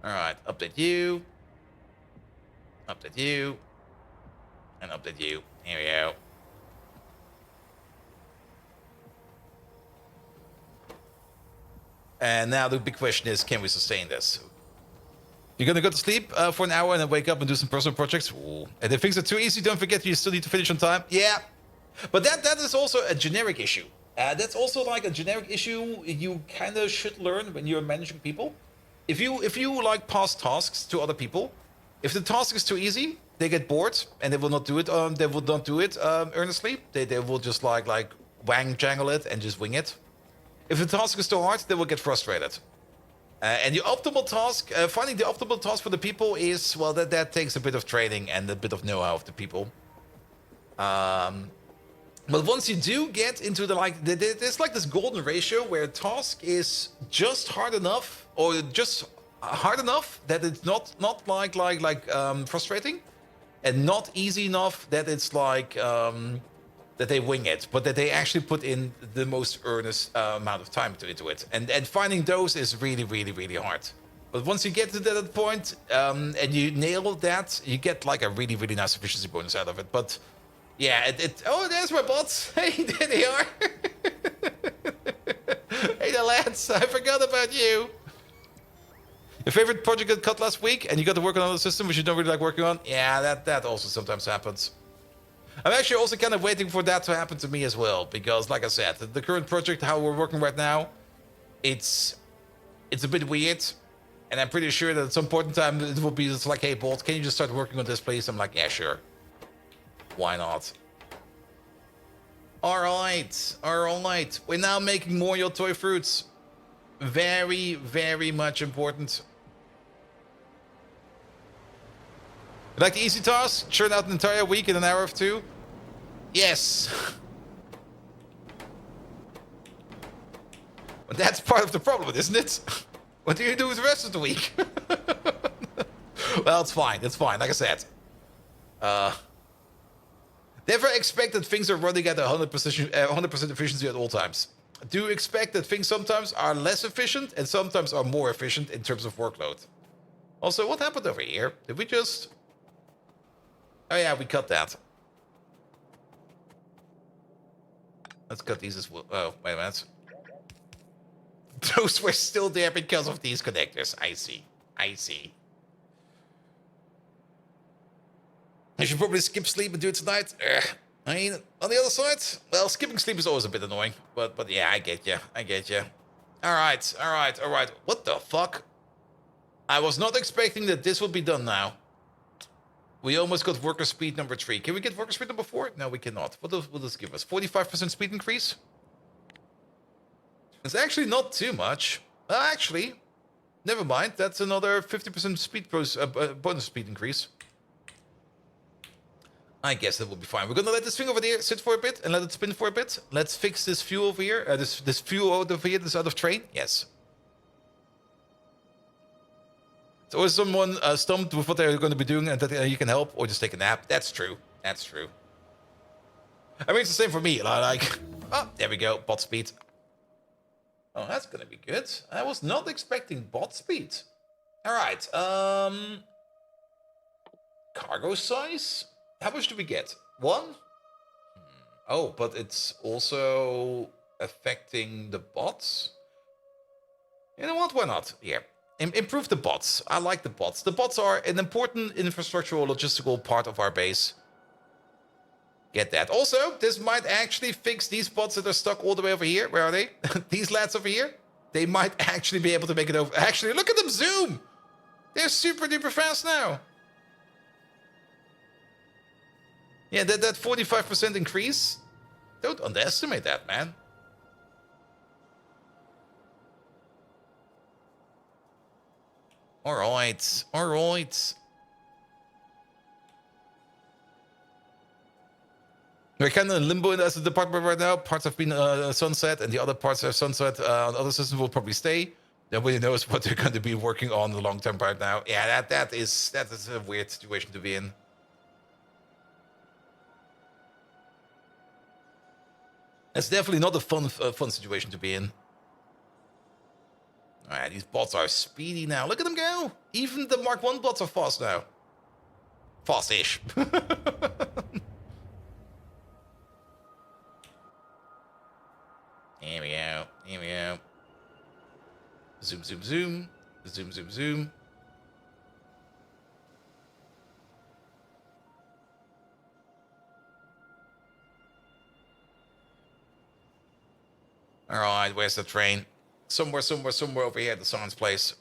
Alright, update you. Update you. And update you. Here we go. And now the big question is, can we sustain this? You're gonna go to sleep for an hour and then wake up and do some personal projects? Ooh. And if things are too easy, don't forget you still need to finish on time. Yeah. But that is also a generic issue. That's also like a generic issue you kind of should learn when you're managing people. If you like pass tasks to other people, if the task is too easy, they get bored and they will not do it. They will not do it earnestly. They will just like wang jangle it and just wing it. If the task is too hard, they will get frustrated. And the optimal task, finding the optimal task for the people is, well, that takes a bit of training and a bit of know-how of the people. But once you do get into the there's like this golden ratio where a task is just hard enough, or just hard enough that it's not frustrating, and not easy enough that it's like that they wing it, but that they actually put in the most earnest amount of time into it. And finding those is really, really, really hard. But once you get to that point and you nail that, you get like a really, really nice efficiency bonus out of it. But yeah, oh, there's my bots. Hey, there they are. Hey, the lads, I forgot about you. Your favorite project got cut last week and you got to work on another system which you don't really like working on? Yeah, that also sometimes happens. I'm actually also kind of waiting for that to happen to me as well, because like I said, the current project, how we're working right now, it's a bit weird, and I'm pretty sure that at some point in time it will be just like, hey Bolt, can you just start working on this please? I'm like, yeah, sure. Why not? Alright. We're now making more your toy fruits. Very, very much important. You like the easy task? Churn out an entire week in an hour or two? Yes. But that's part of the problem, isn't it? What do you do with the rest of the week? Well, it's fine. Like I said. Never expect that things are running at 100% efficiency at all times. do expect that things sometimes are less efficient and sometimes are more efficient in terms of workload. Also, what happened over here? Did we just... Oh yeah, we cut that. Let's cut these as well. Oh, wait a minute. Those were still there because of these connectors. I see. I see. I should probably skip sleep and do it tonight. I mean, on the other side, well, skipping sleep is always a bit annoying. But yeah, I get you. I get you. Alright, alright, alright. What the fuck? I was not expecting that this would be done now. We almost got worker speed number 3. Can we get worker speed number 4? No, we cannot. What will this give us? 45% speed increase? It's actually not too much. Actually, never mind. That's another 50% speed bonus speed increase. I guess that will be fine. We're gonna let this thing over there sit for a bit and let it spin for a bit. Let's fix this fuel over here. This fuel over here, this out of train. Yes. So is someone stumped with what they're going to be doing and that you can help or just take a nap? That's true. That's true. I mean, it's the same for me. Like, oh, there we go. Bot speed. Oh, that's going to be good. I was not expecting bot speed. All right. Cargo size? How much do we get? 1? Oh, but it's also affecting the bots. You know what? Why not? Here. Improve the bots. I like the bots. The bots are an important infrastructural logistical part of our base. Get that. Also, this might actually fix these bots that are stuck all the way over here. Where are they? These lads over here. They might actually be able to make it over. Actually, look at them zoom. They're super duper fast now. Yeah, that 45% increase. Don't underestimate that, man. Alright, alright. We're kind of in limbo as a department right now. Parts have been sunset, and the other parts have sunset. Other systems will probably stay. Nobody knows what they're going to be working on the long term right now. Yeah, that is a weird situation to be in. It's definitely not a fun situation to be in. Alright, these bots are speedy now. Look at them go! Even the Mark 1 bots are fast now. Fast-ish. Here we go. Here we go. Zoom, zoom, zoom. Zoom, zoom, zoom. Alright, where's the train? Somewhere over here at the science place.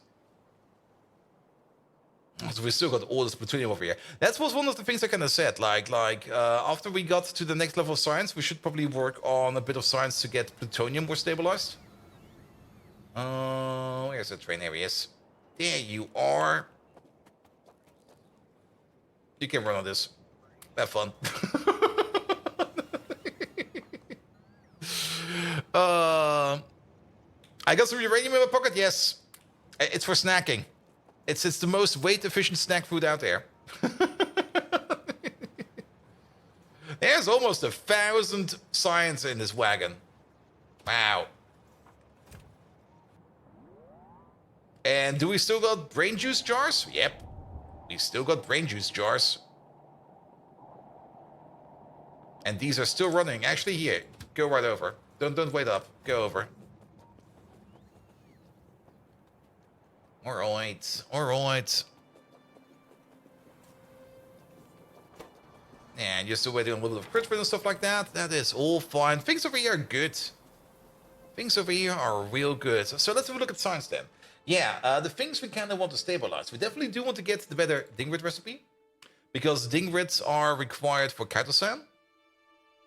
So we still got all this plutonium over here. That was one of the things I kind of said. Like after we got to the next level of science, we should probably work on a bit of science to get plutonium more stabilized. Where's the train? There he is. There you are. You can run on this. Have fun. I got some uranium in my pocket. Yes, it's for snacking. It's the most weight-efficient snack food out there. There's almost 1,000 science in this wagon. Wow. And do we still got brain juice jars? Yep. We still got brain juice jars. And these are still running. Actually, here. Go right over. Don't wait up. Go over. Alright. Alright. And you're still waiting on a little bit of crit and stuff like that. That is all fine. Things over here are good. Things over here are real good. So let's have a look at science then. Yeah, the things we kind of want to stabilize. We definitely do want to get the better dingrid recipe. Because dingrids are required for Kaito-san.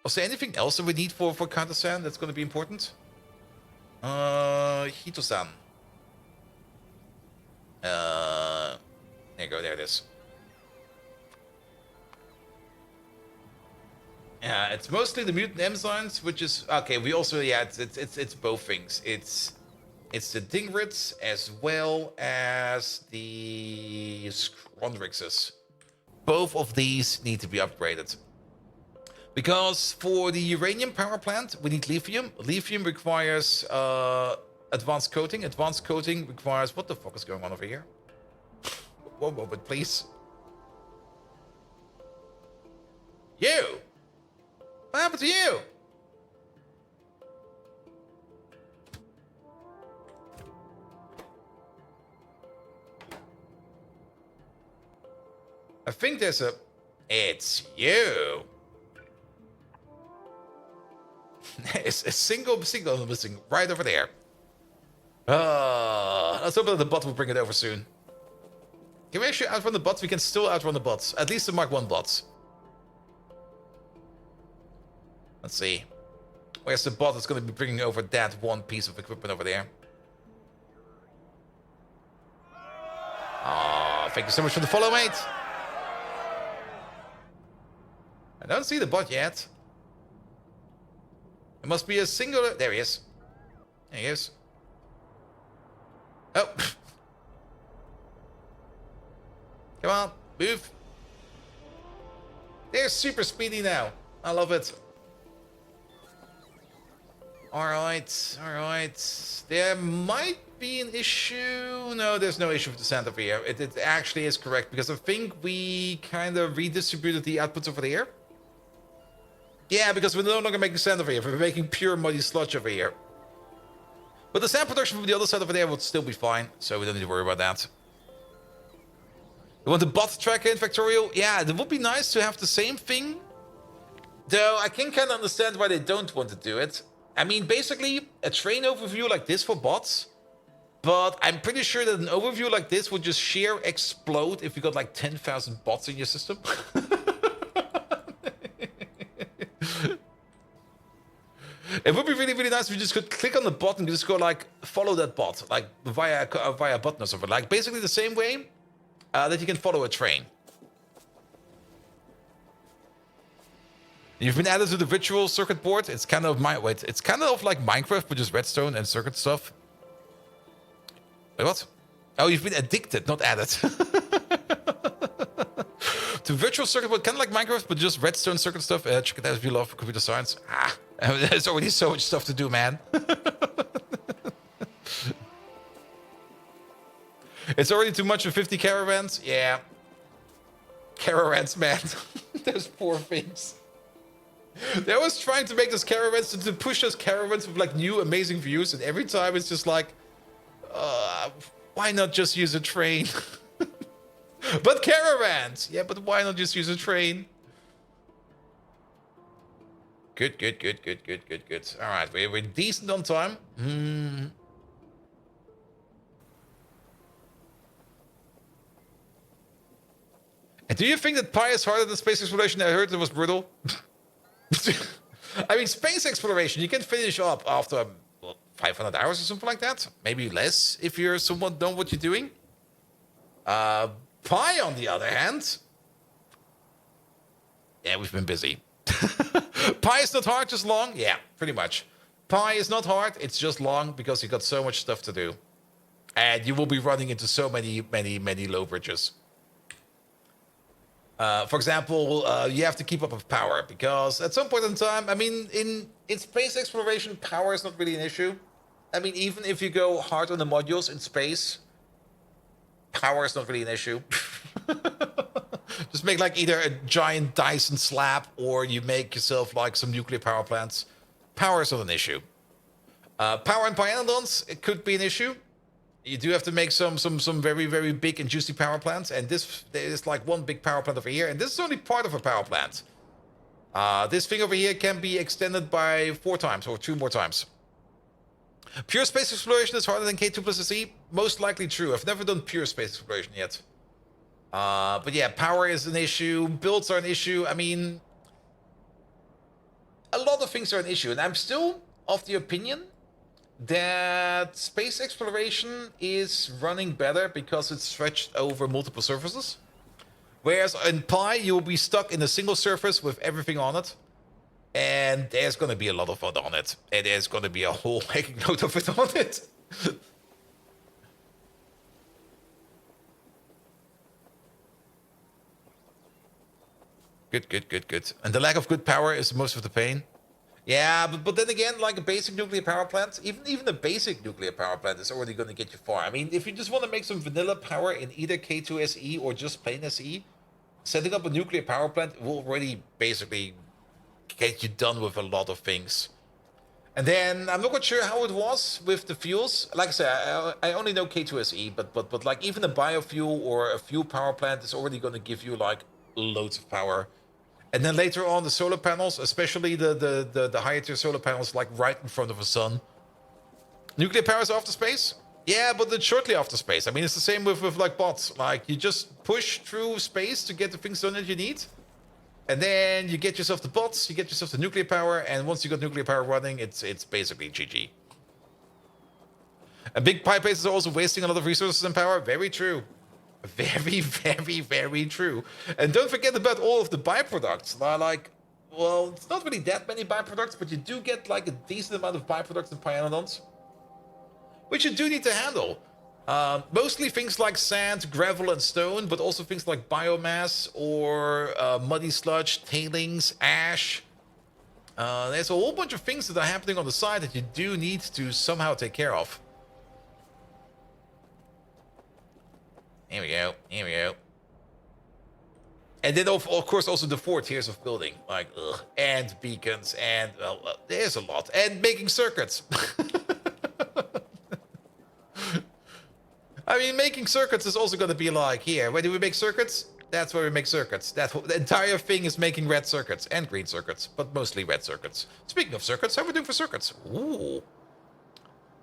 Was there anything else that we need for Kaito-san that's going to be important? Hito-san. There you go, there it is. Yeah, it's mostly the mutant enzymes, which is okay. We also, yeah, it's both things. It's the dingrids as well as the Scrondrixes. Both of these need to be upgraded. Because for the uranium power plant, we need lithium. Lithium requires advanced coating. Advanced coating requires... What the fuck is going on over here? One moment, please. You! What happened to you? I think there's a... It's you! It's a single missing right over there. Let's hope that the bot will bring it over soon. Can we actually outrun the bots? We can still outrun the bots. At least the Mark 1 bots. Let's see. Where's the bot that's going to be bringing over that one piece of equipment over there? Oh, thank you so much for the follow, mate. I don't see the bot yet. It must be a singular... There he is. There he is. Oh. Come on, move. They're super speedy now. I love it. Alright, alright. There might be an issue. No, there's no issue with the sand over here. It actually is correct, because I think we kind of redistributed the outputs over there. Yeah, because we're no longer making sand over here. We're making pure muddy sludge over here. But the sand production from the other side over there would still be fine, so we don't need to worry about that. You want the bot tracker in Factorio? Yeah, it would be nice to have the same thing. Though I can kind of understand why they don't want to do it. I mean, basically, a train overview like this for bots. But I'm pretty sure that an overview like this would just sheer explode if you got like 10,000 bots in your system. It would be really, really nice if you just could click on the bot and just go like, follow that bot, like via a button or something. Like basically the same way that you can follow a train. You've been added to the virtual circuit board. It's kind of it's kind of like Minecraft, but just redstone and circuit stuff. Wait, what? Oh, you've been addicted, not added. To virtual circuit board, kind of like Minecraft, but just redstone circuit stuff. Check it out if you love computer science. There's already so much stuff to do, man. It's already too much for 50 caravans. Yeah. Caravans, man. Those poor things. They always trying to make those caravans, to push those caravans with like new amazing views, and every time it's just like, why not just use a train? But caravans! Yeah, but why not just use a train? Good, good, good, good, good, good, good. Alright, we're decent on time. And do you think that Pi is harder than space exploration? I heard it was brutal. I mean, space exploration, you can finish up after 500 hours or something like that. Maybe less if you're somewhat done what you're doing. Pi, on the other hand... Yeah, we've been busy. Pi is not hard, just long? Yeah, pretty much. Pi is not hard, it's just long because you got so much stuff to do. And you will be running into so many low bridges. For example, you have to keep up with power, because at some point in time, I mean, in space exploration, power is not really an issue. I mean, even if you go hard on the modules in space, power is not really an issue. Just make like either a giant Dyson slab, or you make yourself like some nuclear power plants. Power is not an issue. Power and Pyanodons, it could be an issue. You do have to make some very, very big and juicy power plants, and this is like one big power plant over here, and this is only part of a power plant. This thing over here can be extended by 4 times, or 2 more times. Pure space exploration is harder than K2 plus SE? Most likely true. I've never done pure space exploration yet. But yeah, power is an issue, builds are an issue. I mean, a lot of things are an issue, and I'm still of the opinion that space exploration is running better because it's stretched over multiple surfaces. Whereas in Pi, you'll be stuck in a single surface with everything on it. And there's going to be a lot of it on it. And there's going to be a whole hacking load of it on it. Good, good, good, good. And the lack of good power is most of the pain. Yeah, but then again, like a basic nuclear power plant, even a basic nuclear power plant is already going to get you far. I mean, if you just want to make some vanilla power in either K2SE or just plain SE, setting up a nuclear power plant will already basically get you done with a lot of things. And then I'm not quite sure how it was with the fuels. Like I said, I only know K2SE, but like even a biofuel or a fuel power plant is already going to give you like loads of power. And then later on, the solar panels, especially the higher tier solar panels, like right in front of the sun. Nuclear power is after space? Yeah, but it's shortly after space. I mean, it's the same with like bots. Like, you just push through space to get the things done that you need. And then you get yourself the bots, you get yourself the nuclear power, and once you got nuclear power running, it's basically GG. A big pipe base is also wasting a lot of resources and power. Very true. Very, very, very true. And don't forget about all of the byproducts. Like, well, it's not really that many byproducts, but you do get like a decent amount of byproducts in Pyanodons, which you do need to handle. Mostly things like sand, gravel, and stone, but also things like biomass or muddy sludge, tailings, ash. There's a whole bunch of things that are happening on the side that you do need to somehow take care of. Here we go. Here we go. And then, of course, also the 4 tiers of building. Like, and beacons, and, well, there's a lot. And making circuits. I mean, making circuits is also going to be like, here, where do we make circuits? That's where we make circuits. The entire thing is making red circuits and green circuits, but mostly red circuits. Speaking of circuits, how are we doing for circuits? Ooh.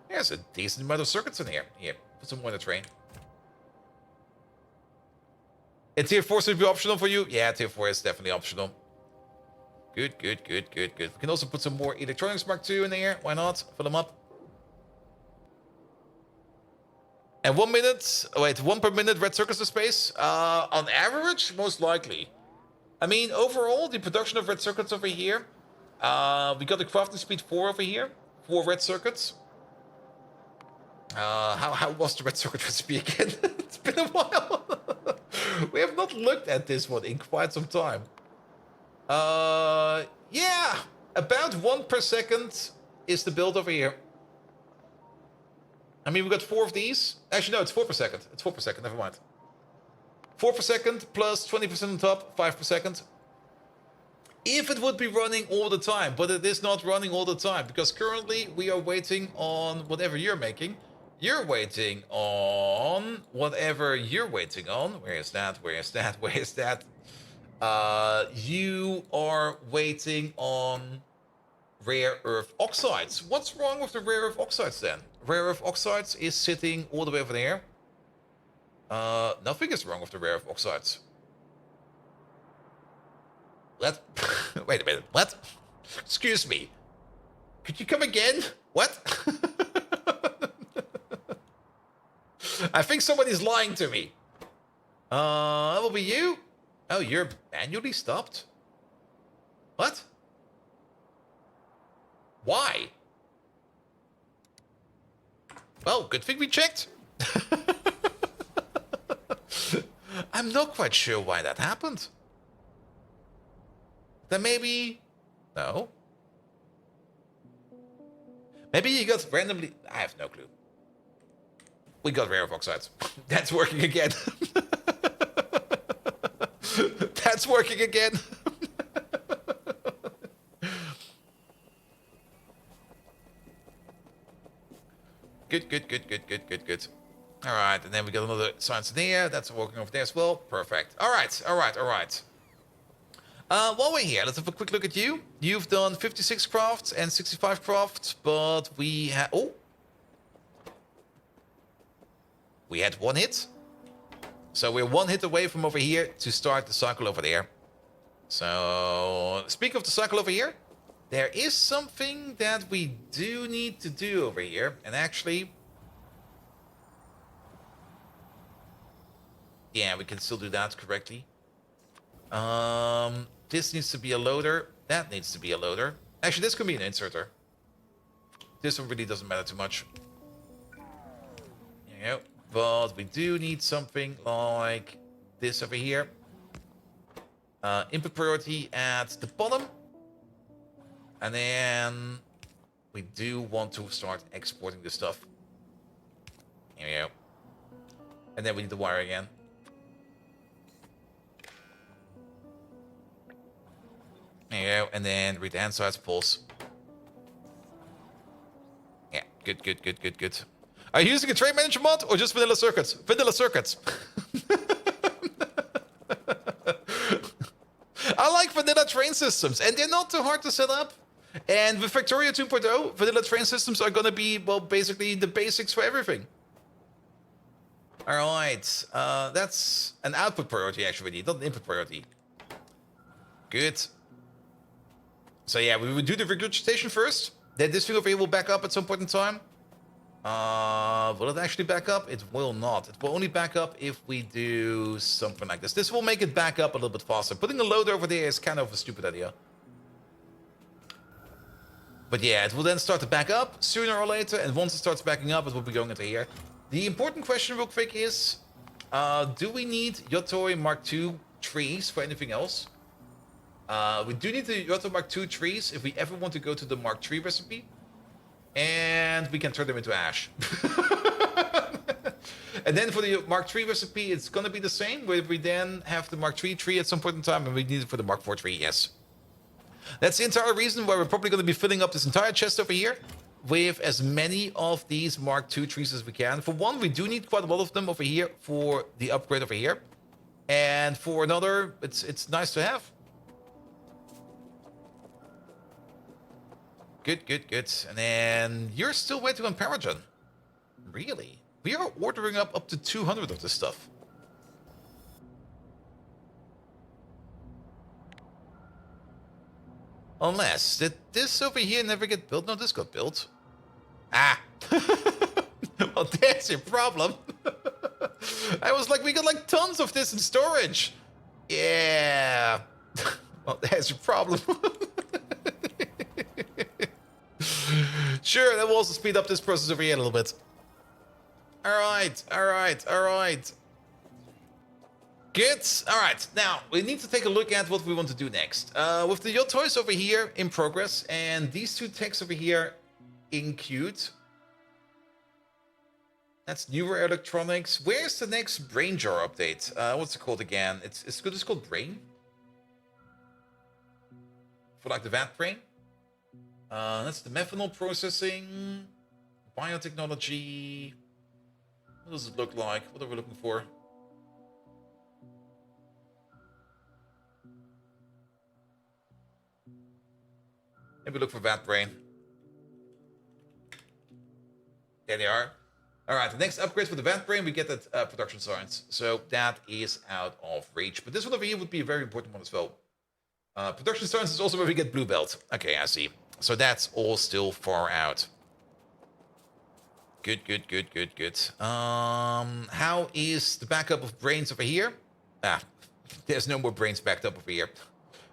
There's a decent amount of circuits in here. Here, put some more in the train. And tier 4 should be optional for you? Yeah, tier 4 is definitely optional. Good, good, good, good, good. We can also put some more electronics Mark II in here. Why not? Fill them up. And 1 minute, wait, 1 per minute red circuits to space? On average, most likely. I mean, overall, the production of red circuits over here. We got the crafting speed 4 over here. 4 red circuits. How was the red circuit recipe again? It's been a while. We have not looked at this one in quite some time. Yeah, about 1 per second is the build over here. I mean, we got 4 of these. Actually, no, it's 4 per second. It's 4 per second, never mind. 4 per second plus 20% on top, 5 per second. If it would be running all the time, but it is not running all the time, because currently we are waiting on whatever you're making. You're waiting on whatever you're waiting on. Where is that? Where is that? Where is that? You are waiting on rare earth oxides. What's wrong with the rare earth oxides then? Rare earth oxides is sitting all the way over there. Nothing is wrong with the rare earth oxides. What? Wait a minute. What? Excuse me. Could you come again? What? I think somebody's lying to me. That will be you? Oh, you're manually stopped? What? Why? Well, good thing we checked. I'm not quite sure why that happened. Then maybe... No. Maybe you got randomly... I have no clue. We got rare earth oxides. That's working again. That's working again. Good, good, good, good, good, good, good. All right, and then we got another science there. That's working over there as well. Perfect. All right, all right, all right. While we're here, let's have a quick look at you. You've done 56 crafts and 65 crafts, but we had... Oh! We had 1 hit. So we're 1 hit away from over here to start the cycle over there. So, speaking of the cycle over here, there is something that we do need to do over here. And actually... Yeah, we can still do that correctly. This needs to be a loader. That needs to be a loader. Actually, this could be an inserter. This one really doesn't matter too much. There you go. But we do need something like this over here. Input priority at the bottom. And then we do want to start exporting this stuff. Here we go. And then we need the wire again. There you go. And then read the hand size pulse. Yeah, good, good, good, good, good. Are you using a train manager mod or just vanilla circuits? Vanilla circuits. I like vanilla train systems, and they're not too hard to set up. And with Factorio 2.0, vanilla train systems are gonna be, well, basically the basics for everything. All right, that's an output priority actually, not an input priority. Good. So yeah, we would do the regurgitation first. Then this thing over here will back up at some point in time. Will it actually back up? It will not. It will only back up if we do something like this. This will make it back up a little bit faster. Putting a load over there is kind of a stupid idea. But yeah, it will then start to back up sooner or later. And once it starts backing up, it will be going into here. The important question real quick is, do we need Yotoi Mark II trees for anything else? We do need the Yotoi Mark II trees if we ever want to go to the Mark III recipe. And we can turn them into ash. And then for the Mark III recipe, it's going to be the same. Where we then have the Mark III tree at some point in time, and we need it for the Mark IV tree, yes. That's the entire reason why we're probably going to be filling up this entire chest over here with as many of these Mark II trees as we can. For one, we do need quite a lot of them over here for the upgrade over here. And for another, it's nice to have. Good, good, good. And then you're still waiting on Paragon. Really? We are ordering up to 200 of this stuff. Unless, did this over here never get built? No, this got built. Ah. Well, there's your problem. I was like, we got like tons of this in storage. Yeah. Well, there's your problem. Sure, that will also speed up this process over here a little bit. Alright, alright, alright. Good. Alright, now we need to take a look at what we want to do next. With the Yotois over here in progress and these two techs over here in queued. That's newer electronics. Where's the next brain jar update? What's it called again? It's called brain. For like the VAT brain. That's the methanol processing, biotechnology. What does it look like? What are we looking for? Maybe look for VAT brain. There they are. All right, the next upgrade for the VAT brain, we get that production science. So that is out of reach. But this one over here would be a very important one as well. Production science is also where we get blue belt. Okay, I see. So that's all still far out. Good, good, good, good, good. How is the backup of brains over here? Ah, there's no more brains backed up over here.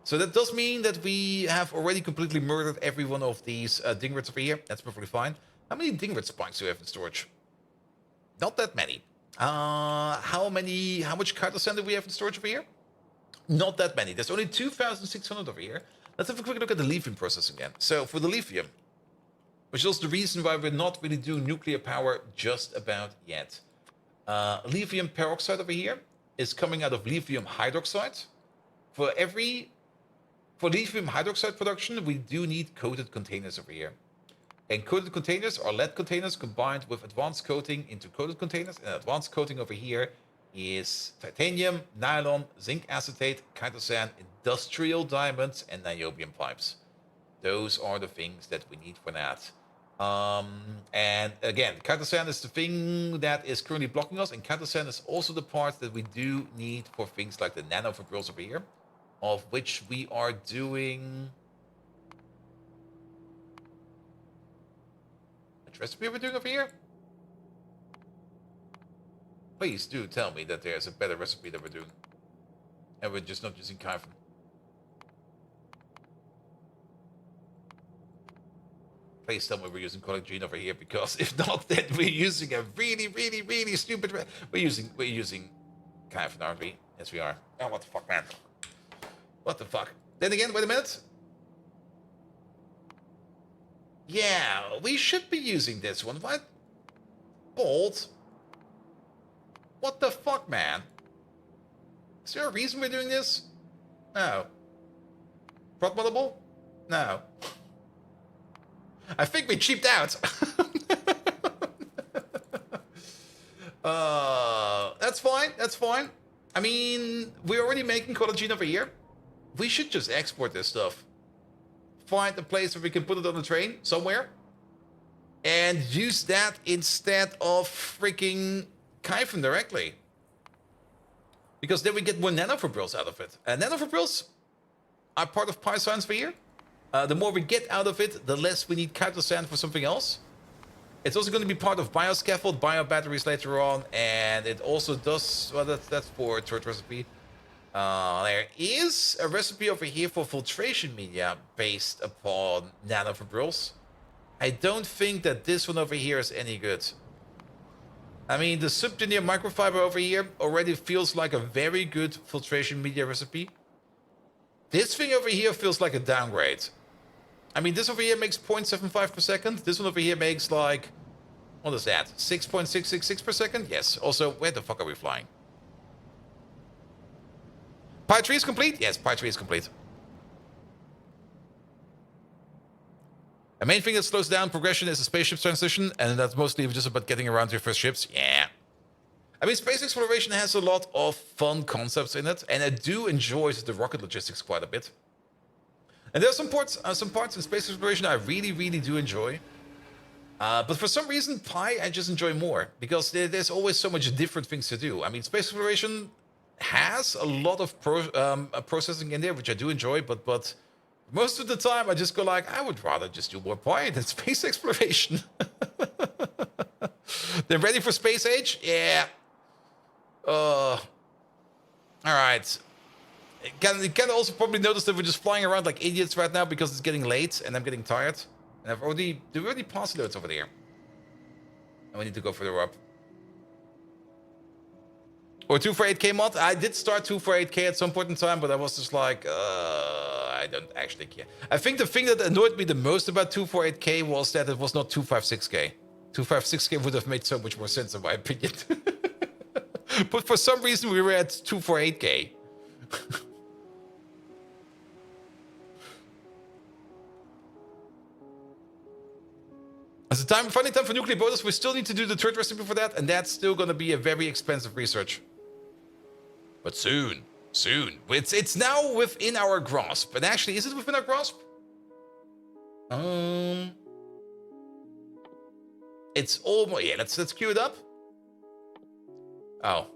So that does mean that we have already completely murdered every one of these dingrats over here. That's perfectly fine. How many dingrat spikes do we have in storage? Not that many. How much Carter Sand do we have in storage over here? Not that many. There's only 2,600 over here. Let's have a quick look at the lithium process again. So for the lithium, which is also the reason why we're not really doing nuclear power just about yet. Lithium peroxide over here is coming out of lithium hydroxide. For lithium hydroxide production, we do need coated containers over here. And coated containers are lead containers combined with advanced coating into coated containers. And advanced coating over here is titanium, nylon, zinc acetate, chitosan, industrial diamonds, and niobium pipes. Those are the things that we need for that. And again, chitosan is the thing that is currently blocking us, and chitosan is also the part that we do need for things like the nanofibrils over here, of which we are doing... Which recipe are we doing over here? Please do tell me that there's a better recipe that we're doing. And we're just not using Kyphon. Please tell me we're using collagen over here, because if not, then we're using a really, really, really stupid... We're using Kyphon, aren't we? Yes, we are. Oh, what the fuck, man. What the fuck? Then again, wait a minute. Yeah, we should be using this one. What? Bolt? What the fuck, man? Is there a reason we're doing this? No. Profitable? No. I think we cheaped out. That's fine. That's fine. I mean, we're already making collagen over here. We should just export this stuff. Find a place where we can put it on the train somewhere. And use that instead of freaking Kyphon directly. Because then we get more nanofibrils out of it. Nanofibrils are part of Pi science for here. The more we get out of it, the less we need Kyto sand for something else. It's also going to be part of bioscaffold, biobatteries later on, and it also does. Well, that's for a third recipe. There is a recipe over here for filtration media based upon nanofibrils. I don't think that this one over here is any good. I mean, the subdennium microfiber over here already feels like a very good filtration media recipe. This thing over here feels like a downgrade. I mean, this over here makes 0.75 per second. This one over here makes like, what is that? 6.666 per second? Yes. Also, where the fuck are we flying? Py3 is complete? Yes, Py3 is complete. The main thing that slows down progression is the spaceship transition, and that's mostly just about getting around to your first ships. Yeah. I mean, space exploration has a lot of fun concepts in it, and I do enjoy the rocket logistics quite a bit. And there are some parts in space exploration I really, really do enjoy. But for some reason, Pi I just enjoy more, because there's always so much different things to do. I mean, space exploration has a lot of processing in there, which I do enjoy, but most of the time I just go like, I would rather just do more Pi than space exploration. They're ready for space age? Yeah. All right. You can also probably notice that we're just flying around like idiots right now because it's getting late and I'm getting tired. And we already passed loads over there. And we need to go further up. Or 248K mod. I did start 248K at some point in time, but I was just like, I don't actually care. I think the thing that annoyed me the most about 248K was that it was not 256K. 256K would have made so much more sense in my opinion. But for some reason we were at 248K. As the finding time for nuclear bonus, we still need to do the third recipe for that, and that's still going to be a very expensive research. But soon. It's now within our grasp. And actually, is it within our grasp? It's almost... Yeah, let's queue it up. Oh.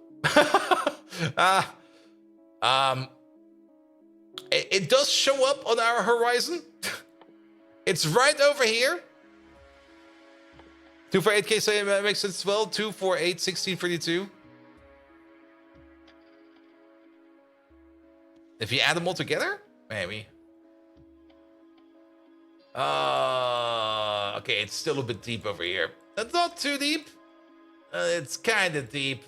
It does show up on our horizon. It's right over here. 248K say makes sense as well. 248, 1632. If you add them all together, maybe. Okay, it's still a bit deep over here. It's not too deep. It's kind of deep.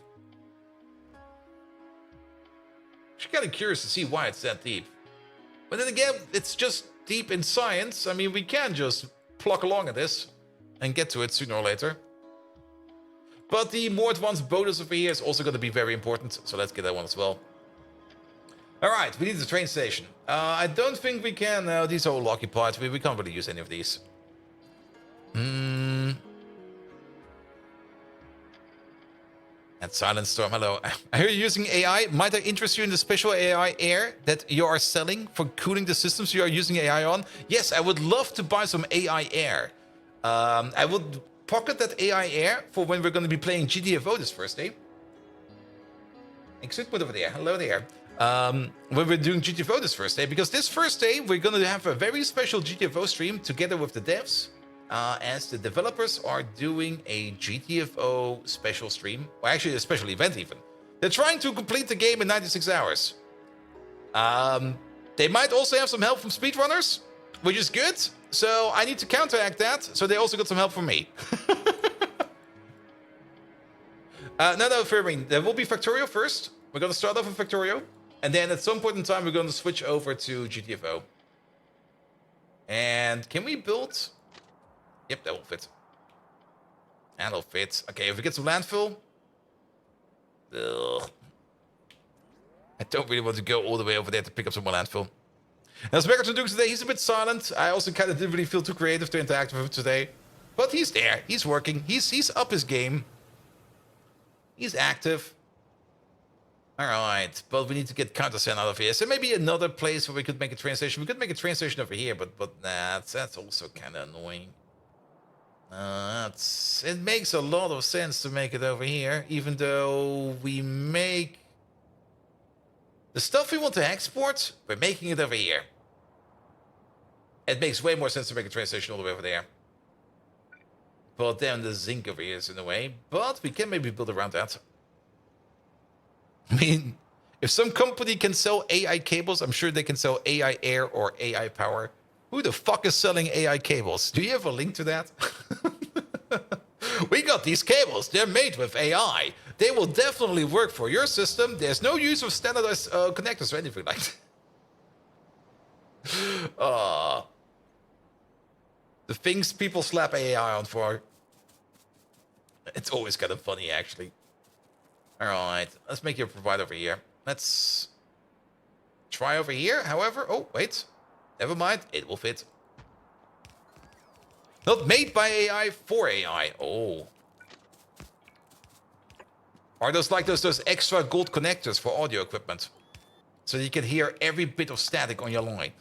I'm kind of curious to see why it's that deep. But then again, it's just deep in science. I mean, we can just pluck along at this and get to it sooner or later. But the more advanced bonus over here is also going to be very important. So let's get that one as well. All right, we need the train station. I don't think we can. These are all occupied. We can't really use any of these. And Silent Storm, hello. I hear you're using AI. Might I interest you in the special AI air that you are selling for cooling the systems you are using AI on? Yes, I would love to buy some AI air. I would pocket that AI air for when we're going to be playing GTFO this first day. Exit over there. Hello there. When we're doing GTFO this first day, because this first day we're going to have a very special GTFO stream together with the devs, as the developers are doing a GTFO special stream, or actually a special event even. They're trying to complete the game in 96 hours. They might also have some help from speedrunners, which is good. So I need to counteract that. So they also got some help from me. No, Firmine. There will be Factorio first. We're going to start off with Factorio. And then at some point in time, we're going to switch over to GTFO. And can we build? Yep, that will fit. That'll fit. Okay, if we get some landfill. Ugh. I don't really want to go all the way over there to pick up some more landfill. As Megatron Dukes today, he's a bit silent. I also kind of didn't really feel too creative to interact with him today. But he's there. He's working. He's up his game. He's active. Alright, but we need to get countersand out of here. So maybe another place where we could make a train station. We could make a train station over here, but nah, that's also kind of annoying. It makes a lot of sense to make it over here, even though we make the stuff we want to export, we're making it over here. It makes way more sense to make a train station all the way over there. But then the zinc over here is in the way. But we can maybe build around that. I mean, if some company can sell AI cables, I'm sure they can sell AI air or AI power. Who the fuck is selling AI cables? Do you have a link to that? We got these cables. They're made with AI. They will definitely work for your system. There's no use of standardized connectors or anything like that. The things people slap AI on for. It's always kind of funny, actually. Alright, let's make you a provider over here. Let's try over here, however. Oh, wait. Never mind, it will fit. Not made by AI, for AI. Oh. Are those like those extra gold connectors for audio equipment? So you can hear every bit of static on your line.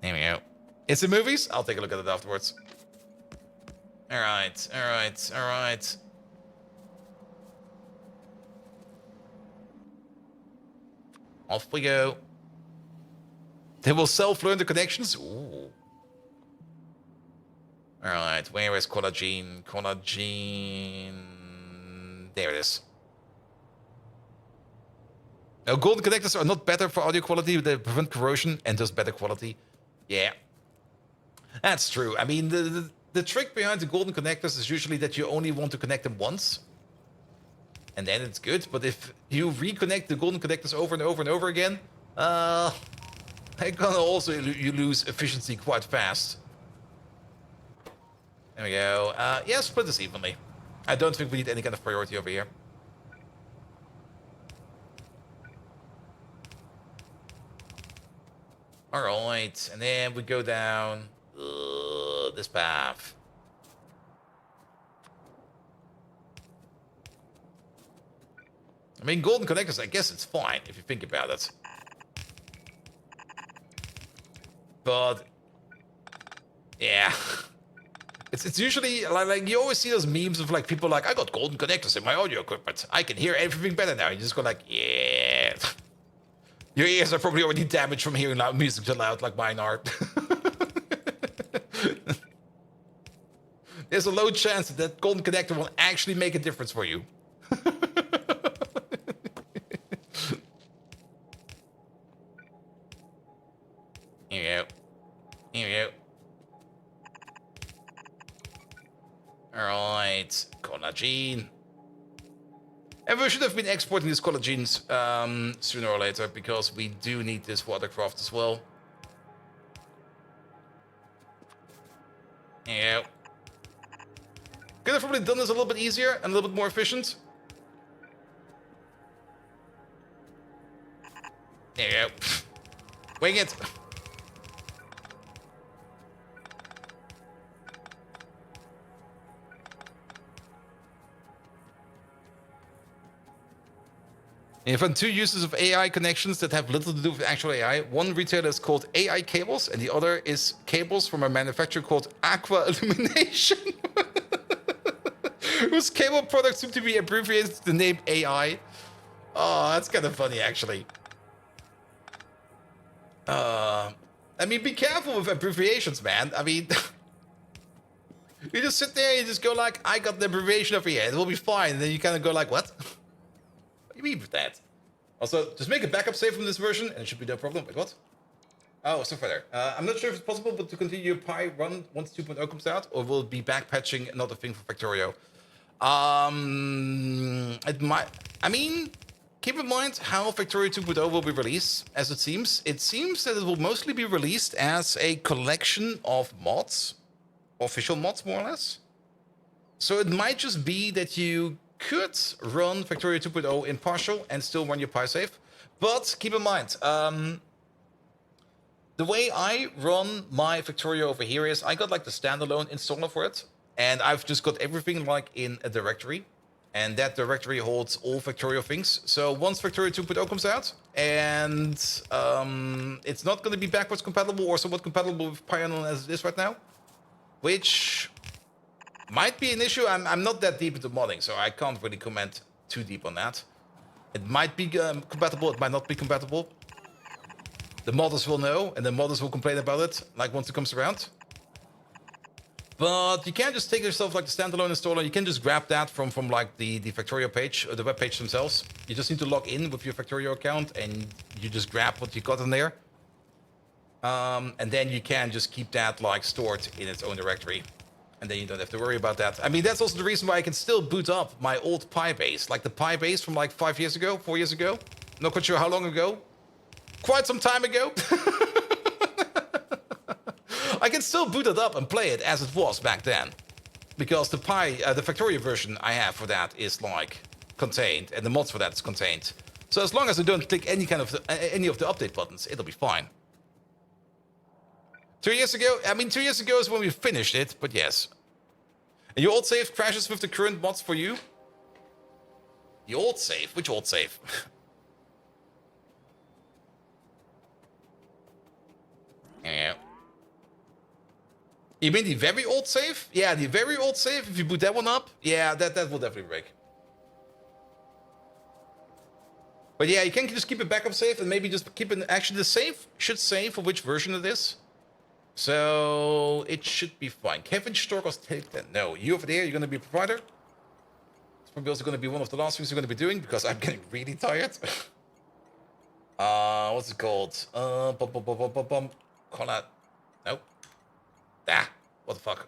There we go. It's in movies? I'll take a look at it afterwards. Alright, alright, alright. Off we go. They will self-learn the connections? Ooh. Alright, where is collagen? Collagen... There it is. Now, golden connectors are not better for audio quality. They prevent corrosion and thus better quality. Yeah. That's true. I mean, the trick behind the golden connectors is usually that you only want to connect them once. And then it's good. But if you reconnect the golden connectors over and over and over again, they're gonna also you lose efficiency quite fast. There we go. Yeah, split this evenly. I don't think we need any kind of priority over here. Alright, and then we go down this path. I mean, golden connectors, I guess it's fine if you think about it. But yeah. It's usually like you always see those memes of like people like, I got golden connectors in my audio equipment. I can hear everything better now. You just go like, yeah. Your ears are probably already damaged from hearing loud music too loud like mine are. There's a low chance that golden connector will actually make a difference for you. Here we go. Here we go. Alright, collagen. And we should have been exporting these collagens sooner or later, because we do need this for watercraft as well. Yeah. Could have probably done this a little bit easier and a little bit more efficient. There you go. Wing it. You found two uses of AI connections that have little to do with actual AI. One retailer is called AI Cables, and the other is cables from a manufacturer called Aqua Illumination, whose cable products seem to be abbreviated to the name AI. Oh, that's kind of funny, actually. I mean, be careful with abbreviations, man. I mean, you just sit there and you just go like, I got the abbreviation over here. It will be fine. And then you kind of go like, what? What do you mean with that? Also, just make a backup save from this version, and it should be no problem. Wait, what? Oh, so far. I'm not sure if it's possible, but to continue Pi run once 2.0 comes out, or will it be backpatching another thing for Factorio? it might... I mean, keep in mind how Factorio 2.0 will be released, as it seems. It seems that it will mostly be released as a collection of mods. Official mods, more or less. So it might just be that you could run Factorio 2.0 in partial and still run your Pi safe. But keep in mind, the way I run my Factorio over here is I got like the standalone installer for it. And I've just got everything like in a directory. And that directory holds all Factorio things. So once Factorio 2.0 comes out, and it's not going to be backwards compatible or somewhat compatible with Pyanodons as it is right now, which might be an issue. I'm not that deep into modding, so I can't really comment too deep on that. It might be compatible, it might not be compatible. The modders will know, and the modders will complain about it, like once it comes around. But you can't just take yourself like the standalone installer. You can just grab that from like the Factorio page, or the web page themselves. You just need to log in with your Factorio account, and you just grab what you got in there. And then you can just keep that like stored in its own directory. And then you don't have to worry about that. I mean, that's also the reason why I can still boot up my old Pi base. Like the Pi base from like 5 years ago, 4 years ago. Not quite sure how long ago. Quite some time ago. I can still boot it up and play it as it was back then. Because the Factorio version I have for that is like contained. And the mods for that is contained. So as long as I don't click any of the update buttons, it'll be fine. 2 years ago? I mean, 2 years ago is when we finished it, but yes. And your old save crashes with the current mods for you? The old save? Which old save? Yeah. You mean the very old save? Yeah, the very old save, if you boot that one up, yeah, that will definitely break. But yeah, you can just keep a backup save and maybe just keep an... Actually, the save should say for which version it is. So it should be fine. Kevin Stork was taken. No, you over there, you're going to be a provider. It's probably also going to be one of the last things you're going to be doing because I'm getting really tired. What's it called? Call out. Nope. Ah, what the fuck?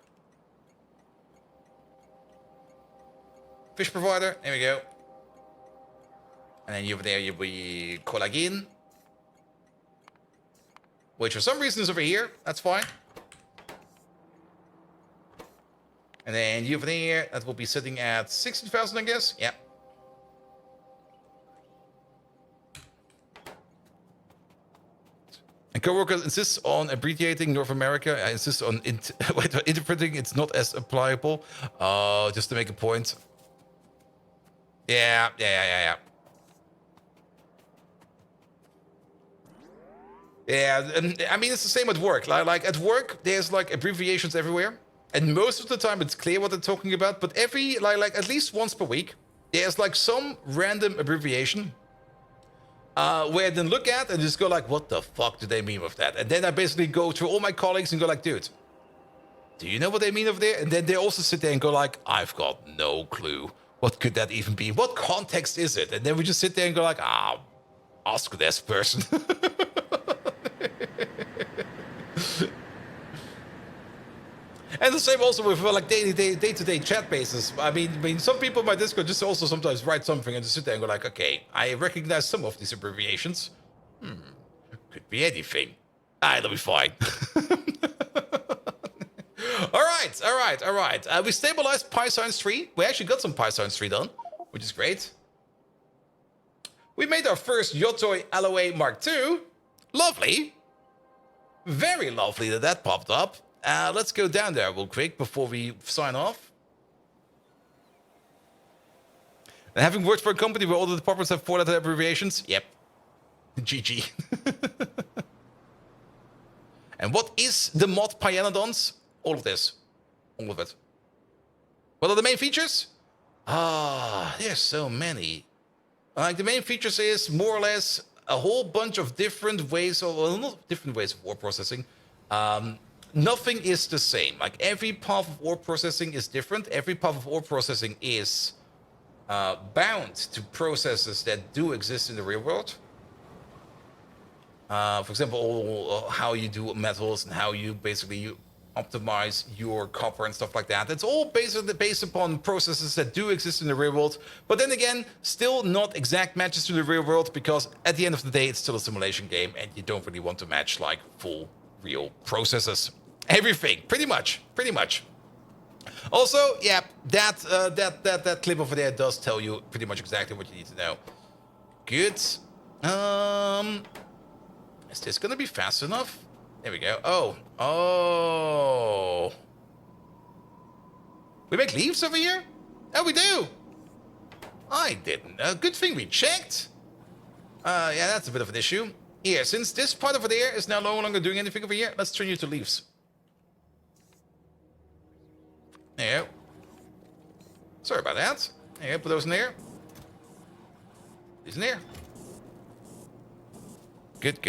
Fish provider. There we go. And then you over there, you'll be collagen. Which for some reason is over here. That's fine. And then you over there, that will be sitting at 16,000, I guess. Yeah. And coworker insists on abbreviating North America. I insist on interpreting it's not as applicable. Just to make a point. Yeah. Yeah, I mean, it's the same at work. Like at work, there's like abbreviations everywhere. And most of the time it's clear what they're talking about. But every, like at least once per week, there's like some random abbreviation where I then look at and just go like, what the fuck do they mean with that? And then I basically go through all my colleagues and go like, dude, do you know what they mean over there? And then they also sit there and go like, I've got no clue. What could that even be? What context is it? And then we just sit there and go like, ask this person. And the same also with like day-to-day chat bases. I mean, some people in my Discord just also sometimes write something and just sit there and go like, okay, I recognize some of these abbreviations. Could be anything. It'll be fine. All right. We stabilized Py 3. We actually got some Py 3 done, which is great. We made our first Yotoi Alloy Mark II. Lovely. Very lovely that popped up. Let's go down there real quick before we sign off. And having worked for a company where all the departments have 4-letter abbreviations, yep. GG. And what is the mod Pyanodons? All of this. All of it. What are the main features? There's so many. Like the main features is more or less a whole bunch of different ways of, well, not different ways of ore processing. Nothing is the same. Like every path of ore processing is different. Every path of ore processing is bound to processes that do exist in the real world. For example, how you do metals and how you basically optimize your copper and stuff like that. It's all based upon processes that do exist in the real world, but then again, still not exact matches to the real world, because at the end of the day, it's still a simulation game, and you don't really want to match like full real processes. Everything, pretty much. Also, yeah, that clip over there does tell you pretty much exactly what you need to know. Good. Is this gonna be fast enough? There we go. Oh. We make leaves over here? Oh, we do. I didn't. Good thing we checked. Yeah, that's a bit of an issue. Here, since this part over there is now no longer doing anything over here, let's turn you to leaves. There you go. Sorry about that. There you go, put those in there. These in there. Good.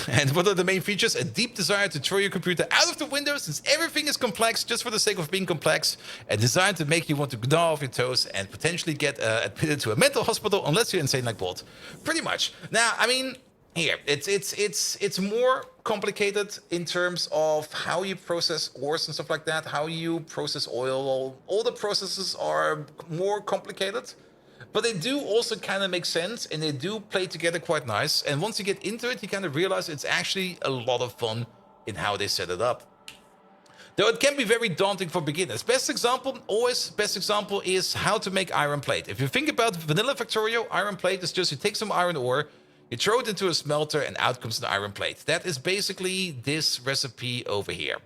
And what are the main features? A deep desire to throw your computer out of the window, since everything is complex just for the sake of being complex. A desire to make you want to gnaw off your toes and potentially get admitted to a mental hospital unless you're insane like Bolt. Pretty much. Now, I mean, here, it's more complicated in terms of how you process ores and stuff like that, how you process oil. All the processes are more complicated. But they do also kind of make sense, and they do play together quite nice. And once you get into it, you kind of realize it's actually a lot of fun in how they set it up. Though it can be very daunting for beginners. Best example is how to make iron plate. If you think about vanilla Factorio, iron plate is just you take some iron ore, you throw it into a smelter, and out comes an iron plate. That is basically this recipe over here.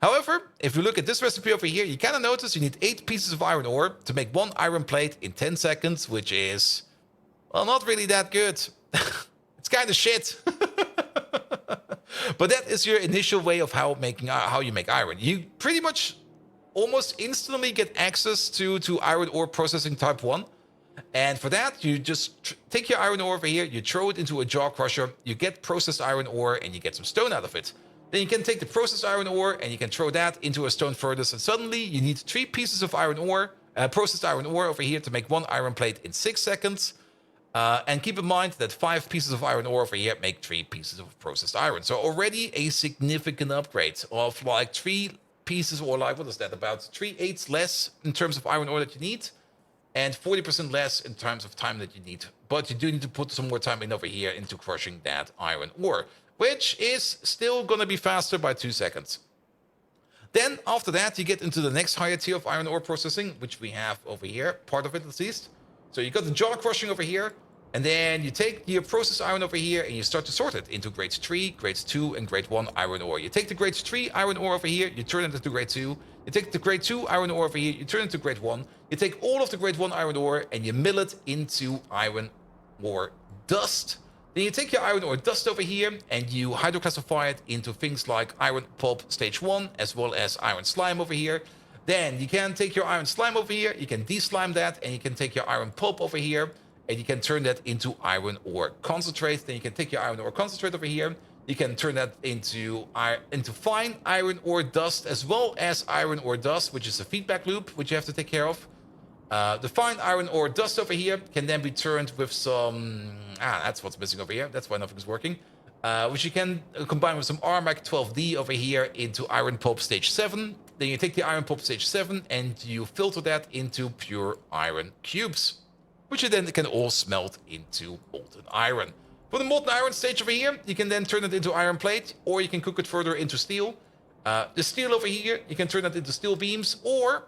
However, if you look at this recipe over here, you kind of notice you need 8 pieces of iron ore to make 1 iron plate in 10 seconds, which is, well, not really that good. It's kind of shit. But that is your initial way of how you make iron. You pretty much almost instantly get access to iron ore processing type 1. And for that, you just take your iron ore over here, you throw it into a jaw crusher, you get processed iron ore, and you get some stone out of it. Then you can take the processed iron ore and you can throw that into a stone furnace, and suddenly you need 3 pieces of iron ore, processed iron ore over here to make 1 iron plate in 6 seconds. And keep in mind that 5 pieces of iron ore over here make 3 pieces of processed iron. So already a significant upgrade of like 3 pieces, or like, what is that, about 3/8 less in terms of iron ore that you need, and 40% less in terms of time that you need. But you do need to put some more time in over here into crushing that iron ore, which is still going to be faster by 2 seconds. Then after that, you get into the next higher tier of iron ore processing, which we have over here, part of it at least. So you got the jaw crushing over here, and then you take your processed iron over here and you start to sort it into grade 3, grade 2, and grade 1 iron ore. You take the grade 3 iron ore over here, you turn it into grade 2. You take the grade 2 iron ore over here, you turn it into grade 1. You take all of the grade 1 iron ore and you mill it into iron ore dust. Then you take your iron ore dust over here and you hydroclassify it into things like iron pulp stage 1, as well as iron slime over here. Then you can take your iron slime over here, you can de-slime that, and you can take your iron pulp over here, and you can turn that into iron ore concentrate. Then you can take your iron ore concentrate over here, you can turn that into fine iron ore dust, as well as iron ore dust, which is a feedback loop, which you have to take care of. The fine iron ore dust over here can then be turned with some... that's what's missing over here. That's why nothing's working. Which you can combine with some RMAC 12D over here into iron pulp stage 7. Then you take the iron pulp stage 7 and you filter that into pure iron cubes, which you then can all smelt into molten iron. For the molten iron stage over here, you can then turn it into iron plate, or you can cook it further into steel. The steel over here, you can turn it into steel beams, or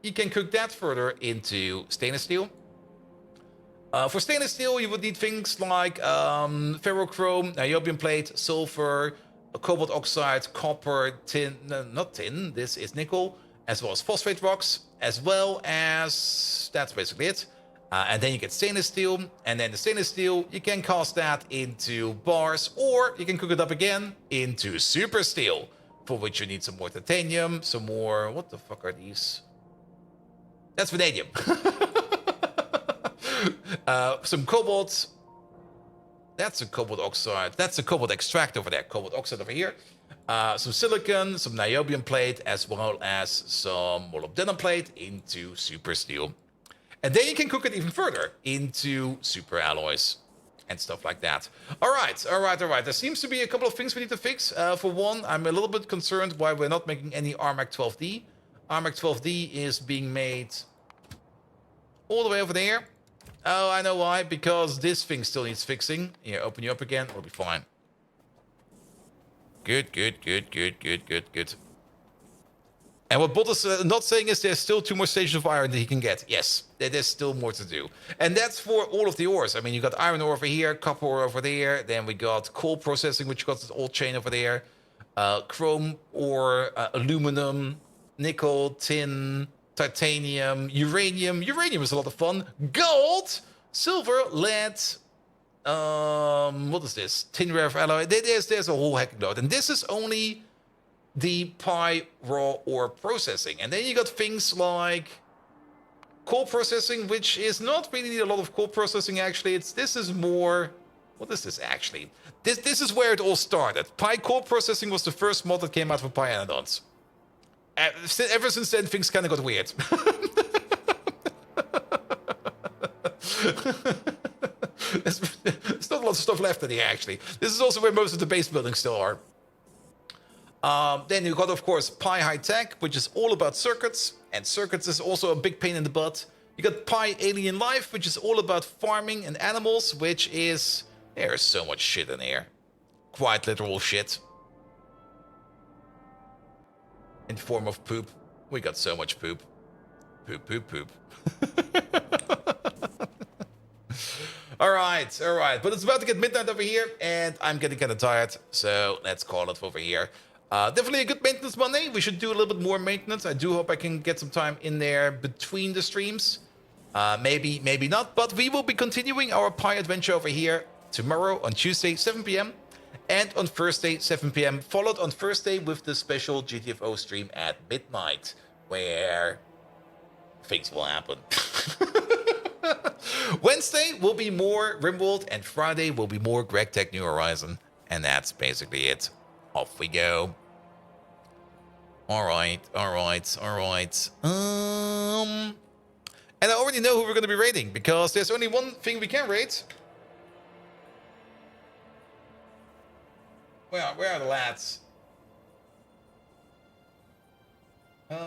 you can cook that further into stainless steel. For stainless steel, you would need things like ferrochrome, niobium plate, sulfur, cobalt oxide, copper, tin, no, not tin, this is nickel, as well as phosphate rocks, as well as, that's basically it. And then you get stainless steel, and then the stainless steel, you can cast that into bars, or you can cook it up again into super steel, for which you need some more titanium, some more, what the fuck are these? That's vanadium. Some cobalt. That's a cobalt oxide. That's a cobalt extract over there. Cobalt oxide over here. Some silicon, some niobium plate, as well as some molybdenum plate into super steel. And then you can cook it even further into super alloys. and stuff like that. All right. There seems to be a couple of things we need to fix. For one, I'm a little bit concerned why we're not making any Armac 12D. Armac 12D is being made all the way over there. Oh, I know why. Because this thing still needs fixing. Here, open you up again. We'll be fine. Good. And what Bot is not saying is there's still 2 more stations of iron that he can get. Yes, there's still more to do. And that's for all of the ores. I mean, you got iron ore over here, copper ore over there. Then we got coal processing, which got this old chain over there. Chrome ore, aluminum, nickel, tin, titanium, uranium. Uranium is a lot of fun. Gold, silver, lead. What is this? Tin rare alloy. There's a whole hecking load. And this is only the Pi raw ore processing. And then you got things like coal processing, which is not really a lot of coal processing actually. This is more, what is this actually? This is where it all started. Pi coal processing was the first mod that came out for Pyanodons. Ever since then, things kind of got weird. There's not a lot of stuff left in here actually. This is also where most of the base buildings still are. Then you got, of course, Pi High Tech, which is all about circuits. And circuits is also a big pain in the butt. You got Pi Alien Life, which is all about farming and animals, which is... There's so much shit in here. Quite literal shit. In form of poop. We got so much poop. Poop. Alright. But it's about to get midnight over here, and I'm getting kind of tired. So let's call it over here. Definitely a good maintenance Monday. We should do a little bit more maintenance. I do hope I can get some time in there between the streams. Maybe not, but we will be continuing our Pi adventure over here tomorrow on Tuesday, 7 p.m. and on Thursday, 7 p.m. Followed on Thursday with the special GTFO stream at midnight, where things will happen. Wednesday will be more Rimworld, and Friday will be more Greg Tech New Horizon. And that's basically it. Off we go. All right. And I already know who we're going to be raiding, because there's only one thing we can raid. Where are the lads? Bum.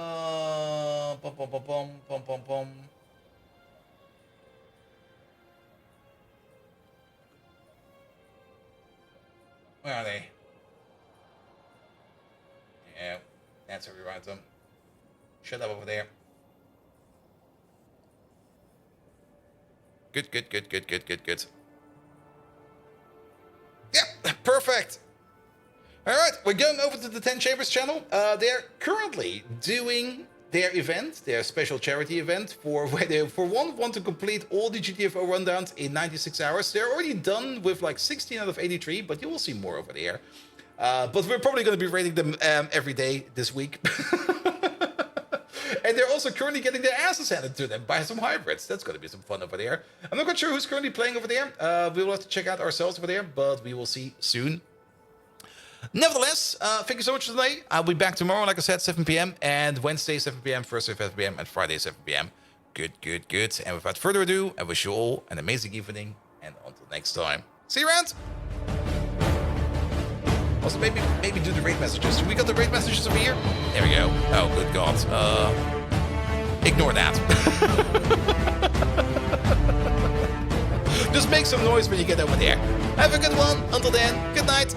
Where are they? Yeah, that's where we write them. Shut up over there. Good. Yeah, perfect. All right, we're going over to the 10 Chambers channel. They're currently doing their event, their special charity event, where they, for one, want to complete all the GTFO rundowns in 96 hours. They're already done with like 16 out of 83, but you will see more over there. But we're probably going to be rating them every day this week. And they're also currently getting their asses handed to them by some hybrids. That's going to be some fun over there. I'm not quite sure who's currently playing over there. We will have to check out ourselves over there, but we will see soon. Nevertheless, thank you so much for today. I'll be back tomorrow, like I said, 7 p.m. And Wednesday, 7 p.m., Thursday, 7 p.m., and Friday, 7 p.m. Good. And without further ado, I wish you all an amazing evening. And until next time, see you around. Also, maybe do the raid messages. We got the raid messages over here. There we go. Oh, good God. Ignore that. Just make some noise when you get over there. Have a good one. Until then, good night.